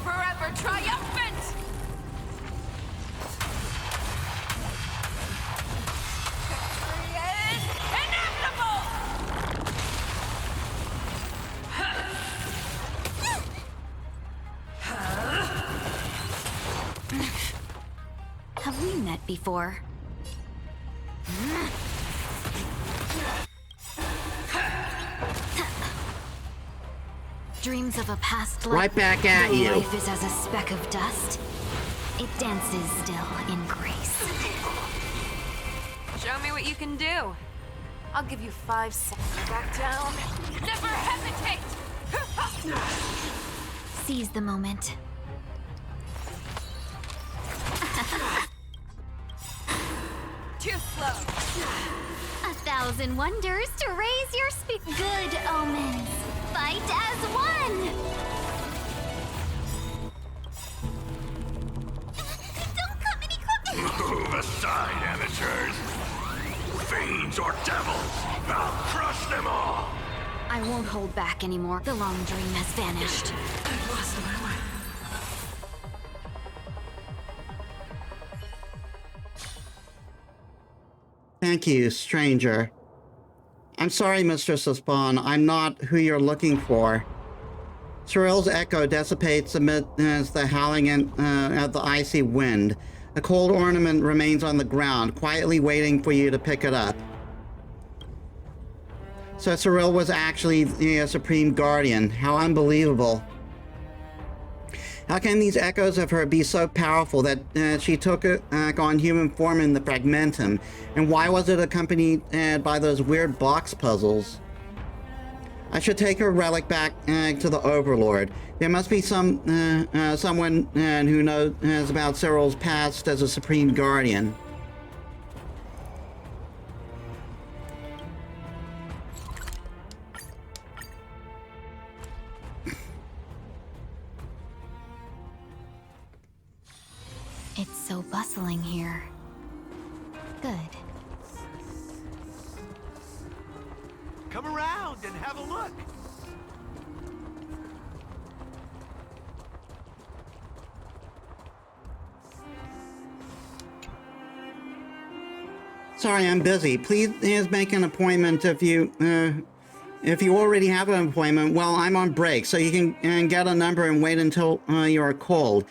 Forever triumphant! Victory is inevitable! Have we met before? Dreams of a past life. Right back at Though you. Life is as a speck of dust. It dances still in grace. Show me what you can do. I'll give you 5 seconds. Back down. Never hesitate! Seize the moment. Too slow. 1,000 wonders to raise your speed. Good omens. Fight as one. Don't come any closer. Move aside, amateurs. Fiends or devils, I'll crush them all. I won't hold back anymore. The long dream has vanished. Thank you, stranger. I'm sorry, Mistress of Spawn. I'm not who you're looking for. Cyril's echo dissipates amidst the howling of the icy wind. A cold ornament remains on the ground, quietly waiting for you to pick it up. So Cyril was actually the Supreme Guardian. How unbelievable. How can these echoes of her be so powerful that she took on human form in the Fragmentum? And why was it accompanied by those weird box puzzles? I should take her relic back to the Overlord. There must be someone who knows about Cyril's past as a Supreme Guardian. It's so bustling here. Good. Come around and have a look. Sorry, I'm busy. Please make an appointment if you already have an appointment. Well, I'm on break, so you can get a number and wait until you are called.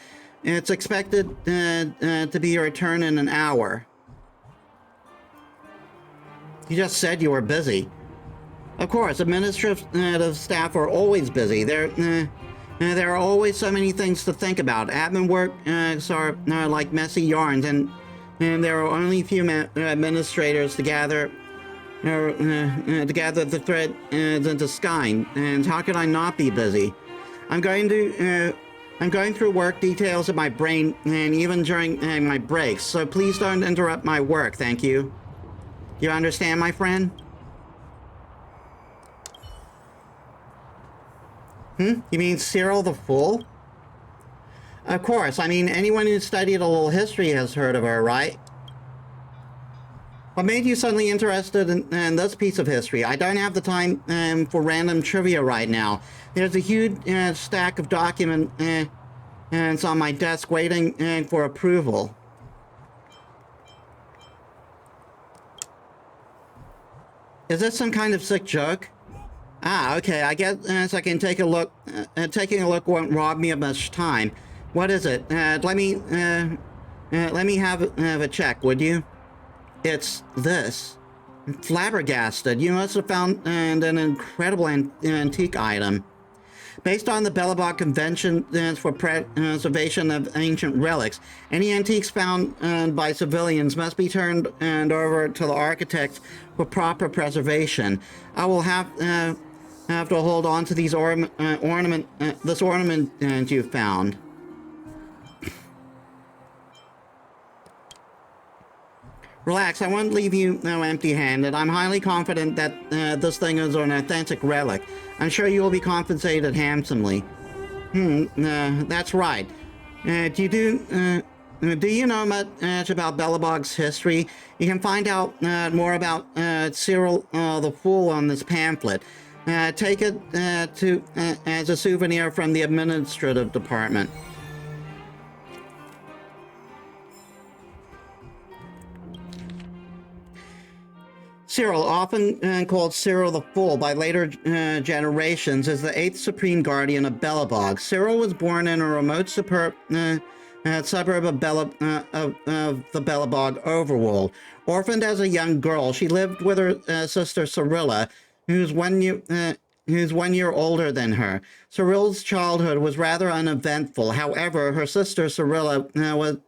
It's expected to be your return in an hour. You just said you were busy. Of course, administrative staff are always busy. There are always so many things to think about. Admin work are like messy yarns, and there are only a few administrators to gather the thread into skein. And how could I not be busy? I'm going through work details in my brain, and even during my breaks. So please don't interrupt my work. Thank you. You understand, my friend? You mean Cyril the Fool? Of course, I mean, anyone who's studied a little history has heard of her, right? What made you suddenly interested in this piece of history? I don't have the time for random trivia right now. There's a huge stack of documents on my desk waiting for approval. Is this some kind of sick joke? Ah, okay, I guess I can take a look. Taking a look won't rob me of much time. What is it? Let me have a check, would you? It's this. I'm flabbergasted. You must have found an incredible antique item. Based on the Belobog Convention for Preservation of Ancient Relics, any antiques found by civilians must be turned over to the architects for proper preservation. I will have to hold on to these this ornament you found. Relax, I won't leave you empty-handed. I'm highly confident that this thing is an authentic relic. I'm sure you will be compensated handsomely. That's right. Do you know much about Belobog's history? You can find out more about Cyril the Fool on this pamphlet. Take it as a souvenir from the administrative department. Cyril, often called Cyril the Fool by later generations, is the 8th Supreme Guardian of Belobog. Cyril was born in a remote suburb of the Belobog overworld. Orphaned as a young girl, she lived with her sister Cyrilla, who's 1 year older than her. Cyril's childhood was rather uneventful. However, her sister Cyrilla was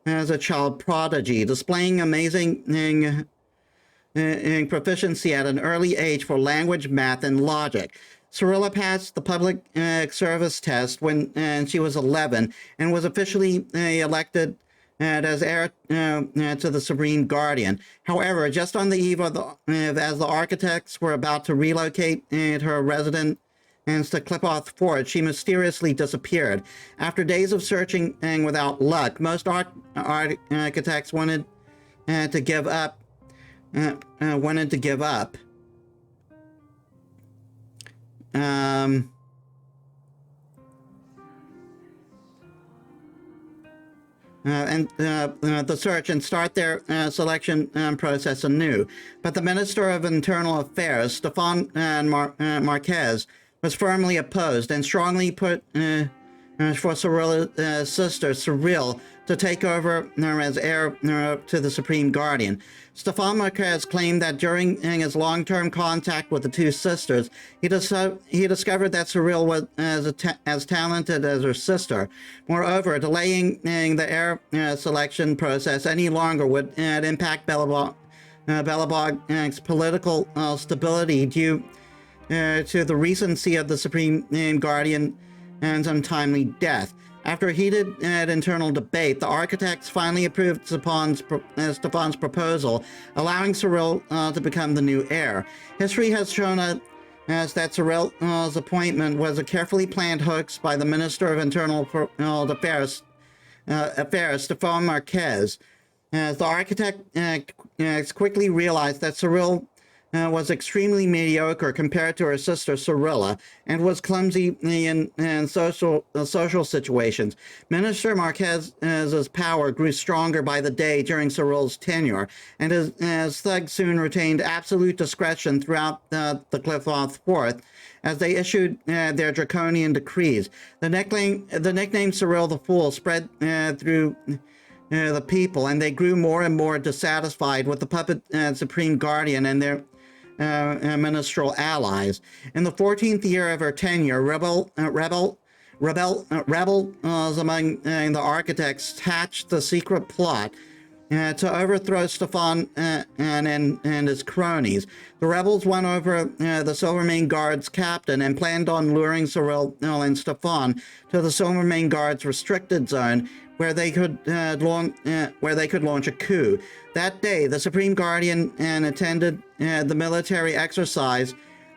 a child prodigy, displaying amazing proficiency at an early age for language, math, and logic. Cyrilla passed the public service test when she was 11 and was officially elected as heir to the Supreme Guardian. However, just on the eve of as the architects were about to relocate her residence to Clippoth Fort, she mysteriously disappeared. After days of searching and without luck, most architects wanted to give up. And the search and start their selection process anew. But the Minister of Internal Affairs, Stefan Marquez, was firmly opposed and strongly put for Cyrilla's sister, Cyril, to take over as heir to the Supreme Guardian. Stefan Marquez claimed that during his long-term contact with the two sisters, he discovered that Cyril was as talented as her sister. Moreover, delaying the heir selection process any longer would impact Belobog's political stability due to the recency of the Supreme Guardian's untimely death. After a heated internal debate, the architects finally approved Stefan's proposal, allowing Cyril to become the new heir. History has shown us that Cyril's appointment was a carefully planned hoax by the Minister of Internal Affairs, Stefan Marquez. The architect quickly realized that Cyril was extremely mediocre compared to her sister Cyrilla and was clumsy in social situations. Minister Marquez's power grew stronger by the day during Cyril's tenure, and his thugs soon retained absolute discretion throughout the Clippoth Fort as they issued their draconian decrees. The nickname Cyril the Fool spread through the people, and they grew more and more dissatisfied with the puppet Supreme Guardian and their ministerial allies. In the 14th year of her tenure, rebels among the architects hatched the secret plot to overthrow Stefan and his cronies. The rebels won over the Silvermane Guard's captain and planned on luring Cyril and Stefan to the Silvermane Guard's restricted zone, where they could launch a coup. That day, the Supreme Guardian attended the military exercise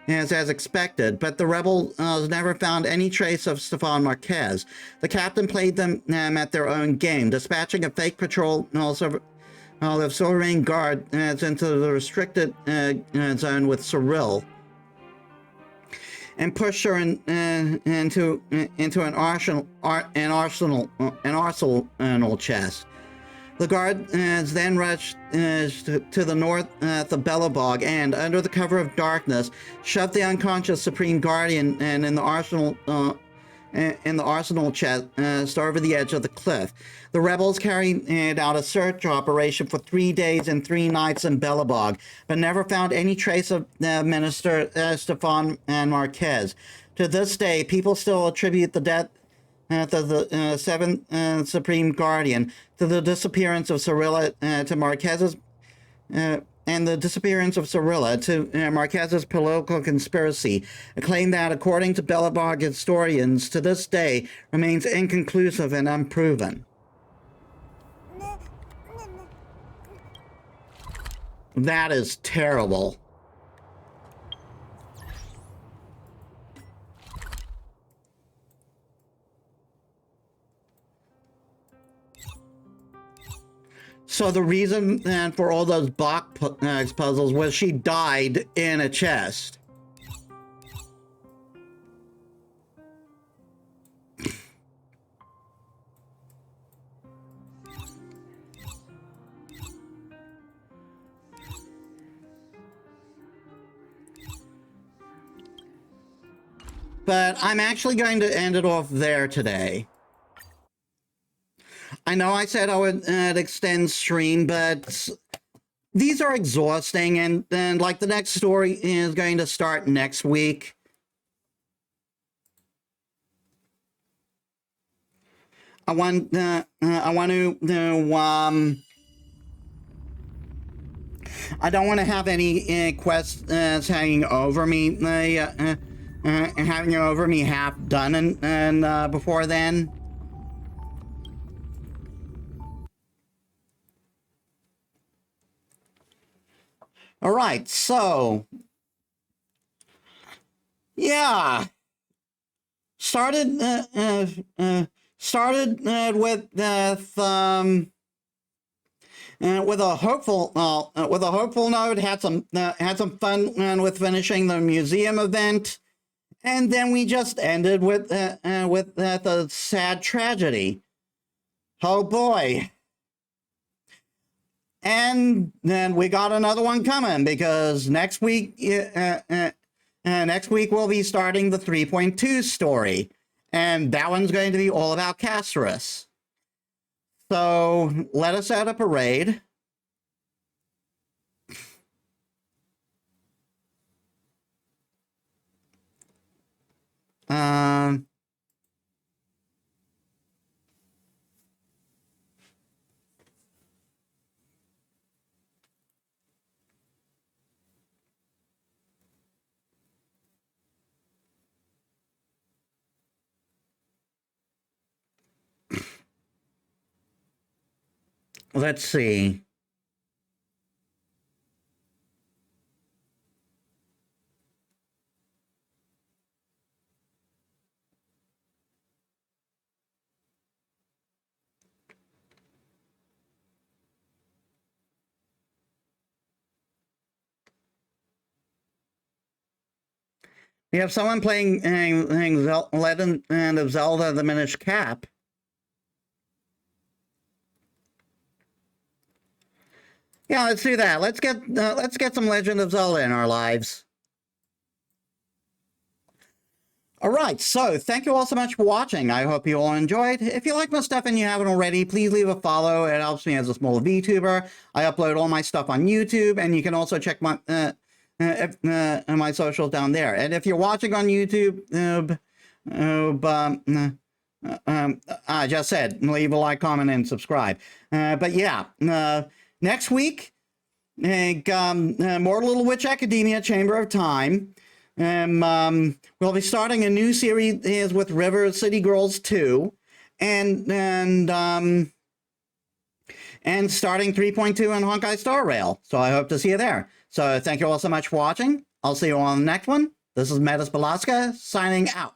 as expected, but the rebels never found any trace of Stefan Marquez. The captain played them at their own game, dispatching a fake patrol of Silvermane Guard into the restricted zone with Cyril, and pushed her into an arsenal chest. The guard then rushed to the north of Belobog and, under the cover of darkness, shoved the unconscious Supreme Guardian in the arsenal chest over the edge of the cliff. The rebels carried out a search operation for 3 days and 3 nights in Belobog, but never found any trace of Minister Stefan and Marquez. To this day, people still attribute the death of the seventh Supreme Guardian to the disappearance of Cyrilla to Marquez's and the disappearance of Cyrilla to Marquez's political conspiracy, a claim that, according to Belobog historians, to this day remains inconclusive and unproven. That is terrible. So the reason for all those box puzzles was she died in a chest. But I'm actually going to end it off there today. I know I said I would extend stream, but these are exhausting, and like the next story is going to start next week. I don't want to have any quests hanging over me, half done, and before then. All right, so yeah, started with a hopeful note. Had some fun with finishing the museum event, and then we just ended with the sad tragedy. Oh boy. And then we got another one coming, because next week we'll be starting the 3.2 story, and that one's going to be all about Casterus. So let us set up a raid. Let's see. We have someone playing Legend of Zelda: The Minish Cap. Yeah, let's do that. Let's get some Legend of Zelda in our lives. All right, so thank you all so much for watching. I hope you all enjoyed. If you like my stuff and you haven't already, please leave a follow. It helps me as a small VTuber. I upload all my stuff on YouTube, and you can also check my my socials down there. And if you're watching on YouTube, I just said leave a like, comment, and subscribe. But yeah, next week, more Little Witch Academia: Chamber of Time. We'll be starting a new series with River City Girls 2, and starting 3.2 in Honkai Star Rail. So I hope to see you there. So thank you all so much for watching. I'll see you on the next one. This is Metis Balaska signing out.